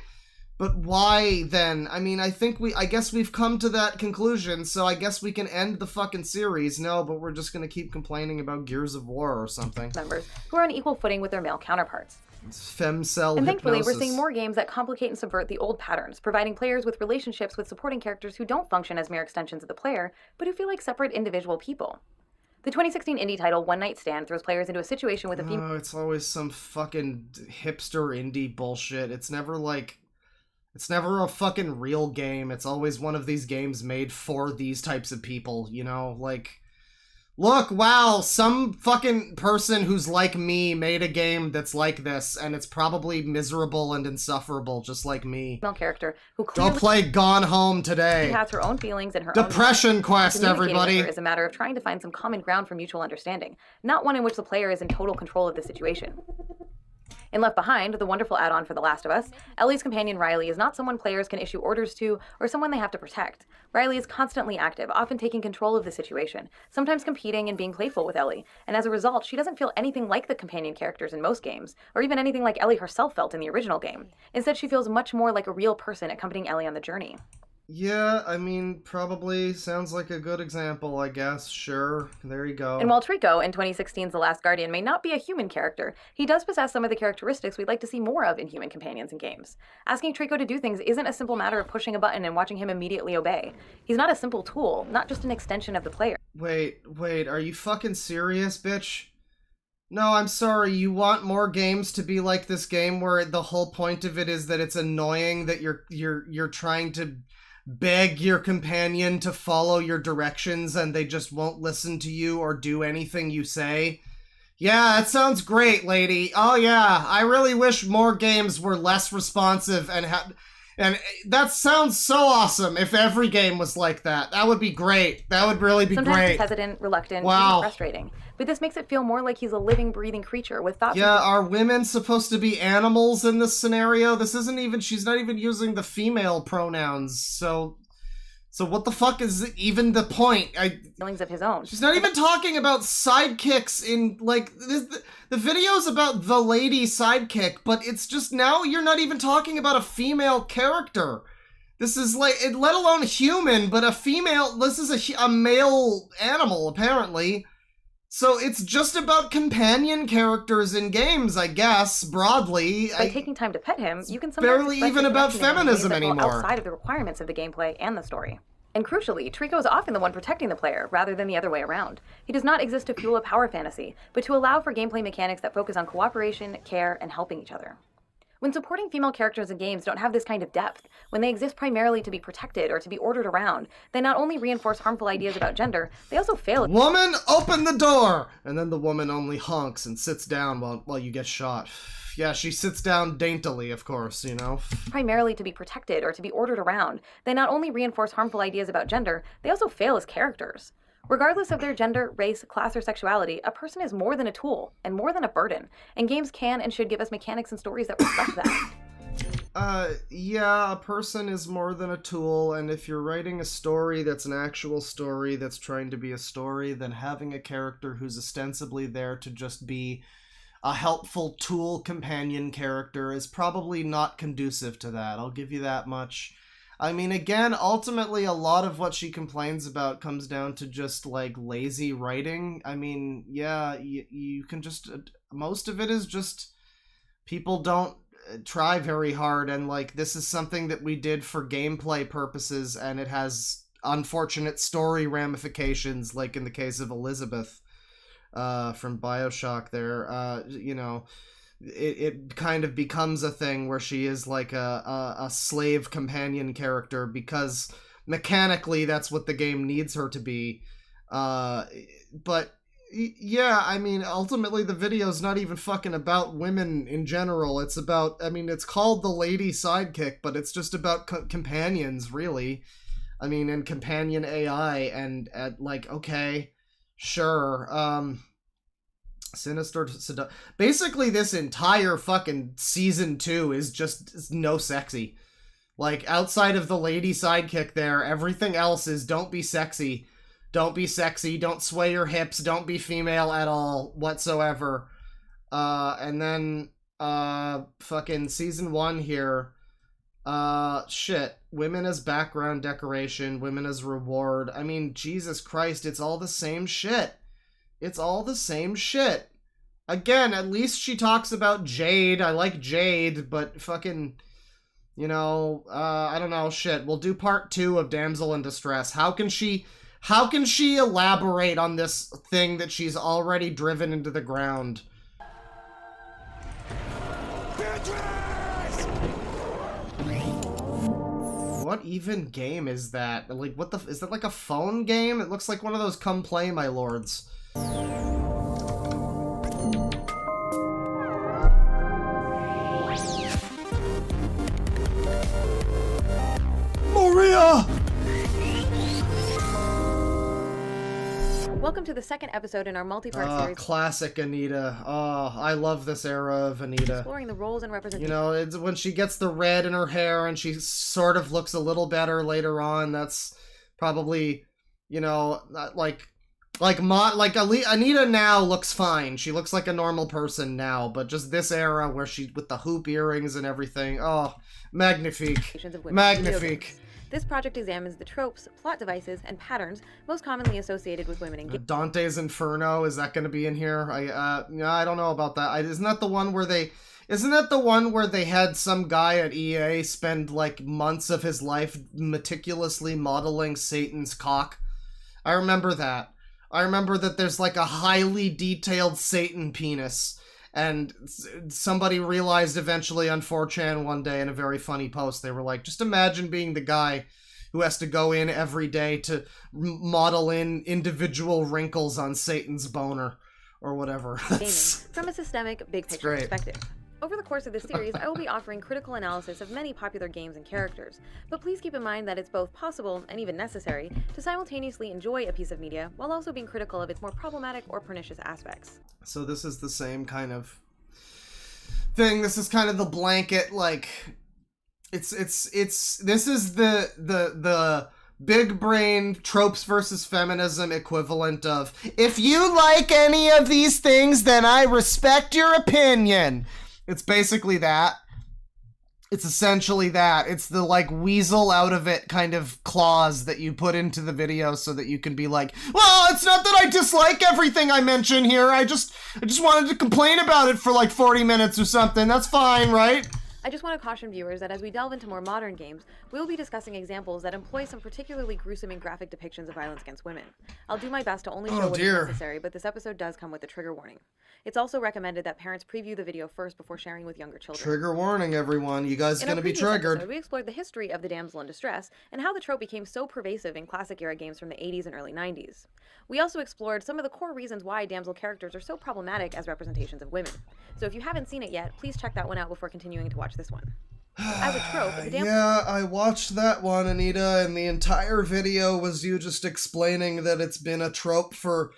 But why then? I mean, I guess we've come to that conclusion, so I guess we can end the fucking series. No, but we're just gonna keep complaining about Gears of War or something. Members who are on equal footing with their male counterparts. femcell And thankfully, we're hypnosis. seeing more games that complicate and subvert the old patterns, providing players with relationships with supporting characters who don't function as mere extensions of the player, but who feel like separate individual people. The 2016 indie title One Night Stand throws players into a situation with a female... Oh, it's always some fucking hipster indie bullshit. It's never a fucking real game. It's always one of these games made for these types of people, you know? Like, look, wow, some fucking person who's like me made a game that's like this, and it's probably miserable and insufferable, just like me. Female character who Go clearly play Gone Home today. has her own feelings and her Depression own Quest, Communicating with everybody. her is a matter of trying to find some common ground for mutual understanding, not one in which the player is in total control of the situation. In Left Behind, the wonderful add-on for The Last of Us, Ellie's companion Riley is not someone players can issue orders to or someone they have to protect. Riley is constantly active, often taking control of the situation, sometimes competing and being playful with Ellie, and as a result, she doesn't feel anything like the companion characters in most games, or even anything like Ellie herself felt in the original game. Instead, she feels much more like a real person accompanying Ellie on the journey. Yeah, I mean, probably sounds like a good example, I guess. Sure, there you go. And while Trico in 2016's The Last Guardian may not be a human character, he does possess some of the characteristics we'd like to see more of in human companions in games. Asking Trico to do things isn't a simple matter of pushing a button and watching him immediately obey. He's not a simple tool, not just an extension of the player. Wait, are you fucking serious, bitch? No, I'm sorry, you want more games to be like this game where the whole point of it is that it's annoying that you're trying to beg your companion to follow your directions and they just won't listen to you or do anything you say? Yeah, that sounds great, lady. Oh yeah, I really wish more games were less responsive and that sounds so awesome if every game was like that. That would be great. That would really be Sometimes great. he's hesitant, reluctant, Wow. even frustrating. But this makes it feel more like he's a living, breathing creature with thoughts. Yeah, are women supposed to be animals in this scenario? She's not even using the female pronouns, so what the fuck is even the point? Feelings of his own. She's not even talking about sidekicks in, like, the video's about the lady sidekick, but it's just now you're not even talking about a female character. This is like, let alone human, but a female, this is a male animal, apparently. So it's just about companion characters in games, I guess, broadly. By taking time to pet him, you can sometimes barely express even your about connection in ways feminism that fall anymore. outside of the requirements of the gameplay and the story. And crucially, Trico is often the one protecting the player, rather than the other way around. He does not exist to fuel a power fantasy, but to allow for gameplay mechanics that focus on cooperation, care, and helping each other. When supporting female characters in games don't have this kind of depth, when they exist primarily to be protected or to be ordered around, they not only reinforce harmful ideas about gender, they also fail. Woman, open the door! And then the woman only honks and sits down while you get shot. Yeah, she sits down daintily, of course, you know. Primarily to be protected or to be ordered around, they not only reinforce harmful ideas about gender, they also fail as characters. Regardless of their gender, race, class, or sexuality, a person is more than a tool, and more than a burden, and games can and should give us mechanics and stories that reflect that. Yeah, a person is more than a tool, and if you're writing a story that's an actual story that's trying to be a story, then having a character who's ostensibly there to just be a helpful tool companion character is probably not conducive to that. I'll give you that much. I mean, again, ultimately, a lot of what she complains about comes down to just, like, lazy writing. I mean, yeah, you can just... most of it is just... people don't try very hard, and, like, this is something that we did for gameplay purposes, and it has unfortunate story ramifications, like in the case of Elizabeth from BioShock there. You know... It kind of becomes a thing where she is like a slave companion character because mechanically that's what the game needs her to be. But yeah, I mean, ultimately the video's not even fucking about women in general. It's about, I mean, it's called the lady sidekick, but it's just about companions, really. I mean, and companion AI and like, okay, sure, Sinister basically this entire fucking season 2 is just no sexy. Like, outside of the lady sidekick there, everything else is don't be sexy, don't sway your hips, don't be female at all whatsoever. And then fucking season 1 here, shit, women as background decoration, women as reward. I mean, Jesus Christ, it's all the same shit. It's all the same shit. Again, at least she talks about Jade. I like Jade, but fucking, you know, I don't know, shit. We'll do part 2 of Damsel in Distress. How can she elaborate on this thing that she's already driven into the ground? What even game is that? Like, what the... Is that like a phone game? It looks like one of those come play, my lords. Maria! Welcome to the second episode in our multi-part series. Classic Anita. Oh, I love this era of Anita. Exploring the roles and representation. You know, it's when she gets the red in her hair and she sort of looks a little better later on. That's probably, you know, like Anita now looks fine. She looks like a normal person now, but just this era where she with the hoop earrings and everything. Oh, magnifique. Magnifique. This project examines the tropes, plot devices, and patterns most commonly associated with women in games. Dante's Inferno, is that going to be in here? I don't know about that. Isn't that the one where they had some guy at EA spend like months of his life meticulously modeling Satan's cock? I remember that. I remember that there's like a highly detailed Satan penis. And somebody realized eventually on 4chan one day in a very funny post, they were like, just imagine being the guy who has to go in every day to model in individual wrinkles on Satan's boner or whatever. Gaming, from a systemic, big picture perspective. Over the course of this series, I will be offering critical analysis of many popular games and characters, but please keep in mind that it's both possible, and even necessary, to simultaneously enjoy a piece of media while also being critical of its more problematic or pernicious aspects. So this is the same kind of thing. This is kind of the blanket, like, this is the big brain tropes versus feminism equivalent of, if you like any of these things, then I respect your opinion. It's basically that. It's essentially that. It's the, like, weasel out of it kind of clause that you put into the video so that you can be like, well, it's not that I dislike everything I mention here. I just wanted to complain about it for like 40 minutes or something. That's fine, right? I just want to caution viewers that as we delve into more modern games, we'll be discussing examples that employ some particularly gruesome and graphic depictions of violence against women. I'll do my best to only show what is necessary, but this episode does come with a trigger warning. It's also recommended that parents preview the video first before sharing with younger children. Trigger warning, everyone. You guys are going to be triggered. Episode, we explored the history of the damsel in distress and how the trope became so pervasive in classic-era games from the 80s and early 90s. We also explored some of the core reasons why damsel characters are so problematic as representations of women. So if you haven't seen it yet, please check that one out before continuing to watch this one. As a trope, the damsel... Yeah, I watched that one, Anita, and the entire video was you just explaining that it's been a trope for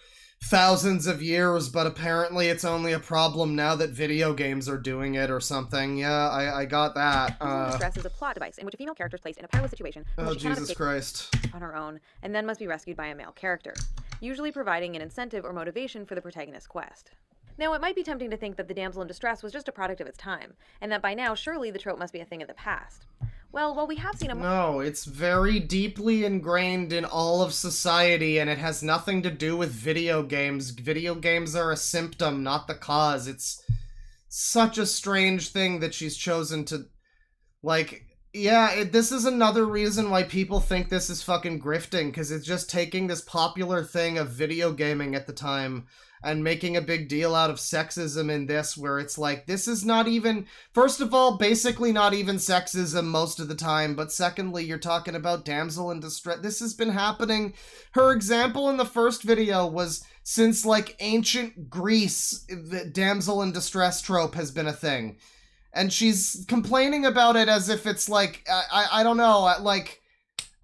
thousands of years, but apparently it's only a problem now that video games are doing it or something. Yeah, I got that. Distress is a plot device in which a female character is placed in a perilous situation in which she cannot escape Christ. on her own, and then must be rescued by a male character, usually providing an incentive or motivation for the protagonist's quest. Now, it might be tempting to think that the damsel in distress was just a product of its time, and that by now, surely the trope must be a thing of the past. Well, while we have seen a... No, it's very deeply ingrained in all of society, and it has nothing to do with video games. Video games are a symptom, not the cause. It's such a strange thing that she's chosen to... Like, yeah, this is another reason why people think this is fucking grifting, because it's just taking this popular thing of video gaming at the time and making a big deal out of sexism in this, where it's like, this is not even, first of all, basically not even sexism most of the time, but secondly, you're talking about damsel in distress. This has been happening. Her example in the first video was since, like, ancient Greece, the damsel in distress trope has been a thing. And she's complaining about it as if it's like, I don't know, like...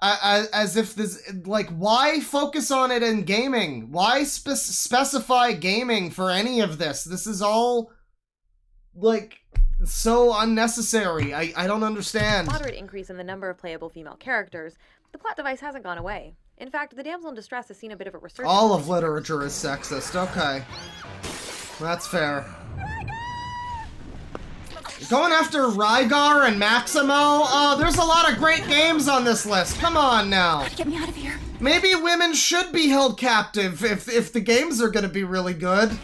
as if this, like, why focus on it in gaming? Why specify gaming for any of this? This is all, like, so unnecessary. I don't understand. Moderate increase in the number of playable female characters, the plot device hasn't gone away. In fact, the damsel in distress has seen a bit of a resurgence. All of literature is sexist. Okay. That's fair. Going after Rygar and Maximo? Oh, there's a lot of great games on this list. Come on now. Get me out of here. Maybe women should be held captive if the games are gonna be really good.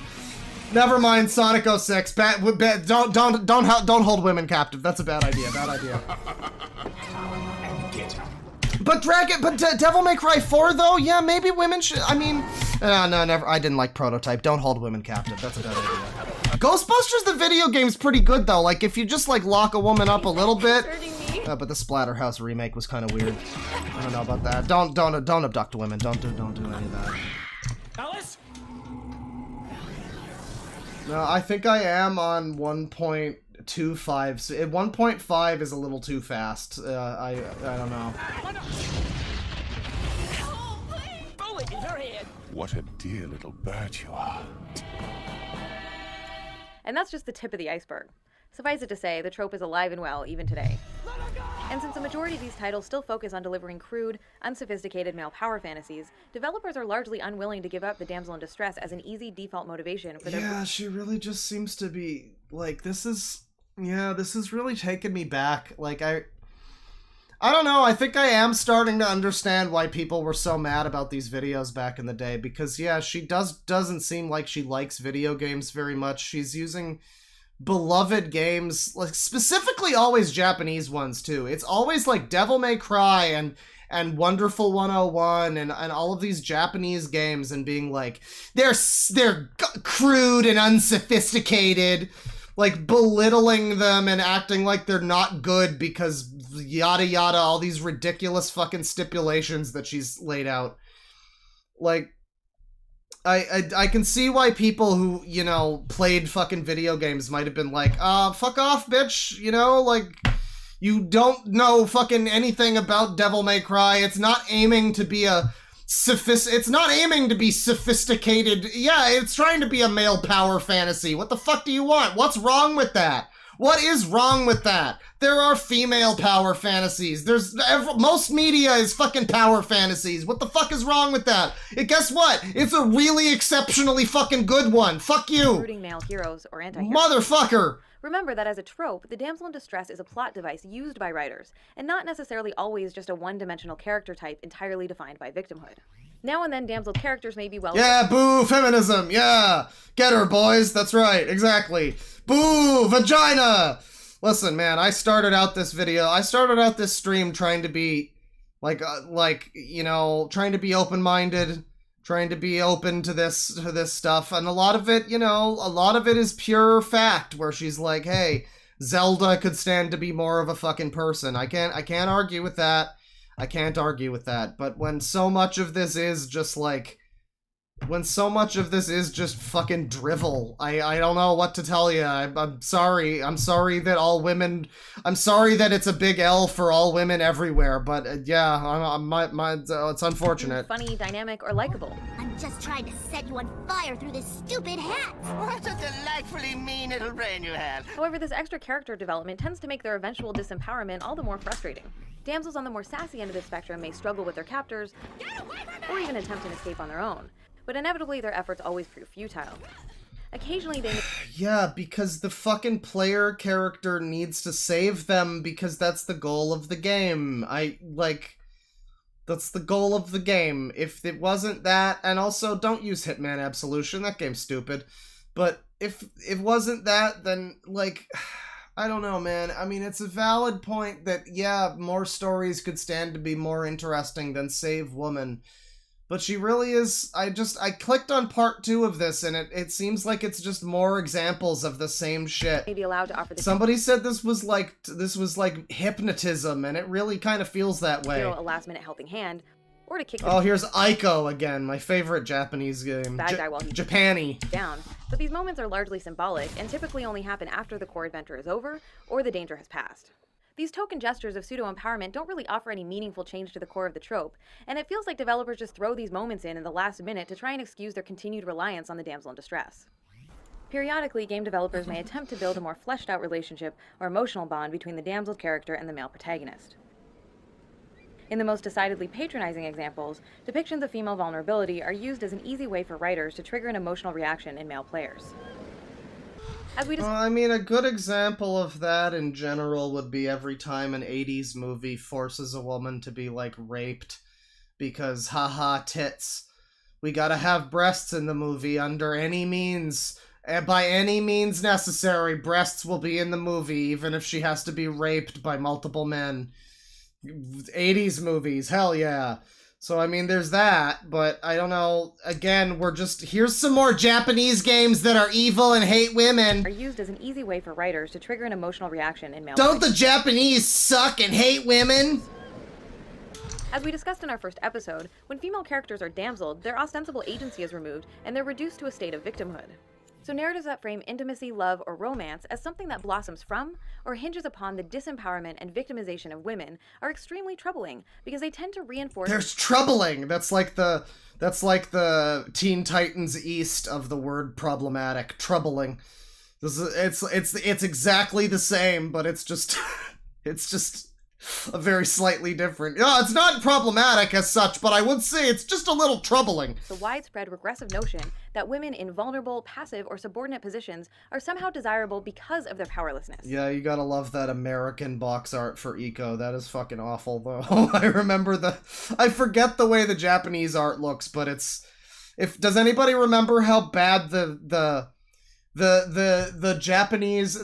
Never mind, Sonic 06. Don't hold women captive. That's a bad idea. Bad idea. But Devil May Cry 4 though, yeah, maybe women should. I mean, no, never. I didn't like Prototype. Don't hold women captive. That's a bad idea. Ghostbusters the video game's pretty good though. Like if you just like lock a woman up a little bit. But the Splatterhouse remake was kind of weird. I don't know about that. Don't abduct women. Don't do any of that. Alice? No, I think I am on 1.25. So 1.5 is a little too fast. I don't know. Bullet in her head. What a dear little bird you are. And that's just the tip of the iceberg. Suffice it to say, the trope is alive and well even today. And since the majority of these titles still focus on delivering crude, unsophisticated male power fantasies, developers are largely unwilling to give up the damsel in distress as an easy default motivation for their... Yeah, she really just seems to be, like, this is really taking me back. Like, I don't know, I think I am starting to understand why people were so mad about these videos back in the day, because, yeah, she doesn't seem like she likes video games very much. She's using beloved games, like specifically always Japanese ones too. It's always like Devil May Cry and Wonderful 101 and all of these Japanese games, and being like they're crude and unsophisticated, like belittling them and acting like they're not good because yada yada, all these ridiculous fucking stipulations that she's laid out. Like, I can see why people who, you know, played fucking video games might have been like, fuck off, bitch, you know, like, you don't know fucking anything about Devil May Cry. It's not aiming to be it's not aiming to be sophisticated. Yeah, it's trying to be a male power fantasy. What the fuck do you want? What's wrong with that? What is wrong with that? There are female power fantasies. Most media is fucking power fantasies. What the fuck is wrong with that? And guess what? It's a really exceptionally fucking good one. Fuck you. Recruiting male heroes or anti-heroes. Motherfucker. Remember that as a trope, the damsel in distress is a plot device used by writers, and not necessarily always just a one-dimensional character type entirely defined by victimhood. Now and then, damsel characters may be well... Yeah, boo, feminism, yeah! Get her, boys, that's right, exactly. Boo, vagina! Listen, man, I started out this stream trying to be, you know, trying to be open-minded, trying to be open to this stuff, and a lot of it, you know, is pure fact, where she's like, hey, Zelda could stand to be more of a fucking person. I can't argue with that. I can't argue with that. But when so much of this is just like, when so much of this is just fucking drivel, I don't know what to tell you. I'm sorry. I'm sorry that all women, I'm sorry that it's a big L for all women everywhere, but yeah, it's unfortunate. Funny, dynamic, or likable. I'm just trying to set you on fire through this stupid hat. What a delightfully mean little brain you have. However, this extra character development tends to make their eventual disempowerment all the more frustrating. Damsels on the more sassy end of the spectrum may struggle with their captors, or even attempt an escape on their own, but inevitably their efforts always prove futile. Occasionally they... Yeah, because the fucking player character needs to save them, because that's the goal of the game. That's the goal of the game. If it wasn't that, and also don't use Hitman Absolution, that game's stupid, but if it wasn't that, then, like... I don't know, man. I mean, it's a valid point that, yeah, more stories could stand to be more interesting than Save Woman. But she really is... I clicked on part 2 of this, and it seems like it's just more examples of the same shit. May be allowed to offer the... Somebody said this was like hypnotism, and it really kind of feels that way. A last-minute helping hand, or to kick... Oh, here's Ico again, my favorite Japanese game. Bad guy while he's Japani. Down. But these moments are largely symbolic, and typically only happen after the core adventure is over, or the danger has passed. These token gestures of pseudo-empowerment don't really offer any meaningful change to the core of the trope, and it feels like developers just throw these moments in the last minute to try and excuse their continued reliance on the damsel in distress. Periodically, game developers may attempt to build a more fleshed-out relationship or emotional bond between the damsel character and the male protagonist. In the most decidedly patronizing examples, depictions of female vulnerability are used as an easy way for writers to trigger an emotional reaction in male players. I mean, a good example of that in general would be every time an 80s movie forces a woman to be, like, raped because, haha, tits. We gotta have breasts in the movie under any means. By any means necessary, breasts will be in the movie, even if she has to be raped by multiple men. 80s movies, hell yeah. So, I mean, there's that, but I don't know. Again, here's some more Japanese games that are evil and hate women. Are used as an easy way for writers to trigger an emotional reaction in male. Don't the Japanese suck and hate women? As we discussed in our first episode, when female characters are damseled, their ostensible agency is removed, and they're reduced to a state of victimhood. So narratives that frame intimacy, love, or romance as something that blossoms from or hinges upon the disempowerment and victimization of women are extremely troubling because they tend to reinforce. There's troubling. That's like the Teen Titans East of the word problematic. Troubling. It's exactly the same, but it's just a very slightly different. No, it's not problematic as such, but I would say it's just a little troubling. The widespread regressive notion that women in vulnerable, passive, or subordinate positions are somehow desirable because of their powerlessness. Yeah, you gotta love that American box art for Eco. That is fucking awful, though. I remember I forget the way the Japanese art looks, but does anybody remember how bad the Japanese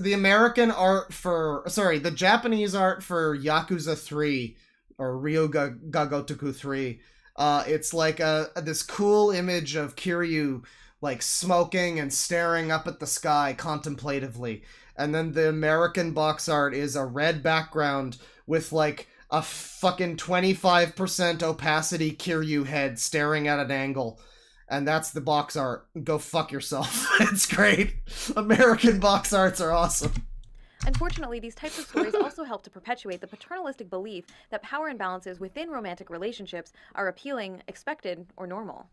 art for Yakuza 3 or Ryuga Gagotoku 3, it's like this cool image of Kiryu like smoking and staring up at the sky contemplatively, and then the American box art is a red background with like a fucking 25% opacity Kiryu head staring at an angle. And that's the box art. Go fuck yourself. It's great. American box arts are awesome. Unfortunately, these types of stories also help to perpetuate the paternalistic belief that power imbalances within romantic relationships are appealing, expected, or normal.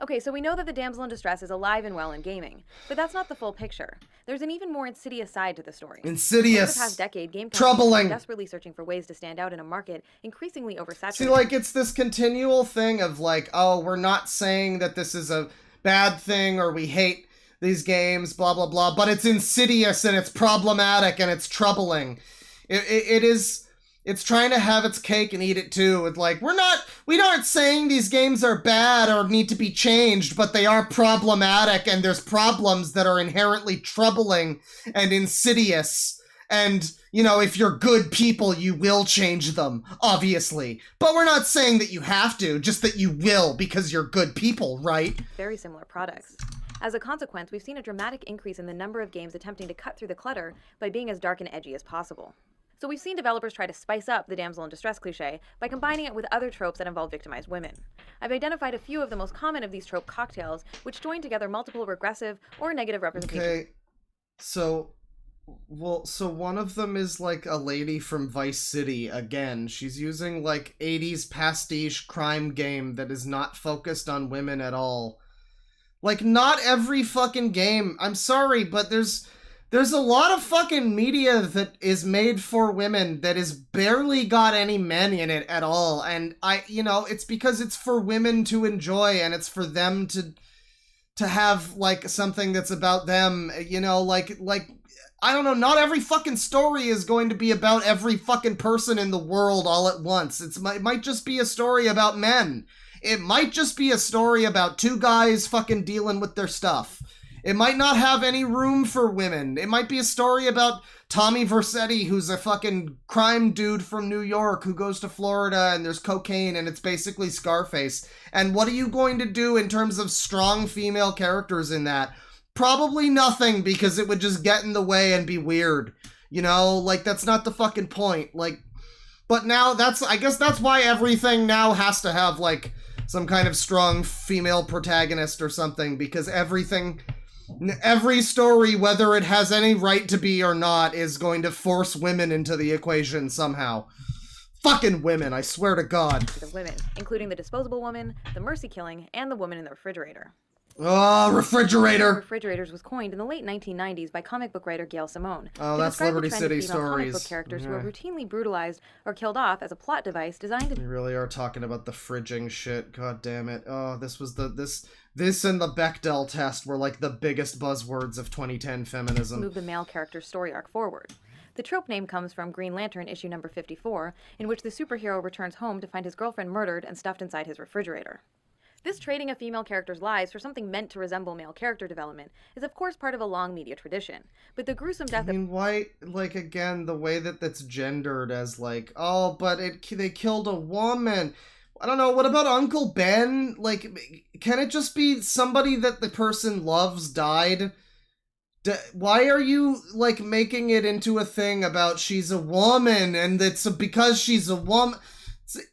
Okay, so we know that the damsel in distress is alive and well in gaming, but that's not the full picture. There's an even more insidious side to the story. Insidious. Over the past decade, game troubling. companies are desperately searching for ways to stand out in a market increasingly oversaturated. See, like, it's this continual thing of like, oh, we're not saying that this is a bad thing or we hate these games, blah, blah, blah, but it's insidious and it's problematic and it's troubling. It's trying to have its cake and eat it too. It's like, we aren't saying these games are bad or need to be changed, but they are problematic and there's problems that are inherently troubling and insidious. And, you know, if you're good people, you will change them, obviously. But we're not saying that you have to, just that you will because you're good people, right? Very similar products. As a consequence, we've seen a dramatic increase in the number of games attempting to cut through the clutter by being as dark and edgy as possible. So we've seen developers try to spice up the damsel in distress cliche by combining it with other tropes that involve victimized women. I've identified a few of the most common of these trope cocktails, which join together multiple regressive or negative representations. Okay, so one of them is like a lady from Vice City again. She's using like 80s pastiche crime game that is not focused on women at all. Like, not every fucking game, I'm sorry, but there's a lot of fucking media that is made for women that is barely got any men in it at all. And it's because it's for women to enjoy and it's for them to have like something that's about them, like I don't know, not every fucking story is going to be about every fucking person in the world all at once. It might just be a story about men. It might just be a story about two guys fucking dealing with their stuff. It might not have any room for women. It might be a story about Tommy Vercetti, who's a fucking crime dude from New York who goes to Florida and there's cocaine and it's basically Scarface. And what are you going to do in terms of strong female characters in that? Probably nothing, because it would just get in the way and be weird. That's not the fucking point. But now I guess that's why everything now has to have like some kind of strong female protagonist or something, because every story, whether it has any right to be or not, is going to force women into the equation somehow. Fucking women, I swear to God. The women, including the disposable woman, the mercy killing, and the woman in the refrigerator. Oh, refrigerator! Refrigerators was coined in the late 1990s by comic book writer Gail Simone. Oh, that's Liberty City Stories. Comic book characters who are routinely brutalized or killed off as a plot device designed to... We really are talking about the fridging shit. God damn it. Oh, this and the Bechdel test were like the biggest buzzwords of 2010 feminism. Move the male character's story arc forward. The trope name comes from Green Lantern issue number 54, in which the superhero returns home to find his girlfriend murdered and stuffed inside his refrigerator. This trading of female characters' lives for something meant to resemble male character development is of course part of a long media tradition, but the gruesome death I mean, why, like, again, the way that that's gendered as, like, oh, but they killed a woman. I don't know, what about Uncle Ben? Like, can it just be somebody that the person loves died? Why are you, like, making it into a thing about she's a woman and it's because she's a woman?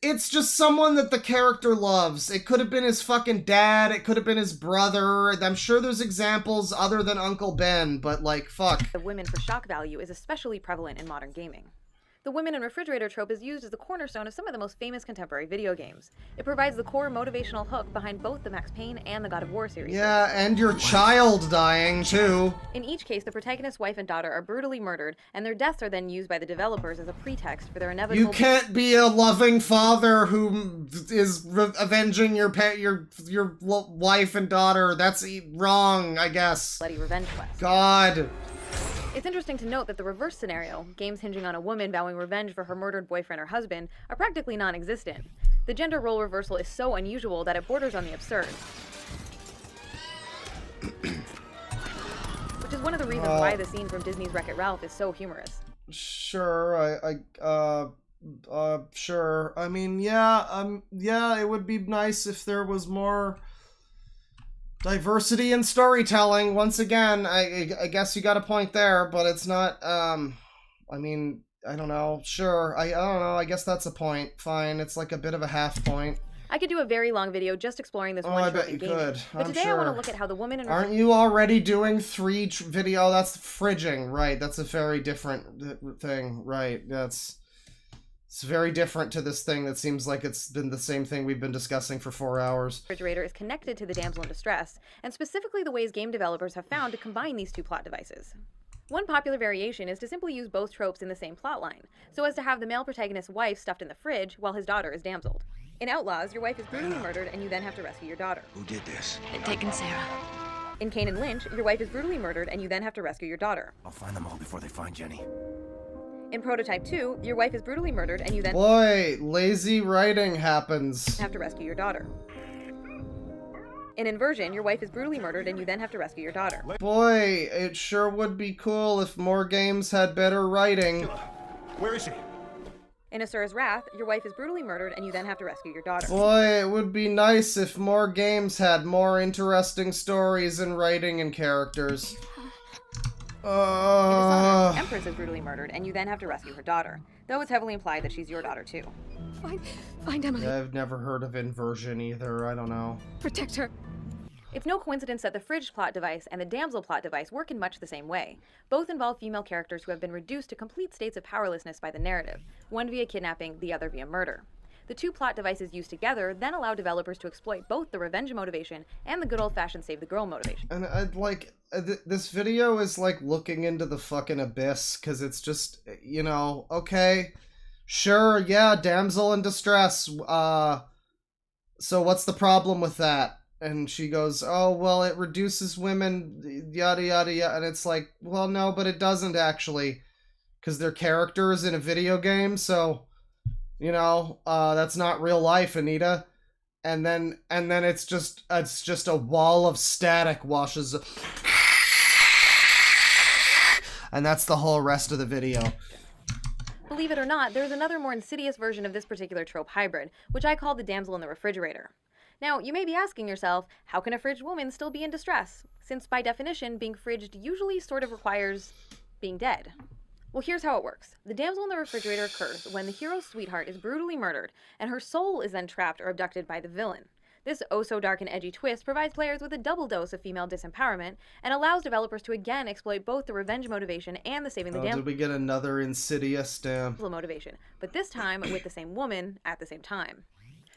It's just someone that the character loves. It could have been his fucking dad. It could have been his brother. I'm sure there's examples other than Uncle Ben, but, like, fuck. of women for shock value is especially prevalent in modern gaming. The women in refrigerator trope is used as the cornerstone of some of the most famous contemporary video games. It provides the core motivational hook behind both the Max Payne and the God of War series. Yeah, and your child dying, too. In each case, the protagonist's wife and daughter are brutally murdered, and their deaths are then used by the developers as a pretext for their inevitable... You can't be a loving father who is avenging your wife and daughter. That's wrong, I guess. bloody revenge quest. God. It's interesting to note that the reverse scenario, games hinging on a woman vowing revenge for her murdered boyfriend or husband, are practically non-existent. The gender role reversal is so unusual that it borders on the absurd. Which is one of the reasons why the scene from Disney's Wreck-It Ralph is so humorous. Sure, sure. I mean, yeah, it would be nice if there was more diversity in storytelling. Once again, I guess you got a point there, but it's not, I mean, I don't know. Sure, I don't know. I guess that's a point. Fine, it's like a bit of a half point. I could do a very long video just exploring this one I trope bet in you gaming. could. But I'm today I want to sure. look at how the woman in Aren't you already doing 3 video? That's fridging, right? That's a very different thing, right? It's very different to this thing that seems like it's been the same thing we've been discussing for 4 hours. refrigerator is connected to the damsel in distress, and specifically the ways game developers have found to combine these two plot devices. One popular variation is to simply use both tropes in the same plotline, so as to have the male protagonist's wife stuffed in the fridge while his daughter is damseled. In Outlaws, your wife is brutally murdered and you then have to rescue your daughter. Who did this? They've taken Sarah. In Kane and Lynch, your wife is brutally murdered and you then have to rescue your daughter. I'll find them all before they find Jenny. In Prototype 2, your wife is brutally murdered and you then Boy, lazy writing happens. have to rescue your daughter. In Inversion, your wife is brutally murdered and you then have to rescue your daughter. Boy, it sure would be cool if more games had better writing. Where is she? In Asura's Wrath, your wife is brutally murdered and you then have to rescue your daughter. Boy, it would be nice if more games had more interesting stories and writing and characters. Empress is brutally murdered and you then have to rescue her daughter, though it's heavily implied that she's your daughter too. Find Emily. I've never heard of Inversion either, I don't know. Protect her. It's no coincidence that the fridge plot device and the damsel plot device work in much the same way. Both involve female characters who have been reduced to complete states of powerlessness by the narrative, one via kidnapping, the other via murder. The two plot devices used together then allow developers to exploit both the revenge motivation and the good old-fashioned save the girl motivation. And I'd like, this video is like looking into the fucking abyss, because it's just, you know, okay, sure, yeah, damsel in distress, so what's the problem with that? And she goes, oh, well, it reduces women, yada, yada, yada. And it's like, well, no, but it doesn't actually. Because they're characters in a video game, so, you know, that's not real life, Anita. And then it's just a wall of static washes. And that's the whole rest of the video. Believe it or not, there's another more insidious version of this particular trope hybrid, which I call the damsel in the refrigerator. Now, you may be asking yourself, how can a fridged woman still be in distress? Since by definition, being fridged usually sort of requires being dead. Well, here's how it works. The damsel in the refrigerator occurs when the hero's sweetheart is brutally murdered, and her soul is then trapped or abducted by the villain. This oh-so-dark and edgy twist provides players with a double dose of female disempowerment, and allows developers to again exploit both the revenge motivation and the saving the damsel did we get another Insidious? Damn. motivation, but this time with the same woman at the same time.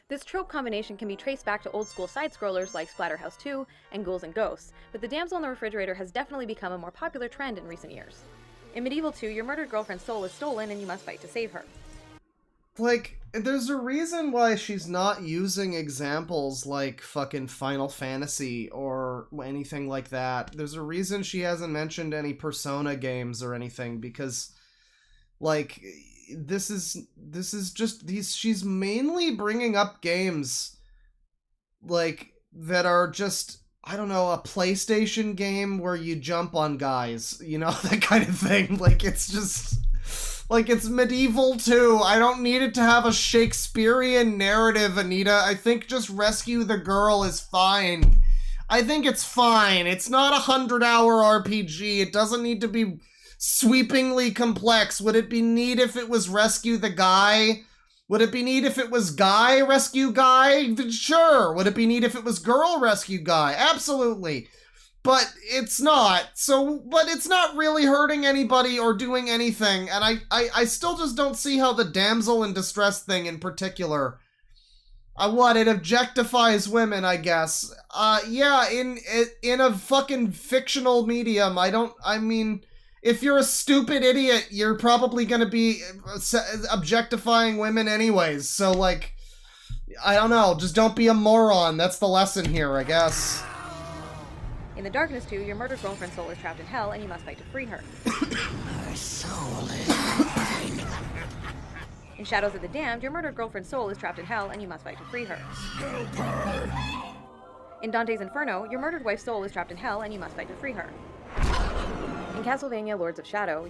This trope combination can be traced back to old-school side-scrollers like Splatterhouse 2 and Ghouls and Ghosts, but the damsel in the refrigerator has definitely become a more popular trend in recent years. In Medieval 2, your murdered girlfriend's soul is stolen and you must fight to save her. Like, there's a reason why she's not using examples like fucking Final Fantasy or anything like that. There's a reason she hasn't mentioned any Persona games or anything, because, like, this is just she's mainly bringing up games like, that are just, I don't know, a PlayStation game where you jump on guys, you know, that kind of thing. Like, it's just, like, it's medieval too. I don't need it to have a Shakespearean narrative, Anita. I think just rescue the girl is fine. I think it's fine. It's not a 100-hour RPG. It doesn't need to be sweepingly complex. Would it be neat if it was rescue the guy? Would it be neat if it was guy rescue guy? Sure. Would it be neat if it was girl rescue guy? Absolutely. But it's not. But it's not really hurting anybody or doing anything. And I still just don't see how the damsel in distress thing in particular, it objectifies women, I guess. Yeah, in a fucking fictional medium, if you're a stupid idiot, you're probably gonna be objectifying women anyways. So, like, I don't know, just don't be a moron. That's the lesson here, I guess. In the Darkness 2, your murdered girlfriend's soul is trapped in hell, and you must fight to free her. Her soul is mine. In Shadows of the Damned, your murdered girlfriend's soul is trapped in hell, and you must fight to free her. Help her. In Dante's Inferno, your murdered wife's soul is trapped in hell, and you must fight to free her. In Castlevania Lords of Shadow,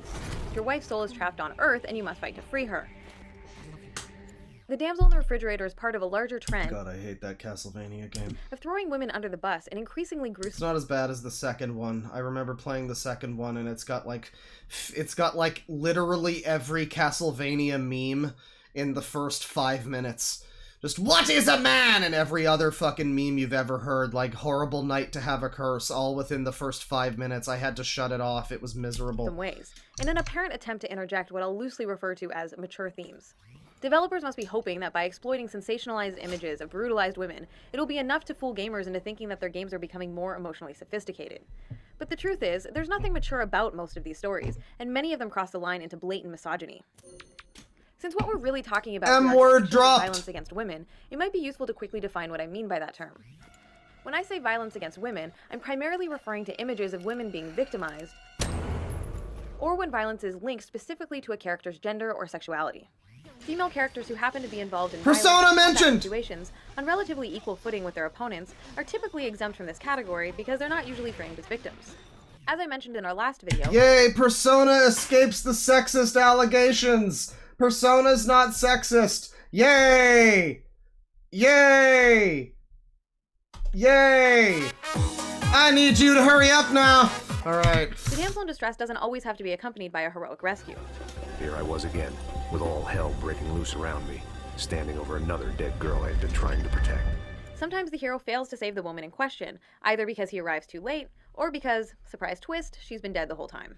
your wife's soul is trapped on Earth, and you must fight to free her. The damsel in the refrigerator is part of a larger trend. God, I hate that Castlevania game. Of throwing women under the bus and increasingly gruesome. It's not as bad as the second one. I remember playing the second one, and it's got like literally every Castlevania meme in the first 5 minutes. Just, what is a man? And every other fucking meme you've ever heard, like horrible night to have a curse, all within the first 5 minutes. I had to shut it off. It was miserable. Some ways, in an apparent attempt to interject what I'll loosely refer to as mature themes. Developers must be hoping that by exploiting sensationalized images of brutalized women, it'll be enough to fool gamers into thinking that their games are becoming more emotionally sophisticated. But the truth is, there's nothing mature about most of these stories, and many of them cross the line into blatant misogyny. Since what we're really talking about is violence against women, it might be useful to quickly define what I mean by that term. When I say violence against women, I'm primarily referring to images of women being victimized, or when violence is linked specifically to a character's gender or sexuality. Female characters who happen to be involved in violent situations on relatively equal footing with their opponents are typically exempt from this category because they're not usually framed as victims. As I mentioned in our last video... Yay! Persona escapes the sexist allegations! Persona's not sexist! Yay! Yay! Yay! I need you to hurry up now! Alright. The damsel in distress doesn't always have to be accompanied by a heroic rescue. Here I was again, with all hell breaking loose around me, standing over another dead girl I had been trying to protect. Sometimes the hero fails to save the woman in question, either because he arrives too late, or because, surprise twist, she's been dead the whole time.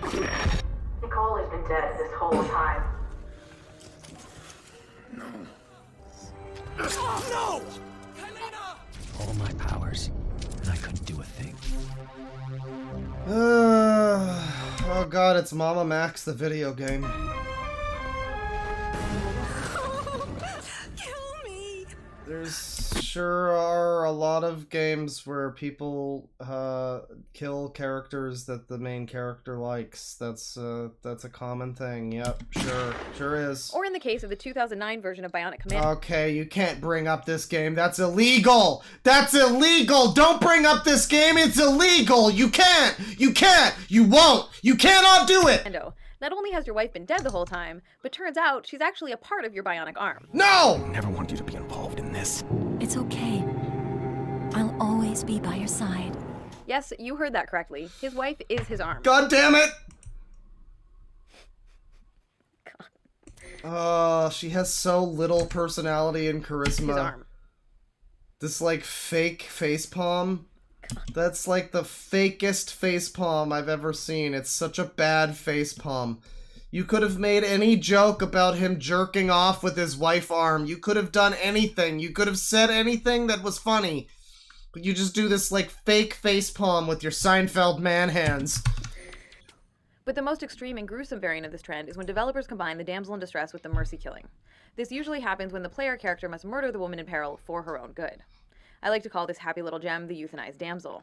Nicole has been dead this whole time. No. No! All my powers, and I couldn't do a thing. Oh god, it's Mama Max, the video game. Kill me! There's sure are a lot of games where people kill characters that the main character likes. That's a common thing. Yep, sure is. Or in the case of the 2009 version of Bionic Commando. Okay, you can't bring up this game. That's illegal! That's illegal! Don't bring up this game! It's illegal! You can't! You can't! You won't! You cannot do it! Not only has your wife been dead the whole time, but turns out she's actually a part of your bionic arm. No! I never want you to be involved in this. It's okay. I'll always be by your side. Yes, you heard that correctly. His wife is his arm. God damn it! She has so little personality and charisma. His arm. This, like, fake facepalm. That's, like, the fakest facepalm I've ever seen. It's such a bad facepalm. You could have made any joke about him jerking off with his wife arm. You could have done anything. You could have said anything that was funny. But you just do this, like, fake facepalm with your Seinfeld man hands. But the most extreme and gruesome variant of this trend is when developers combine the damsel in distress with the mercy killing. This usually happens when the player character must murder the woman in peril for her own good. I like to call this happy little gem the euthanized damsel.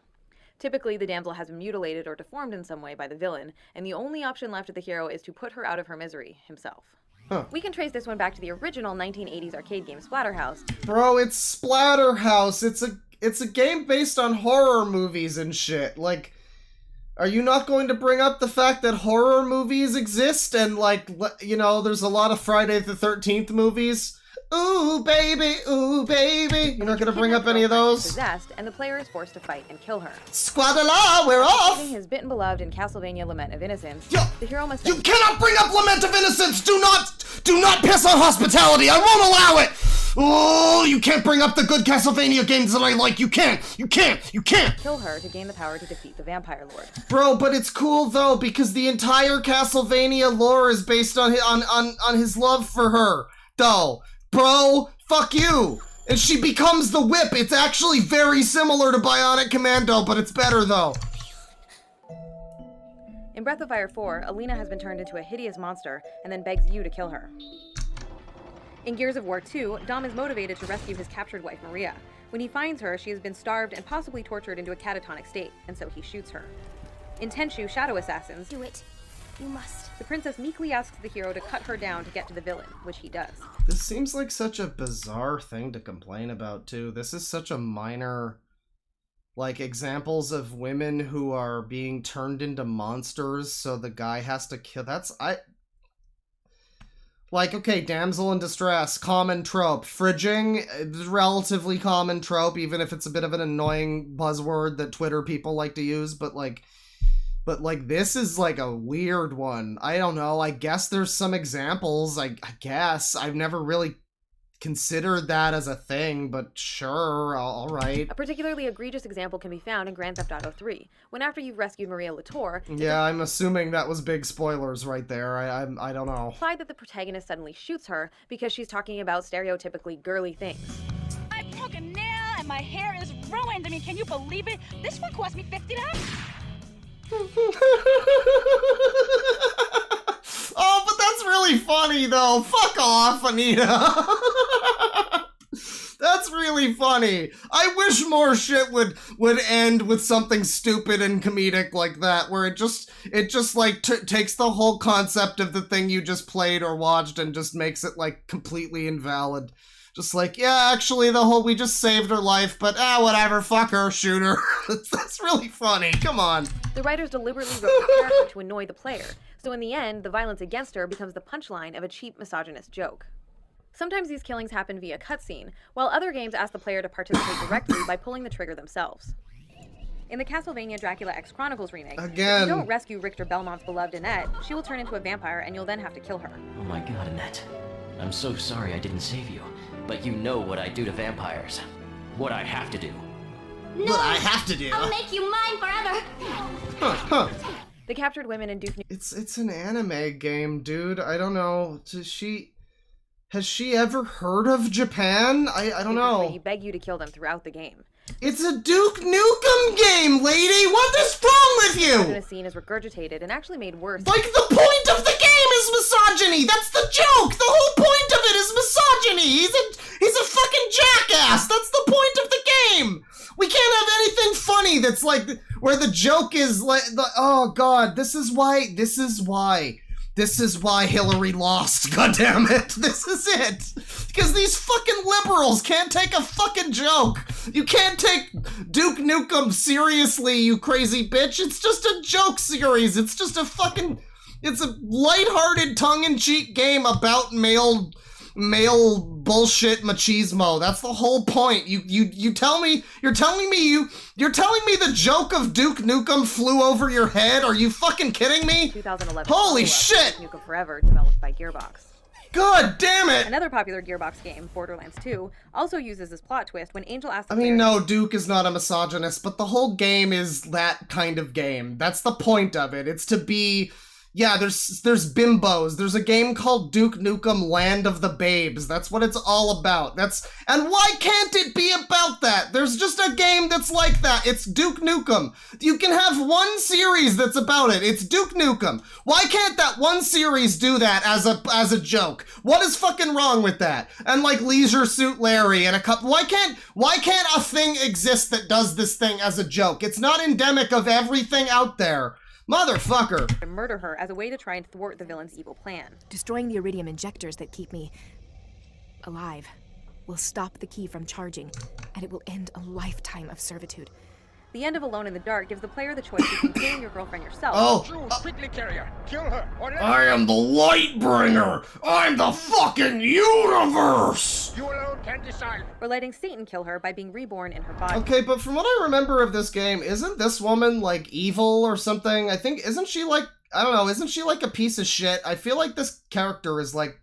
Typically, the damsel has been mutilated or deformed in some way by the villain, and the only option left of the hero is to put her out of her misery himself. We can trace this one back to the original 1980s arcade game Splatterhouse. Bro, it's Splatterhouse. It's a game based on horror movies and shit. Like, are you not going to bring up the fact that horror movies exist and, like, you know, there's a lot of Friday the 13th movies? Ooh, baby, ooh, baby. You're not going to bring up any of those? Possessed, and the player is forced to fight and kill her. Squadala, we're off! His bitten beloved in Castlevania Lament of Innocence, the hero must... You cannot bring up Lament of Innocence! Do not piss on hospitality! I won't allow it! Oh, you can't bring up the good Castlevania games that I like! You can't! Kill her to gain the power to defeat the Vampire Lord. Bro, but it's cool though, because the entire Castlevania lore is based on his love for her, though. Bro, fuck you! And she becomes the whip. It's actually very similar to Bionic Commando, but it's better though. In Breath of Fire 4, Alina has been turned into a hideous monster and then begs you to kill her. In Gears of War 2, Dom is motivated to rescue his captured wife Maria. When he finds her, she has been starved and possibly tortured into a catatonic state, and so he shoots her. In Tenchu Shadow Assassins, do it. You must. The princess meekly asks the hero to cut her down to get to the villain, which he does. This seems like such a bizarre thing to complain about, too. This is such a minor, like, examples of women who are being turned into monsters, so the guy has to kill... Like, okay, damsel in distress, common trope. Fridging, relatively common trope, even if it's a bit of an annoying buzzword that Twitter people like to use, but this is like a weird one. I don't know, I guess there's some examples, I guess. I've never really considered that as a thing, but sure, alright. A particularly egregious example can be found in Grand Theft Auto 3, when after you've rescued Maria Latour... Yeah, I'm assuming that was big spoilers right there, I don't know. Implied that the protagonist suddenly shoots her because she's talking about stereotypically girly things. I broke a nail and my hair is ruined. I mean, can you believe it? This one cost me $50. Oh, but that's really funny, though. Fuck off, Anita. That's really funny. I wish more shit would end with something stupid and comedic like that, where it just like takes the whole concept of the thing you just played or watched and just makes it like completely invalid. Just like, yeah, actually, we just saved her life, but whatever, fuck her, shoot her. That's really funny, come on. The writers deliberately wrote the character to annoy the player, so in the end, the violence against her becomes the punchline of a cheap misogynist joke. Sometimes these killings happen via cutscene, while other games ask the player to participate directly by pulling the trigger themselves. In the Castlevania Dracula X Chronicles remake, again, if you don't rescue Richter Belmont's beloved Annette, she will turn into a vampire and you'll then have to kill her. Oh my god, Annette. I'm so sorry I didn't save you. But you know what I do to vampires. What I have to do. No, what I have to do. I'll make you mine forever. The captured women in Duke... It's an anime game, dude. I don't know. Has she ever heard of Japan? I don't know. Beg you to kill them throughout the game. It's a Duke Nukem game, lady! What is wrong with you? The scene is regurgitated and actually made worse. Like, the point of the game is misogyny! That's the joke! The whole point of it is misogyny! He's a fucking jackass! That's the point of the game! We can't have anything funny that's like, where the joke is like, oh god, this is why Hillary lost, goddammit. This is it. Because these fucking liberals can't take a fucking joke. You can't take Duke Nukem seriously, you crazy bitch. It's just a joke series. It's just it's a lighthearted, tongue-in-cheek game about male bullshit machismo. That's the whole point. You're telling me the joke of Duke Nukem flew over your head? Are you fucking kidding me? 2011. Holy shit! Nukem Forever, developed by Gearbox. God damn it! Another popular Gearbox game, Borderlands 2, also uses this plot twist when Angel asks... no, Duke is not a misogynist, but the whole game is that kind of game. That's the point of it. It's to be... Yeah, there's bimbos. There's a game called Duke Nukem Land of the Babes. That's what it's all about. And why can't it be about that? There's just a game that's like that. It's Duke Nukem. You can have one series that's about it. It's Duke Nukem. Why can't that one series do that as a joke? What is fucking wrong with that? And like Leisure Suit Larry and a couple... Why can't a thing exist that does this thing as a joke? It's not endemic of everything out there. Motherfucker! To murder her as a way to try and thwart the villain's evil plan. Destroying the iridium injectors that keep me alive will stop the key from charging, and it will end a lifetime of servitude. The end of Alone in the Dark gives the player the choice between killing your girlfriend yourself. Quickly, carrier. Kill her. I am the light bringer. I'm the fucking universe. You alone can decide. Or letting Satan kill her by being reborn in her body. Okay, but from what I remember of this game, isn't this woman, like, evil or something? I think, isn't she, like, I don't know, isn't she, like, a piece of shit? I feel like this character is, like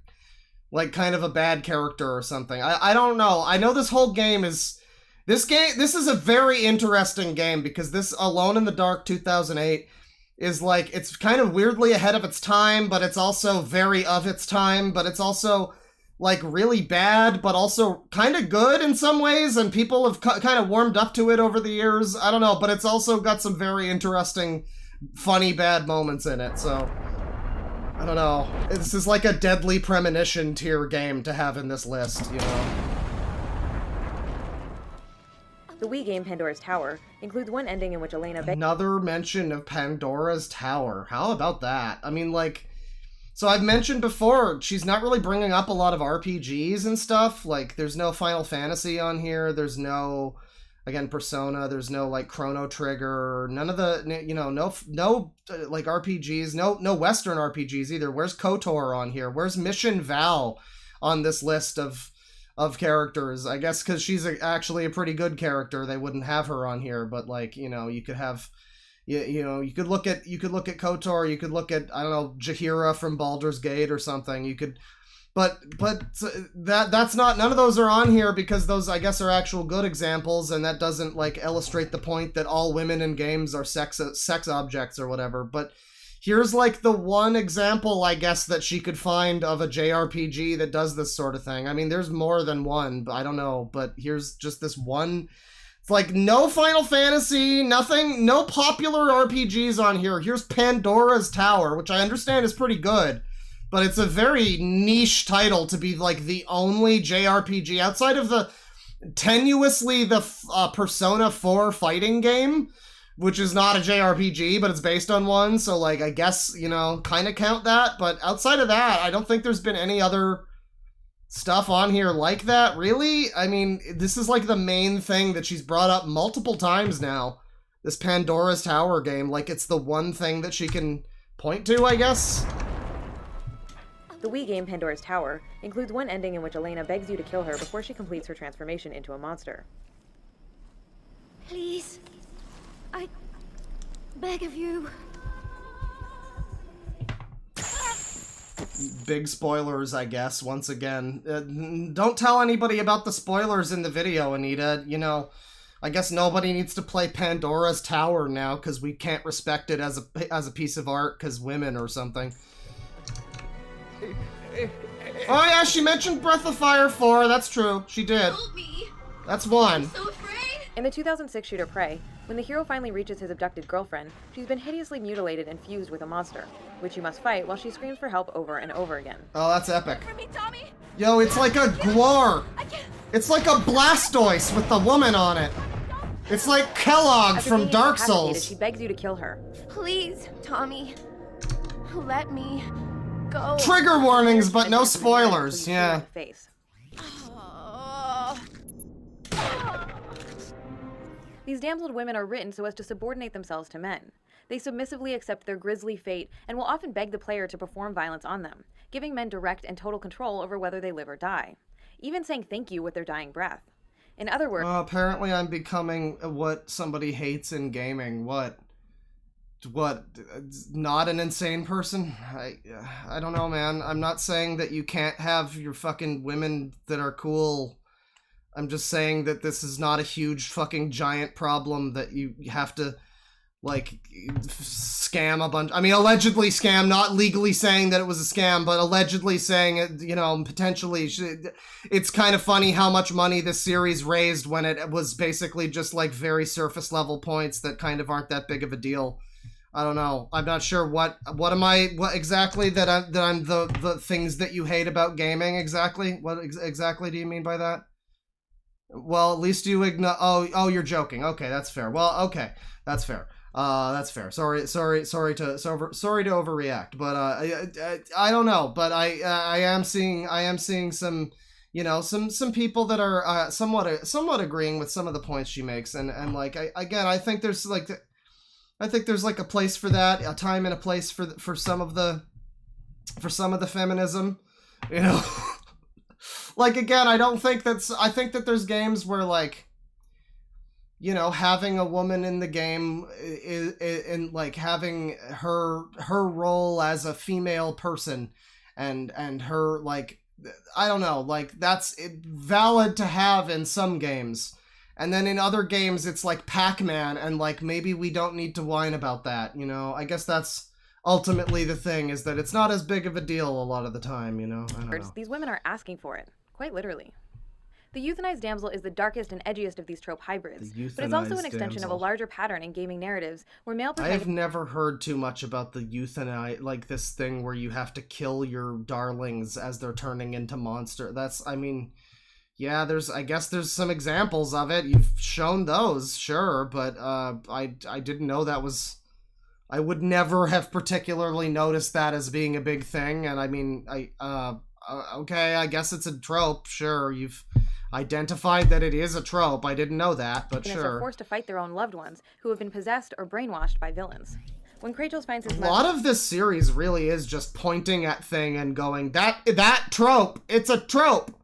kind of a bad character or something. I don't know. I know this whole game is... This is a very interesting game, because this Alone in the Dark 2008 is, like, it's kind of weirdly ahead of its time, but it's also very of its time, but it's also... like, really bad, but also kind of good in some ways, and people have kind of warmed up to it over the years. I don't know, but it's also got some very interesting, funny, bad moments in it, so... I don't know. This is like a Deadly Premonition tier game to have in this list, you know? The Wii game Pandora's Tower includes one ending in which Elena begs... Another mention of Pandora's Tower. How about that? I mean, like... So I've mentioned before, she's not really bringing up a lot of RPGs and stuff. Like, there's no Final Fantasy on here. There's no, again, Persona. There's no, like, Chrono Trigger. None of the, you know, no like, RPGs. No Western RPGs either. Where's KOTOR on here? Where's Mission Val on this list of characters? I guess because she's actually a pretty good character, they wouldn't have her on here. But, like, you know, you could have... You know, you could look at KOTOR, you could look at, I don't know, Jaheira from Baldur's Gate or something. You could, but that's not, none of those are on here because those, I guess, are actual good examples, and that doesn't, like, illustrate the point that all women in games are sex objects or whatever. But here's, like, the one example, I guess, that she could find of a JRPG that does this sort of thing. I mean, there's more than one, but I don't know, but here's just this one. It's like no Final Fantasy, nothing, no popular RPGs on here. Here's Pandora's Tower, which I understand is pretty good, but it's a very niche title to be like the only JRPG outside of the tenuously the Persona 4 fighting game, which is not a JRPG, but it's based on one. So, like, I guess, you know, kind of count that. But outside of that, I don't think there's been any other stuff on here like that, really. I mean, this is like the main thing that she's brought up multiple times now, this Pandora's Tower game. Like, it's the one thing that she can point to, I guess. The Wii game Pandora's Tower includes one ending in which Elena begs you to kill her before she completes her transformation into a monster. Please, I beg of you. Big spoilers, I guess, once again. Don't tell anybody about the spoilers in the video, Anita. You know, I guess nobody needs to play Pandora's Tower now because we can't respect it as a piece of art because women or something. Oh yeah, she mentioned Breath of Fire 4. That's true. She did. Help me. That's one. I'm so afraid. In the 2006 shooter Prey, when the hero finally reaches his abducted girlfriend, she's been hideously mutilated and fused with a monster, which you must fight while she screams for help over and over again. Oh, that's epic. For me, Tommy. Yo, it's like a Gwar. It's like a Blastoise with the woman on it. It's like Kellogg After from being Dark incapacitated, Souls. she begs you to kill her. Please, Tommy. Let me go. Trigger warnings, but no spoilers. Yeah. Face. Oh. These damseled women are written so as to subordinate themselves to men. They submissively accept their grisly fate and will often beg the player to perform violence on them, giving men direct and total control over whether they live or die, even saying thank you with their dying breath. In other words... apparently I'm becoming what somebody hates in gaming. What? Not an insane person? I don't know, man. I'm not saying that you can't have your fucking women that are cool. I'm just saying that this is not a huge fucking giant problem that you have to, like, scam a bunch. I mean, allegedly scam, not legally saying that it was a scam, but allegedly saying it, you know, potentially. It's kind of funny how much money this series raised when it was basically just, like, very surface level points that kind of aren't that big of a deal. I don't know. I'm not sure what exactly that I'm the things that you hate about gaming exactly. What exactly do you mean by that? Well, at least you ignore. Oh, you're joking. Okay, that's fair. Well, okay, that's fair. That's fair. Sorry to overreact, but I don't know, but I am seeing some, you know, some people that are somewhat agreeing with some of the points she makes, and like I think there's like a place for that, a time and a place for some of the feminism, you know. Like, again, I think that there's games where, like, you know, having a woman in the game and like having her role as a female person and her, like, I don't know, like, that's valid to have in some games. And then in other games, it's like Pac-Man, and like, maybe we don't need to whine about that, you know? I guess that's ultimately the thing, is that it's not as big of a deal a lot of the time, you know? I don't know. These women are asking for it, quite literally. The euthanized damsel is the darkest and edgiest of these trope hybrids, but it's also an extension of a larger pattern in gaming narratives where male protagonists... I've never heard too much about the euthanize, like this thing where you have to kill your darlings as they're turning into monster. That's, I mean, yeah, I guess there's some examples of it. You've shown those, sure, but I didn't know that was... I would never have particularly noticed that as being a big thing, and I mean, okay, I guess it's a trope, sure, you've identified that it is a trope. I didn't know that, but sure. Are forced to fight their own loved ones who have been possessed or brainwashed by villains. When Kratos finds his a lot of this series really is just pointing at thing and going, that trope, it's a trope.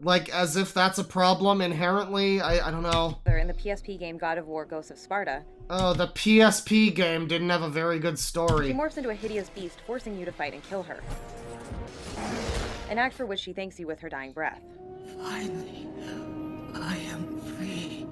Like, as if that's a problem inherently. I don't know. In the PSP game God of War Ghosts of Sparta. Oh, the PSP game didn't have a very good story. She morphs into a hideous beast, forcing you to fight and kill her. An act for which she thanks you with her dying breath. Finally, I am free.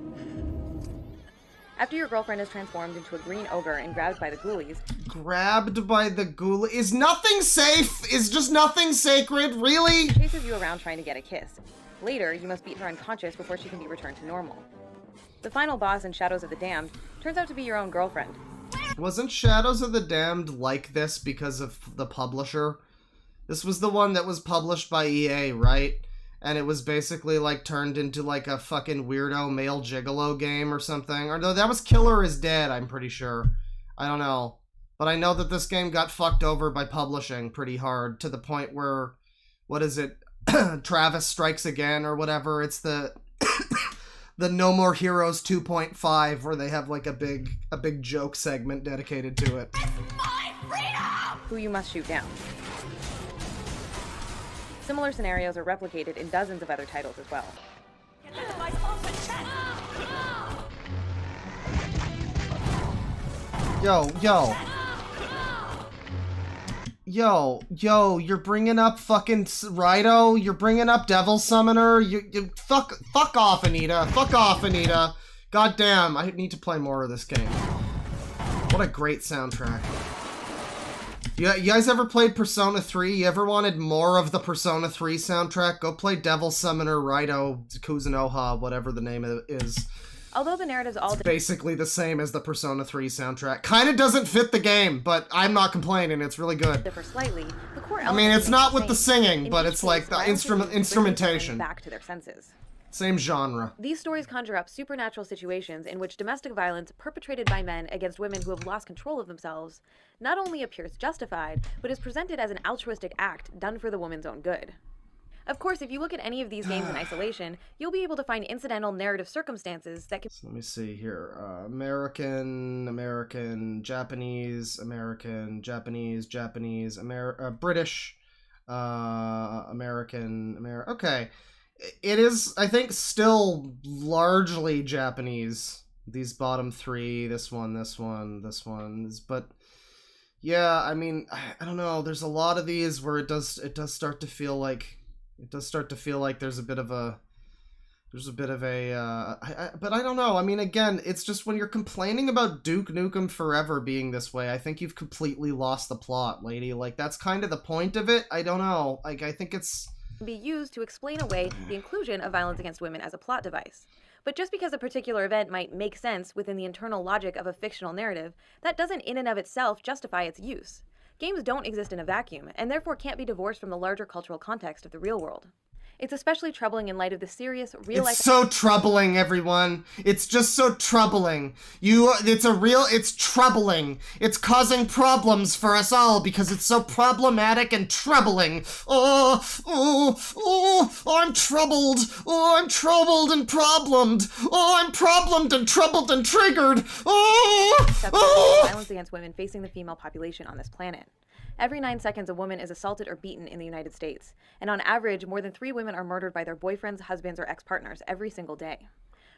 After your girlfriend is transformed into a green ogre and grabbed by the ghoulies... Grabbed by the ghoulies? Is nothing safe? Is just nothing sacred? Really? She chases you around trying to get a kiss. Later, you must beat her unconscious before she can be returned to normal. The final boss in Shadows of the Damned turns out to be your own girlfriend. Wasn't Shadows of the Damned like this because of the publisher? This was the one that was published by EA, right? And it was basically, like, turned into, like, a fucking weirdo male gigolo game or something. Or no, that was Killer is Dead, I'm pretty sure. I don't know. But I know that this game got fucked over by publishing pretty hard, to the point where, what is it, Travis Strikes Again or whatever. It's the the No More Heroes 2.5, where they have, like, a big joke segment dedicated to it. My freedom! Who you must shoot down. Similar scenarios are replicated in dozens of other titles as well. Yo, you're bringing up fucking Rido, you're bringing up Devil Summoner, you fuck off, Anita, fuck off, Anita. God damn, I need to play more of this game. What a great soundtrack. You guys ever played Persona 3? You ever wanted more of the Persona 3 soundtrack? Go play Devil Summoner, Rido, Kuzunoha, whatever the name of it is. Although the narrative's all... It's basically the same as the Persona 3 soundtrack. Kinda doesn't fit the game, but I'm not complaining, it's really good. Differ slightly. The core I mean, it's not with the singing, but it's like the instrumentation. Back to their senses. Same genre. These stories conjure up supernatural situations in which domestic violence perpetrated by men against women who have lost control of themselves not only appears justified, but is presented as an altruistic act done for the woman's own good. Of course, if you look at any of these games in isolation, you'll be able to find incidental narrative circumstances that can... So let me see here. American, Japanese, British, American, okay. It is, I think, still largely Japanese. These bottom three, this one, but yeah, I mean, I don't know. There's a lot of these where it does start to feel like there's a bit of a but I don't know. I mean, again, it's just when you're complaining about Duke Nukem Forever being this way, I think you've completely lost the plot, lady. Like, that's kind of the point of it. I don't know. Like, I think it's be used to explain away the inclusion of violence against women as a plot device. But just because a particular event might make sense within the internal logic of a fictional narrative, that doesn't in and of itself justify its use. Games don't exist in a vacuum, and therefore can't be divorced from the larger cultural context of the real world. It's especially troubling in light of the serious, real-life... It's so troubling, everyone. It's just so troubling. It's troubling. It's causing problems for us all because it's so problematic and troubling. I'm troubled. I'm troubled and problemed. I'm problemed and troubled and triggered. Violence against women facing the female population on this planet. Every 9 seconds, a woman is assaulted or beaten in the United States, and on average, more than 3 women are murdered by their boyfriends, husbands, or ex-partners every single day.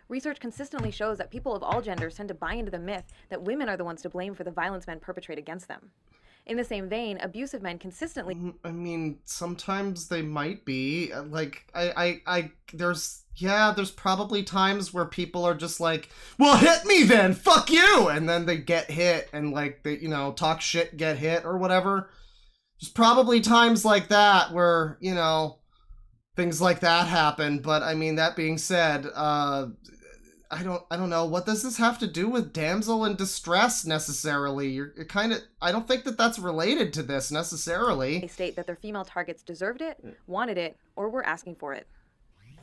Research consistently shows that people of all genders tend to buy into the myth that women are the ones to blame for the violence men perpetrate against them. In the same vein, abusive men consistently... I mean, sometimes they might be. Like, there's probably times where people are just like, well, hit me then, fuck you! And then they get hit and, like, they, talk shit, get hit, or whatever. There's probably times like that where, things like that happen. But, I mean, that being said, I don't know. What does this have to do with damsel in distress necessarily? I don't think that that's related to this necessarily. They state that their female targets deserved it, wanted it, or were asking for it.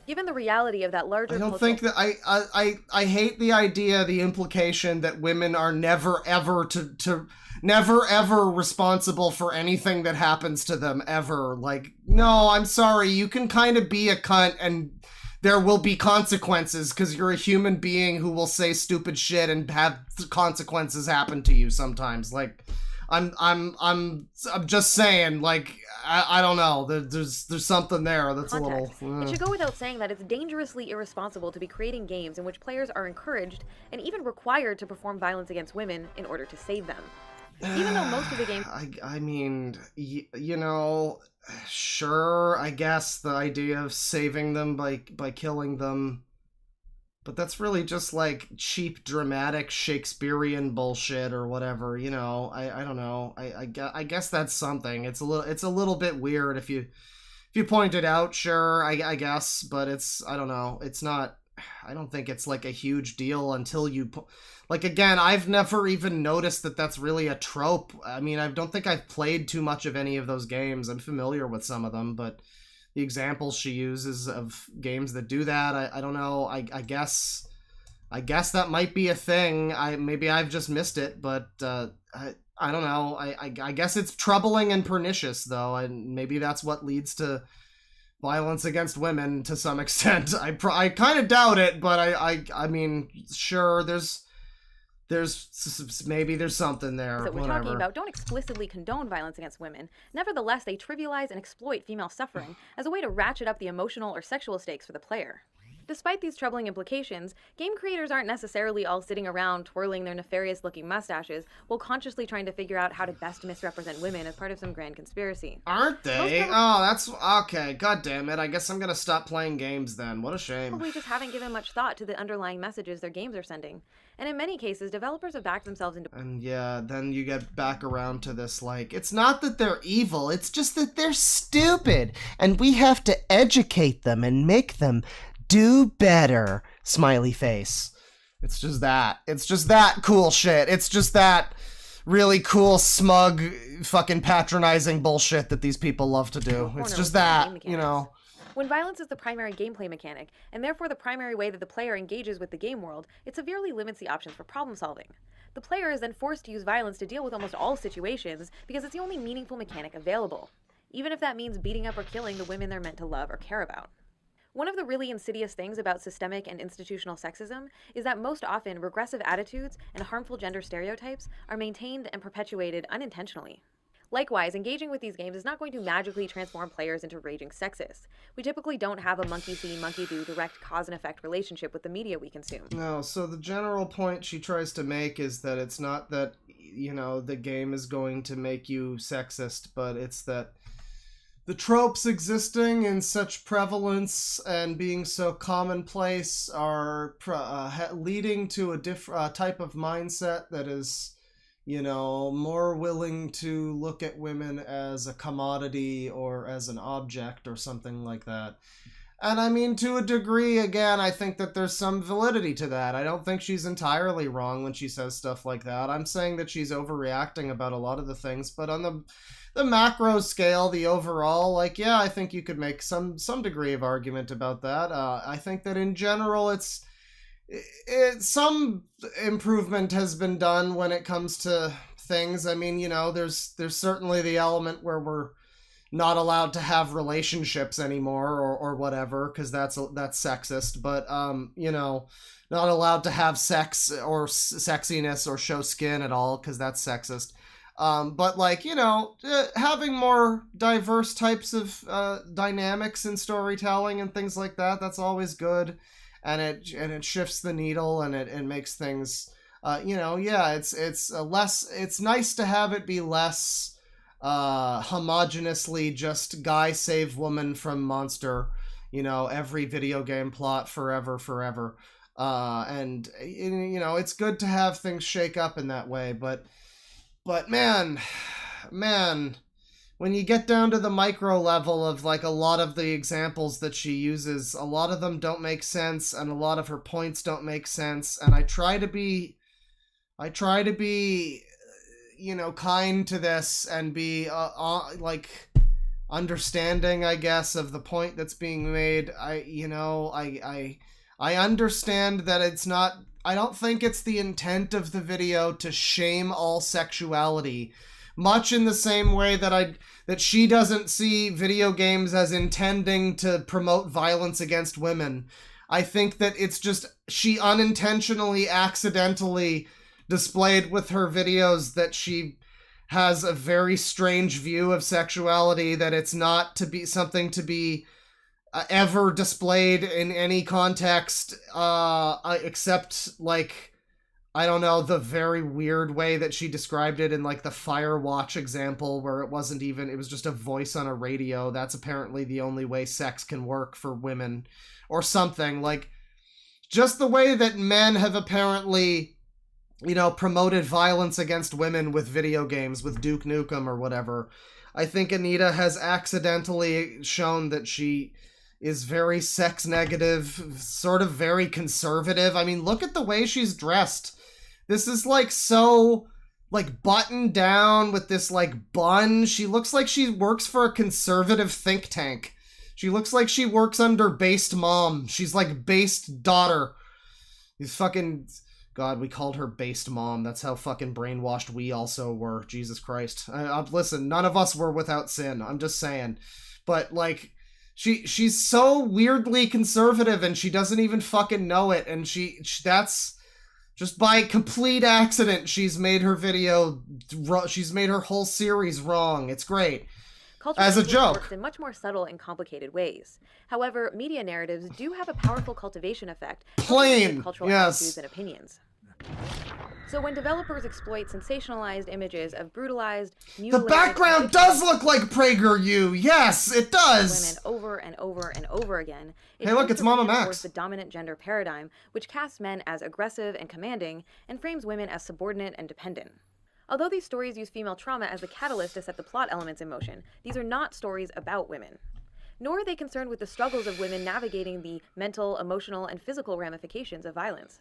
Given the reality of that larger... I don't think that... I hate the idea, the implication that women are never ever responsible for anything that happens to them, ever. Like, no, I'm sorry, you can kind of be a cunt and there will be consequences because you're a human being who will say stupid shit and have consequences happen to you sometimes. Like, I'm just saying, like, I don't know. There's something there that's context. A little... It should go without saying that it's dangerously irresponsible to be creating games in which players are encouraged and even required to perform violence against women in order to save them. Even though most of the game... I mean, sure, I guess the idea of saving them by killing them... But that's really just, like, cheap, dramatic, Shakespearean bullshit or whatever, I don't know. I guess that's something. It's a little bit weird if you point it out, sure, I guess, but I don't know. It's not... I don't think it's, like, a huge deal until you... Like, again, I've never even noticed that that's really a trope. I mean, I don't think I've played too much of any of those games. I'm familiar with some of them, but... The examples she uses of games that do that, I don't know. I guess that might be a thing. Maybe I've just missed it, but I don't know. I guess it's troubling and pernicious though, and maybe that's what leads to violence against women to some extent. I kind of doubt it, but I mean, sure, maybe there's something there. That we're talking about don't explicitly condone violence against women. Nevertheless, they trivialize and exploit female suffering as a way to ratchet up the emotional or sexual stakes for the player. Despite these troubling implications, game creators aren't necessarily all sitting around twirling their nefarious-looking mustaches while consciously trying to figure out how to best misrepresent women as part of some grand conspiracy. Aren't they? Oh, that's... Okay, god damn it. I guess I'm gonna stop playing games then. What a shame. Probably just haven't given much thought to the underlying messages their games are sending. And in many cases, developers have backed themselves into... And yeah, then you get back around to this, like, it's not that they're evil, it's just that they're stupid, and we have to educate them and make them do better. Smiley face. It's just that. It's just that cool shit. It's just that really cool, smug, fucking patronizing bullshit that these people love to do. It's just that, When violence is the primary gameplay mechanic, and therefore the primary way that the player engages with the game world, it severely limits the options for problem solving. The player is then forced to use violence to deal with almost all situations because it's the only meaningful mechanic available, even if that means beating up or killing the women they're meant to love or care about. One of the really insidious things about systemic and institutional sexism is that most often regressive attitudes and harmful gender stereotypes are maintained and perpetuated unintentionally. Likewise, engaging with these games is not going to magically transform players into raging sexists. We typically don't have a monkey-see, monkey-do direct cause-and-effect relationship with the media we consume. No, so the general point she tries to make is that it's not that, the game is going to make you sexist, but it's that the tropes existing in such prevalence and being so commonplace are leading to a type of mindset that is... more willing to look at women as a commodity or as an object or something like that. And I mean, to a degree, again, I think that there's some validity to that. I don't think she's entirely wrong when she says stuff like that. I'm saying that she's overreacting about a lot of the things, but on the macro scale, the overall, like, yeah, I think you could make some degree of argument about that. I think that in general, some improvement has been done when it comes to things. I mean, you know, there's certainly the element where we're not allowed to have relationships anymore or whatever, because that's sexist, but you know, not allowed to have sex or sexiness or show skin at all, because that's sexist. But like, you know, having more diverse types of dynamics in storytelling and things like that, that's always good, and it shifts the needle, and it makes things you know, yeah, it's nice to have it be less homogeneously just guy save woman from monster, you know, every video game plot forever. And you know, it's good to have things shake up in that way, but man, when you get down to the micro level of like a lot of the examples that she uses, a lot of them don't make sense, and a lot of her points don't make sense, and I try to be you know, kind to this and be like understanding, I guess, of the point that's being made. I understand that it's not, I don't think it's the intent of the video to shame all sexuality, much in the same way that she doesn't see video games as intending to promote violence against women. I think that it's just, she unintentionally, accidentally displayed with her videos that she has a very strange view of sexuality, that it's not to be something to be ever displayed in any context, except like, I don't know, the very weird way that she described it in like the Firewatch example, where it was just a voice on a radio. That's apparently the only way sex can work for women, or something. Like, just the way that men have apparently, you know, promoted violence against women with video games, with Duke Nukem or whatever. I think Anita has accidentally shown that she is very sex negative, sort of very conservative. I mean, look at the way she's dressed. This is like so, like, buttoned down with this like bun. She looks like she works for a conservative think tank. She looks like she works under Based Mom. She's like Based Daughter. These fucking... God, we called her Based Mom. That's how fucking brainwashed we also were. Jesus Christ. Listen, none of us were without sin. I'm just saying. But, like, she's so weirdly conservative, and she doesn't even fucking know it. And that's just by complete accident. She's made her video, she's made her whole series wrong. It's great. As a joke. Works in much more subtle and complicated ways. However, media narratives do have a powerful cultivation effect. Plain, cultural yes. attitudes and opinions. So when developers exploit sensationalized images of brutalized, the background does look like PragerU. Yes, it does. Women over and over and over again. Hey, look, it's Mama Max. The dominant gender paradigm, which casts men as aggressive and commanding, and frames women as subordinate and dependent. Although these stories use female trauma as the catalyst to set the plot elements in motion, these are not stories about women. Nor are they concerned with the struggles of women navigating the mental, emotional, and physical ramifications of violence.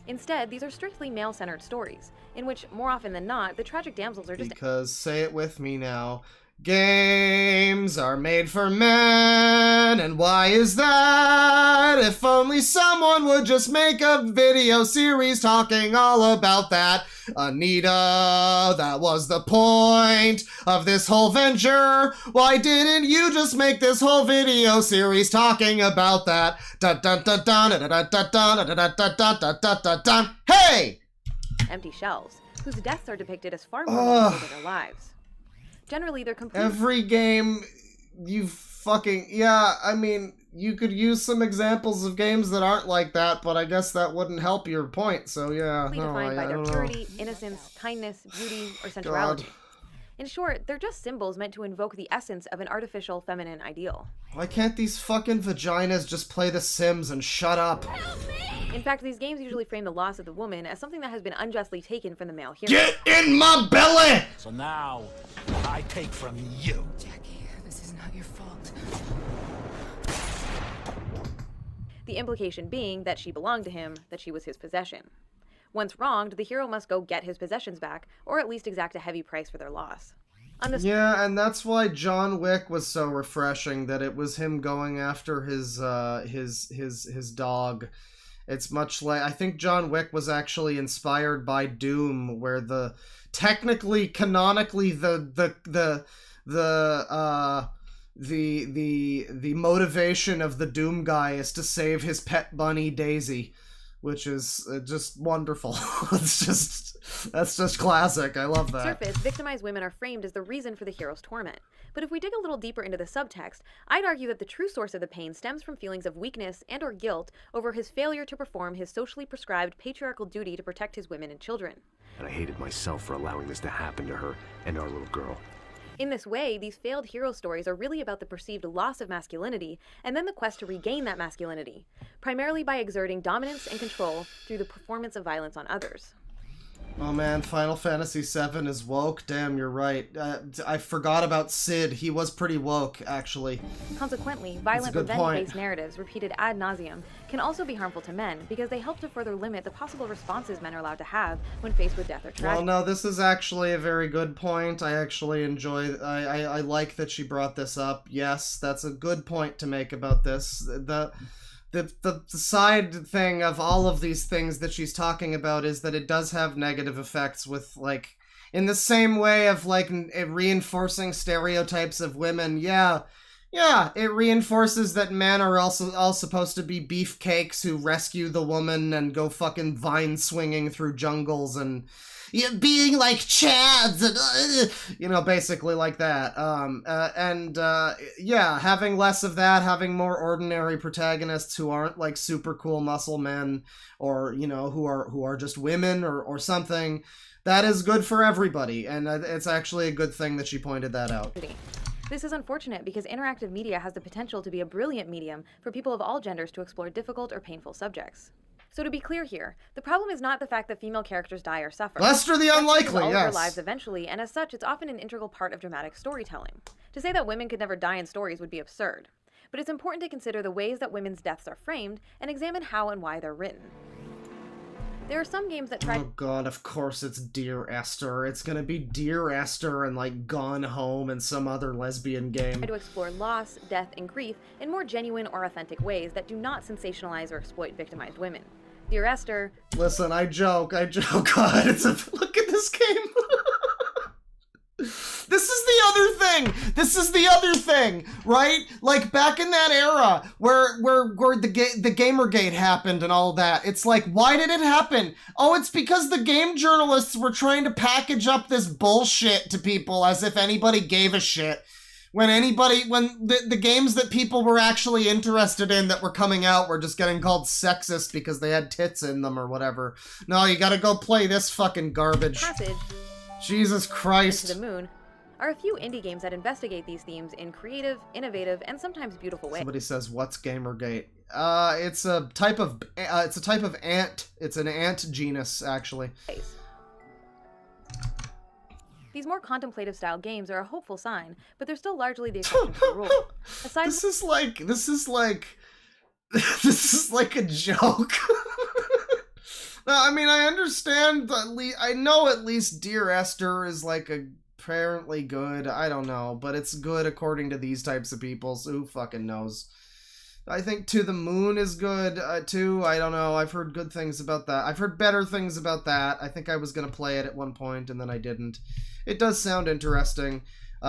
Instead, these are strictly male-centered stories, in which, more often than not, the tragic damsels are just... Because, say it with me now, games are made for men, and why is that? If only someone would just make a video series talking all about that. Anita, that was the point of this whole venture. Why didn't you just make this whole video series talking about that? Dun dun dun dun dun dun dun dun dun dun dun dun dun dun. Hey! Empty shelves, whose deaths are depicted as far more meaningful than their lives. Generally, they're complete. Every game, you fucking... Yeah, I mean, you could use some examples of games that aren't like that, but I guess that wouldn't help your point, so yeah. Defined by their purity, innocence, kindness, beauty, or sensuality. God. In short, they're just symbols meant to invoke the essence of an artificial feminine ideal. Why can't these fucking vaginas just play The Sims and shut up? In fact, these games usually frame the loss of the woman as something that has been unjustly taken from the male hero. Get in my belly! So now, I take from you. Jackie, this is not your fault. the implication being that she belonged to him, that she was his possession. Once wronged, the hero must go get his possessions back, or at least exact a heavy price for their loss. Yeah, and that's why John Wick was so refreshing, that it was him going after his dog. It's much like, I think John Wick was actually inspired by Doom, where canonically the motivation of the Doom guy is to save his pet bunny Daisy, which is just wonderful. That's just classic. I love that. Surface, victimized women are framed as the reason for the hero's torment. But if we dig a little deeper into the subtext, I'd argue that the true source of the pain stems from feelings of weakness and or guilt over his failure to perform his socially prescribed patriarchal duty to protect his women and children. And I hated myself for allowing this to happen to her and our little girl. In this way, these failed hero stories are really about the perceived loss of masculinity and then the quest to regain that masculinity, primarily by exerting dominance and control through the performance of violence on others. Oh man, Final Fantasy VII is woke. Damn, you're right. I forgot about Sid. He was pretty woke, actually. Consequently, violent revenge-based narratives repeated ad nauseum can also be harmful to men because they help to further limit the possible responses men are allowed to have when faced with death or tragedy. Well, no, this is actually a very good point. I actually enjoy... I like that she brought this up. Yes, that's a good point to make about this. The side thing of all of these things that she's talking about is that it does have negative effects with, like, in the same way of, like, reinforcing stereotypes of women. Yeah, it reinforces that men are also all supposed to be beefcakes who rescue the woman and go fucking vine swinging through jungles and being like chads and, basically like that. Yeah, having less of that, having more ordinary protagonists who aren't like super cool muscle men or, who are just women or something, that is good for everybody. And it's actually a good thing that she pointed that out. This is unfortunate because interactive media has the potential to be a brilliant medium for people of all genders to explore difficult or painful subjects. So to be clear here, the problem is not the fact that female characters die or suffer. Lester the Unlikely, all yes. Their lives eventually, and as such, it's often an integral part of dramatic storytelling. To say that women could never die in stories would be absurd. But it's important to consider the ways that women's deaths are framed and examine how and why they're written. There are some games that try— Oh god, of course it's Dear Esther. It's gonna be Dear Esther and, like, Gone Home and some other lesbian game. To explore loss, death, and grief in more genuine or authentic ways that do not sensationalize or exploit victimized women. Dear Esther... Listen, I joke. God, look at this game. This is the other thing, right? Like, back in that era where the Gamergate happened and all that, it's like, why did it happen? Oh, it's because the game journalists were trying to package up this bullshit to people as if anybody gave a shit. When the games that people were actually interested in that were coming out were just getting called sexist because they had tits in them or whatever. No, you gotta go play this fucking garbage. Passage. Jesus Christ. To the Moon are a few indie games that investigate these themes in creative, innovative, and sometimes beautiful ways. Somebody says, "What's Gamergate?" It's a type of ant. It's an ant genus, actually. These more contemplative style games are a hopeful sign, but they're still largely the exception to the rule. This is like a joke. No, I mean, I understand, I know at least Dear Esther is, like, apparently good. I don't know, but it's good according to these types of people, so who fucking knows. I think To the Moon is good, too. I don't know. I've heard good things about that. I've heard better things about that. I think I was going to play it at one point, and then I didn't. It does sound interesting,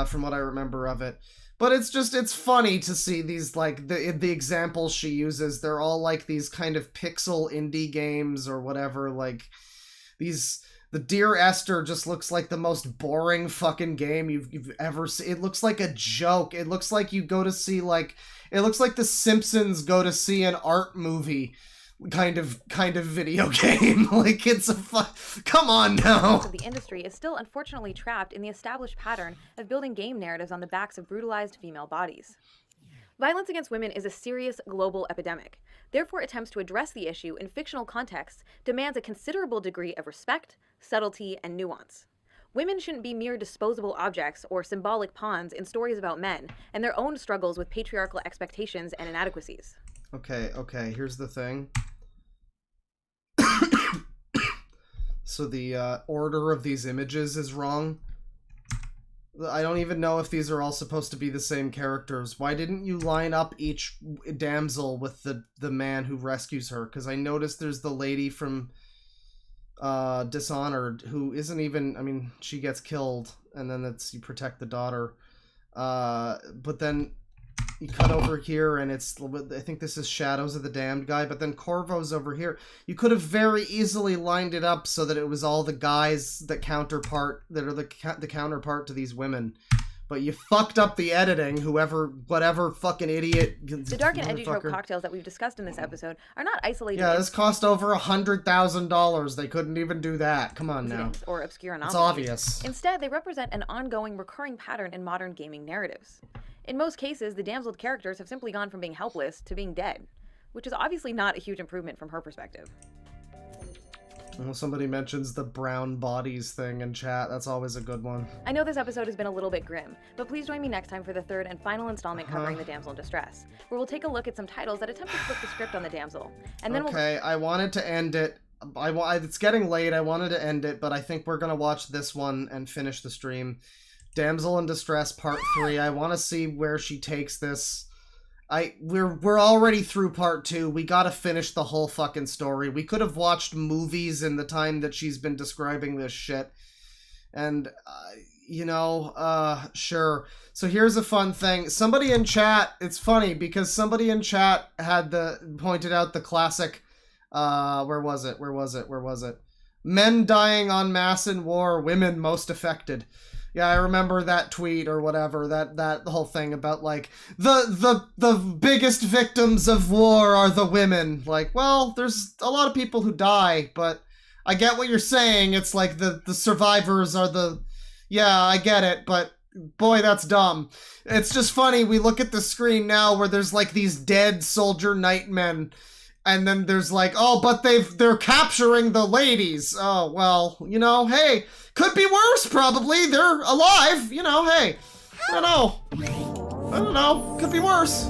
from what I remember of it. But it's funny to see these, like, the examples she uses. They're all, like, these kind of pixel indie games or whatever, like, the Dear Esther just looks like the most boring fucking game you've ever seen. It looks like a joke. It looks like you go to see, like, it looks like the Simpsons go to see an art movie kind of video game. Like, it's come on now. The industry is still unfortunately trapped in the established pattern of building game narratives on the backs of brutalized female bodies. Violence against women is a serious global epidemic. Therefore, attempts to address the issue in fictional contexts demands a considerable degree of respect, subtlety, and nuance. Women shouldn't be mere disposable objects or symbolic pawns in stories about men and their own struggles with patriarchal expectations and inadequacies. Okay, here's the thing. So the order of these images is wrong. I don't even know if these are all supposed to be the same characters. Why didn't you line up each damsel with the man who rescues her? Because I noticed there's the lady from Dishonored who isn't even... I mean, she gets killed, and then you protect the daughter. But then you cut over here, and it's... I think this is Shadows of the Damned guy, but then Corvo's over here. You could have very easily lined it up so that it was all the guys that are the counterpart to these women. But you fucked up the editing, whatever fucking idiot... The dark and edgy trope cocktails that we've discussed in this episode are not isolated... Yeah, this cost over $100,000. They couldn't even do that. Come on now. Or obscure anomalies. It's obvious. Instead, they represent an ongoing, recurring pattern in modern gaming narratives. In most cases, the damseled characters have simply gone from being helpless to being dead, which is obviously not a huge improvement from her perspective. Well, somebody mentions the brown bodies thing in chat. That's always a good one. I know this episode has been a little bit grim, but please join me next time for the third and final installment covering the damsel in distress, where we'll take a look at some titles that attempt to flip the script on the damsel. And then I wanted to end it. It's getting late. I wanted to end it, but I think we're gonna watch this one and finish the stream. Damsel in Distress Part 3. I want to see where she takes this. We're already through Part 2. We gotta finish the whole fucking story. We could have watched movies in the time that she's been describing this shit. And, sure. So here's a fun thing. Somebody in chat, it's funny because somebody in chat pointed out the classic, where was it? Men dying en masse in war, women most affected. Yeah, I remember that tweet or whatever, that whole thing about, like, the biggest victims of war are the women. Like, well, there's a lot of people who die, but I get what you're saying. It's like the survivors are yeah, I get it, but boy, that's dumb. It's just funny, we look at the screen now where there's, like, these dead soldier nightmen, and then there's like, oh, but they're capturing the ladies. Oh, well, hey, could be worse, probably. They're alive, hey. I don't know. Could be worse.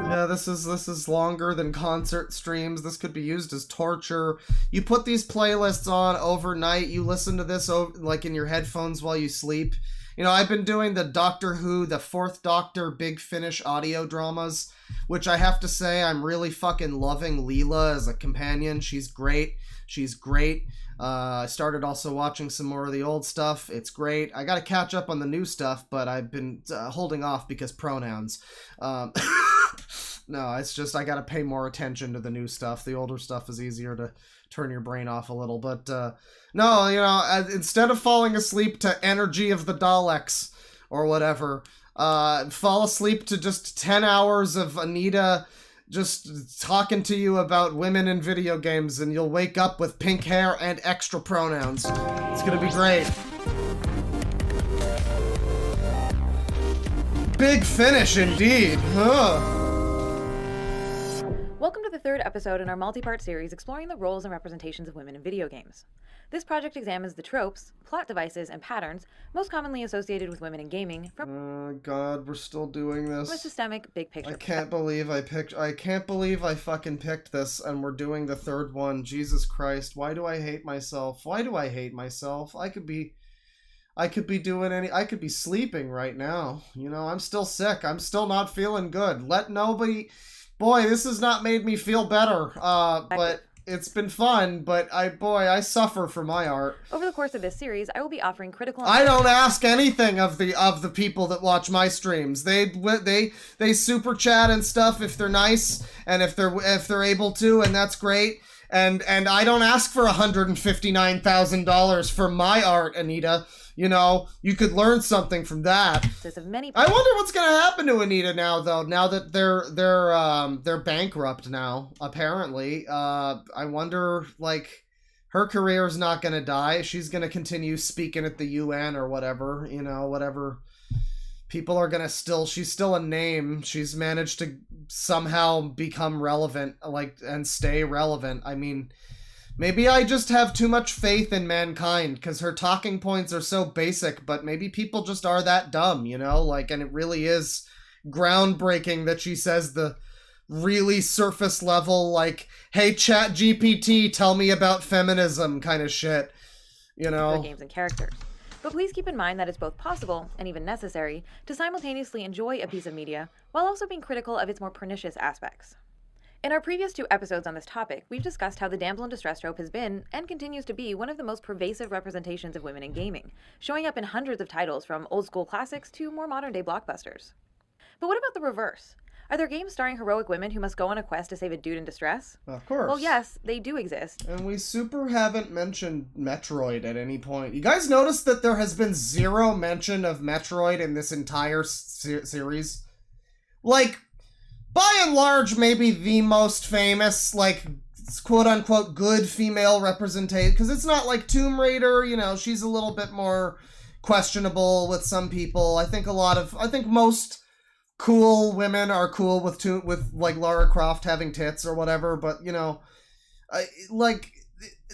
Yeah, this is longer than concert streams. This could be used as torture. You put these playlists on overnight. You listen to this like in your headphones while you sleep. I've been doing the Doctor Who, the Fourth Doctor Big Finish audio dramas, which I have to say I'm really fucking loving Leela as a companion. She's great. I started also watching some more of the old stuff. It's great. I gotta catch up on the new stuff, but I've been holding off because pronouns. No, it's just I gotta pay more attention to the new stuff. The older stuff is easier to turn your brain off a little, but no, instead of falling asleep to Energy of the Daleks or whatever, fall asleep to just 10 hours of Anita just talking to you about women in video games, and you'll wake up with pink hair and extra pronouns. It's gonna be great. Big Finish indeed. Welcome to the third episode in our multi-part series exploring the roles and representations of women in video games. This project examines the tropes, plot devices, and patterns most commonly associated with women in gaming from... Oh god, we're still doing this. From a systemic, big picture. I can't believe I fucking picked this and we're doing the third one. Jesus Christ, why do I hate myself? I could be sleeping right now. I'm still sick. I'm still not feeling good. Let nobody... Boy, this has not made me feel better, but it's been fun, but I suffer for my art. Over the course of this series, I will be offering critical... I don't ask anything of the people that watch my streams. They super chat and stuff if they're nice, and if they're able to, and that's great. And I don't ask for $159,000 for my art, Anita. You could learn something from that. I wonder what's gonna happen to Anita now, though. Now that they're bankrupt now, apparently. I wonder, like, her career is not gonna die. She's gonna continue speaking at the UN or whatever. Whatever. People are gonna she's still a name. She's managed to somehow become relevant, and stay relevant. I mean, maybe I just have too much faith in mankind, because her talking points are so basic, but maybe people just are that dumb, and it really is groundbreaking that she says the really surface level, like, hey, Chat GPT, tell me about feminism kind of shit, you know? Games and characters. But please keep in mind that it's both possible, and even necessary, to simultaneously enjoy a piece of media while also being critical of its more pernicious aspects. In our previous 2 episodes on this topic, we've discussed how the damsel in distress trope has been, and continues to be, one of the most pervasive representations of women in gaming, showing up in hundreds of titles from old-school classics to more modern-day blockbusters. But what about the reverse? Are there games starring heroic women who must go on a quest to save a dude in distress? Of course. Well, yes, they do exist. And we super haven't mentioned Metroid at any point. You guys notice that there has been 0 mention of Metroid in this entire series? Like, by and large, maybe the most famous, like, quote-unquote good female representation, because it's not like Tomb Raider, you know, she's a little bit more questionable with some people. I think most cool women are cool with like Lara Croft having tits or whatever, but you know,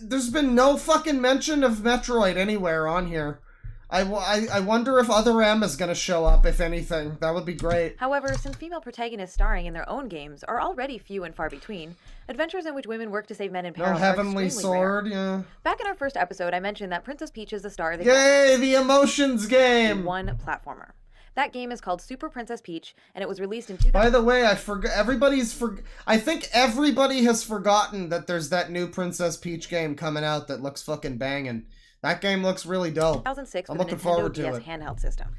there's been no fucking mention of Metroid anywhere on here. I wonder if Other M is gonna show up, if anything. That would be great. However, since female protagonists starring in their own games are already few and far between, adventures in which women work to save men in peril No are Heavenly extremely Sword, rare. yeah. Back in our first episode, I mentioned that Princess Peach is the star of the Yay, the emotions game! One platformer. That game is called Super Princess Peach, and it was released in 2000. By the way, I think everybody has forgotten that there's that new Princess Peach game coming out that looks fucking banging. That game looks really dope. 2006 I'm for the looking Nintendo forward to DS it. handheld system.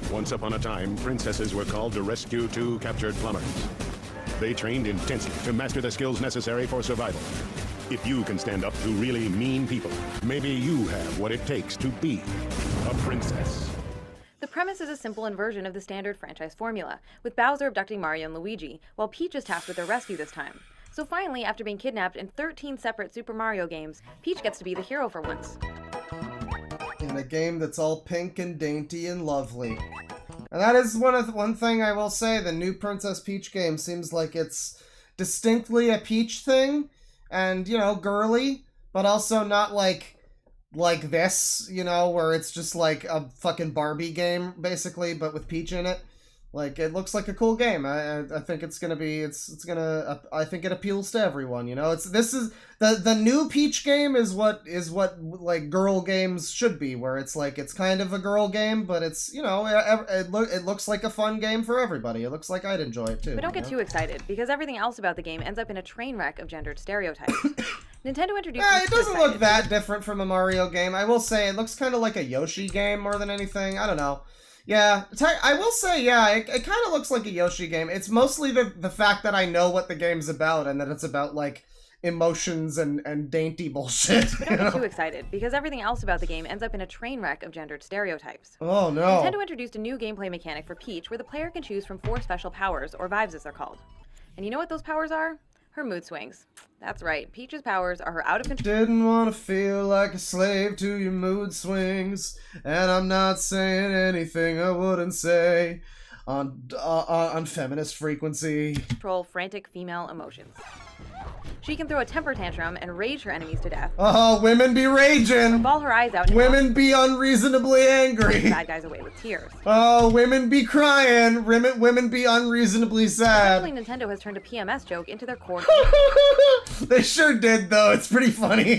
Once upon a time, princesses were called to rescue 2 captured plumbers. They trained intensely to master the skills necessary for survival. If you can stand up to really mean people, maybe you have what it takes to be a princess. The premise is a simple inversion of the standard franchise formula, with Bowser abducting Mario and Luigi, while Peach is tasked with their rescue this time. So finally, after being kidnapped in 13 separate Super Mario games, Peach gets to be the hero for once. In a game that's all pink and dainty and lovely. And that is one thing I will say, the new Princess Peach game seems like it's distinctly a Peach thing, and, you know, girly, but also not like this, you know, where it's just like a fucking Barbie game, basically, but with Peach in it. Like, it looks like a cool game. I think it's gonna be, I think it appeals to everyone, you know? The new Peach game is what, like, girl games should be, where it's like, it's kind of a girl game, but it's, you know, it looks like a fun game for everybody. It looks like I'd enjoy it, too. But don't get too excited, because everything else about the game ends up in a train wreck of gendered stereotypes. Nintendo introduced... Yeah, it doesn't look that different from a Mario game. I will say, it looks kind of like a Yoshi game more than anything. I don't know. Yeah, I will say, yeah, it kind of looks like a Yoshi game. It's mostly the fact that I know what the game's about and that it's about, like, emotions and dainty bullshit. But don't get too excited, because everything else about the game ends up in a train wreck of gendered stereotypes. Oh, no. Nintendo introduced a new gameplay mechanic for Peach where the player can choose from 4 special powers, or vibes as they're called. And you know what those powers are? Her mood swings. That's right, Peach's powers are her out-of-control... Didn't want to feel like a slave to your mood swings, and I'm not saying anything I wouldn't say on feminist frequency. ...control frantic female emotions. She can throw a temper tantrum and rage her enemies to death. Oh, women be raging! Ball her eyes out and women be unreasonably angry! Bad guys away with tears. Oh, women be crying! Women be unreasonably sad! Actually, Nintendo has turned a PMS joke into their core. They sure did, though. It's pretty funny.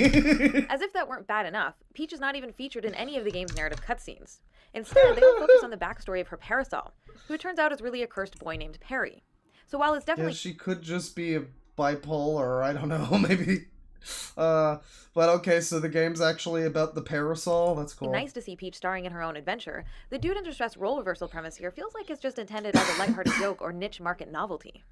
As if that weren't bad enough, Peach is not even featured in any of the game's narrative cutscenes. Instead, they will focus on the backstory of her parasol, who it turns out is really a cursed boy named Perry. So while it's definitely... Yeah, she could just be a bipolar, I don't know, maybe. But okay, so the game's actually about the parasol. That's cool. Nice to see Peach starring in her own adventure. The dude in distress role reversal premise here feels like it's just intended as a lighthearted joke or niche market novelty.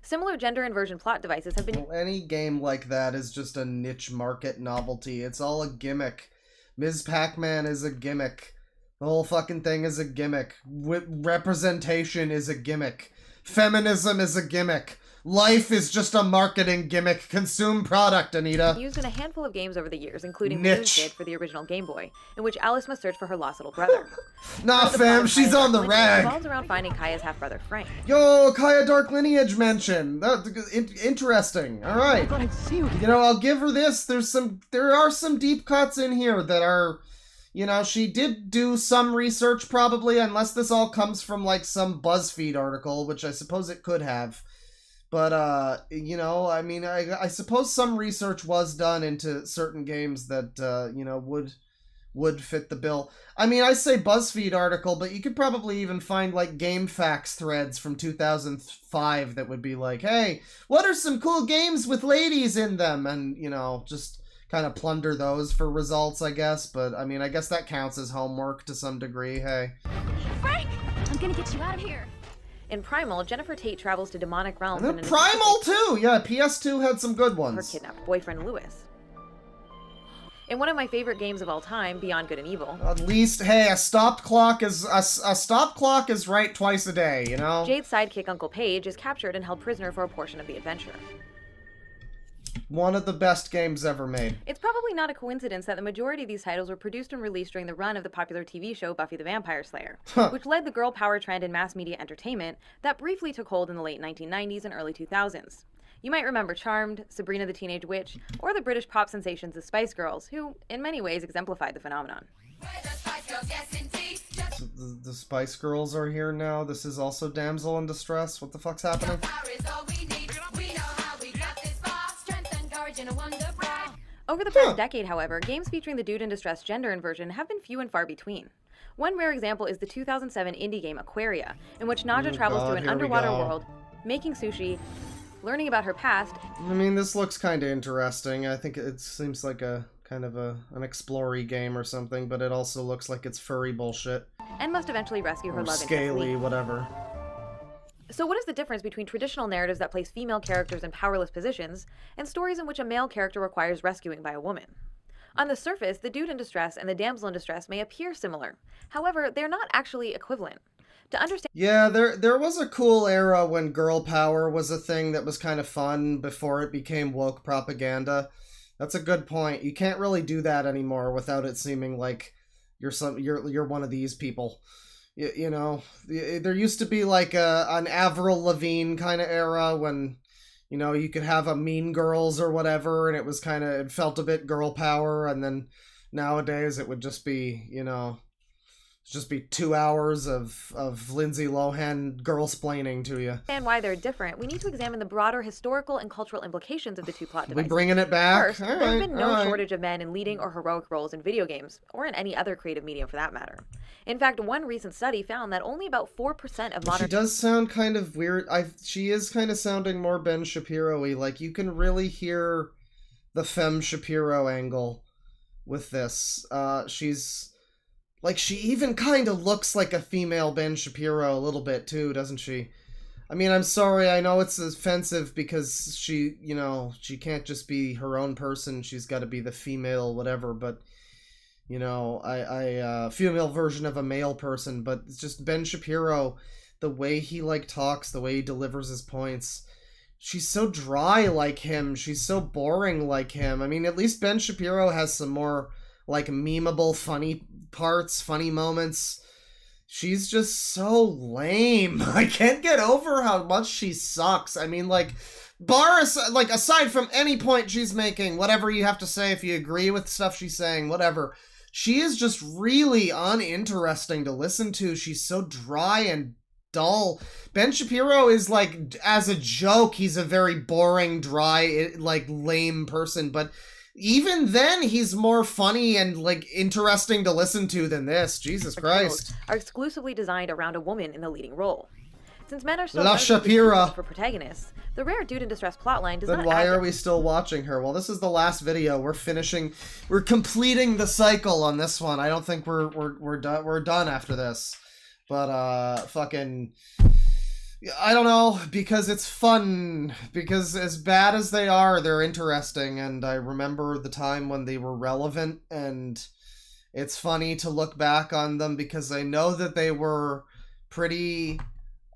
Similar gender inversion plot devices have been... Well, any game like that is just a niche market novelty. It's all a gimmick. Ms. Pac-Man is a gimmick. The whole fucking thing is a gimmick. Representation is a gimmick. Feminism is a gimmick. Life is just a marketing gimmick. Consume product, Anita. Used in a handful of games over the years, including Niche. Kid for the original Game Boy, in which Alice must search for her lost little brother. Nah, fam, she's on the rag. Revolves around finding Kaya's half-brother Frank. Yo, Kaya Dark Lineage mention. Interesting. All right. You know, I'll give her this. There are some deep cuts in here that are, you know, she did do some research probably, unless this all comes from like some BuzzFeed article, which I suppose it could have. But, you know, I mean, I suppose some research was done into certain games that, you know, would fit the bill. I mean, I say BuzzFeed article, but you could probably even find, like, GameFAQs threads from 2005 that would be like, hey, what are some cool games with ladies in them? And, you know, just kind of plunder those for results, I guess. But, I mean, I guess that counts as homework to some degree, hey. Frank! I'm gonna get you out of here. In Primal, Jennifer Tate travels to demonic realms. And then Primal too! Yeah, PS2 had some good ones. Her kidnapped boyfriend, Lewis. In one of my favorite games of all time, Beyond Good and Evil. At least, hey, a stop clock is right twice a day, you know? Jade's sidekick, Uncle Paige, is captured and held prisoner for a portion of the adventure. One of the best games ever made. It's probably not a coincidence that the majority of these titles were produced and released during the run of the popular TV show Buffy the Vampire Slayer, which led the girl power trend in mass media entertainment that briefly took hold in the late 1990s and early 2000s. You might remember Charmed, Sabrina the Teenage Witch, or the British pop sensations the Spice Girls, who, in many ways, exemplified the phenomenon. The Spice Girls are here now. This is also Damsel in Distress. What the fuck's happening? Over the past decade, however, games featuring the Dude in Distress gender inversion have been few and far between. One rare example is the 2007 indie game Aquaria, in which Naja travels through an underwater world, making sushi, learning about her past. I mean, this looks kind of interesting. I think it seems like a kind of an explory game or something, but it also looks like it's furry bullshit. And must eventually rescue her love scaly, interest, whatever. So what is the difference between traditional narratives that place female characters in powerless positions and stories in which a male character requires rescuing by a woman? On the surface, the Dude in Distress and the Damsel in Distress may appear similar. However, they're not actually equivalent. To understand— Yeah, there was a cool era when girl power was a thing that was kind of fun before it became woke propaganda. That's a good point. You can't really do that anymore without it seeming like you're one of these people. You know, there used to be like an Avril Lavigne kind of era when, you know, you could have a Mean Girls or whatever, and it felt a bit girl power, and then nowadays it would just be, you know, just be 2 hours of Lindsay Lohan girl-splaining to you. And why they're different, we need to examine the broader historical and cultural implications of the two plot devices. We bringing it back? First, there's been no shortage of men in leading or heroic roles in video games, or in any other creative medium for that matter. In fact, one recent study found that only about 4% of modern— She does sound kind of weird. She is kind of sounding more Ben Shapiro-y. Like, you can really hear the Femme Shapiro angle with this. She's... Like, she even kind of looks like a female Ben Shapiro a little bit, too, doesn't she? I mean, I'm sorry, I know it's offensive because she, you know, she can't just be her own person. She's got to be the female whatever, but, you know, female version of a male person. But it's just Ben Shapiro, the way he, like, talks, the way he delivers his points. She's so dry like him. She's so boring like him. I mean, at least Ben Shapiro has some more, like, memeable, funny parts, funny moments. She's just so lame. I can't get over how much she sucks. I mean, like, aside from any point she's making, whatever you have to say, if you agree with stuff she's saying, whatever, she is just really uninteresting to listen to. She's so dry and dull. Ben Shapiro is, like, as a joke, he's a very boring, dry, like, lame person, but even then, he's more funny and, like, interesting to listen to than this. Jesus Christ. Are exclusively designed around a woman in the leading role. Since men are so La Shapira for protagonists, the rare Dude in Distress plotline does not— Then why are we still watching her? Well, this is the last video. We're completing the cycle on this one. I don't think we're done after this. But fucking, I don't know, because it's fun, because as bad as they are, they're interesting, and I remember the time when they were relevant, and it's funny to look back on them, because I know that they were pretty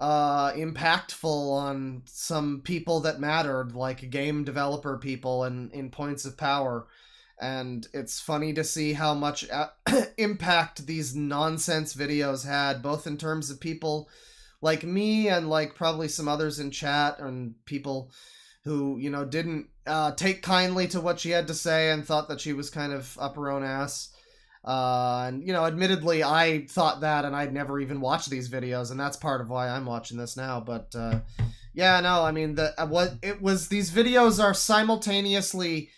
impactful on some people that mattered, like game developer people and in points of power, and it's funny to see how much impact these nonsense videos had, both in terms of people like me and like probably some others in chat and people who, you know, didn't take kindly to what she had to say and thought that she was kind of up her own ass. And, you know, admittedly, I thought that, and I'd never even watched these videos, and that's part of why I'm watching this now. But yeah, no, I mean, these videos are simultaneously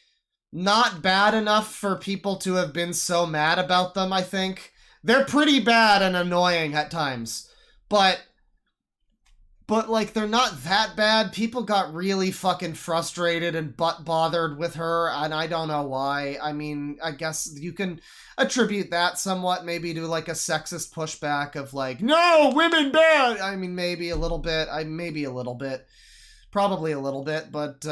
not bad enough for people to have been so mad about them. I think they're pretty bad and annoying at times, but like, they're not that bad. People got really fucking frustrated and bothered with her, and I don't know why. I mean, I guess you can attribute that somewhat maybe to, like, a sexist pushback of, like, no, women bad! I mean, maybe a little bit. Probably a little bit, but,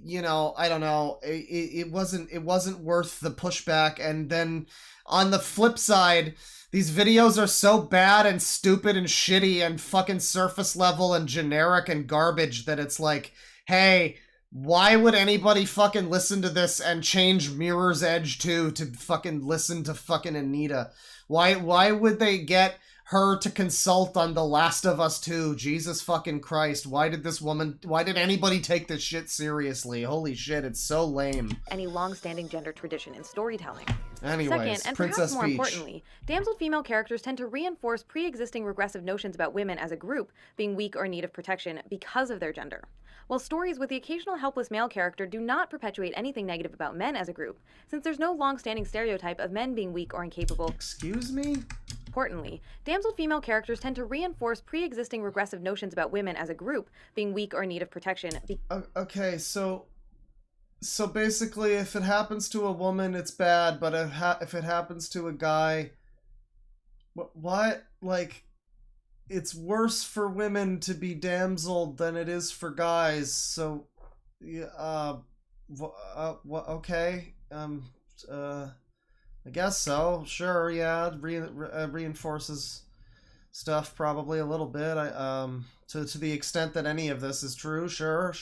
you know, I don't know. It wasn't worth the pushback, and then, on the flip side, these videos are so bad and stupid and shitty and fucking surface level and generic and garbage that it's like, hey, why would anybody fucking listen to this and change Mirror's Edge 2 to fucking listen to fucking Anita? Why would they get her to consult on The Last of Us 2? Jesus fucking Christ. Why did anybody take this shit seriously? Holy shit, it's so lame. Any long-standing gender tradition in storytelling. Anyways, Second, and Princess perhaps more Peach. importantly, damseled female characters tend to reinforce pre-existing regressive notions about women as a group being weak or in need of protection because of their gender. While stories with the occasional helpless male character do not perpetuate anything negative about men as a group, since there's no long-standing stereotype of men being weak or incapable. Excuse me? Importantly, damseled female characters tend to reinforce pre-existing regressive notions about women as a group being weak or in need of protection. Okay, so basically, if it happens to a woman, it's bad, but if it happens to a guy, what? Like, it's worse for women to be damseled than it is for guys, so, yeah, okay, I guess so. Sure, yeah, reinforces stuff probably a little bit. To the extent that any of this is true, sure.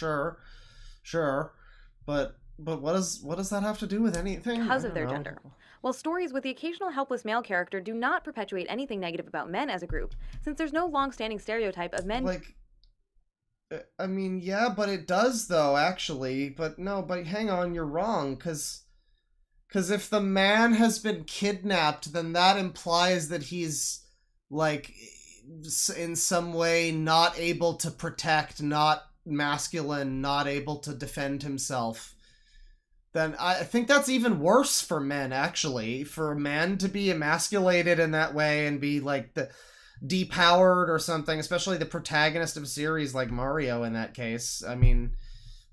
But what does that have to do with anything? Because of their gender. While stories with the occasional helpless male character do not perpetuate anything negative about men as a group, since there's no long-standing stereotype of men. Like, I mean, yeah, but it does though, actually. But no, but hang on, you're wrong, because if the man has been kidnapped, then that implies that he's, like, in some way not able to protect, not masculine, not able to defend himself. Then I think that's even worse for men, actually. For a man to be emasculated in that way and be, like, depowered or something, especially the protagonist of a series like Mario in that case. I mean,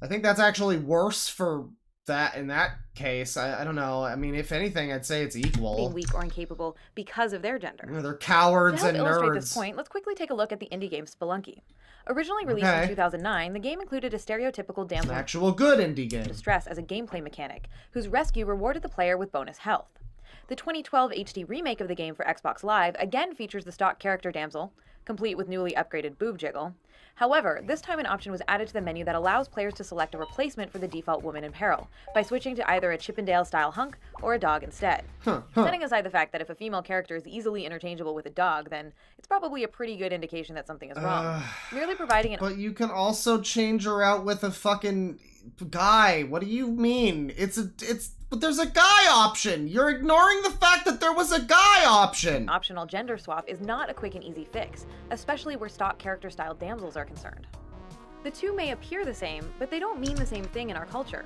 I think that's actually worse for that in that case. I don't know. I mean, if anything, I'd say it's equal. Being weak or incapable because of their gender. They're cowards and nerds. To help illustrate this point, let's quickly take a look at the indie game Spelunky. Originally released in 2009, the game included a stereotypical damsel an actual good indie game. Distress as a gameplay mechanic, whose rescue rewarded the player with bonus health. The 2012 HD remake of the game for Xbox Live again features the stock character damsel, complete with newly upgraded boob jiggle. However, this time an option was added to the menu that allows players to select a replacement for the default woman in peril, by switching to either a Chippendale-style hunk or a dog instead. Setting aside the fact that if a female character is easily interchangeable with a dog, then it's probably a pretty good indication that something is wrong. Merely providing an... But you can also change her out with a fucking guy. What do you mean? But there's a guy option! You're ignoring the fact that there was a guy option! Optional gender swap is not a quick and easy fix, especially where stock character-style damsels are concerned. The two may appear the same, but they don't mean the same thing in our culture.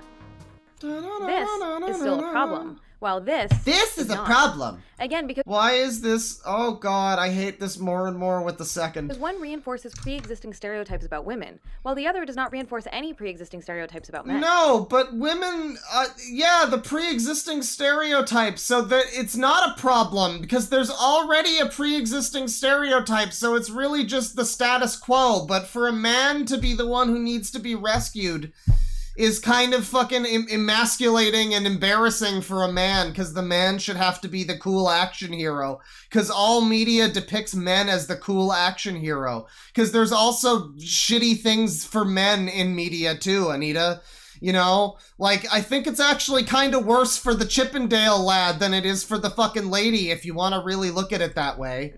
This is still a problem, while this is a problem! Again, because... Why is this... Oh god, I hate this more and more with the second. Because one reinforces pre-existing stereotypes about women, while the other does not reinforce any pre-existing stereotypes about men. No, but women... yeah, the pre-existing stereotypes, so that it's not a problem, because there's already a pre-existing stereotype, so it's really just the status quo, but for a man to be the one who needs to be rescued is kind of fucking emasculating and embarrassing for a man, because the man should have to be the cool action hero, because all media depicts men as the cool action hero, because there's also shitty things for men in media too, Anita. You know, like, I think it's actually kind of worse for the Chippendale lad than it is for the fucking lady, if you want to really look at it that way.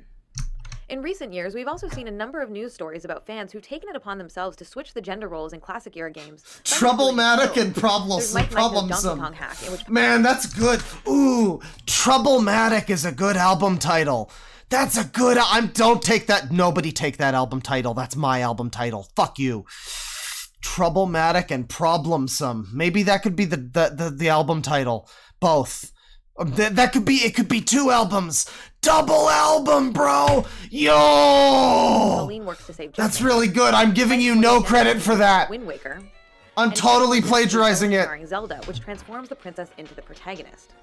In recent years, we've also seen a number of news stories about fans who've taken it upon themselves to switch the gender roles in classic era games. Troublematic and problemsome. Man, that's good. Ooh, Troublematic is a good album title. That's a good... Don't take that... Nobody take that album title. That's my album title. Fuck you. Troublematic and Problemsome. Maybe that could be the album title. Both. That could be... It could be 2 albums. Double album, bro! Yo! Colleen works to save That's really good. I'm giving you no credit for that. Wind Waker. I'm totally plagiarizing it. Starring Zelda, which transforms the princess into the protagonist.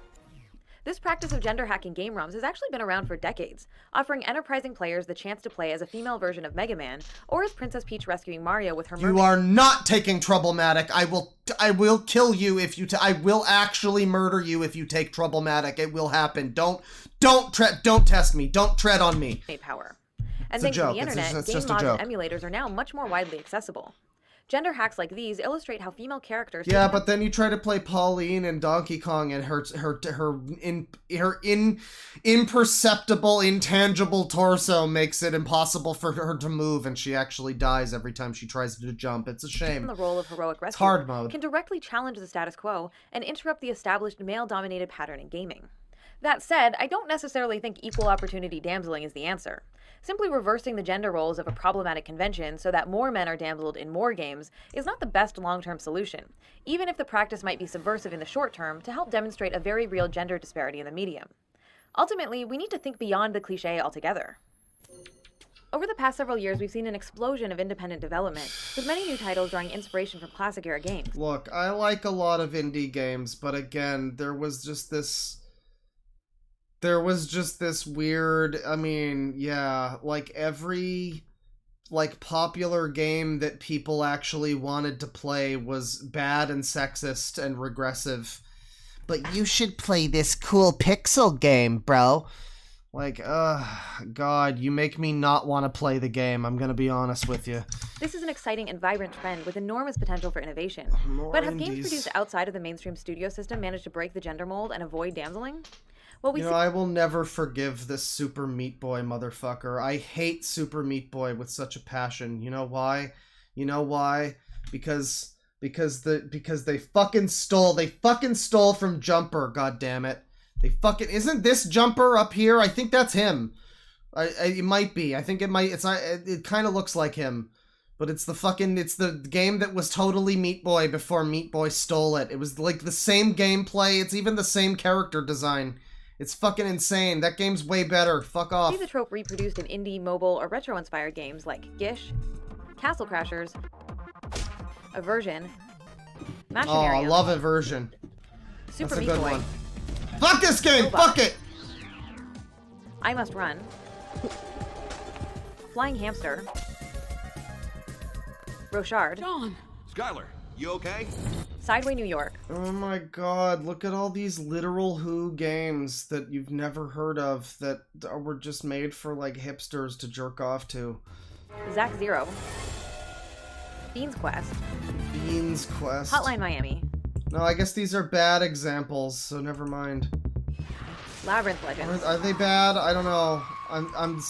This practice of gender hacking game ROMs has actually been around for decades, offering enterprising players the chance to play as a female version of Mega Man, or as Princess Peach rescuing Mario with her mermaid. You are not taking Troublematic. I will kill you if you I will actually murder you if you take Troublematic. It will happen. Don't test me. Don't tread on me. Power. And thanks to the internet, game mods and emulators are now much more widely accessible. Gender hacks like these illustrate how female characters... Yeah, but then you try to play Pauline and Donkey Kong and her imperceptible, intangible torso makes it impossible for her to move, and she actually dies every time she tries to jump. It's a shame. The role of heroic rescue hard mode. Can directly challenge the status quo and interrupt the established male-dominated pattern in gaming. That said, I don't necessarily think equal opportunity damseling is the answer. Simply reversing the gender roles of a problematic convention so that more men are damseled in more games is not the best long-term solution, even if the practice might be subversive in the short term to help demonstrate a very real gender disparity in the medium. Ultimately, we need to think beyond the cliché altogether. Over the past several years, we've seen an explosion of independent development, with many new titles drawing inspiration from classic-era games. Look, I like a lot of indie games, but again, there was just this weird, I mean, yeah, like every, popular game that people actually wanted to play was bad and sexist and regressive. But you should play this cool pixel game, bro. God, you make me not want to play the game, I'm gonna be honest with you. This is an exciting and vibrant trend with enormous potential for innovation. But have games produced outside of the mainstream studio system managed to break the gender mold and avoid damseling? Well, I will never forgive this Super Meat Boy motherfucker. I hate Super Meat Boy with such a passion. You know why? Because they fucking stole from Jumper, goddammit. Isn't this Jumper up here? I think that's him. It might be. I think it might. It's not. It kind of looks like him. But it's the game that was totally Meat Boy before Meat Boy stole it. It was like the same gameplay. It's even the same character design. It's fucking insane. That game's way better. Fuck off. See the trope reproduced in indie, mobile, or retro-inspired games like Gish, Castle Crashers, Aversion, Machinarium. Oh, I love Aversion. Super That's a Meat good Boy. one. Fuck this game! Robot. Fuck it! I Must Run, Flying Hamster, Rochard. John! Skylar, you okay? Sideway New York. Oh my god, look at all these literal Who games that you've never heard of that were just made for, hipsters to jerk off to. Zack Zero, Bean's Quest, Hotline Miami. No, I guess these are bad examples, so never mind. Labyrinth Legends. Are they bad? I don't know.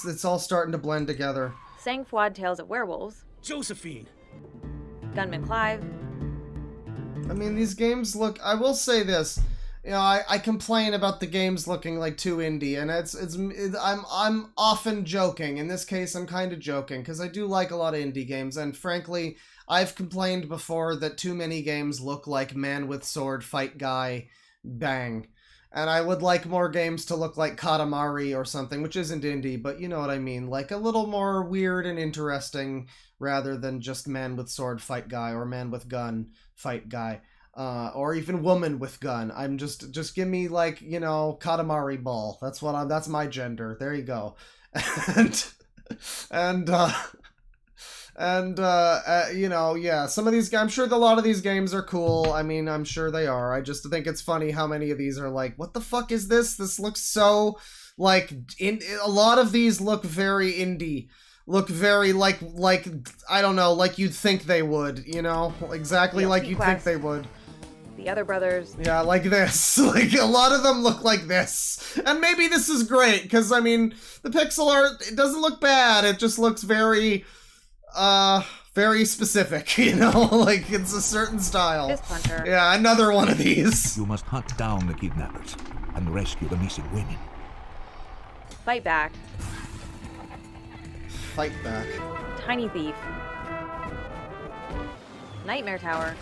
It's all starting to blend together. Sang Fuad Tales of Werewolves. Josephine. Gunman Clive. I mean, these games look... I will say this. I complain about the games looking too indie, and I'm often joking. In this case, I'm kind of joking, because I do like a lot of indie games, and frankly, I've complained before that too many games look like man with sword, fight guy, bang. And I would like more games to look like Katamari or something, which isn't indie, but you know what I mean. A little more weird and interesting, rather than just man with sword, fight guy, or man with gun, fight guy. Or even woman with gun. I'm just give me Katamari ball. That's my gender. There you go. Yeah, some of these, I'm sure a lot of these games are cool. I mean, I'm sure they are. I just think it's funny how many of these are what the fuck is this? This looks so, a lot of these look very indie. Look very, I don't know, like you'd think they would, exactly like you'd think they would. the other brothers. Yeah, like this. Like, a lot of them look like this. And maybe this is great, because, I mean, the pixel art, it doesn't look bad. It just looks very, very specific, you know? Like, it's a certain style. Fist puncher. Yeah, another one of these. You must hunt down the kidnappers and rescue the missing women. Fight back. Fight back. Tiny thief. Nightmare tower.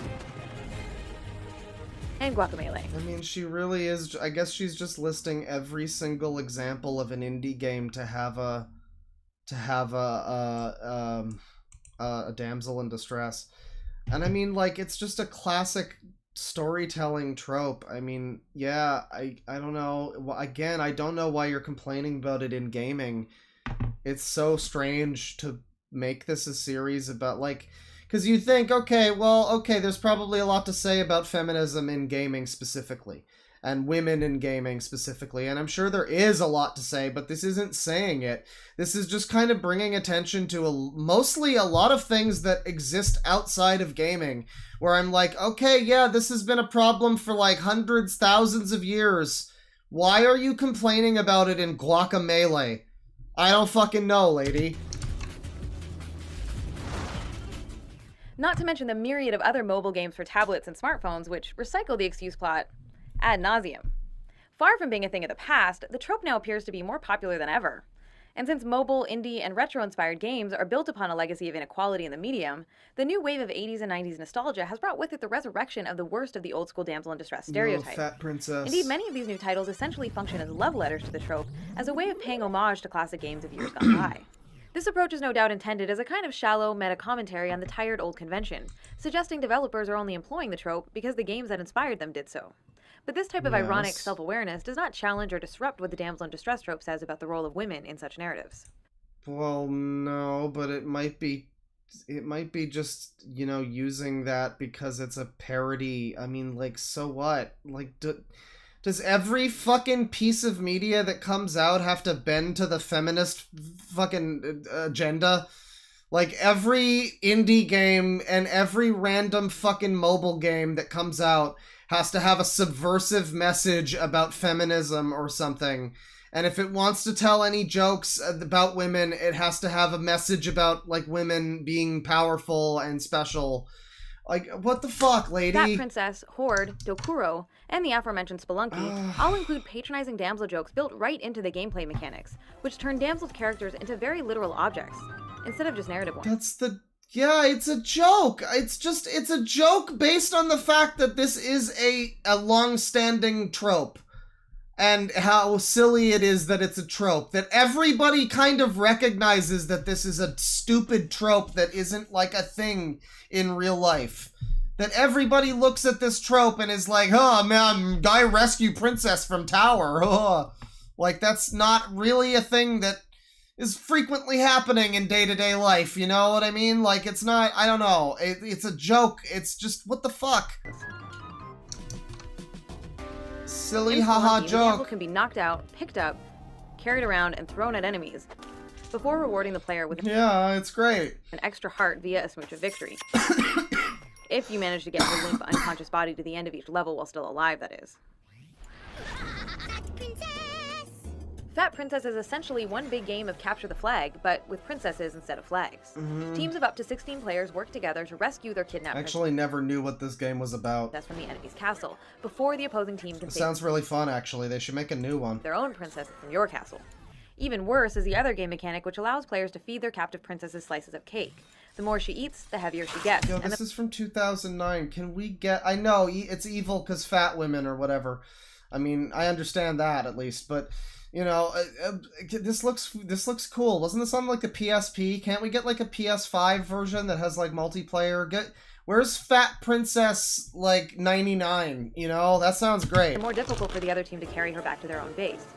And guacamole. I mean, she really is. I guess she's just listing every single example of an indie game to have a damsel in distress. And I mean, like, it's just a classic storytelling trope. I mean, yeah, I don't know. Again, I don't know why you're complaining about it in gaming. It's so strange to make this a series about, like, because you think, okay, there's probably a lot to say about feminism in gaming specifically, and women in gaming specifically, and I'm sure there is a lot to say, but this isn't saying it. This is just kind of bringing attention to mostly a lot of things that exist outside of gaming, where I'm like, okay, yeah, this has been a problem for like hundreds, thousands of years. Why are you complaining about it in Guacamelee? I don't fucking know, lady. Not to mention the myriad of other mobile games for tablets and smartphones which recycle the excuse plot ad nauseum. Far from being a thing of the past, the trope now appears to be more popular than ever. And since mobile, indie, and retro-inspired games are built upon a legacy of inequality in the medium, the new wave of 80s and 90s nostalgia has brought with it the resurrection of the worst of the old-school damsel in distress stereotype. No, fat princess. Indeed, many of these new titles essentially function as love letters to the trope, as a way of paying homage to classic games of years gone by. This approach is no doubt intended as a kind of shallow meta-commentary on the tired old convention, suggesting developers are only employing the trope because the games that inspired them did so. But this type of ironic self-awareness does not challenge or disrupt what the damsel in distress trope says about the role of women in such narratives. Well, no, but it might be just, you know, using that because it's a parody. I mean, like, so what? Like, does every fucking piece of media that comes out have to bend to the feminist fucking agenda? Like, every indie game and every random fucking mobile game that comes out has to have a subversive message about feminism or something. And if it wants to tell any jokes about women, it has to have a message about, like, women being powerful and special. Like, what the fuck, lady? Fat Princess, Horde, Dokuro, and the aforementioned Spelunky all include patronizing damsel jokes built right into the gameplay mechanics, which turn damsel's characters into very literal objects, instead of just narrative ones. Yeah, it's a joke. It's a joke based on the fact that this is a long-standing trope. And how silly it is that it's a trope. That everybody kind of recognizes that this is a stupid trope that isn't like a thing in real life. That everybody looks at this trope and is like, oh man, guy rescue princess from tower. Oh. Like, that's not really a thing that is frequently happening in day-to-day life, you know what I mean? Like, it's not, I don't know, it's a joke, it's just, what the fuck? Silly haha joke. The damsel can be knocked out, picked up, carried around, and thrown at enemies, before rewarding the player with it's great. An extra heart via a smooch of victory. If you manage to get her limp, unconscious body to the end of each level while still alive, that is. Fat Princess is essentially one big game of capture the flag, but with princesses instead of flags. Teams of up to 16 players work together to rescue their kidnapped I actually never knew what this game was about. That's from the enemy's castle, before the opposing team can sounds really fun, actually. They should make a new one. Their own princesses from your castle. Even worse is the other game mechanic, which allows players to feed their captive princesses slices of cake. The more she eats, the heavier she gets. Yo, this is from 2009. Can we get... I know, it's evil because fat women or whatever. I mean, I understand that, at least, but... You know, this looks cool. Wasn't this on, like, the PSP? Can't we get, like, a PS5 version that has, like, multiplayer? Where's Fat Princess, like, 99? You know, that sounds great. It's more difficult for the other team to carry her back to their own base.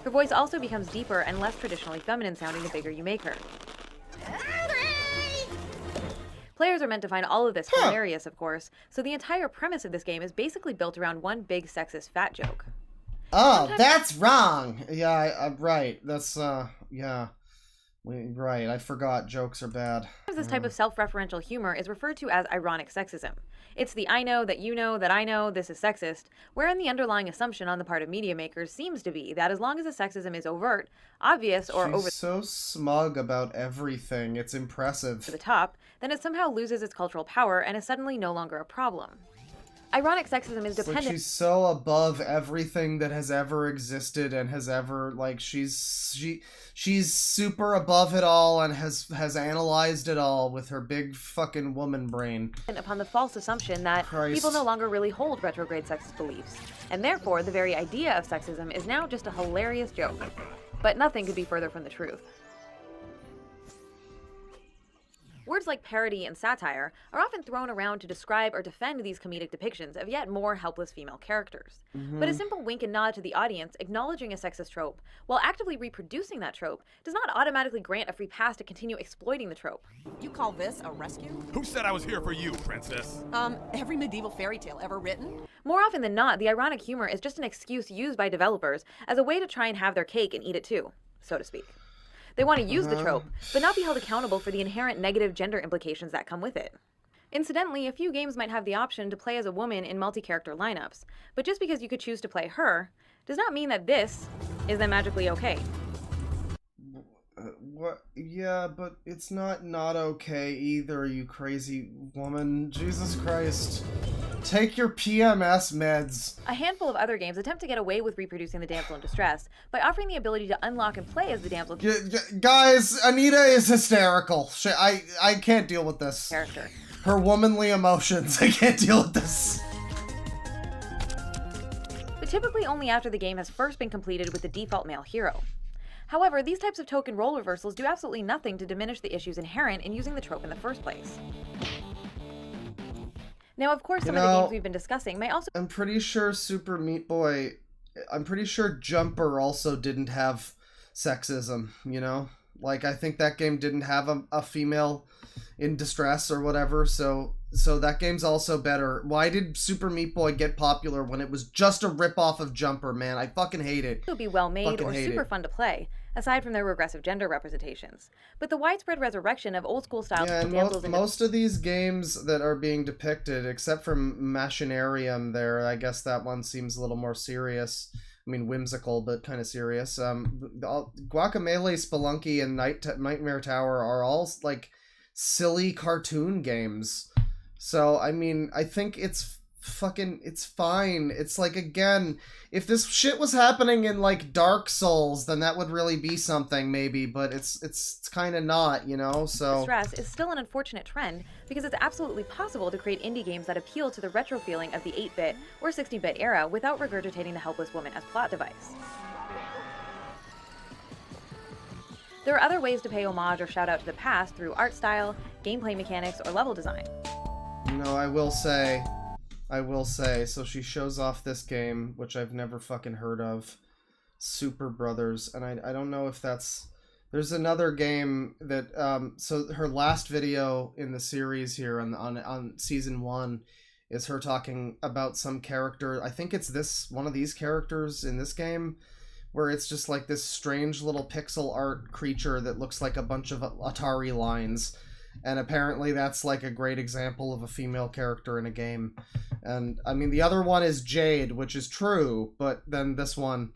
Her voice also becomes deeper and less traditionally feminine sounding the bigger you make her. Players are meant to find all of this hilarious, of course, so the entire premise of this game is basically built around one big sexist fat joke. Oh, that's wrong. Yeah, right. That's, yeah. Right, I forgot jokes are bad. This type of self-referential humor is referred to as ironic sexism. It's the I know that you know that I know this is sexist, wherein the underlying assumption on the part of media makers seems to be that as long as the sexism is overt, obvious, or She's over so smug about everything. It's impressive. the top, then it somehow loses its cultural power and is suddenly no longer a problem. Ironic sexism is It's like dependent. she's so above everything that has ever existed and has ever, like, she's super above it all and has analyzed it all with her big fucking woman brain. Upon the false assumption that people no longer really hold retrograde sexist beliefs, and therefore the very idea of sexism is now just a hilarious joke. But nothing could be further from the truth. Words like parody and satire are often thrown around to describe or defend these comedic depictions of yet more helpless female characters. But a simple wink and nod to the audience acknowledging a sexist trope, while actively reproducing that trope, does not automatically grant a free pass to continue exploiting the trope. You call this a rescue? Who said I was here for you, princess? Every medieval fairy tale ever written? More often than not, the ironic humor is just an excuse used by developers as a way to try and have their cake and eat it too, so to speak. They want to use the trope, but not be held accountable for the inherent negative gender implications that come with it. Incidentally, a few games might have the option to play as a woman in multi-character lineups, but just because you could choose to play her, does not mean that this is then magically okay. What? Yeah, but it's not okay either, you crazy woman. Jesus Christ. Take your PMS meds. A handful of other games attempt to get away with reproducing the damsel in distress by offering the ability to unlock and play as the damsel Guys, Anita is hysterical. I can't deal with this. character. Her womanly emotions. I can't deal with this. But typically only after the game has first been completed with the default male hero. However, these types of token role reversals do absolutely nothing to diminish the issues inherent in using the trope in the first place. Now, of course, some of the games we've been discussing may also... I'm pretty sure Super Meat Boy... I'm pretty sure Jumper also didn't have sexism, you know? Like, I think that game didn't have a female in distress or whatever, so that game's also better. Why did Super Meat Boy get popular when it was just a ripoff of Jumper, man? I fucking hate it. It would be well made or super fun to play, aside from their regressive gender representations. But the widespread resurrection of old school style damsels most of these games that are being depicted, except for Machinarium there, I guess that one seems a little more serious. I mean, whimsical, but kind of serious. Guacamelee, Spelunky, and Nightmare Tower are all, like, silly cartoon games. So, I mean, I think it's fine. It's like, again, if this shit was happening in, like, Dark Souls, then that would really be something, maybe, but it's kind of not, you know, so... Distress is still an unfortunate trend, because it's absolutely possible to create indie games that appeal to the retro feeling of the 8-bit or 16-bit era without regurgitating the helpless woman as plot device. There are other ways to pay homage or shout out to the past through art style, gameplay mechanics, or level design. You know, I will say, so she shows off this game, which I've never fucking heard of, Super Brothers, and I don't know if that's... There's another game that, so her last video in the series here on Season 1 is her talking about some character, I think it's one of these characters in this game, where it's just like this strange little pixel art creature that looks like a bunch of Atari lines. And apparently that's like a great example of a female character in a game. And I mean, the other one is Jade, which is true, but then this one,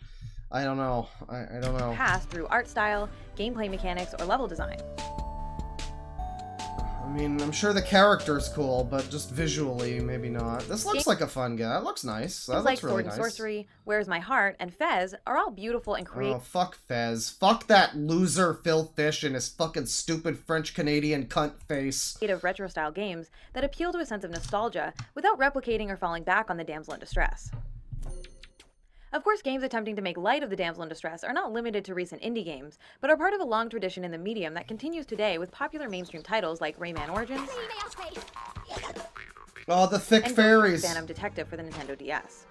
I don't know. I don't know. Past through art style, gameplay mechanics, or level design. I mean, I'm sure the character's cool, but just visually, maybe not. This looks like a fun game. That looks nice. That looks really nice. Sword and Sorcery, Where's My Heart, and Fez are all beautiful and creative. Oh, fuck Fez. Fuck that loser Phil Fish and his fucking stupid French-Canadian cunt face. Creative retro-style games that appeal to a sense of nostalgia without replicating or falling back on the damsel in distress. Of course, games attempting to make light of the damsel in distress are not limited to recent indie games, but are part of a long tradition in the medium that continues today with popular mainstream titles like Rayman Origins, oh, the thick fairies, Phantom Detective for the Nintendo DS.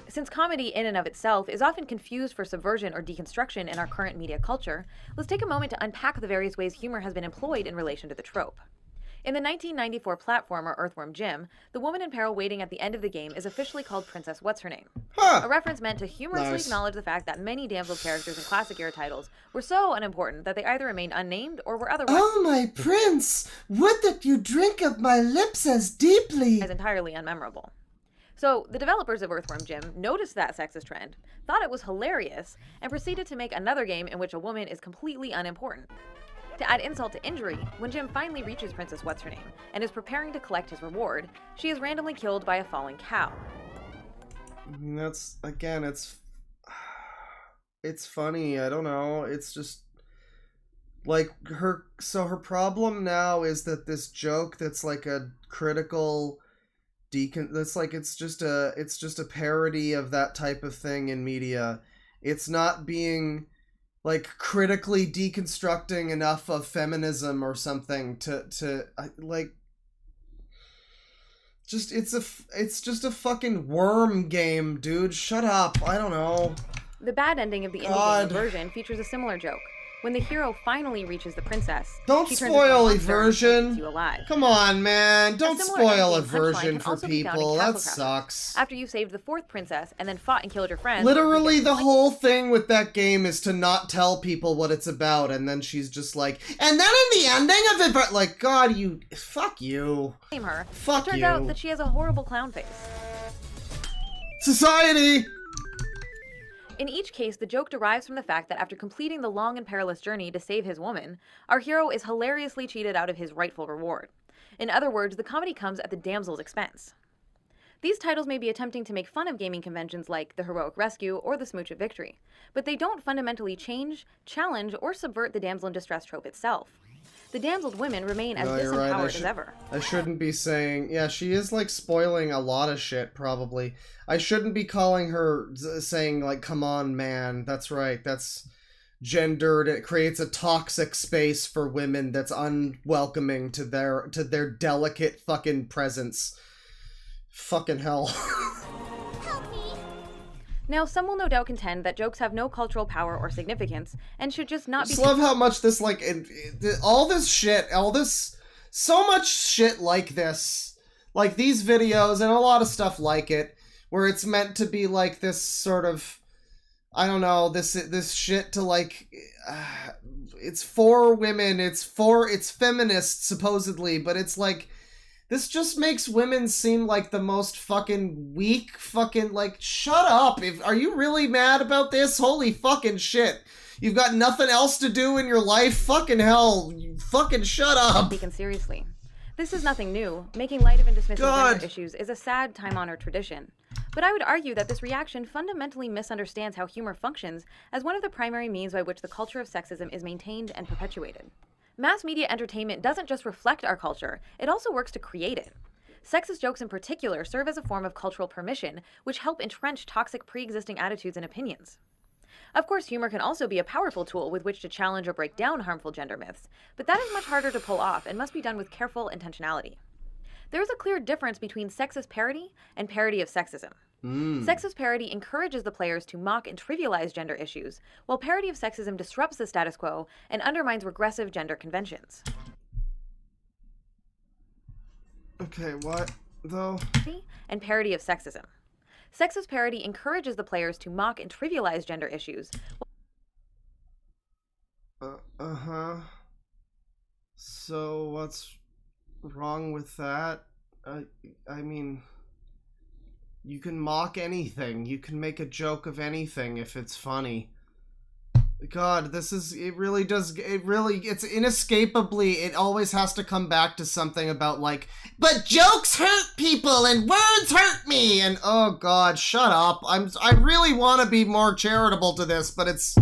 Since comedy in and of itself is often confused for subversion or deconstruction in our current media culture, let's take a moment to unpack the various ways humor has been employed in relation to the trope. In the 1994 platformer Earthworm Jim, the woman in peril waiting at the end of the game is officially called Princess What's-Her-Name. A reference meant to humorously acknowledge the fact that many damsel characters in classic-era titles were so unimportant that they either remained unnamed or were otherwise— "Oh, my prince, would that you drink of my lips as deeply—" as entirely unmemorable. So, the developers of Earthworm Jim noticed that sexist trend, thought it was hilarious, and proceeded to make another game in which a woman is completely unimportant. To add insult to injury, when Jim finally reaches Princess What's-Her-Name and is preparing to collect his reward, she is randomly killed by a falling cow. I mean, that's, again, it's funny, I don't know, it's just, like, her problem now is that this joke that's like a critical that's like, it's just a parody of that type of thing in media. It's not being, like, critically deconstructing enough of feminism or something to like, just, it's just a fucking worm game, dude. Shut up. I don't know. The bad ending of the indie game version features a similar joke. When the hero finally reaches the princess, don't she spoil turns into a monster and Eversion. keeps you alive. Come on, man. Don't spoil endgame punchline Eversion can for also be found in people. Castle That Crashers. sucks. After you saved the fourth princess and then fought and killed your friends. Literally, the whole thing with that game is to not tell people what it's about, and then she's just like, and then in the ending of it, like, God, fuck you. Blame her. Fuck it turns you. out that she has a horrible clown face. Society! In each case, the joke derives from the fact that after completing the long and perilous journey to save his woman, our hero is hilariously cheated out of his rightful reward. In other words, the comedy comes at the damsel's expense. These titles may be attempting to make fun of gaming conventions like the heroic rescue or the smooch of victory, but they don't fundamentally change, challenge, or subvert the damsel in distress trope itself. The damseled women remain as disempowered as ever. I shouldn't be saying... Yeah, she is, like, spoiling a lot of shit, probably. I shouldn't be calling her, saying, like, come on, man. That's right, that's gendered. It creates a toxic space for women that's unwelcoming to their delicate fucking presence. Fucking hell. Now, some will no doubt contend that jokes have no cultural power or significance, and should just not be— I just love how much this, like, all this shit, so much shit like this, like these videos and a lot of stuff like it, where it's meant to be like this sort of, I don't know, this shit to, like, it's for women, it's feminist, supposedly, but it's like, this just makes women seem like the most fucking weak fucking, like, shut up. Are you really mad about this? Holy fucking shit. You've got nothing else to do in your life? Fucking hell. You fucking shut up. Taken seriously. This is nothing new. Making light of and dismissing gender issues is a sad, time-honored tradition. But I would argue that this reaction fundamentally misunderstands how humor functions as one of the primary means by which the culture of sexism is maintained and perpetuated. Mass media entertainment doesn't just reflect our culture, it also works to create it. Sexist jokes in particular serve as a form of cultural permission, which help entrench toxic pre-existing attitudes and opinions. Of course, humor can also be a powerful tool with which to challenge or break down harmful gender myths, but that is much harder to pull off and must be done with careful intentionality. There is a clear difference between sexist parody and parody of sexism. Sexist parody encourages the players to mock and trivialize gender issues, while parody of sexism disrupts the status quo and undermines regressive gender conventions. Okay, what, though? And parody of sexism. Sexist parody encourages the players to mock and trivialize gender issues. So, what's wrong with that? I mean... You can mock anything. You can make a joke of anything if it's funny. God, it's inescapably, it always has to come back to something about, like, but jokes hurt people and words hurt me, and oh God, shut up. I really want to be more charitable to this, but it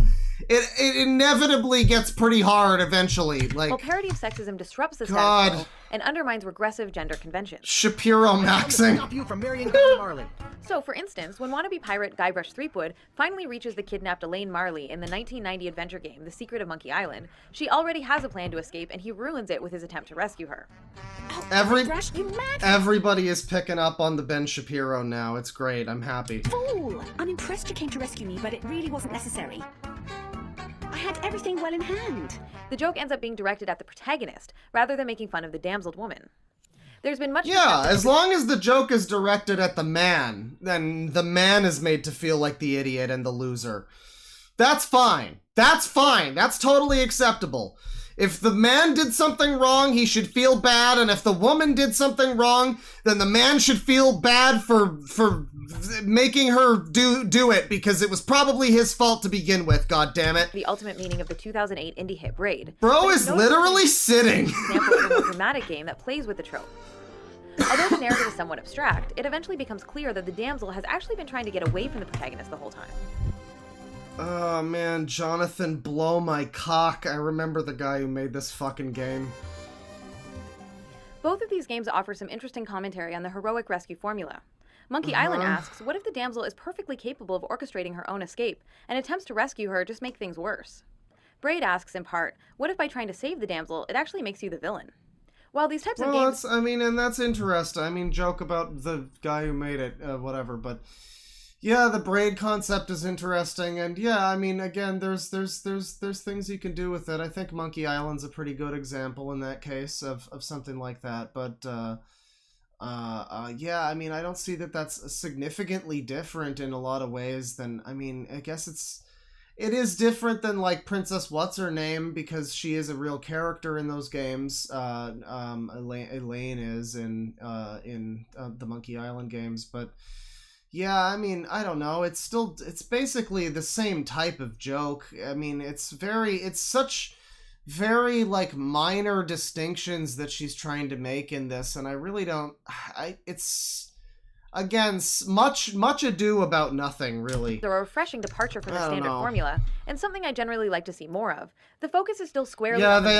inevitably gets pretty hard eventually. Like, while parody of sexism disrupts the status quo and undermines regressive gender conventions. Shapiro maxing. Stop you from marrying Guy Marley. So, for instance, when wannabe pirate Guybrush Threepwood finally reaches the kidnapped Elaine Marley in the 1990 adventure game The Secret of Monkey Island, she already has a plan to escape, and he ruins it with his attempt to rescue her. Everybody is picking up on the Ben Shapiro now. It's great. I'm happy. Fool! I'm impressed you came to rescue me, but it really wasn't necessary. I had everything well in hand. The joke ends up being directed at the protagonist, rather than making fun of the damseled woman. There's been much... Yeah, as long as the joke is directed at the man, then the man is made to feel like the idiot and the loser. That's fine. That's fine. That's totally acceptable. If the man did something wrong, he should feel bad, and if the woman did something wrong, then the man should feel bad for making her do it, because it was probably his fault to begin with, goddammit. The ultimate meaning of the 2008 indie hit Braid. Bro is literally sitting. Example of a more dramatic game that plays with the trope. Although the narrative is somewhat abstract, it eventually becomes clear that the damsel has actually been trying to get away from the protagonist the whole time. Oh man, Jonathan Blow My Cock. I remember the guy who made this fucking game. Both of these games offer some interesting commentary on the heroic rescue formula. Monkey Island asks, what if the damsel is perfectly capable of orchestrating her own escape, and attempts to rescue her just make things worse? Braid asks, in part, what if by trying to save the damsel, it actually makes you the villain? While these types of games... that's interesting. Joke about the guy who made it, whatever, but... Yeah, the braid concept is interesting, and yeah, again, there's things you can do with it. I think Monkey Island's a pretty good example in that case of something like that, but, yeah, I don't see that that's significantly different in a lot of ways than, I guess it is different than, like, Princess What's-Her-Name, because she is a real character in those games. Elaine is in the Monkey Island games, but yeah, I don't know. It's basically the same type of joke. It's such very, like, minor distinctions that she's trying to make in this, and I really don't... it's... Again, much ado about nothing, really. They're a refreshing departure from the standard formula, and something I generally like to see more of. The focus is still squarely on the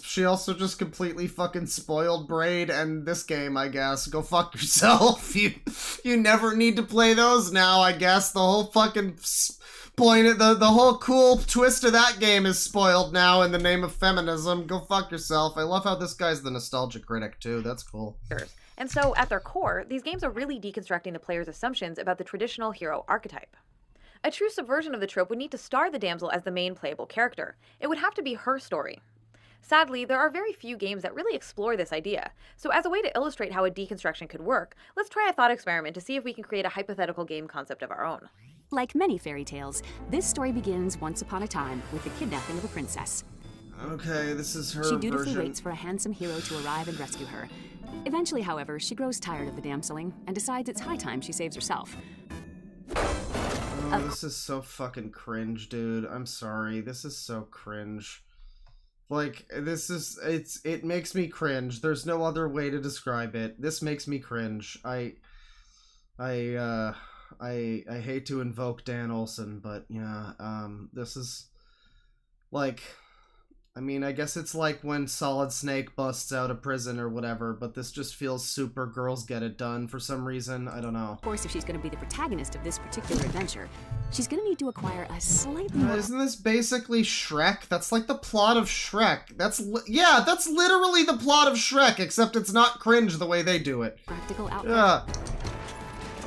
she also just completely fucking spoiled Braid and this game, I guess. Go fuck yourself. You never need to play those now, I guess. The whole fucking point, the whole cool twist of that game is spoiled now in the name of feminism. Go fuck yourself. I love how this guy's the nostalgia critic, too. That's cool. And so, at their core, these games are really deconstructing the player's assumptions about the traditional hero archetype. A true subversion of the trope would need to star the damsel as the main playable character. It would have to be her story. Sadly, there are very few games that really explore this idea, so as a way to illustrate how a deconstruction could work, let's try a thought experiment to see if we can create a hypothetical game concept of our own. Like many fairy tales, this story begins once upon a time with the kidnapping of a princess. Okay, this is her She dutifully version. waits for a handsome hero to arrive and rescue her. Eventually, however, she grows tired of the damseling and decides it's high time she saves herself. This is so fucking cringe, dude. I'm sorry. This is so cringe. Like, it makes me cringe. There's no other way to describe it. This makes me cringe. I hate to invoke Dan Olsen, but yeah, this is like, I guess it's like when Solid Snake busts out of prison or whatever, but this just feels super girls get it done for some reason. I don't know. Of course, if she's going to be the protagonist of this particular adventure, she's going to need to acquire a slightly more... Isn't this basically Shrek? That's like the plot of Shrek. That's literally the plot of Shrek, except it's not cringe the way they do it. Practical outfit. Yeah.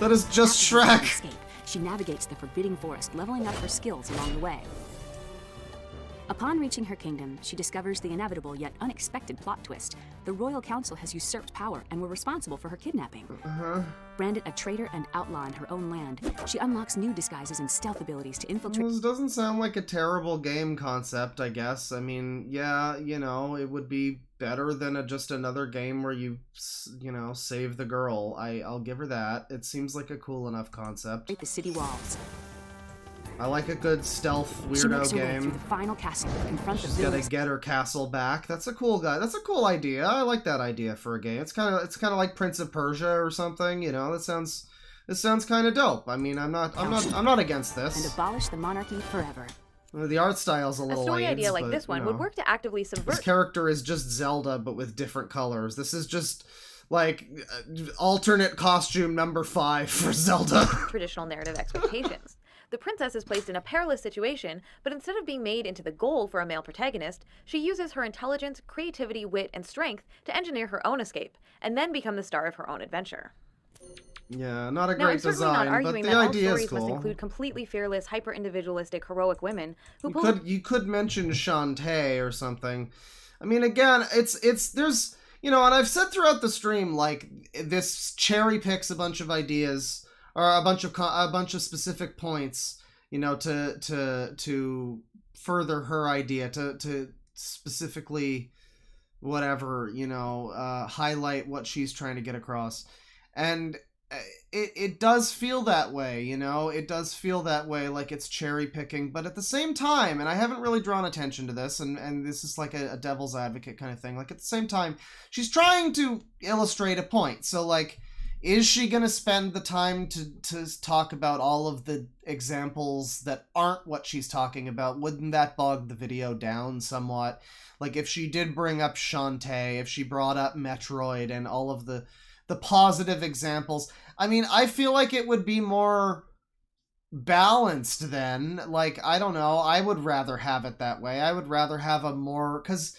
That is just Shrek. Escape, she navigates the forbidding forest, leveling up her skills along the way. Upon reaching her kingdom, she discovers the inevitable yet unexpected plot twist. The royal council has usurped power and were responsible for her kidnapping. Branded a traitor and outlaw in her own land, she unlocks new disguises and stealth abilities to infiltrate... This doesn't sound like a terrible game concept, I guess. Yeah, it would be better than just another game where you save the girl. I'll give her that. It seems like a cool enough concept. The city walls. I like a good stealth weirdo game. The final castle to confront She's gotta get her castle back. That's a cool guy. That's a cool idea. I like that idea for a game. It's kind of like Prince of Persia or something. This sounds kind of dope. I'm not against this. And abolish the monarchy forever. The art style's a little A story AIDS, idea like but, this one would work to actively subvert. This character is just Zelda, but with different colors. This is just like alternate costume number 5 for Zelda. Traditional narrative expectations. The princess is placed in a perilous situation, but instead of being made into the goal for a male protagonist, she uses her intelligence, creativity, wit, and strength to engineer her own escape, and then become the star of her own adventure. Yeah, not a Now, I'm great certainly not design, but arguing the that all idea is stories must cool. include completely fearless, hyper-individualistic, heroic women who pull You could mention Shantae or something. I mean, again, it's there's, you know, and I've said throughout the stream, like, this cherry picks a bunch of ideas or a bunch of specific points, you know, to further her idea, to specifically whatever, you know, highlight what she's trying to get across. And it does feel that way, you know, it does feel that way, like it's cherry picking, but at the same time, and I haven't really drawn attention to this, and this is like a devil's advocate kind of thing, like at the same time, she's trying to illustrate a point. So like, is she gonna spend the time to talk about all of the examples that aren't what she's talking about? Wouldn't that bog the video down somewhat? Like if she did bring up Shantae, if she brought up Metroid and all of the positive examples, I mean, I feel like it would be more balanced then. Like, I don't know, I would rather have it that way. I would rather have a more, because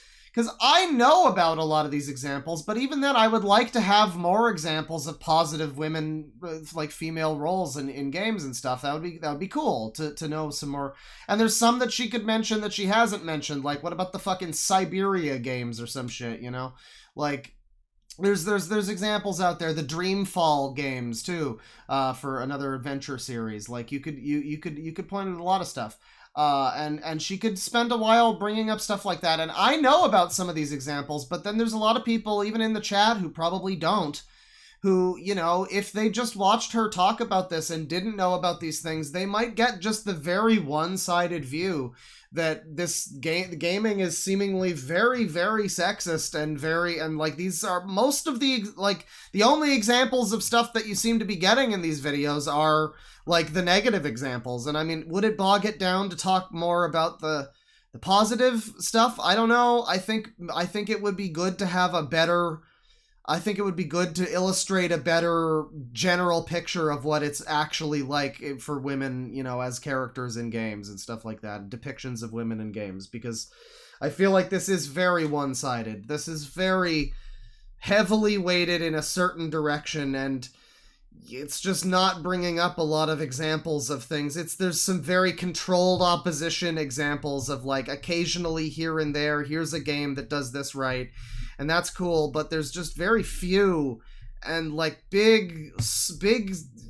I know about a lot of these examples, but even then I would like to have more examples of positive women, like female roles in games and stuff. That would be cool to know some more. And there's some that she could mention that she hasn't mentioned, like what about the fucking Siberia games or some shit, you know? Like, there's examples out there, the Dreamfall games too, for another adventure series. Like you could point at a lot of stuff. And she could spend a while bringing up stuff like that. And I know about some of these examples, but then there's a lot of people, even in the chat, who probably don't, who, you know, if they just watched her talk about this and didn't know about these things, they might get just the very one-sided view that this gaming is seemingly very, very sexist and like these are most of the, like, the only examples of stuff that you seem to be getting in these videos are like the negative examples. And I mean, would it bog it down to talk more about the positive stuff? I don't know. I think it would be good to have a better, I think it would be good to illustrate a better general picture of what it's actually like for women, you know, as characters in games and stuff like that, depictions of women in games, because I feel like this is very one-sided. This is very heavily weighted in a certain direction, and it's just not bringing up a lot of examples of things. There's some very controlled opposition examples of, like, occasionally here and there, here's a game that does this right, and that's cool, but there's just very few and, like, big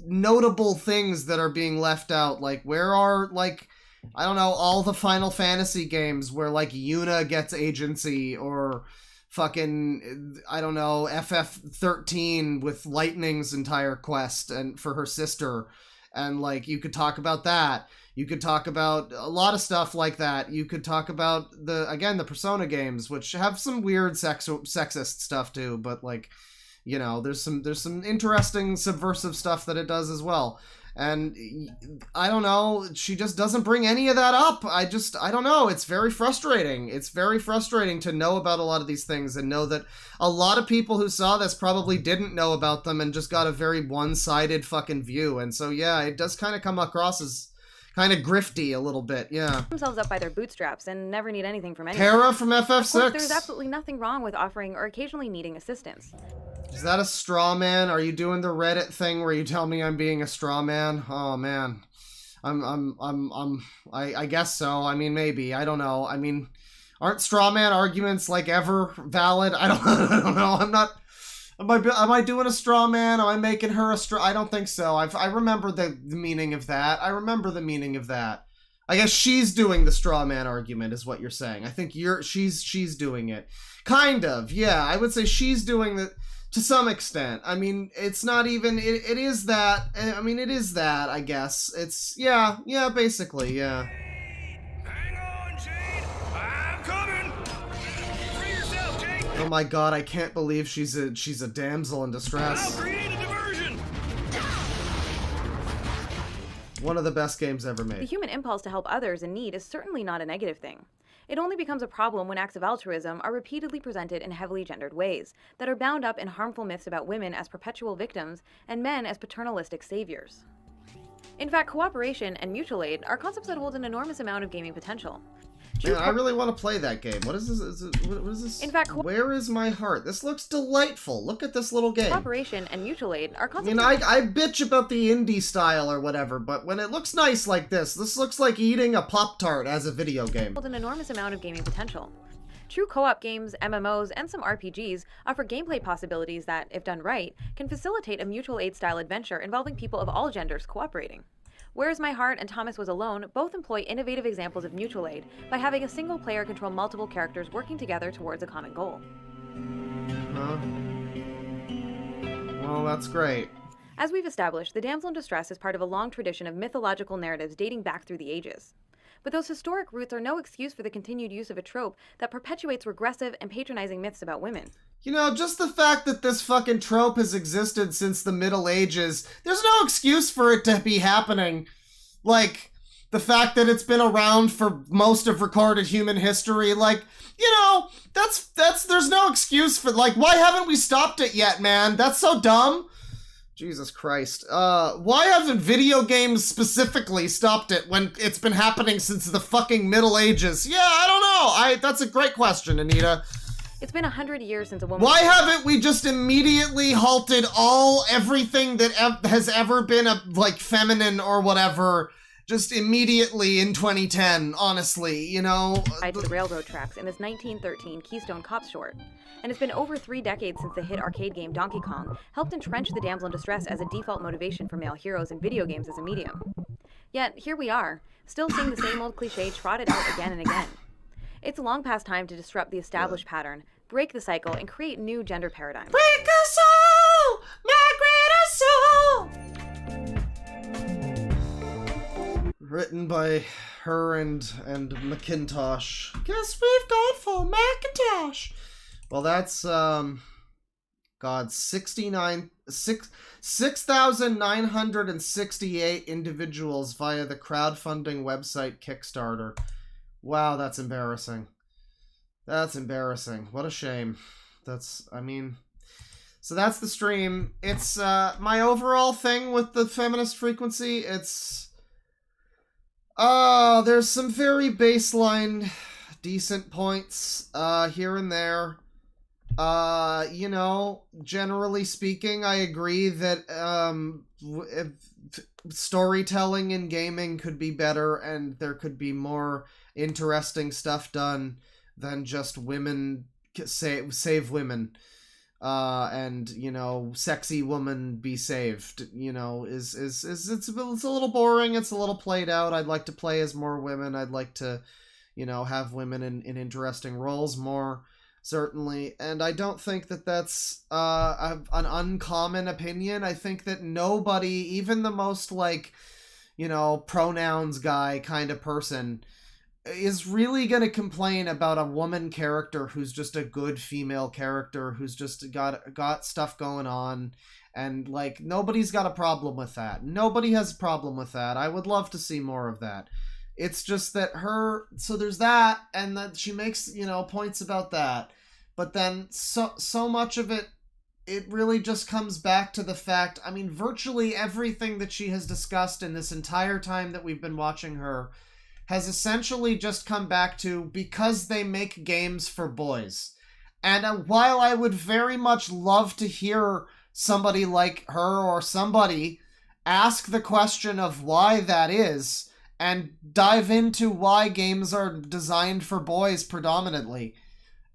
notable things that are being left out. Like, where are, like, I don't know, all the Final Fantasy games where, like, Yuna gets agency, or fucking, I don't know, FF13 with Lightning's entire quest and for her sister, and like you could talk about that. You could talk about a lot of stuff like that. You could talk about the Persona games, which have some weird sexist stuff too, but like, you know, there's some interesting subversive stuff that it does as well. And I don't know, she just doesn't bring any of that up. I don't know, it's very frustrating. It's very frustrating to know about a lot of these things and know that a lot of people who saw this probably didn't know about them and just got a very one-sided fucking view. And so, yeah, it does kind of come across as kind of grifty a little bit, yeah. Themselves up by their bootstraps and never need anything from anyone. Key-rah from FF6. Of course, there's absolutely nothing wrong with offering or occasionally needing assistance. Is that a straw man? Are you doing the Reddit thing where you tell me I'm being a straw man? Oh man, I guess so. I mean, maybe. I don't know. I mean, aren't straw man arguments like ever valid? I don't know. I'm not. Am I doing a straw man? Am I making her a straw? I don't think so. I remember the meaning of that. I remember the meaning of that. I guess she's doing the straw man argument, is what you're saying. I think she's doing it. Kind of. Yeah, I would say she's doing it to some extent. I mean, it's not even. It is that. I mean, it is that. I guess it's. Yeah. Basically. Yeah. Oh my god, I can't believe she's a damsel in distress. I'll create a diversion. One of the best games ever made. The human impulse to help others in need is certainly not a negative thing. It only becomes a problem when acts of altruism are repeatedly presented in heavily gendered ways that are bound up in harmful myths about women as perpetual victims and men as paternalistic saviors. In fact, cooperation and mutual aid are concepts that hold an enormous amount of gaming potential. Man, I really want to play that game. What is this? What is this? In fact, where is my heart? This looks delightful. Look at this little game. Cooperation and mutual aid are I mean, concepts. I bitch about the indie style or whatever, but when it looks nice like this looks like eating a Pop-Tart as a video game. Hold an enormous amount of gaming potential. True co-op games, MMOs, and some RPGs offer gameplay possibilities that, if done right, can facilitate a mutual aid style adventure involving people of all genders cooperating. Where Is My Heart and Thomas Was Alone both employ innovative examples of mutual aid by having a single player control multiple characters working together towards a common goal. Huh? Well, that's great. As we've established, the damsel in distress is part of a long tradition of mythological narratives dating back through the ages. But those historic roots are no excuse for the continued use of a trope that perpetuates regressive and patronizing myths about women. You know, just the fact that this fucking trope has existed since the Middle Ages, there's no excuse for it to be happening. Like, the fact that it's been around for most of recorded human history, like, you know, there's no excuse for, like, why haven't we stopped it yet, man? That's so dumb. Jesus Christ. Why haven't video games specifically stopped it when it's been happening since the fucking Middle Ages? Yeah, I don't know. That's a great question, Anita. It's been 100 years since a woman... Why haven't we just immediately halted everything that has ever been like feminine or whatever, just immediately in 2010, honestly, you know? ...tied to the railroad tracks in this 1913 Keystone Cops short. And it's been over 3 decades since the hit arcade game Donkey Kong helped entrench the damsel in distress as a default motivation for male heroes in video games as a medium. Yet, here we are, still seeing the same old cliché trotted out again and again. It's long past time to disrupt the established pattern, break the cycle, and create new gender paradigms. Break us all! Migrate us all! Written by her and Macintosh. Guess we've gone for Macintosh! Well, that's, God, 6,968 individuals via the crowdfunding website Kickstarter. Wow, that's embarrassing. That's embarrassing. What a shame. So that's the stream. It's, my overall thing with the feminist frequency, it's... there's some very baseline, decent points, here and there. You know, generally speaking, I agree that, storytelling in gaming could be better and there could be more interesting stuff done than just women save women. And, you know, sexy woman be saved, you know, it's a little boring, it's a little played out. I'd like to play as more women. I'd like to, you know, have women in interesting roles more. Certainly, and I don't think that that's an uncommon opinion. I think that nobody, even the most, like, you know, pronouns guy kind of person, is really going to complain about a woman character who's just a good female character, who's just got stuff going on, and, like, nobody's got a problem with that. Nobody has a problem with that. I would love to see more of that. It's just that so there's that, and that she makes, you know, points about that. But then so much of it really just comes back to the fact, I mean, virtually everything that she has discussed in this entire time that we've been watching her has essentially just come back to because they make games for boys. And while I would very much love to hear somebody like her or somebody ask the question of why that is, and dive into why games are designed for boys predominantly,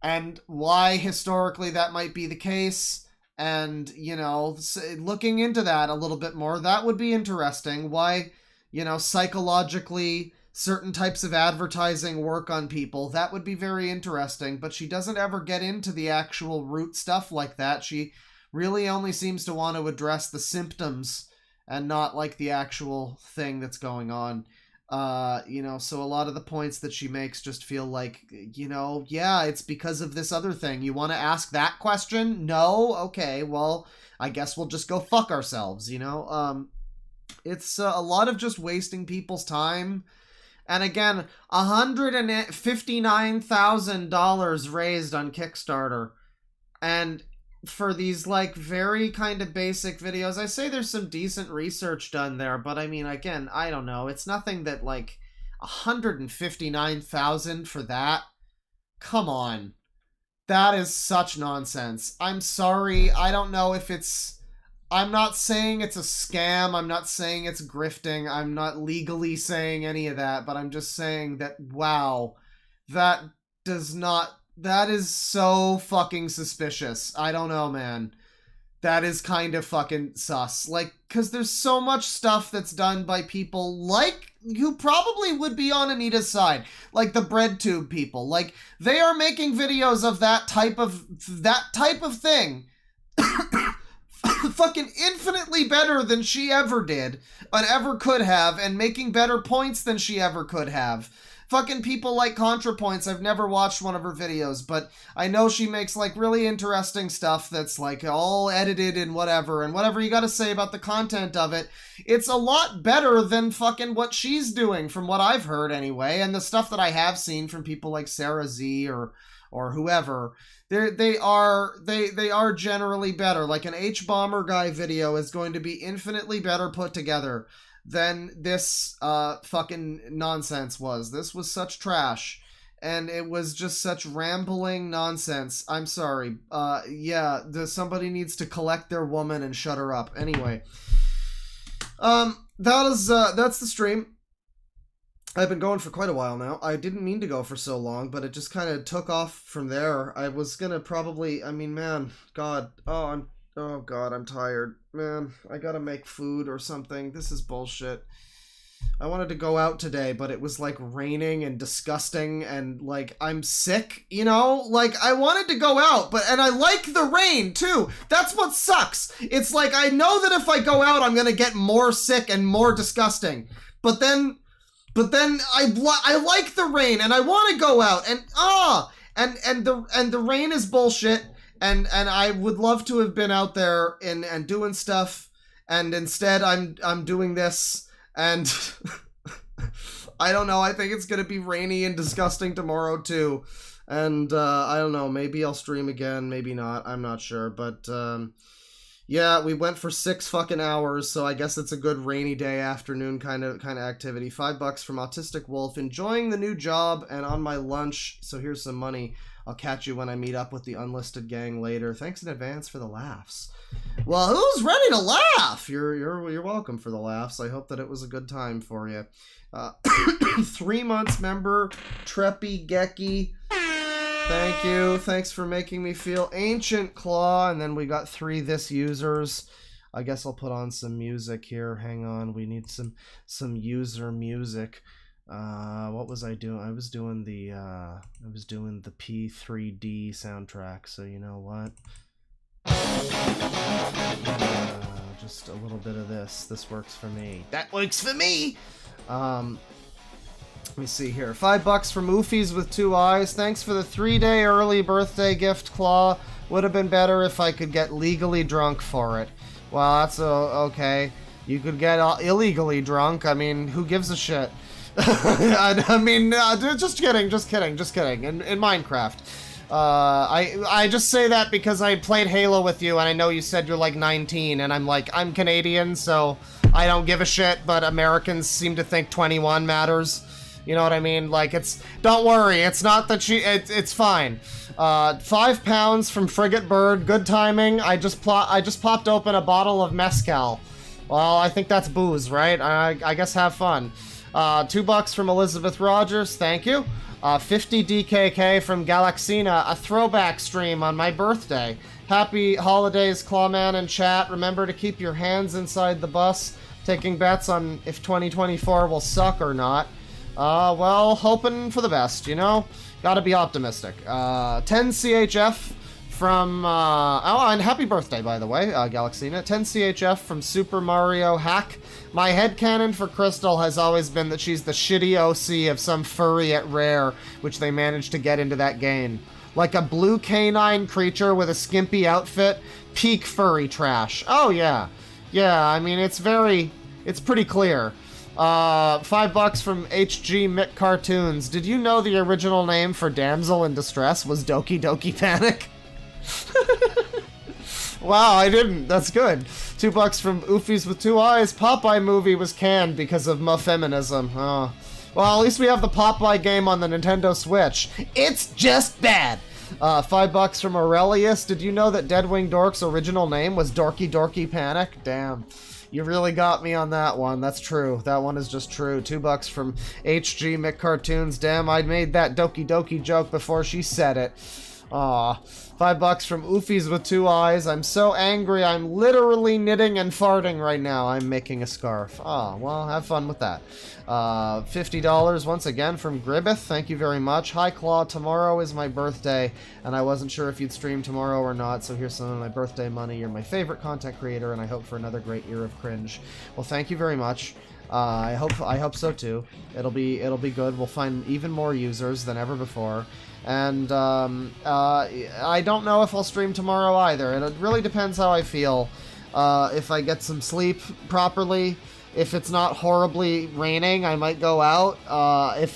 and why historically that might be the case, and, you know, looking into that a little bit more, that would be interesting. Why, you know, psychologically certain types of advertising work on people, that would be very interesting, but she doesn't ever get into the actual root stuff like that. She really only seems to want to address the symptoms and not, like, the actual thing that's going on. You know, so a lot of the points that she makes just feel like, you know, yeah, it's because of this other thing. You want to ask that question? No? Okay, well, I guess we'll just go fuck ourselves, you know? It's a lot of just wasting people's time. And again, $159,000 raised on Kickstarter. And for these, like, very kind of basic videos, I say there's some decent research done there, but I mean, again, I don't know. It's nothing that, like, $159,000 for that? Come on. That is such nonsense. I'm sorry. I don't know if it's... I'm not saying it's a scam. I'm not saying it's grifting. I'm not legally saying any of that, but I'm just saying that, wow, that is so fucking suspicious. I don't know, man. That is kind of fucking sus. Like, because there's so much stuff that's done by people like, who probably would be on Anita's side. Like the BreadTube people. Like, they are making videos of that type of thing. Fucking infinitely better than she ever did and ever could have, and making better points than she ever could have. Fucking people like ContraPoints, I've never watched one of her videos, but I know she makes like really interesting stuff that's like all edited and whatever you gotta say about the content of it, it's a lot better than fucking what she's doing, from what I've heard anyway, and the stuff that I have seen from people like Sarah Z or whoever. They are generally better. Like an H-Bomber guy video is going to be infinitely better put together than this fucking nonsense was. This was such trash, and it was just such rambling nonsense. I'm sorry. Yeah, somebody needs to collect their woman and shut her up. Anyway, that's the stream. I've been going for quite a while now. I didn't mean to go for so long, but it just kind of took off from there. I was gonna probably, I mean, man, God, oh God, I'm tired. Man, I gotta make food or something. This is bullshit. I wanted to go out today, but it was like raining and disgusting and like I'm sick, you know? Like I wanted to go out, and I like the rain too. That's what sucks. It's like I know that if I go out, I'm gonna get more sick and more disgusting. But then I like the rain and I want to go out and the rain is bullshit and I would love to have been out there and doing stuff, and instead I'm doing this, and I don't know, I think it's gonna be rainy and disgusting tomorrow too, and I don't know, maybe I'll stream again, maybe not, I'm not sure, but yeah, we went for 6 fucking hours, so I guess it's a good rainy day afternoon kind of activity. $5 from Autistic Wolf. Enjoying the new job and on my lunch, so here's some money. I'll catch you when I meet up with the unlisted gang later. Thanks in advance for the laughs. Well, who's ready to laugh? You're welcome for the laughs. I hope that it was a good time for you. 3 months member, Treppy Gecky. Thank you. Thanks for making me feel ancient, Claw. And then we got 3 this users. I guess I'll put on some music here. Hang on. We need some user music. What was I doing? I was doing the P3D soundtrack. So you know what? Just a little bit of this. This works for me. That works for me. Let me see here. $5 from Oofies with 2 eyes. Thanks for the 3-day early birthday gift, Claw. Would have been better if I could get legally drunk for it. Well, that's okay. You could get illegally drunk. I mean, who gives a shit? I mean, just kidding. In Minecraft. I just say that because I played Halo with you, and I know you said you're like 19, and I'm like, I'm Canadian, so I don't give a shit, but Americans seem to think 21 matters. You know what I mean? Like, don't worry, it's not that it's fine. £5 from Frigate Bird, good timing. I just popped open a bottle of mezcal. Well, I think that's booze, right? I guess have fun. $2 from Elizabeth Rogers, thank you. 50 DKK from Galaxina, a throwback stream on my birthday. Happy holidays, Clawman and chat. Remember to keep your hands inside the bus, taking bets on if 2024 will suck or not. Well, hoping for the best, you know? Gotta be optimistic. 10 CHF from, and happy birthday, by the way, Galaxina. 10 CHF from Super Mario Hack. My headcanon for Crystal has always been that she's the shitty OC of some furry at Rare, which they managed to get into that game. Like a blue canine creature with a skimpy outfit, peak furry trash. Oh, yeah. Yeah, I mean, it's pretty clear. $5 from HG Mick Cartoons. Did you know the original name for Damsel in Distress was Doki Doki Panic? Wow, I didn't. That's good. $2 from Oofies with 2 eyes. Popeye movie was canned because of feminism. Oh, Well, at least we have the Popeye game on the Nintendo Switch. It's just bad. $5 from Aurelius. Did you know that Deadwing Dork's original name was Dorky Dorky Panic? Damn. You really got me on that one. That's true. That one is just true. $2 from HG McCartoons. Damn, I made that Doki Doki joke before she said it. Aw. $5 from Oofies with 2 eyes. I'm so angry, I'm literally knitting and farting right now. I'm making a scarf. Ah, well, have fun with that. $50 once again from Gribbeth. Thank you very much. Hi, Claw. Tomorrow is my birthday, and I wasn't sure if you'd stream tomorrow or not, so here's some of my birthday money. You're my favorite content creator, and I hope for another great year of cringe. Well, thank you very much. I hope so too. It'll be good. We'll find even more users than ever before. And I don't know if I'll stream tomorrow either. It really depends how I feel. If I get some sleep properly, if it's not horribly raining, I might go out. If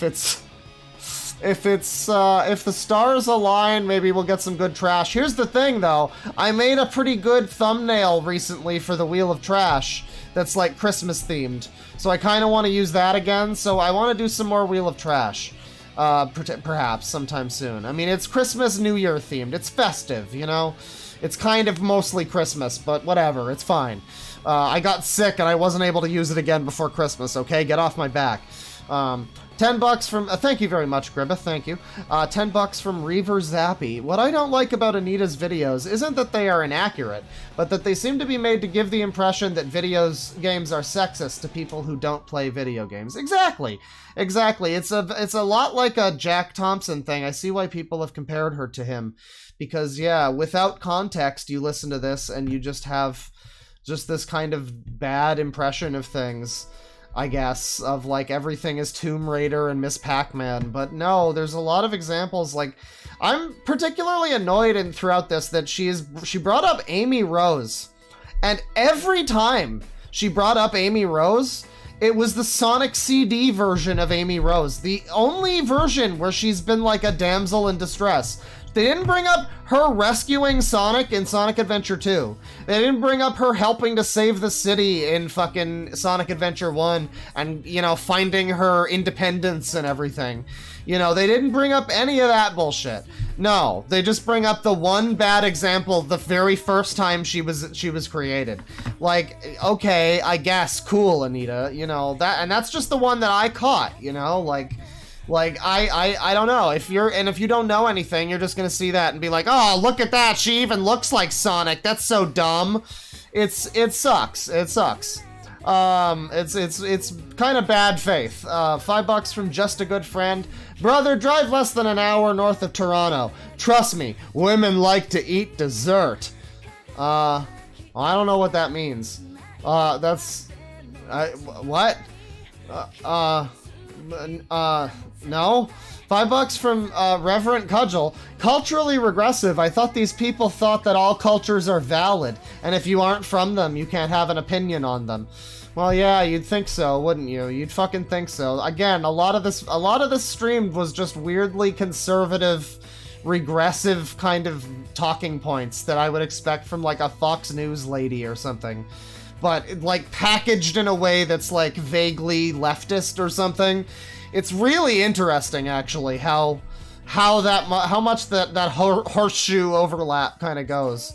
the stars align, maybe we'll get some good trash. Here's the thing, though. I made a pretty good thumbnail recently for the Wheel of Trash that's like Christmas themed. So I kind of want to use that again. So I want to do some more Wheel of Trash. Perhaps sometime soon. I mean, it's Christmas, New Year themed. It's festive, you know? It's kind of mostly Christmas, but whatever. It's fine. I got sick and I wasn't able to use it again before Christmas, okay? Get off my back. $10 from... thank you very much, Gribbeth. Thank you. $10 from Reaver Zappy. What I don't like about Anita's videos isn't that they are inaccurate, but that they seem to be made to give the impression that games are sexist to people who don't play video games. Exactly. Exactly. It's a lot like a Jack Thompson thing. I see why people have compared her to him. Because, yeah, without context, you listen to this and you just have just this kind of bad impression of things. I guess, of like everything is Tomb Raider and Miss Pac-Man, but no, there's a lot of examples. Like, I'm particularly annoyed throughout this that she brought up Amy Rose, and every time she brought up Amy Rose, it was the Sonic CD version of Amy Rose, the only version where she's been like a damsel in distress. They didn't bring up her rescuing Sonic in Sonic Adventure 2. They didn't bring up her helping to save the city in fucking Sonic Adventure 1 and, you know, finding her independence and everything. You know, they didn't bring up any of that bullshit. No, they just bring up the one bad example the very first time she was created. Like, okay, I guess, cool, Anita, you know, that's just the one that I caught, you know, like I don't know, if you don't know anything, you're just gonna see that and be like, oh, look at that, she even looks like Sonic, that's so dumb. It sucks. It's kind of bad faith. $5 from Just a Good Friend. Brother, drive less than an hour north of Toronto. Trust me, women like to eat dessert. I don't know what that means. What? No? $5 from Reverend Cudgel. Culturally regressive. I thought these people thought that all cultures are valid, and if you aren't from them, you can't have an opinion on them. Well, yeah, you'd think so, wouldn't you? You'd fucking think so. Again, a lot of this stream was just weirdly conservative, regressive kind of talking points that I would expect from like a Fox News lady or something. But like packaged in a way that's like vaguely leftist or something. It's really interesting, actually, how much that horseshoe overlap kind of goes.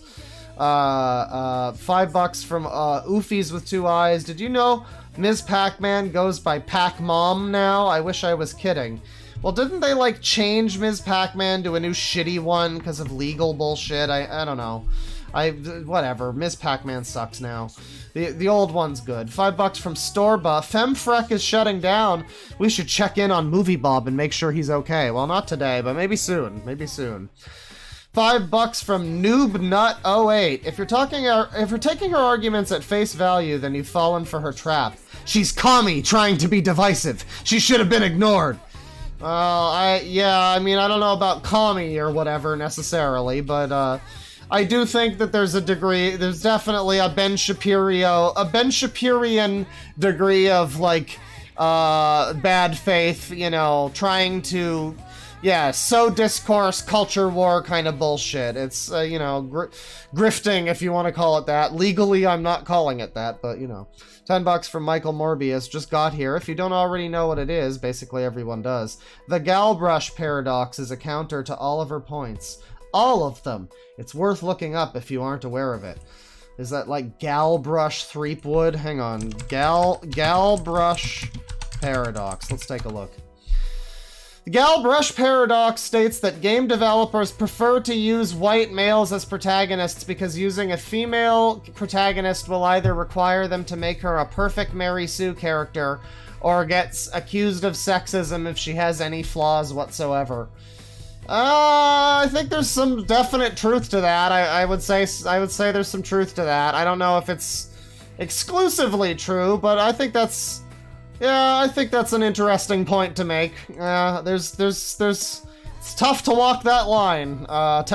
$5 from Oofies with 2 eyes. Did you know Ms. Pac-Man goes by Pac-Mom now? I wish I was kidding. Well, didn't they like change Ms. Pac-Man to a new shitty one because of legal bullshit? I don't know. Whatever. Ms. Pac-Man sucks now. The old one's good. $5 from Storba. Femfrek is shutting down. We should check in on Movie Bob and make sure he's okay. Well, not today, but maybe soon. Maybe soon. $5 from NoobNut08. If you're taking her arguments at face value, then you've fallen for her trap. She's commie, trying to be divisive. She should have been ignored. I don't know about commie or whatever necessarily, but I do think that there's definitely a Ben Shapirian degree of like bad faith, you know, trying to Yeah, so discourse, culture war kind of bullshit. It's, you know, grifting, if you want to call it that. Legally, I'm not calling it that, but, you know. $10 from Michael Morbius, just got here. If you don't already know what it is, basically everyone does. The Galbrush paradox is a counter to all of her points. All of them. It's worth looking up if you aren't aware of it. Is that like Galbrush Threepwood? Hang on. Galbrush paradox. Let's take a look. The Galbrush paradox states that game developers prefer to use white males as protagonists because using a female protagonist will either require them to make her a perfect Mary Sue character or gets accused of sexism if she has any flaws whatsoever. I think there's some definite truth to that. I would say there's some truth to that. I don't know if it's exclusively true, but I think that's an interesting point to make. It's tough to walk that line. $10,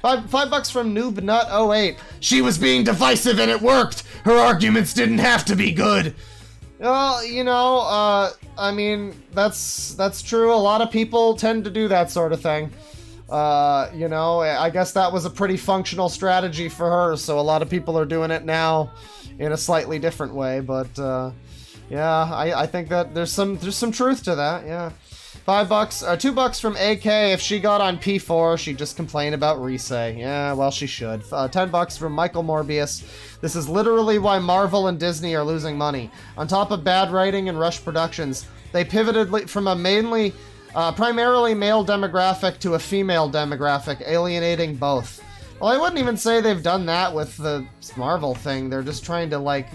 $5 from NoobNut08. She was being divisive and it worked. Her arguments didn't have to be good. Well, you know, I mean, that's true. A lot of people tend to do that sort of thing. You know, I guess that was a pretty functional strategy for her, so a lot of people are doing it now in a slightly different way, but, yeah, I think that there's some truth to that, yeah. $2 from AK. If she got on P4, she'd just complain about Risei. Yeah, well, she should. $10 from Michael Morbius. This is literally why Marvel and Disney are losing money. On top of bad writing and rushed productions, they pivoted from a primarily male demographic to a female demographic, alienating both. Well, I wouldn't even say they've done that with the Marvel thing. They're just trying to, like,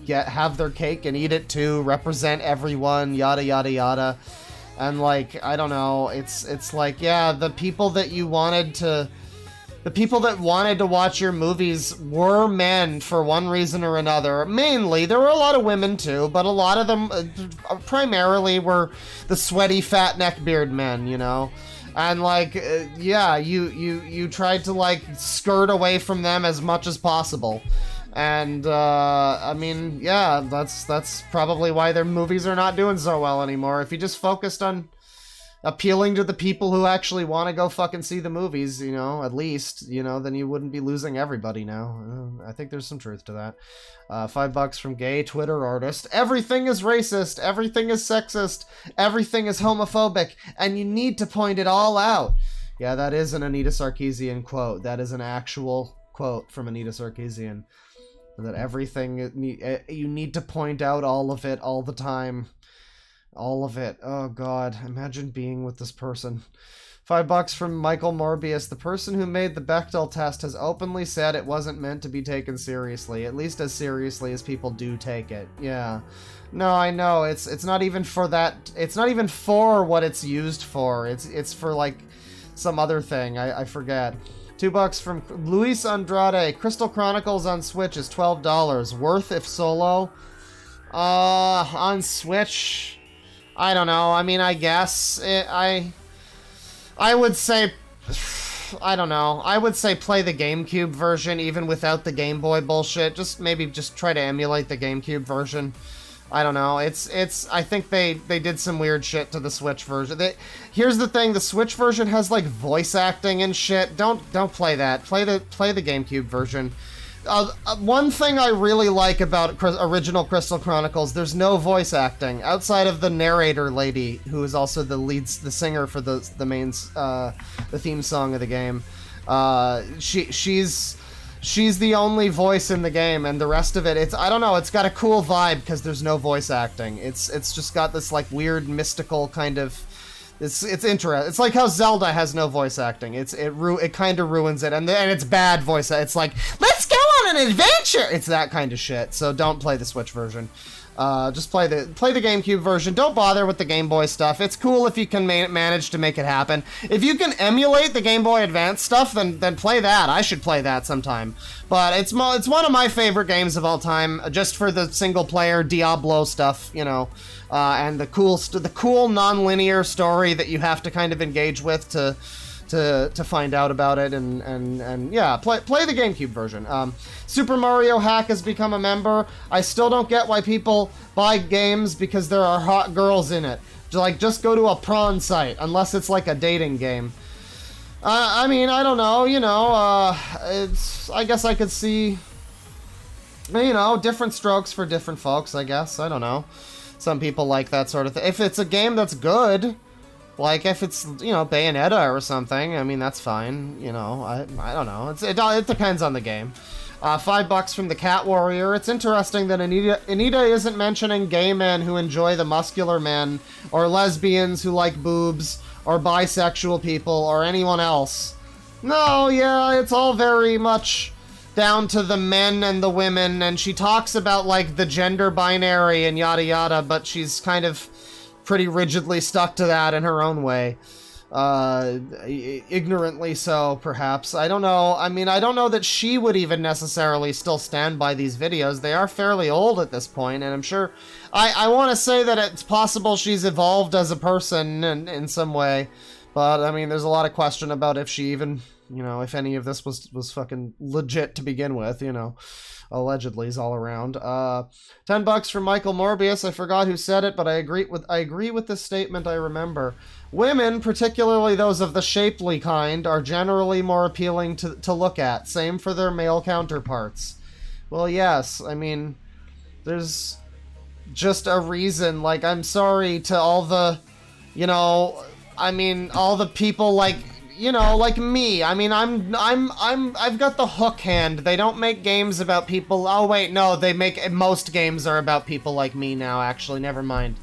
have their cake and eat it too, represent everyone, yada yada yada. And like, I don't know, it's like, yeah, the people that wanted to watch your movies were men for one reason or another. Mainly, there were a lot of women too, but a lot of them primarily were the sweaty fat neckbeard men, you know? And like, yeah, you tried to like skirt away from them as much as possible. And, I mean, yeah, that's probably why their movies are not doing so well anymore. If you just focused on appealing to the people who actually want to go fucking see the movies, you know, at least, you know, then you wouldn't be losing everybody now. I think there's some truth to that. $5 from Gay Twitter Artist. Everything is racist, everything is sexist, everything is homophobic, and you need to point it all out. Yeah, that is an Anita Sarkeesian quote. That is an actual quote from Anita Sarkeesian. That everything, you need to point out all of it, all the time. All of it. Oh god, imagine being with this person. $5 from Michael Morbius. The person who made the Bechdel test has openly said it wasn't meant to be taken seriously, at least as seriously as people do take it. Yeah. No, I know, it's not even for that, it's not even for what it's used for. It's for like some other thing, I forget. $2 from Luis Andrade. Crystal Chronicles on Switch is $12. Worth if solo? On Switch? I don't know. I mean, I guess. I would say... I don't know. I would say play the GameCube version even without the Game Boy bullshit. Maybe try to emulate the GameCube version. I don't know. I think they did some weird shit to the Switch version. Here's the thing, the Switch version has like voice acting and shit. Don't play that. Play the GameCube version. One thing I really like about original Crystal Chronicles, there's no voice acting outside of the narrator lady, who is also the singer for the theme song of the game. She's the only voice in the game, and the rest of it, I don't know, it's got a cool vibe because there's no voice acting. It's just got this like weird mystical kind of, it's interesting. It's like how Zelda has no voice acting. It kind of ruins it, and it's bad voice. It's like, let's go on an adventure. It's that kind of shit. So don't play the Switch version. Just play the GameCube version. Don't bother with the Game Boy stuff. It's cool if you can manage to make it happen. If you can emulate the Game Boy Advance stuff, then play that. I should play that sometime. But it's one of my favorite games of all time, just for the single player Diablo stuff, you know, and the cool non-linear story that you have to kind of engage with to to find out about it, and yeah, play the GameCube version. Super Mario Hack has become a member. I still don't get why people buy games because there are hot girls in it. Like, just go to a prawn site, unless it's like a dating game. I mean, I don't know, you know, I guess I could see, you know, different strokes for different folks, I guess. I don't know. Some people like that sort of thing. If it's a game that's good, like if it's, you know, Bayonetta or something, I mean, that's fine, you know, I don't know. It depends on the game. $5 from the Cat Warrior. It's interesting that Anita isn't mentioning gay men who enjoy the muscular men, or lesbians who like boobs, or bisexual people, or anyone else. No, yeah, it's all very much down to the men and the women, and she talks about, like, the gender binary and yada yada, but she's kind of pretty rigidly stuck to that in her own way. Ignorantly so, perhaps. I don't know. I mean, I don't know that she would even necessarily still stand by these videos. They are fairly old at this point, and I'm sure... I want to say that it's possible she's evolved as a person in some way, but, I mean, there's a lot of question about if she even, you know, if any of this was fucking legit to begin with, you know. Allegedly is all around. $10 from Michael Morbius. I forgot who said it, but I agree with this statement. I remember. Women, particularly those of the shapely kind, are generally more appealing to look at. Same for their male counterparts. Well, yes. I mean, there's just a reason. Like, I'm sorry to all the, you know, I mean, all the people like, you know, like me. I mean, I've got the hook hand. They don't make games about people. Oh wait, no, most games are about people like me now, actually. Never mind.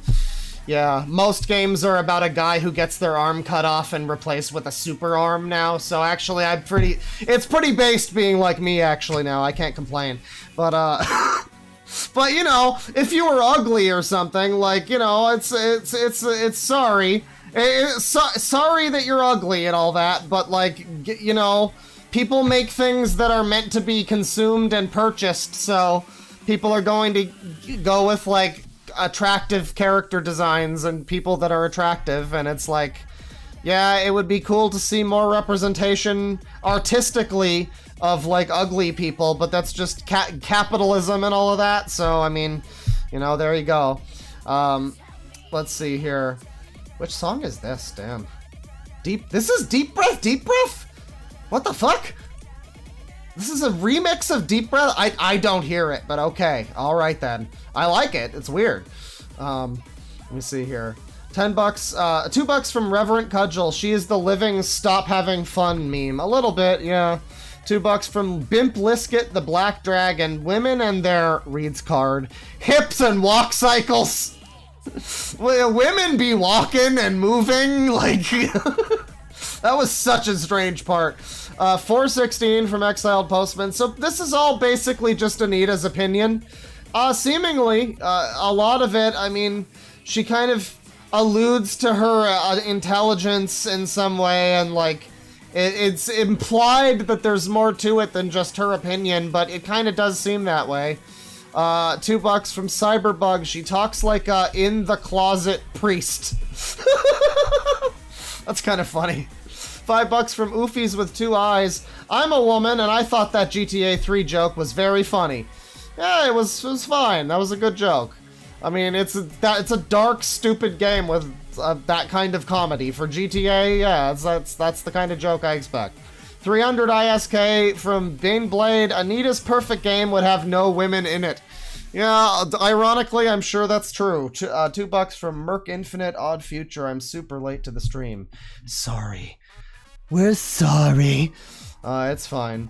Yeah, most games are about a guy who gets their arm cut off and replaced with a super arm now. So actually, it's pretty based being like me actually now. I can't complain. But but you know, if you were ugly or something, like, you know, it's sorry. Sorry that you're ugly and all that, but, like, you know, people make things that are meant to be consumed and purchased, so people are going to go with, like, attractive character designs and people that are attractive, and it's like, yeah, it would be cool to see more representation artistically of, like, ugly people, but that's just capitalism and all of that, so, I mean, you know, there you go. Let's see here. Which song is this? Damn. This is Deep Breath? Deep Breath? What the fuck? This is a remix of Deep Breath? I don't hear it, but okay. Alright then. I like it. It's weird. Let me see here. $10, $2 from Reverent Cudgel. She is the living stop having fun meme. A little bit, yeah. $2 from Bimp Lisket, the Black Dragon. Women and their, reads card, hips and walk cycles. Women be walking and moving, like, that was such a strange part. 416 from Exiled Postman. So this is all basically just Anita's opinion. Seemingly, a lot of it, I mean, she kind of alludes to her intelligence in some way, and, like, it's implied that there's more to it than just her opinion, but it kind of does seem that way. $2 from Cyberbug. She talks like a in-the-closet priest. That's kind of funny. $5 from Oofies with 2 eyes. I'm a woman, and I thought that GTA 3 joke was very funny. Yeah, it was fine. That was a good joke. I mean, it's a dark, stupid game with that kind of comedy. For GTA, yeah, that's the kind of joke I expect. 300 ISK from Baneblade. Anita's perfect game would have no women in it. Yeah, ironically, I'm sure that's true. $2 from Merc Infinite Odd Future. I'm super late to the stream. Sorry. We're sorry. It's fine.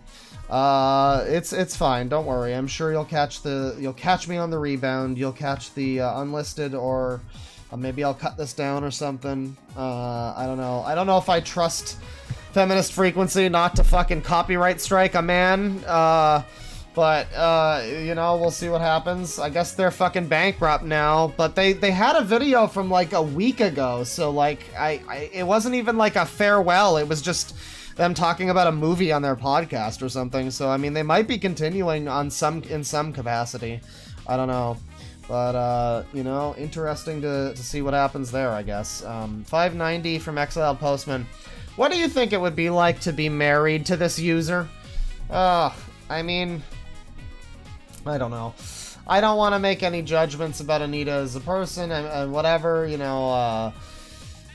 It's fine. Don't worry. I'm sure you'll catch me on the rebound. You'll catch the unlisted, or maybe I'll cut this down or something. I don't know. I don't know if I trust Feminist Frequency not to fucking copyright strike a man. But, you know, we'll see what happens. I guess they're fucking bankrupt now, but they had a video from, like, a week ago, so, like, it wasn't even, like, a farewell. It was just them talking about a movie on their podcast or something, so, I mean, they might be continuing in some capacity. I don't know. But, you know, interesting to see what happens there, I guess. 590 from Exiled Postman. What do you think it would be like to be married to this user? I mean, I don't know. I don't want to make any judgments about Anita as a person and whatever, you know,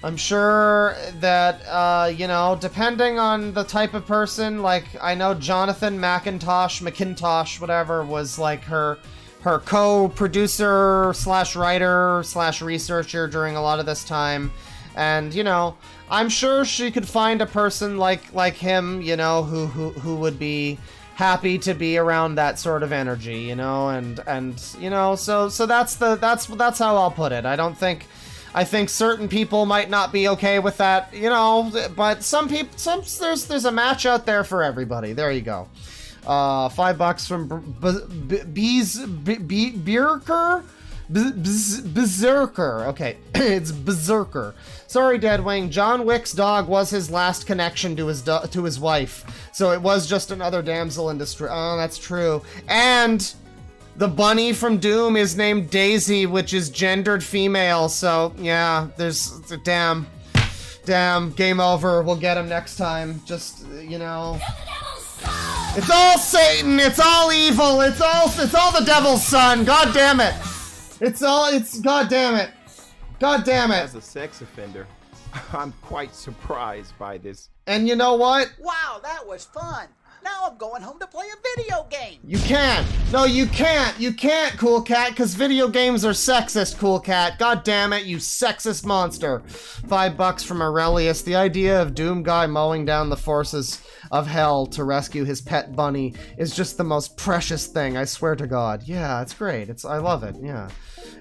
I'm sure that, you know, depending on the type of person, like, I know Jonathan McIntosh, whatever, was like her co-producer slash writer slash researcher during a lot of this time. And, you know, I'm sure she could find a person like him, you know, who would be happy to be around that sort of energy, you know, and you know, so that's how I'll put it. I think certain people might not be okay with that, you know, but some people, there's a match out there for everybody. There you go. $5 from Berserker. Okay, it's Berserker. Sorry, Deadwing. John Wick's dog was his last connection to his wife, so it was just another damsel in distress. Oh, that's true. And the bunny from Doom is named Daisy, which is gendered female. So yeah, there's damn, game over. We'll get him next time. Just, you know. It's all Satan. It's all evil. It's all the devil's son. God damn it. God damn it. God damn it. As a sex offender, I'm quite surprised by this. And you know what? Wow, that was fun. Now I'm going home to play a video game. You can't. No, you can't. You can't, Cool Cat, because video games are sexist, Cool Cat. God damn it, you sexist monster. $5 from Aurelius. The idea of Doom Guy mowing down the forces of hell to rescue his pet bunny is just the most precious thing, I swear to God. Yeah, it's great. I love it, yeah.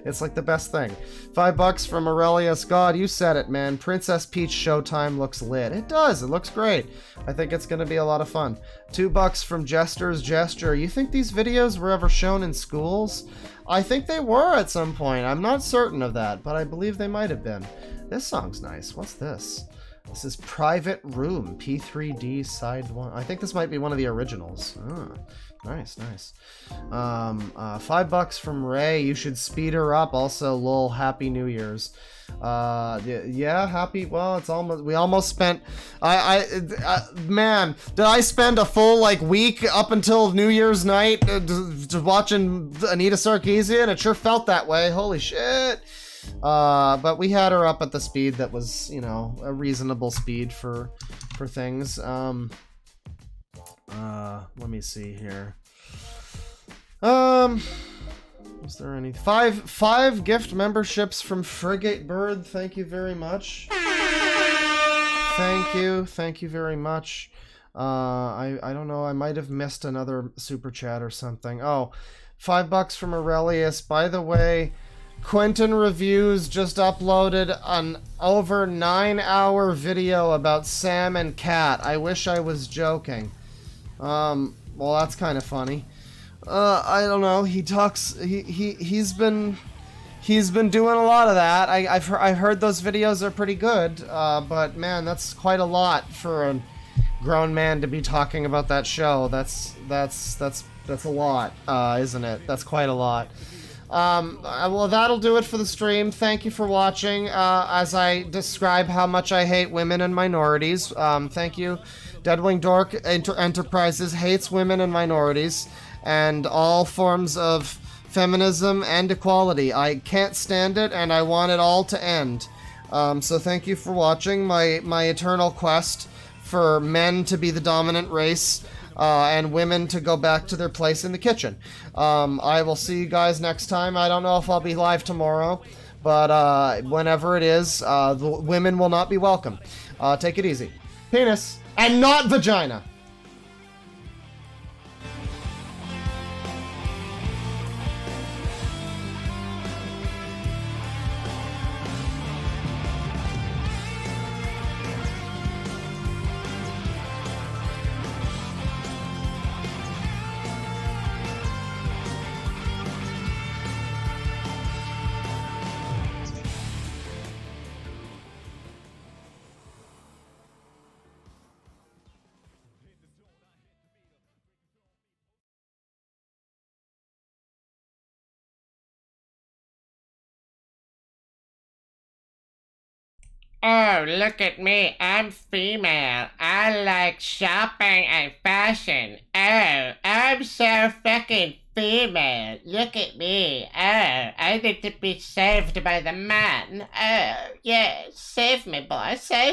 It's like the best thing. $5 from Aurelius. God, you said it, man. Princess Peach Showtime looks lit. It does. It looks great. I think it's going to be a lot of fun. $2 from Jester's Gesture. You think these videos were ever shown in schools? I think they were at some point. I'm not certain of that, but I believe they might have been. This song's nice. What's this? This is Private Room, P3D Side 1. I think this might be one of the originals. Oh, nice. $5 from Ray. You should speed her up. Also, lol, Happy New Year's. Yeah, happy. Well, it's almost. We almost spent. Man, did I spend a full week up until New Year's night watching Anita Sarkeesian? It sure felt that way. Holy shit. But we had her up at the speed that was, you know, a reasonable speed for things. Let me see here. Is there any five gift memberships from Frigate Bird? Thank you very much. Thank you very much. I don't know, I might have missed another super chat or something. Oh, $5 from Aurelius. By the way, Quentin Reviews just uploaded an over 9-hour video about Sam and Cat. I wish I was joking. Well, that's kind of funny. I don't know. He talks. He's been doing a lot of that. I've heard those videos are pretty good. But man, that's quite a lot for a grown man to be talking about that show. That's a lot, isn't it? That's quite a lot. Well, that'll do it for the stream. Thank you for watching, as I describe how much I hate women and minorities. Thank you. Deadwing Dork Enterprises hates women and minorities and all forms of feminism and equality. I can't stand it, and I want it all to end. So thank you for watching my eternal quest for men to be the dominant race, and women to go back to their place in the kitchen. I will see you guys next time. I don't know if I'll be live tomorrow, but whenever it is, the women will not be welcome. Take it easy. Penis, and not vagina. Oh, look at me. I'm female. I like shopping and fashion. Oh, I'm so fucking female. Look at me. Oh, I need to be saved by the man. Oh, yeah. Save me, boy. Save